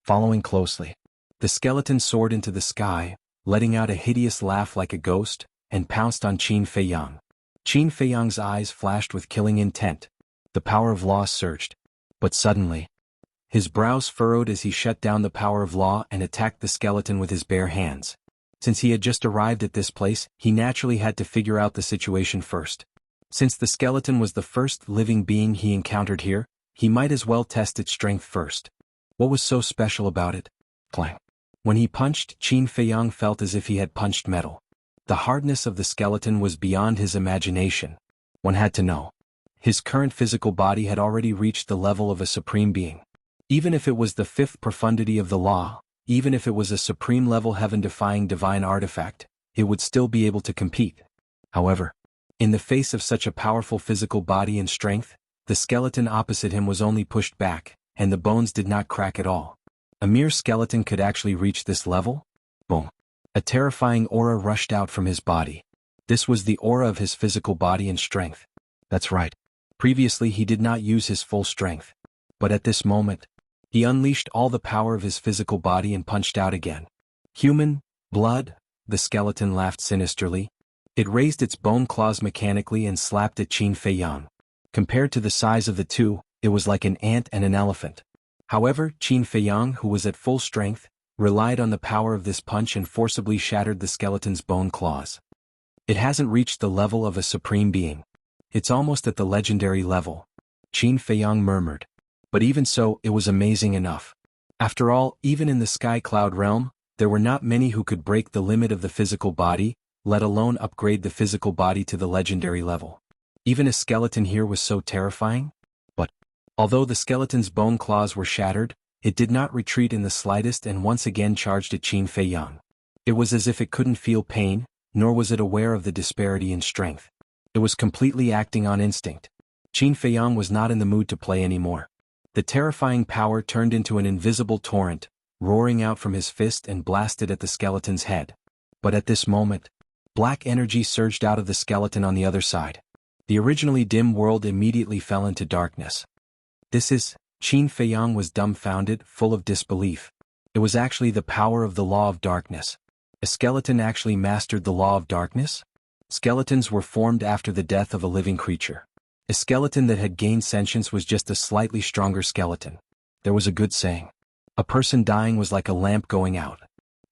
Following closely, the skeleton soared into the sky, letting out a hideous laugh like a ghost, and pounced on Qin Feiyang. Qin Feiyang's eyes flashed with killing intent. The power of law surged. But suddenly, His brows furrowed as he shut down the power of law and attacked the skeleton with his bare hands. Since he had just arrived at this place, he naturally had to figure out the situation first. Since the skeleton was the first living being he encountered here, he might as well test its strength first. What was so special about it? Clang. When he punched, Qin Feiyang felt as if he had punched metal. The hardness of the skeleton was beyond his imagination. One had to know. His current physical body had already reached the level of a supreme being. Even if it was the fifth profundity of the law, even if it was a supreme-level heaven-defying divine artifact, it would still be able to compete. However, in the face of such a powerful physical body and strength, the skeleton opposite him was only pushed back, and the bones did not crack at all. A mere skeleton could actually reach this level? Boom. A terrifying aura rushed out from his body. This was the aura of his physical body and strength. That's right. Previously he did not use his full strength. But at this moment, he unleashed all the power of his physical body and punched out again. Human blood? The skeleton laughed sinisterly. It raised its bone claws mechanically and slapped at Qin Feiyang. Compared to the size of the two, it was like an ant and an elephant. However, Qin Feiyang, who was at full strength, relied on the power of this punch and forcibly shattered the skeleton's bone claws. It hasn't reached the level of a supreme being. It's almost at the legendary level, Qin Feiyang murmured. But even so, it was amazing enough. After all, even in the sky cloud realm, there were not many who could break the limit of the physical body, let alone upgrade the physical body to the legendary level. Even a skeleton here was so terrifying? But, although the skeleton's bone claws were shattered, it did not retreat in the slightest and once again charged at Qin Feiyang. It was as if it couldn't feel pain, nor was it aware of the disparity in strength. It was completely acting on instinct. Qin Feiyang was not in the mood to play anymore. The terrifying power turned into an invisible torrent, roaring out from his fist and blasted at the skeleton's head. But at this moment, black energy surged out of the skeleton on the other side. The originally dim world immediately fell into darkness. Qin Feiyang was dumbfounded, full of disbelief. It was actually the power of the law of darkness. A skeleton actually mastered the law of darkness? Skeletons were formed after the death of a living creature. A skeleton that had gained sentience was just a slightly stronger skeleton. There was a good saying. A person dying was like a lamp going out.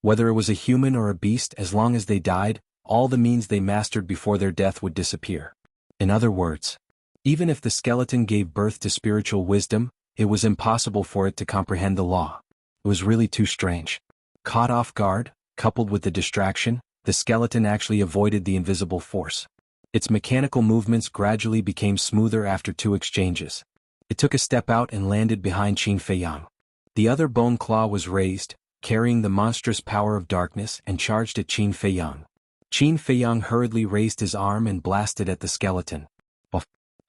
Whether it was a human or a beast, as long as they died, all the means they mastered before their death would disappear. In other words, even if the skeleton gave birth to spiritual wisdom, it was impossible for it to comprehend the law. It was really too strange. Caught off guard, coupled with the distraction, the skeleton actually avoided the invisible force. Its mechanical movements gradually became smoother after 2 exchanges. It took a step out and landed behind Qin Feiyang. The other bone claw was raised, carrying the monstrous power of darkness, and charged at Qin Feiyang. Qin Feiyang hurriedly raised his arm and blasted at the skeleton.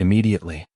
Immediately,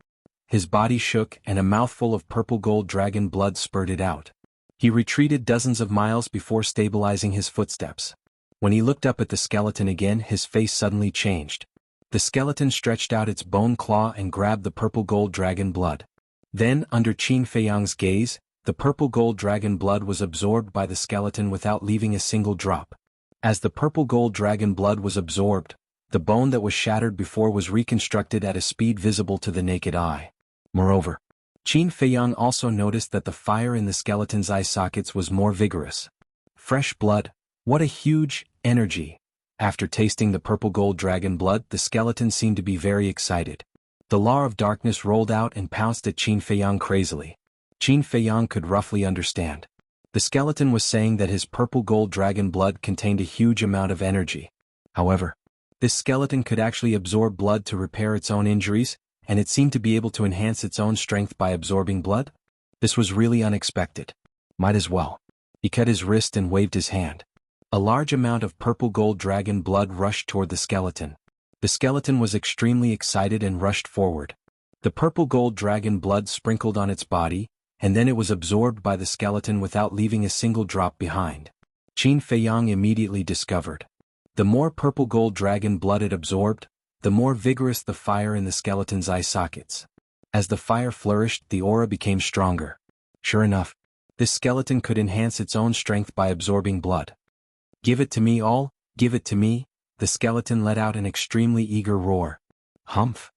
his body shook and a mouthful of purple gold dragon blood spurted out. He retreated dozens of miles before stabilizing his footsteps. When he looked up at the skeleton again, his face suddenly changed. The skeleton stretched out its bone claw and grabbed the purple gold dragon blood. Then, under Qin Feiyang's gaze, the purple gold dragon blood was absorbed by the skeleton without leaving a single drop. As the purple gold dragon blood was absorbed, the bone that was shattered before was reconstructed at a speed visible to the naked eye. Moreover, Qin Feiyang also noticed that the fire in the skeleton's eye sockets was more vigorous. Fresh blood, what a huge energy! After tasting the purple gold dragon blood, the skeleton seemed to be very excited. The law of darkness rolled out and pounced at Qin Feiyang crazily. Qin Feiyang could roughly understand. The skeleton was saying that his purple gold dragon blood contained a huge amount of energy. However, this skeleton could actually absorb blood to repair its own injuries, and it seemed to be able to enhance its own strength by absorbing blood? This was really unexpected. Might as well. He cut his wrist and waved his hand. A large amount of purple gold dragon blood rushed toward the skeleton. The skeleton was extremely excited and rushed forward. The purple gold dragon blood sprinkled on its body, and then it was absorbed by the skeleton without leaving a single drop behind. Qin Feiyang immediately discovered. The more purple gold dragon blood it absorbed, the more vigorous the fire in the skeleton's eye sockets. As the fire flourished, the aura became stronger. Sure enough, this skeleton could enhance its own strength by absorbing blood. Give it to me all, give it to me, the skeleton let out an extremely eager roar. Humph!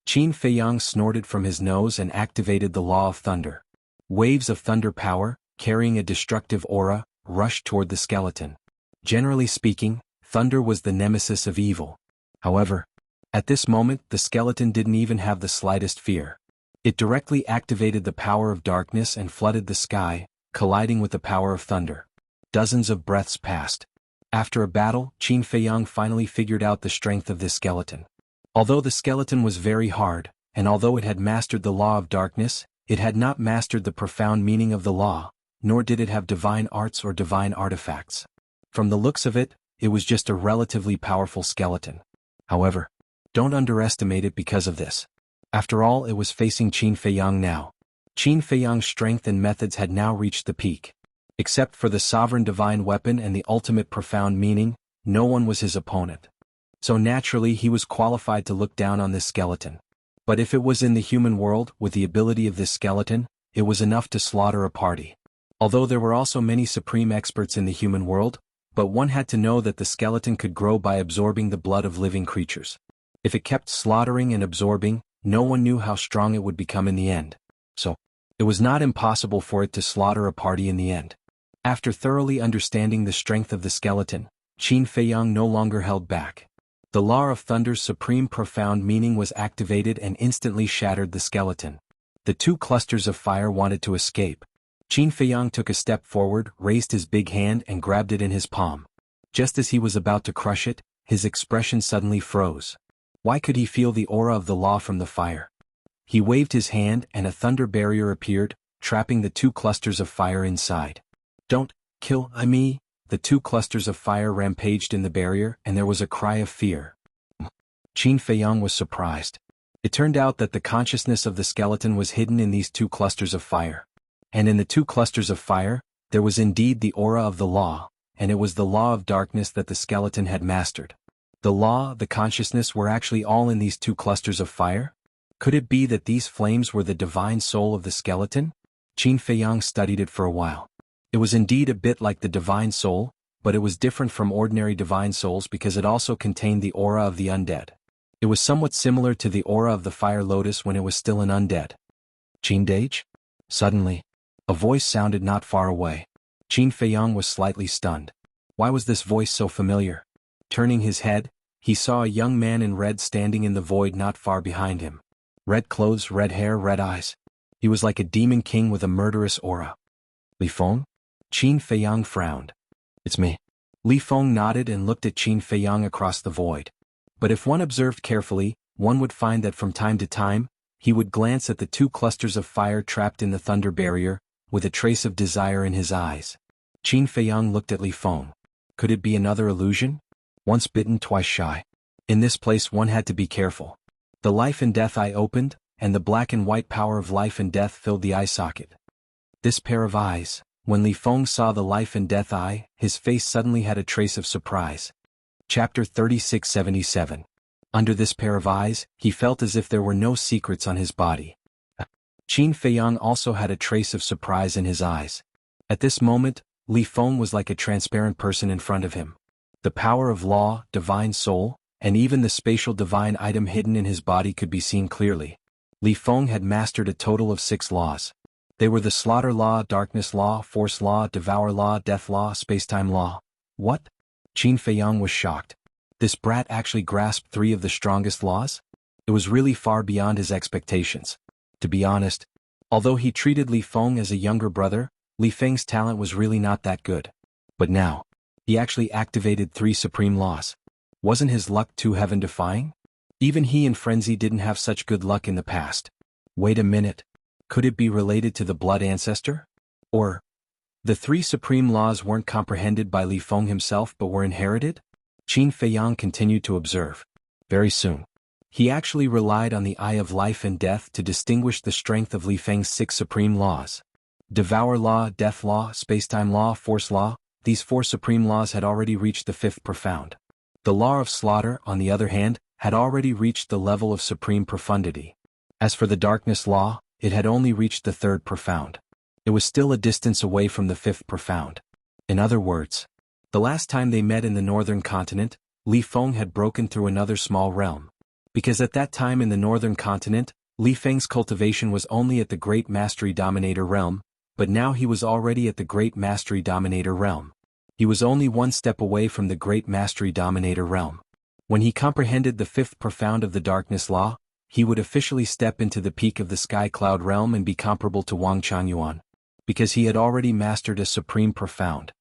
Qin Feiyang snorted from his nose and activated the law of thunder. Waves of thunder power, carrying a destructive aura, rushed toward the skeleton. Generally speaking, thunder was the nemesis of evil. However, at this moment the skeleton didn't even have the slightest fear. It directly activated the power of darkness and flooded the sky, colliding with the power of thunder. Dozens of breaths passed. After a battle, Qin Feiyang finally figured out the strength of this skeleton. Although the skeleton was very hard, and although it had mastered the law of darkness, it had not mastered the profound meaning of the law, nor did it have divine arts or divine artifacts. From the looks of it, it was just a relatively powerful skeleton. However, don't underestimate it because of this. After all, it was facing Qin Feiyang now. Qin Feiyang's strength and methods had now reached the peak. Except for the sovereign divine weapon and the ultimate profound meaning, no one was his opponent. So naturally he was qualified to look down on this skeleton. But if it was in the human world, with the ability of this skeleton, it was enough to slaughter a party. Although there were also many supreme experts in the human world, but one had to know that the skeleton could grow by absorbing the blood of living creatures. If it kept slaughtering and absorbing, no one knew how strong it would become in the end. So, it was not impossible for it to slaughter a party in the end. After thoroughly understanding the strength of the skeleton, Qin Feiyang no longer held back. The law of thunder's supreme profound meaning was activated and instantly shattered the skeleton. The two clusters of fire wanted to escape. Qin Feiyang took a step forward, raised his big hand and grabbed it in his palm. Just as he was about to crush it, his expression suddenly froze. Why could he feel the aura of the law from the fire? He waved his hand and a thunder barrier appeared, trapping the two clusters of fire inside. Don't kill me! The two clusters of fire rampaged in the barrier and there was a cry of fear. Qin Feiyang was surprised. It turned out that the consciousness of the skeleton was hidden in these two clusters of fire. And in the two clusters of fire, there was indeed the aura of the law, and it was the law of darkness that the skeleton had mastered. The law, the consciousness were actually all in these two clusters of fire? Could it be that these flames were the divine soul of the skeleton? Qin Feiyang studied it for a while. It was indeed a bit like the divine soul, but it was different from ordinary divine souls because it also contained the aura of the undead. It was somewhat similar to the aura of the fire lotus when it was still an undead. Qin Dage? Suddenly, a voice sounded not far away. Qin Feiyang was slightly stunned. Why was this voice so familiar? Turning his head, he saw a young man in red standing in the void not far behind him. Red clothes, red hair, red eyes. He was like a demon king with a murderous aura. Li Feng? Qin Feiyang frowned. It's me. Li Feng nodded and looked at Qin Feiyang across the void. But if one observed carefully, one would find that from time to time, he would glance at the two clusters of fire trapped in the thunder barrier, with a trace of desire in his eyes. Qin Feiyang looked at Li Feng. Could it be another illusion? Once bitten, twice shy. In this place one had to be careful. The life and death eye opened, and the black and white power of life and death filled the eye socket. This pair of eyes. When Li Feng saw the life and death eye, his face suddenly had a trace of surprise. Chapter 3677. Under this pair of eyes, he felt as if there were no secrets on his body. Qin Feiyang also had a trace of surprise in his eyes. At this moment, Li Feng was like a transparent person in front of him. The power of law, divine soul, and even the spatial divine item hidden in his body could be seen clearly. Li Feng had mastered a total of 6 laws. They were the slaughter law, darkness law, force law, devour law, death law, spacetime law. What? Qin Feiyang was shocked. This brat actually grasped 3 of the strongest laws? It was really far beyond his expectations. To be honest, although he treated Li Feng as a younger brother, Li Feng's talent was really not that good. But now, he actually activated 3 supreme laws. Wasn't his luck too heaven-defying? Even he in Frenzy didn't have such good luck in the past. Wait a minute. Could it be related to the blood ancestor? Or, the 3 supreme laws weren't comprehended by Li Feng himself but were inherited? Qin Feiyang continued to observe. Very soon, he actually relied on the Eye of Life and Death to distinguish the strength of Li Feng's 6 supreme laws. Devour law, death law, spacetime law, force law, these 4 supreme laws had already reached the 5th profound. The law of slaughter, on the other hand, had already reached the level of supreme profundity. As for the darkness law, it had only reached the 3rd profound. It was still a distance away from the 5th profound. In other words, the last time they met in the northern continent, Li Feng had broken through another small realm. Because at that time in the northern continent, Li Feng's cultivation was only at the Great Mastery Dominator realm, but now he was already at the Great Mastery Dominator realm. He was only one step away from the Great Mastery Dominator realm. When he comprehended the fifth profound of the Darkness Law, he would officially step into the peak of the Sky Cloud realm and be comparable to Wang Changyuan, because he had already mastered a supreme profound.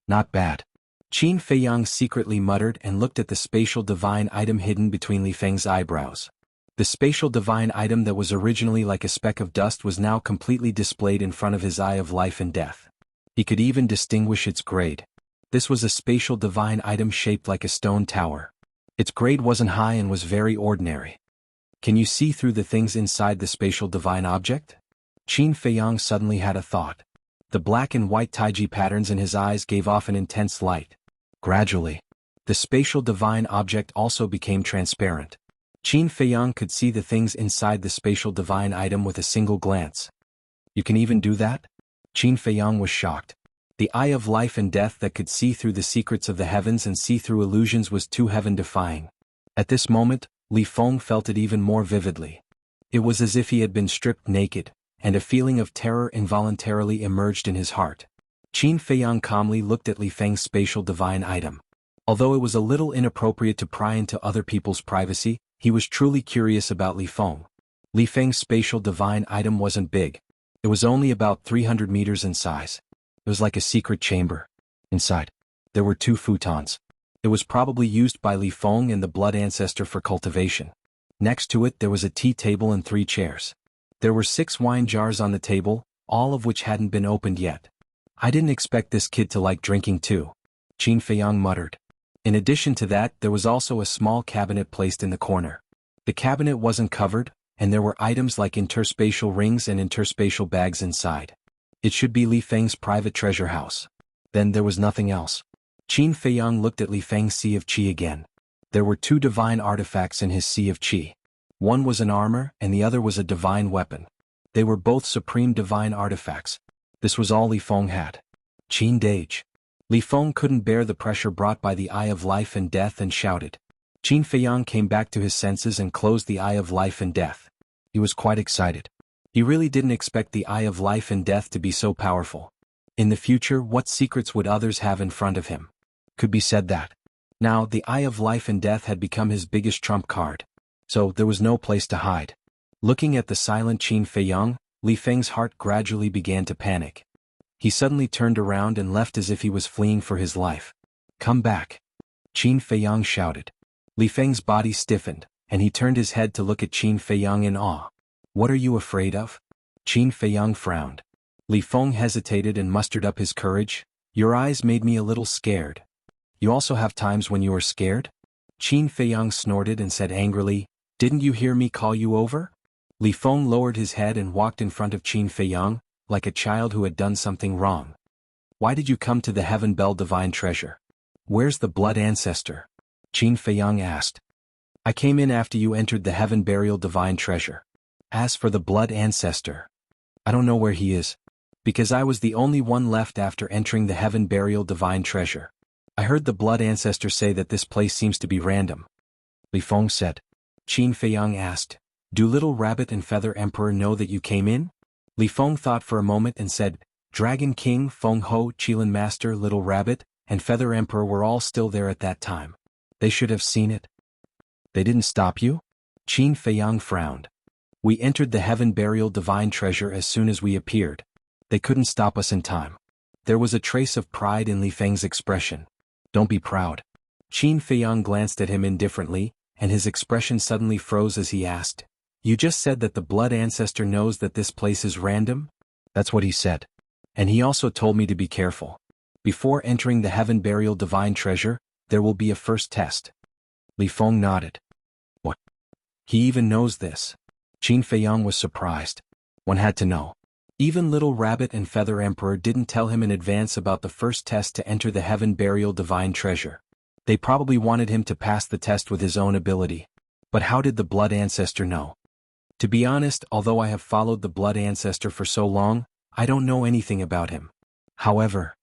Not bad. Qin Feiyang secretly muttered and looked at the spatial divine item hidden between Li Feng's eyebrows. The spatial divine item that was originally like a speck of dust was now completely displayed in front of his eye of life and death. He could even distinguish its grade. This was a spatial divine item shaped like a stone tower. Its grade wasn't high and was very ordinary. Can you see through the things inside the spatial divine object? Qin Feiyang suddenly had a thought. The black and white taiji patterns in his eyes gave off an intense light. Gradually, the spatial divine object also became transparent. Qin Feiyang could see the things inside the spatial divine item with a single glance. You can even do that? Qin Feiyang was shocked. The eye of life and death that could see through the secrets of the heavens and see through illusions was too heaven-defying. At this moment, Li Feng felt it even more vividly. It was as if he had been stripped naked, and a feeling of terror involuntarily emerged in his heart. Qin Feiyang calmly looked at Li Feng's spatial divine item. Although it was a little inappropriate to pry into other people's privacy, he was truly curious about Li Feng. Li Feng's spatial divine item wasn't big. It was only about 300 meters in size. It was like a secret chamber. Inside, there were 2 futons. It was probably used by Li Feng and the blood ancestor for cultivation. Next to it there was a tea table and 3 chairs. There were 6 wine jars on the table, all of which hadn't been opened yet. I didn't expect this kid to like drinking too, Qin Feiyang muttered. In addition to that, there was also a small cabinet placed in the corner. The cabinet wasn't covered, and there were items like interspatial rings and interspatial bags inside. It should be Li Feng's private treasure house. Then there was nothing else. Qin Feiyang looked at Li Feng's Sea of Qi again. There were 2 divine artifacts in his Sea of Qi. One was an armor and the other was a divine weapon. They were both supreme divine artifacts. This was all Li Feng had. Qin Dage. Li Feng couldn't bear the pressure brought by the eye of life and death and shouted. Qin Feiyang came back to his senses and closed the eye of life and death. He was quite excited. He really didn't expect the eye of life and death to be so powerful. In the future, what secrets would others have in front of him? Could be said that. Now, the eye of life and death had become his biggest trump card. So, there was no place to hide. Looking at the silent Qin Feiyang, Li Feng's heart gradually began to panic. He suddenly turned around and left as if he was fleeing for his life. Come back. Qin Feiyang shouted. Li Feng's body stiffened, and he turned his head to look at Qin Feiyang in awe. What are you afraid of? Qin Feiyang frowned. Li Feng hesitated and mustered up his courage. Your eyes made me a little scared. You also have times when you are scared? Qin Feiyang snorted and said angrily, Didn't you hear me call you over? Li Feng lowered his head and walked in front of Qin Feiyang, like a child who had done something wrong. Why did you come to the Heaven Bell Divine Treasure? Where's the blood ancestor? Qin Feiyang asked. I came in after you entered the Heaven Burial Divine Treasure. As for the blood ancestor, I don't know where he is, because I was the only one left after entering the Heaven Burial Divine Treasure. I heard the blood ancestor say that this place seems to be random. Li Feng said. Qin Feiyang asked, Do Little Rabbit and Feather Emperor know that you came in? Li Feng thought for a moment and said, Dragon King, Feng Ho, Qilin Master, Little Rabbit, and Feather Emperor were all still there at that time. They should have seen it. They didn't stop you? Qin Feiyang frowned. We entered the Heaven Burial Divine Treasure as soon as we appeared. They couldn't stop us in time. There was a trace of pride in Li Feng's expression. Don't be proud. Qin Feiyang glanced at him indifferently, and his expression suddenly froze as he asked, You just said that the blood ancestor knows that this place is random? That's what he said. And he also told me to be careful. Before entering the Heaven Burial Divine Treasure, there will be a first test. Li Feng nodded. What? He even knows this? Qin Feiyang was surprised. One had to know. Even Little Rabbit and Feather Emperor didn't tell him in advance about the first test to enter the Heaven Burial Divine Treasure. They probably wanted him to pass the test with his own ability. But how did the blood ancestor know? To be honest, although I have followed the blood ancestor for so long, I don't know anything about him. However,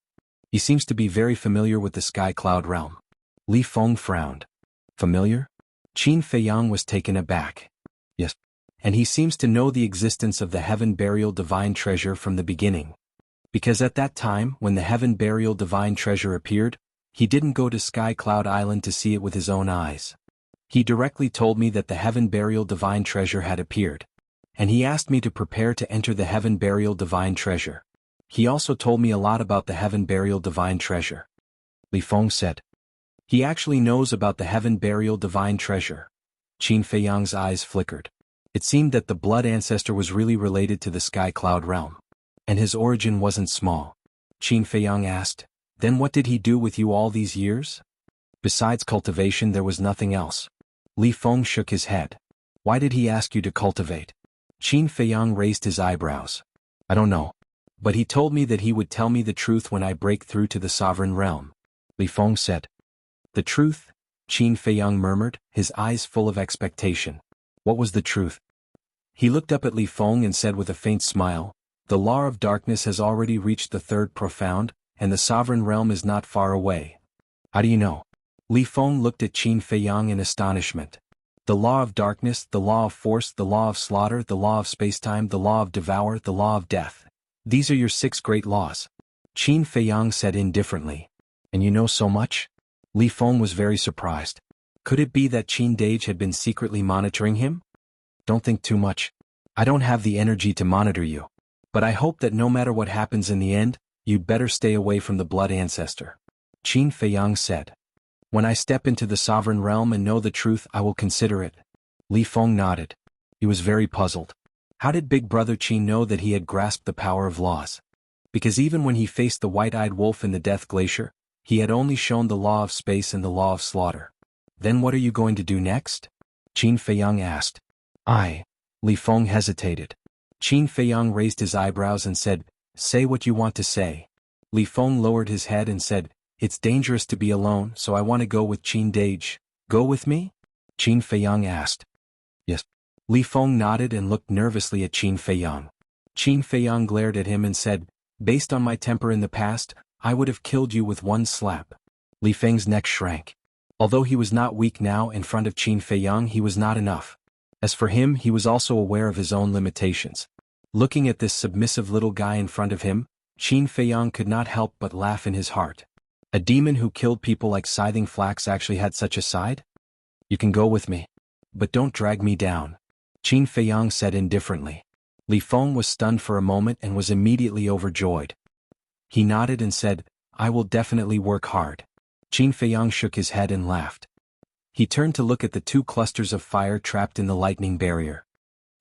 he seems to be very familiar with the Sky Cloud realm. Li Feng frowned. Familiar? Qin Feiyang was taken aback. Yes. And he seems to know the existence of the Heaven Burial Divine Treasure from the beginning. Because at that time, when the Heaven Burial Divine Treasure appeared, he didn't go to Sky Cloud Island to see it with his own eyes. He directly told me that the Heaven Burial Divine Treasure had appeared. And he asked me to prepare to enter the Heaven Burial Divine Treasure. He also told me a lot about the Heaven Burial Divine Treasure. Li Feng said. He actually knows about the Heaven Burial Divine Treasure. Qin Feiyang's eyes flickered. It seemed that the blood ancestor was really related to the Sky Cloud realm. And his origin wasn't small. Qin Feiyang asked, then what did he do with you all these years? Besides cultivation there was nothing else. Li Feng shook his head. Why did he ask you to cultivate? Qin Feiyang raised his eyebrows. I don't know. But he told me that he would tell me the truth when I break through to the sovereign realm. Li Feng said. The truth? Qin Feiyang murmured, his eyes full of expectation. What was the truth? He looked up at Li Feng and said with a faint smile, the law of darkness has already reached the third profound, and the sovereign realm is not far away. How do you know? Li Feng looked at Qin Feiyang in astonishment. The law of darkness, the law of force, the law of slaughter, the law of spacetime, the law of devour, the law of death. These are your 6 great laws. Qin Feiyang said indifferently. And you know so much? Li Feng was very surprised. Could it be that Qin Dage had been secretly monitoring him? Don't think too much. I don't have the energy to monitor you. But I hope that no matter what happens in the end, you'd better stay away from the blood ancestor. Qin Feiyang said. When I step into the sovereign realm and know the truth, I will consider it. Li Feng nodded. He was very puzzled. How did Big Brother Qin know that he had grasped the power of laws? Because even when he faced the white-eyed wolf in the Death Glacier, he had only shown the law of space and the law of slaughter. Then what are you going to do next? Qin Feiyang asked. Li Feng hesitated. Qin Feiyang raised his eyebrows and said, say what you want to say. Li Feng lowered his head and said, it's dangerous to be alone, so I want to go with Qin Dage. Go with me? Qin Feiyang asked. Yes. Li Feng nodded and looked nervously at Qin Feiyang. Qin Feiyang glared at him and said, based on my temper in the past, I would have killed you with one slap. Li Feng's neck shrank. Although he was not weak now in front of Qin Feiyang, he was not enough. As for him, he was also aware of his own limitations. Looking at this submissive little guy in front of him, Qin Feiyang could not help but laugh in his heart. A demon who killed people like Scything Flax actually had such a side? You can go with me. But don't drag me down. Qin Feiyang said indifferently. Li Feng was stunned for a moment and was immediately overjoyed. He nodded and said, I will definitely work hard. Qin Feiyang shook his head and laughed. He turned to look at the 2 clusters of fire trapped in the lightning barrier.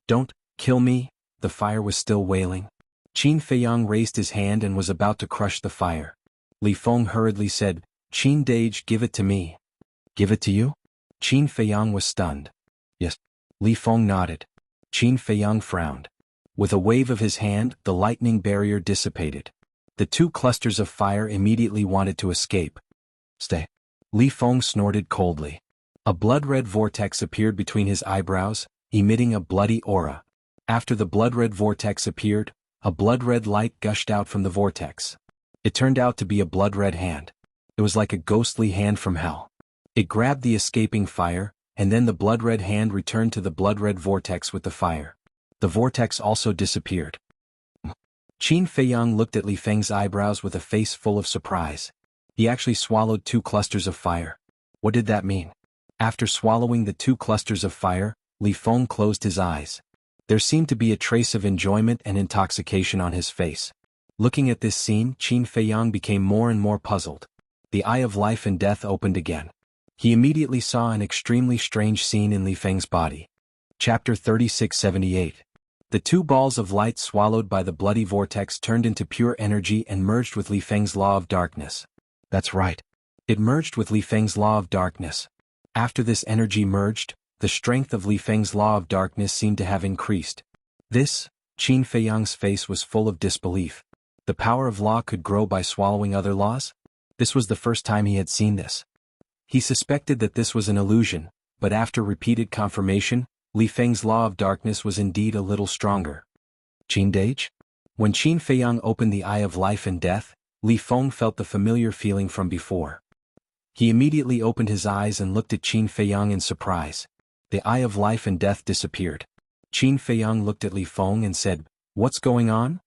Don't kill me, the fire was still wailing. Qin Feiyang raised his hand and was about to crush the fire. Li Feng hurriedly said, Qin Dage, give it to me. Give it to you? Qin Feiyang was stunned. Yes. Li Feng nodded. Qin Feiyang frowned. With a wave of his hand, the lightning barrier dissipated. The 2 clusters of fire immediately wanted to escape. Stay. Li Feng snorted coldly. A blood-red vortex appeared between his eyebrows, emitting a bloody aura. After the blood-red vortex appeared, a blood-red light gushed out from the vortex. It turned out to be a blood-red hand. It was like a ghostly hand from hell. It grabbed the escaping fire, and then the blood-red hand returned to the blood-red vortex with the fire. The vortex also disappeared. Qin Feiyang looked at Li Feng's eyebrows with a face full of surprise. He actually swallowed 2 clusters of fire. What did that mean? After swallowing the 2 clusters of fire, Li Feng closed his eyes. There seemed to be a trace of enjoyment and intoxication on his face. Looking at this scene, Qin Feiyang became more and more puzzled. The eye of life and death opened again. He immediately saw an extremely strange scene in Li Feng's body. Chapter 3678. The 2 balls of light swallowed by the bloody vortex turned into pure energy and merged with Li Feng's law of darkness. That's right. It merged with Li Feng's law of darkness. After this energy merged, the strength of Li Feng's law of darkness seemed to have increased. Qin Feiyang's face was full of disbelief. The power of law could grow by swallowing other laws? This was the first time he had seen this. He suspected that this was an illusion, but after repeated confirmation, Li Feng's law of darkness was indeed a little stronger. Qin Dage? When Qin Feiyang opened the eye of life and death, Li Feng felt the familiar feeling from before. He immediately opened his eyes and looked at Qin Feiyang in surprise. The eye of life and death disappeared. Qin Feiyang looked at Li Feng and said, "What's going on?"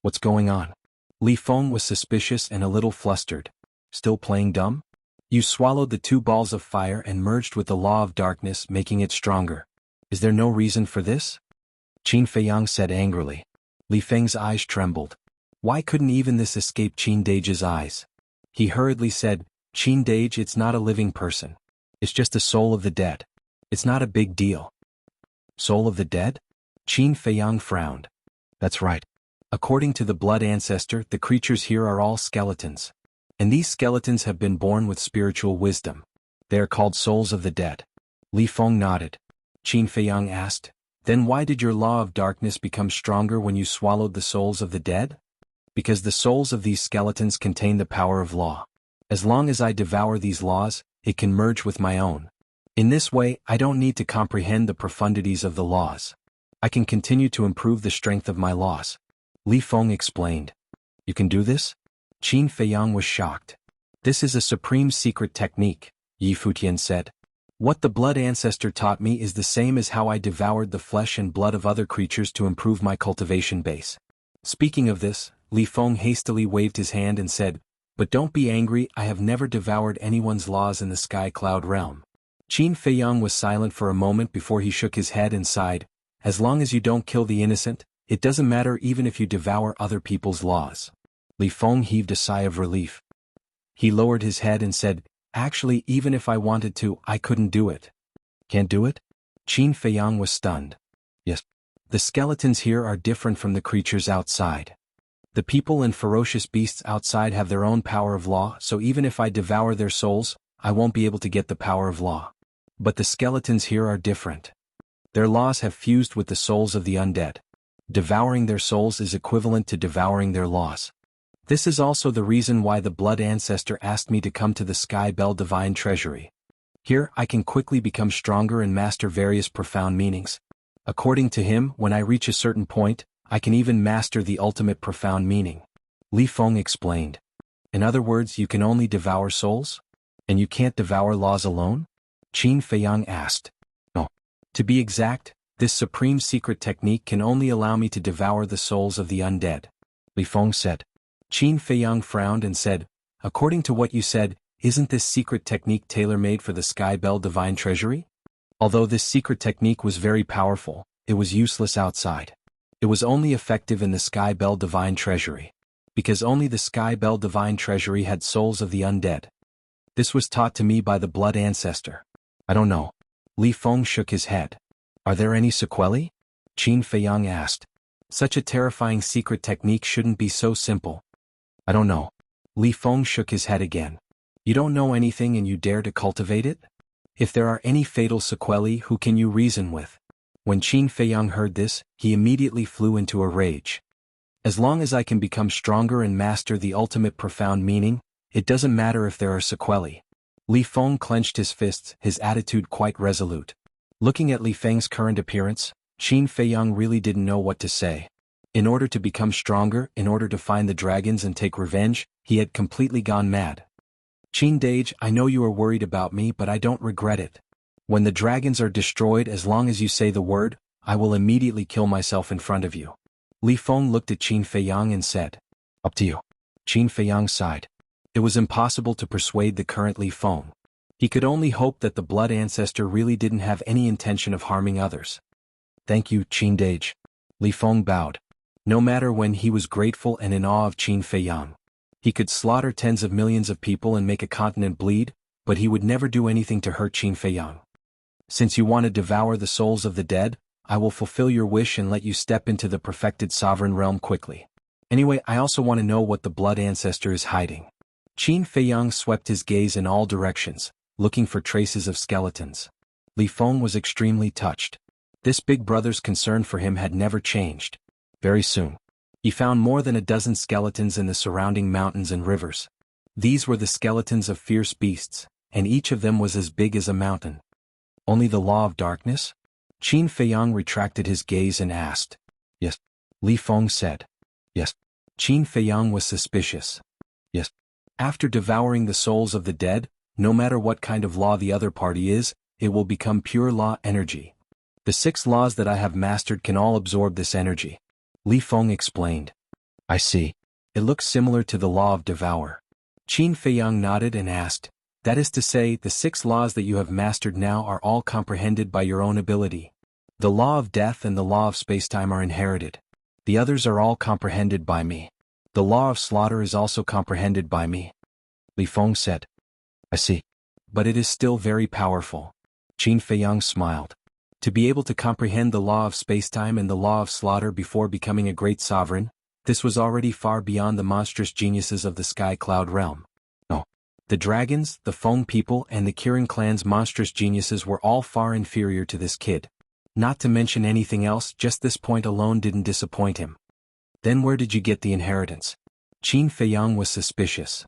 "What's going on?" Li Feng was suspicious and a little flustered. "Still playing dumb? You swallowed the 2 balls of fire and merged with the law of darkness, making it stronger. Is there no reason for this?" Qin Feiyang said angrily. Li Feng's eyes trembled. Why couldn't even this escape Qin Dage's eyes? He hurriedly said, "Qin Dage, it's not a living person. It's just the soul of the dead. It's not a big deal." "Soul of the dead?" Qin Feiyang frowned. "That's right. According to the blood ancestor, the creatures here are all skeletons. And these skeletons have been born with spiritual wisdom. They are called souls of the dead." Li Feng nodded. Qin Feiyang asked, "Then why did your law of darkness become stronger when you swallowed the souls of the dead?" "Because the souls of these skeletons contain the power of law. As long as I devour these laws, it can merge with my own. In this way, I don't need to comprehend the profundities of the laws. I can continue to improve the strength of my laws." Li Feng explained. "You can do this?" Qin Feiyang was shocked. "This is a supreme secret technique," Yi Futian said. "What the blood ancestor taught me is the same as how I devoured the flesh and blood of other creatures to improve my cultivation base." Speaking of this, Li Feng hastily waved his hand and said, "But don't be angry, I have never devoured anyone's laws in the sky cloud realm." Qin Feiyang was silent for a moment before he shook his head and sighed. "As long as you don't kill the innocent, it doesn't matter even if you devour other people's laws." Li Feng heaved a sigh of relief. He lowered his head and said, "Actually, even if I wanted to, I couldn't do it." "Can't do it?" Qin Feiyang was stunned. "Yes. The skeletons here are different from the creatures outside. The people and ferocious beasts outside have their own power of law, so even if I devour their souls, I won't be able to get the power of law. But the skeletons here are different. Their laws have fused with the souls of the undead. Devouring their souls is equivalent to devouring their laws. This is also the reason why the blood ancestor asked me to come to the Sky Bell Divine Treasury. Here I can quickly become stronger and master various profound meanings. According to him, when I reach a certain point, I can even master the ultimate profound meaning." Li Feng explained. "In other words, you can only devour souls? And you can't devour laws alone?" Qin Feiyang asked. "No. To be exact, this supreme secret technique can only allow me to devour the souls of the undead," Li Feng said. Qin Feiyang frowned and said, "According to what you said, isn't this secret technique tailor-made for the Sky Bell Divine Treasury?" Although this secret technique was very powerful, it was useless outside. It was only effective in the Sky Bell Divine Treasury. Because only the Sky Bell Divine Treasury had souls of the undead. This was taught to me by the blood ancestor. "I don't know." Li Feng shook his head. "Are there any sequelae?" Qin Feiyang asked. "Such a terrifying secret technique shouldn't be so simple." "I don't know." Li Feng shook his head again. "You don't know anything and you dare to cultivate it? If there are any fatal sequelae, who can you reason with?" When Qin Feiyang heard this, he immediately flew into a rage. "As long as I can become stronger and master the ultimate profound meaning, it doesn't matter if there are sequelae." Li Feng clenched his fists, his attitude quite resolute. Looking at Li Feng's current appearance, Qin Feiyang really didn't know what to say. In order to become stronger, in order to find the dragons and take revenge, he had completely gone mad. "Qin Dage, I know you are worried about me, but I don't regret it. When the dragons are destroyed, as long as you say the word, I will immediately kill myself in front of you." Li Feng looked at Qin Feiyang and said, "Up to you." Qin Feiyang sighed. It was impossible to persuade the current Li Feng. He could only hope that the blood ancestor really didn't have any intention of harming others. "Thank you, Qin Dage." Li Feng bowed. No matter when, he was grateful and in awe of Qin Feiyang. He could slaughter tens of millions of people and make a continent bleed, but he would never do anything to hurt Qin Feiyang. "Since you want to devour the souls of the dead, I will fulfill your wish and let you step into the perfected sovereign realm quickly. Anyway, I also want to know what the blood ancestor is hiding." Qin Feiyang swept his gaze in all directions, looking for traces of skeletons. Li Feng was extremely touched. This big brother's concern for him had never changed. Very soon, he found more than a dozen skeletons in the surrounding mountains and rivers. These were the skeletons of fierce beasts, and each of them was as big as a mountain. "Only the law of darkness?" Qin Feiyang retracted his gaze and asked. "Yes." Li Feng said. "Yes." Qin Feiyang was suspicious. "Yes. After devouring the souls of the dead, no matter what kind of law the other party is, it will become pure law energy. The 6 laws that I have mastered can all absorb this energy. Li Feng explained. I see. It looks similar to the law of devour. Qin Feiyang nodded and asked, that is to say, the 6 laws that you have mastered now are all comprehended by your own ability. The law of death and the law of spacetime are inherited. The others are all comprehended by me. The law of slaughter is also comprehended by me. Li Feng said. I see. But it is still very powerful. Qin Feiyang smiled. To be able to comprehend the law of spacetime and the law of slaughter before becoming a great sovereign, this was already far beyond the monstrous geniuses of the Sky Cloud realm. No. The dragons, the Feng people and the Kirin clan's monstrous geniuses were all far inferior to this kid. Not to mention anything else, just this point alone didn't disappoint him. Then where did you get the inheritance? Qin Feiyang was suspicious.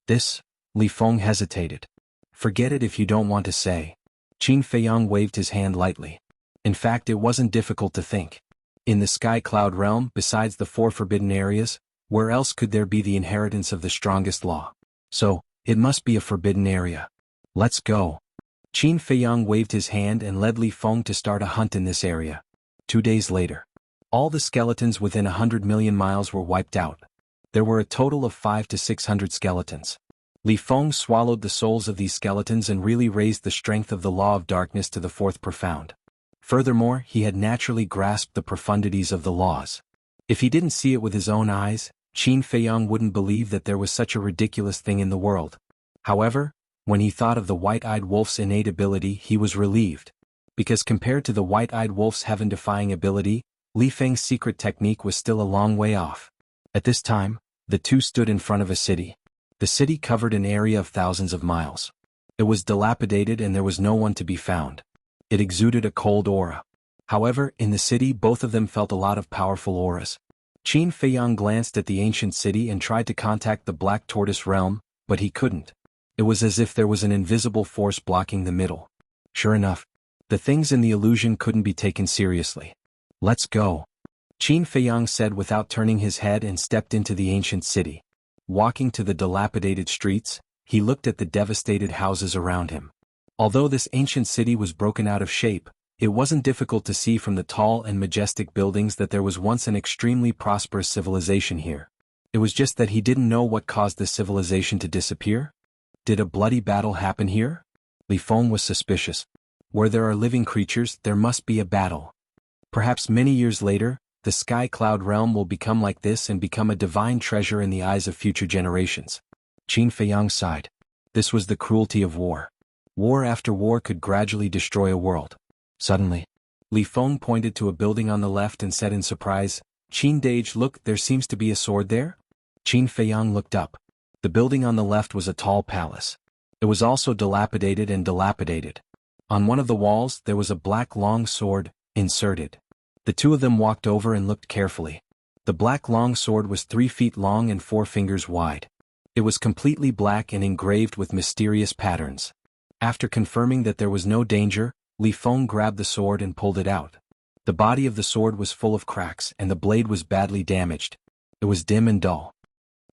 This, Li Feng hesitated. Forget it if you don't want to say. Qin Feiyang waved his hand lightly. In fact, it wasn't difficult to think. In the Sky Cloud realm, besides the 4 forbidden areas, where else could there be the inheritance of the strongest law? So, it must be a forbidden area. Let's go. Qin Feiyang waved his hand and led Li Feng to start a hunt in this area. 2 days later, all the skeletons within 100 million miles were wiped out. There were a total of 500 to 600 skeletons. Li Feng swallowed the souls of these skeletons and really raised the strength of the law of darkness to the 4th profound. Furthermore, he had naturally grasped the profundities of the laws. If he didn't see it with his own eyes, Qin Feiyang wouldn't believe that there was such a ridiculous thing in the world. However, when he thought of the white-eyed wolf's innate ability, he was relieved. Because compared to the white-eyed wolf's heaven-defying ability, Li Feng's secret technique was still a long way off. At this time, the two stood in front of a city. The city covered an area of thousands of miles. It was dilapidated and there was no one to be found. It exuded a cold aura. However, in the city both of them felt a lot of powerful auras. Qin Feiyang glanced at the ancient city and tried to contact the Black Tortoise realm, but he couldn't. It was as if there was an invisible force blocking the middle. Sure enough, the things in the illusion couldn't be taken seriously. Let's go. Qin Feiyang said without turning his head and stepped into the ancient city. Walking to the dilapidated streets, he looked at the devastated houses around him. Although this ancient city was broken out of shape, it wasn't difficult to see from the tall and majestic buildings that there was once an extremely prosperous civilization here. It was just that he didn't know what caused this civilization to disappear. Did a bloody battle happen here? Li Feng was suspicious. Where there are living creatures, there must be a battle. Perhaps many years later, the Sky Cloud realm will become like this and become a divine treasure in the eyes of future generations. Qin Feiyang sighed. This was the cruelty of war. War after war could gradually destroy a world. Suddenly, Li Feng pointed to a building on the left and said in surprise, Qin Dage, look, there seems to be a sword there? Qin Feiyang looked up. The building on the left was a tall palace. It was also dilapidated and dilapidated. On one of the walls there was a black long sword, inserted. The two of them walked over and looked carefully. The black long sword was 3 feet long and 4 fingers wide. It was completely black and engraved with mysterious patterns. After confirming that there was no danger, Li Feng grabbed the sword and pulled it out. The body of the sword was full of cracks and the blade was badly damaged. It was dim and dull.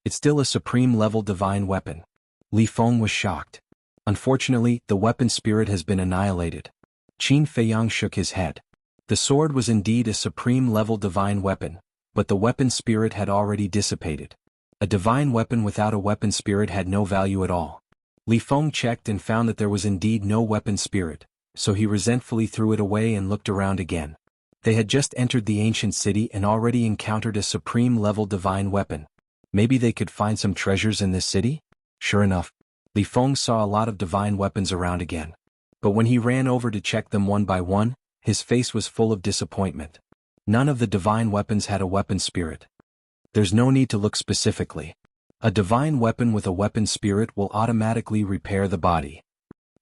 It's still a supreme-level divine weapon. Li Feng was shocked. Unfortunately, the weapon spirit has been annihilated. Qin Feiyang shook his head. The sword was indeed a supreme-level divine weapon, but the weapon spirit had already dissipated. A divine weapon without a weapon spirit had no value at all. Li Feng checked and found that there was indeed no weapon spirit, so he resentfully threw it away and looked around again. They had just entered the ancient city and already encountered a supreme-level divine weapon. Maybe they could find some treasures in this city? Sure enough, Li Feng saw a lot of divine weapons around again. But when he ran over to check them one by one, his face was full of disappointment. None of the divine weapons had a weapon spirit. There's no need to look specifically. A divine weapon with a weapon spirit will automatically repair the body.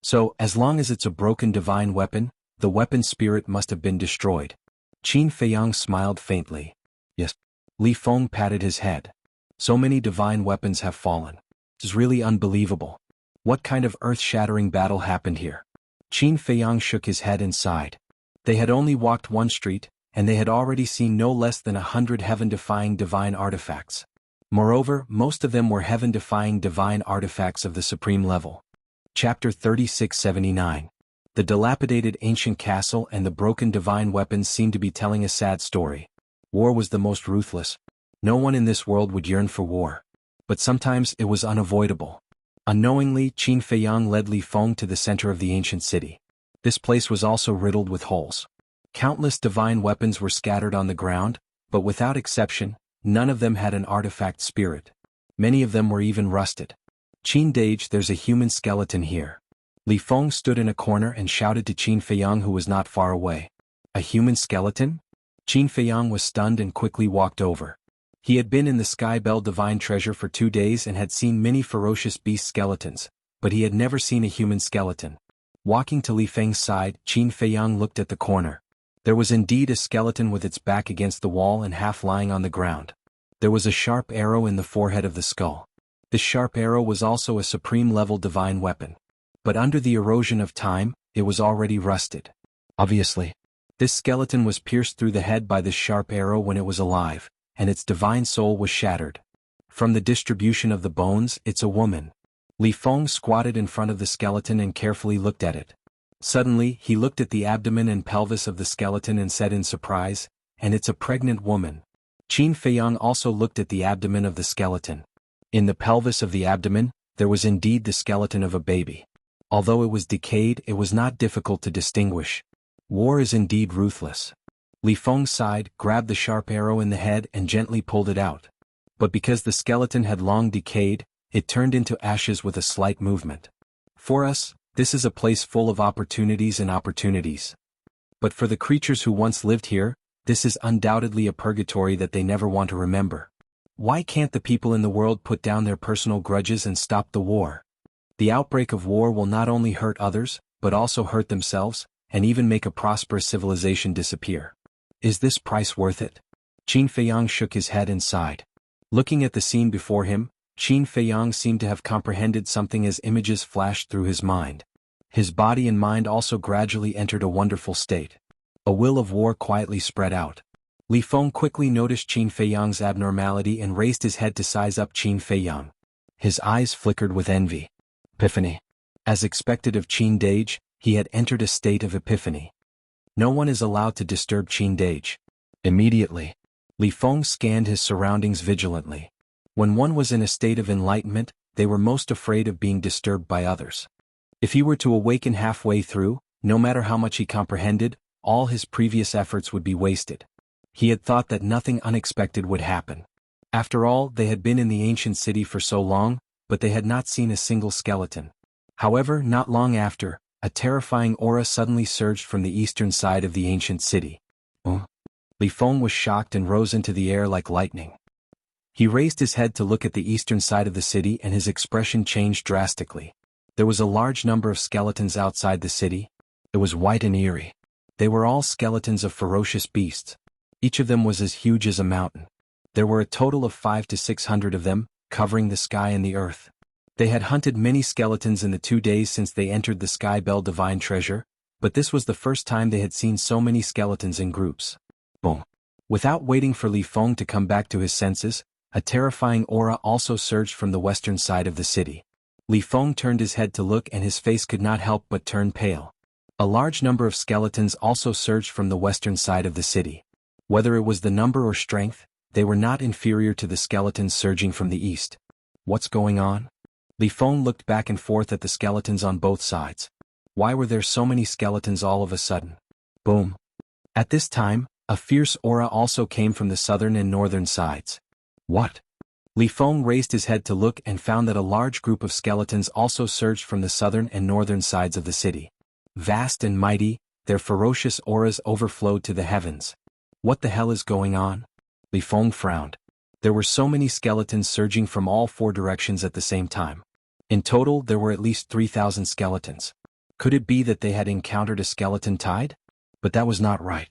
So, as long as it's a broken divine weapon, the weapon spirit must have been destroyed. Qin Feiyang smiled faintly. Yes. Li Feng patted his head. So many divine weapons have fallen. It's really unbelievable. What kind of earth-shattering battle happened here? Qin Feiyang shook his head and sighed. They had only walked one street, and they had already seen no less than 100 heaven-defying divine artifacts. Moreover, most of them were heaven-defying divine artifacts of the supreme level. Chapter 3679. The dilapidated ancient castle and the broken divine weapons seemed to be telling a sad story. War was the most ruthless. No one in this world would yearn for war. But sometimes it was unavoidable. Unknowingly, Qin Feiyang led Li Feng to the center of the ancient city. This place was also riddled with holes. Countless divine weapons were scattered on the ground, but without exception, none of them had an artifact spirit. Many of them were even rusted. Qin Dage, there's a human skeleton here. Li Feng stood in a corner and shouted to Qin Feiyang, who was not far away. A human skeleton? Qin Feiyang was stunned and quickly walked over. He had been in the Sky Bell Divine Treasure for 2 days and had seen many ferocious beast skeletons, but he had never seen a human skeleton. Walking to Li Feng's side, Qin Feiyang looked at the corner. There was indeed a skeleton with its back against the wall and half lying on the ground. There was a sharp arrow in the forehead of the skull. This sharp arrow was also a supreme-level divine weapon. But under the erosion of time, it was already rusted. Obviously, this skeleton was pierced through the head by this sharp arrow when it was alive, and its divine soul was shattered. From the distribution of the bones, it's a woman. Li Feng squatted in front of the skeleton and carefully looked at it. Suddenly, he looked at the abdomen and pelvis of the skeleton and said in surprise, "And it's a pregnant woman." Qin Feiyang also looked at the abdomen of the skeleton. In the pelvis of the abdomen, there was indeed the skeleton of a baby. Although it was decayed, it was not difficult to distinguish. War is indeed ruthless. Li Feng sighed, grabbed the sharp arrow in the head and gently pulled it out. But because the skeleton had long decayed, it turned into ashes with a slight movement. For us, this is a place full of opportunities and opportunities. But for the creatures who once lived here, this is undoubtedly a purgatory that they never want to remember. Why can't the people in the world put down their personal grudges and stop the war? The outbreak of war will not only hurt others, but also hurt themselves, and even make a prosperous civilization disappear. Is this price worth it? Qin Feiyang shook his head and sighed. Looking at the scene before him, Qin Feiyang seemed to have comprehended something as images flashed through his mind. His body and mind also gradually entered a wonderful state. A will of war quietly spread out. Li Feng quickly noticed Qin Feiyang's abnormality and raised his head to size up Qin Feiyang. His eyes flickered with envy. Epiphany. As expected of Qin Dage, he had entered a state of epiphany. No one is allowed to disturb Qin Dage. Immediately, Li Feng scanned his surroundings vigilantly. When one was in a state of enlightenment, they were most afraid of being disturbed by others. If he were to awaken halfway through, no matter how much he comprehended, all his previous efforts would be wasted. He had thought that nothing unexpected would happen. After all, they had been in the ancient city for so long, but they had not seen a single skeleton. However, not long after, a terrifying aura suddenly surged from the eastern side of the ancient city. Li Feng was shocked and rose into the air like lightning. He raised his head to look at the eastern side of the city and his expression changed drastically. There was a large number of skeletons outside the city. It was white and eerie. They were all skeletons of ferocious beasts. Each of them was as huge as a mountain. There were a total of 500 to 600 of them, covering the sky and the earth. They had hunted many skeletons in the 2 days since they entered the Sky Bell Divine Treasure, but this was the first time they had seen so many skeletons in groups. Boom. Without waiting for Li Feng to come back to his senses, a terrifying aura also surged from the western side of the city. Li Feng turned his head to look and his face could not help but turn pale. A large number of skeletons also surged from the western side of the city. Whether it was the number or strength, they were not inferior to the skeletons surging from the east. What's going on? Li Feng looked back and forth at the skeletons on both sides. Why were there so many skeletons all of a sudden? Boom. At this time, a fierce aura also came from the southern and northern sides. What? Li Feng raised his head to look and found that a large group of skeletons also surged from the southern and northern sides of the city. Vast and mighty, their ferocious auras overflowed to the heavens. What the hell is going on? Li Feng frowned. There were so many skeletons surging from all 4 directions at the same time. In total, there were at least 3,000 skeletons. Could it be that they had encountered a skeleton tide? But that was not right.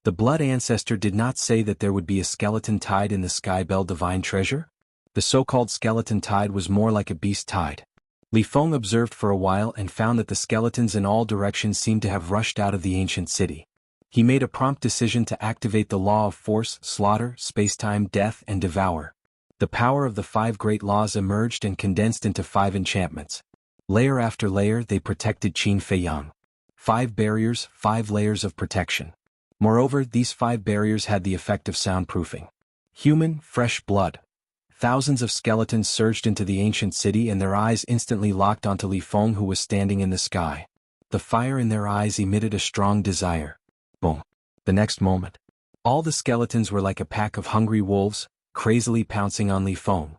The Blood Ancestor did not say that there would be a skeleton tide in the Sky Bell Divine Treasure. The so-called skeleton tide was more like a beast tide. Li Feng observed for a while and found that the skeletons in all directions seemed to have rushed out of the ancient city. He made a prompt decision to activate the law of force, slaughter, spacetime, death, and devour. The power of the 5 great laws emerged and condensed into 5 enchantments. Layer after layer, they protected Qin Feiyang. 5 barriers, 5 layers of protection. Moreover, these 5 barriers had the effect of soundproofing. Human, fresh blood. Thousands of skeletons surged into the ancient city and their eyes instantly locked onto Li Feng, who was standing in the sky. The fire in their eyes emitted a strong desire. Boom. The next moment, all the skeletons were like a pack of hungry wolves, crazily pouncing on Li Feng.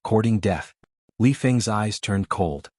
Courting death. Li Feng's eyes turned cold.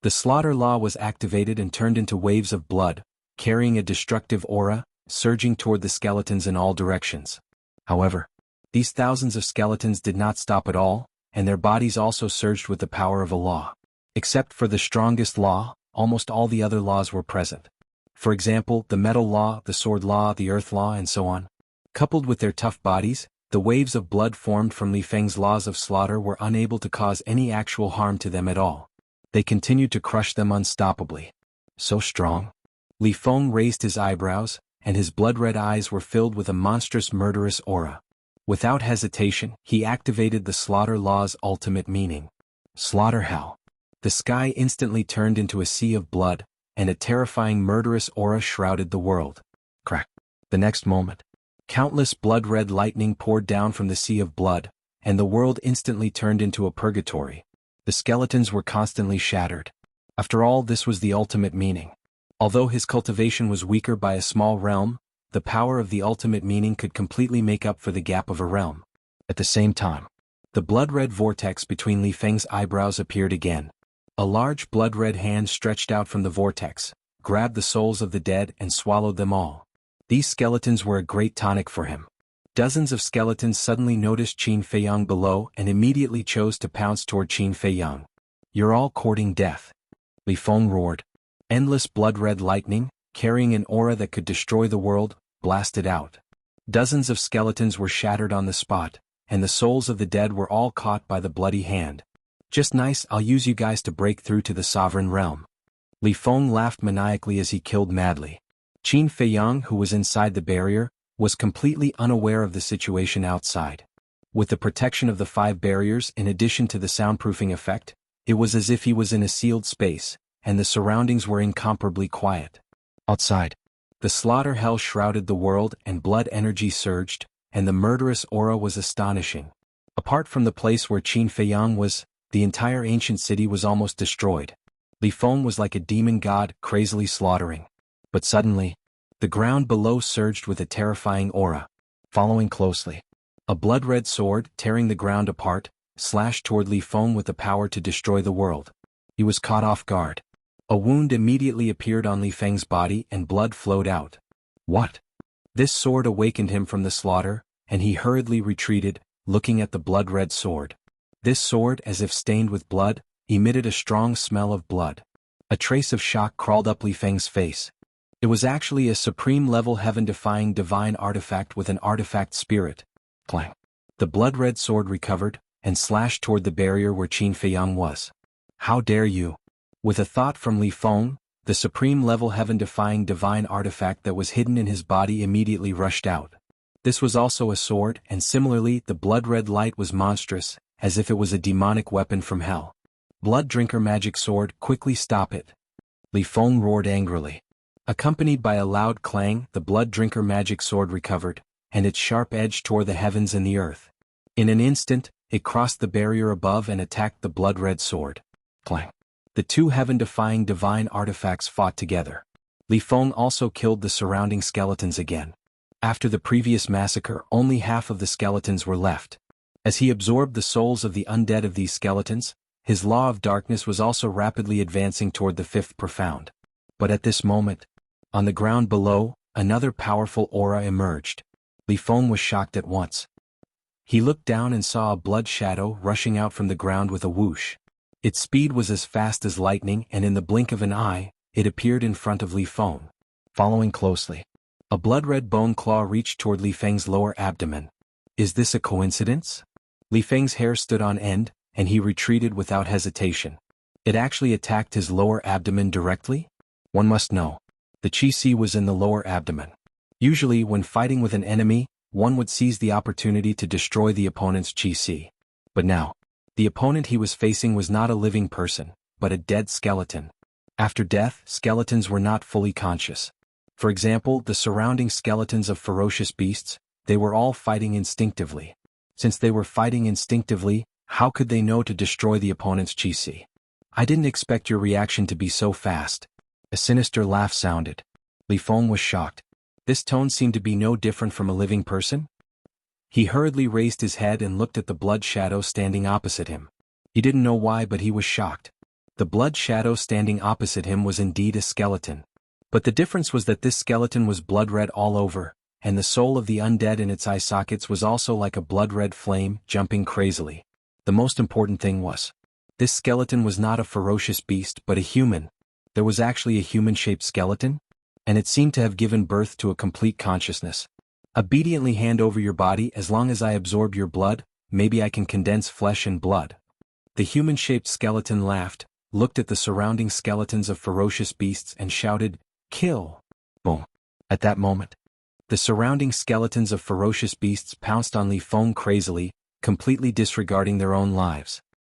The slaughter law was activated and turned into waves of blood, carrying a destructive aura, surging toward the skeletons in all directions. However, these thousands of skeletons did not stop at all, and their bodies also surged with the power of a law. Except for the strongest law, almost all the other laws were present. For example, the metal law, the sword law, the earth law, and so on. Coupled with their tough bodies, the waves of blood formed from Li Feng's laws of slaughter were unable to cause any actual harm to them at all. They continued to crush them unstoppably. So strong. Li Feng raised his eyebrows, and his blood-red eyes were filled with a monstrous murderous aura. Without hesitation, he activated the slaughter law's ultimate meaning. Slaughter hell. The sky instantly turned into a sea of blood, and a terrifying murderous aura shrouded the world. Crack. The next moment, countless blood-red lightning poured down from the sea of blood, and the world instantly turned into a purgatory. The skeletons were constantly shattered. After all, this was the ultimate meaning. Although his cultivation was weaker by a small realm, the power of the ultimate meaning could completely make up for the gap of a realm. At the same time, the blood-red vortex between Li Feng's eyebrows appeared again. A large blood-red hand stretched out from the vortex, grabbed the souls of the dead and swallowed them all. These skeletons were a great tonic for him. Dozens of skeletons suddenly noticed Qin Feiyang below and immediately chose to pounce toward Qin Feiyang. You're all courting death. Li Feng roared. Endless blood-red lightning, carrying an aura that could destroy the world, blasted out. Dozens of skeletons were shattered on the spot, and the souls of the dead were all caught by the bloody hand. Just nice, I'll use you guys to break through to the sovereign realm. Li Feng laughed maniacally as he killed madly. Qin Feiyang, who was inside the barrier, was completely unaware of the situation outside. With the protection of the 5 barriers in addition to the soundproofing effect, it was as if he was in a sealed space, and the surroundings were incomparably quiet. Outside, the slaughter hell shrouded the world and blood energy surged, and the murderous aura was astonishing. Apart from the place where Qin Feiyang was, the entire ancient city was almost destroyed. Li Feng was like a demon god, crazily slaughtering. But suddenly, the ground below surged with a terrifying aura. Following closely, a blood-red sword, tearing the ground apart, slashed toward Li Feng with the power to destroy the world. He was caught off guard. A wound immediately appeared on Li Feng's body and blood flowed out. What? This sword awakened him from the slaughter, and he hurriedly retreated, looking at the blood-red sword. This sword, as if stained with blood, emitted a strong smell of blood. A trace of shock crawled up Li Feng's face. It was actually a supreme-level heaven-defying divine artifact with an artifact spirit. Clang. The blood-red sword recovered, and slashed toward the barrier where Qin Feiyang was. How dare you? With a thought from Li Feng, the supreme-level heaven-defying divine artifact that was hidden in his body immediately rushed out. This was also a sword, and similarly the blood-red light was monstrous, as if it was a demonic weapon from hell. Blood Drinker Magic Sword, quickly stop it. Li Feng roared angrily. Accompanied by a loud clang, the Blood Drinker Magic Sword recovered, and its sharp edge tore the heavens and the earth. In an instant, it crossed the barrier above and attacked the blood-red sword. Clang. The 2 heaven-defying divine artifacts fought together. Li Feng also killed the surrounding skeletons again. After the previous massacre, only half of the skeletons were left. As he absorbed the souls of the undead of these skeletons, his law of darkness was also rapidly advancing toward the 5th profound. But at this moment, on the ground below, another powerful aura emerged. Li Feng was shocked at once. He looked down and saw a blood shadow rushing out from the ground with a whoosh. Its speed was as fast as lightning, and in the blink of an eye, it appeared in front of Li Feng. Following closely, a blood-red bone claw reached toward Li Feng's lower abdomen. Is this a coincidence? Li Feng's hair stood on end, and he retreated without hesitation. It actually attacked his lower abdomen directly? One must know. The Qi was in the lower abdomen. Usually, when fighting with an enemy, one would seize the opportunity to destroy the opponent's Qi. But now, the opponent he was facing was not a living person, but a dead skeleton. After death, skeletons were not fully conscious. For example, the surrounding skeletons of ferocious beasts, they were all fighting instinctively. Since they were fighting instinctively, how could they know to destroy the opponent's chi? I didn't expect your reaction to be so fast. A sinister laugh sounded. Li Feng was shocked. This tone seemed to be no different from a living person. He hurriedly raised his head and looked at the blood shadow standing opposite him. He didn't know why, but he was shocked. The blood shadow standing opposite him was indeed a skeleton. But the difference was that this skeleton was blood-red all over, and the soul of the undead in its eye sockets was also like a blood-red flame, jumping crazily. The most important thing was, this skeleton was not a ferocious beast but a human. There was actually a human-shaped skeleton, and it seemed to have given birth to a complete consciousness. Obediently hand over your body. As long as I absorb your blood, maybe I can condense flesh and blood. The human-shaped skeleton laughed, looked at the surrounding skeletons of ferocious beasts and shouted, "Kill!" Boom. At that moment, the surrounding skeletons of ferocious beasts pounced on Li Feng crazily, completely disregarding their own lives.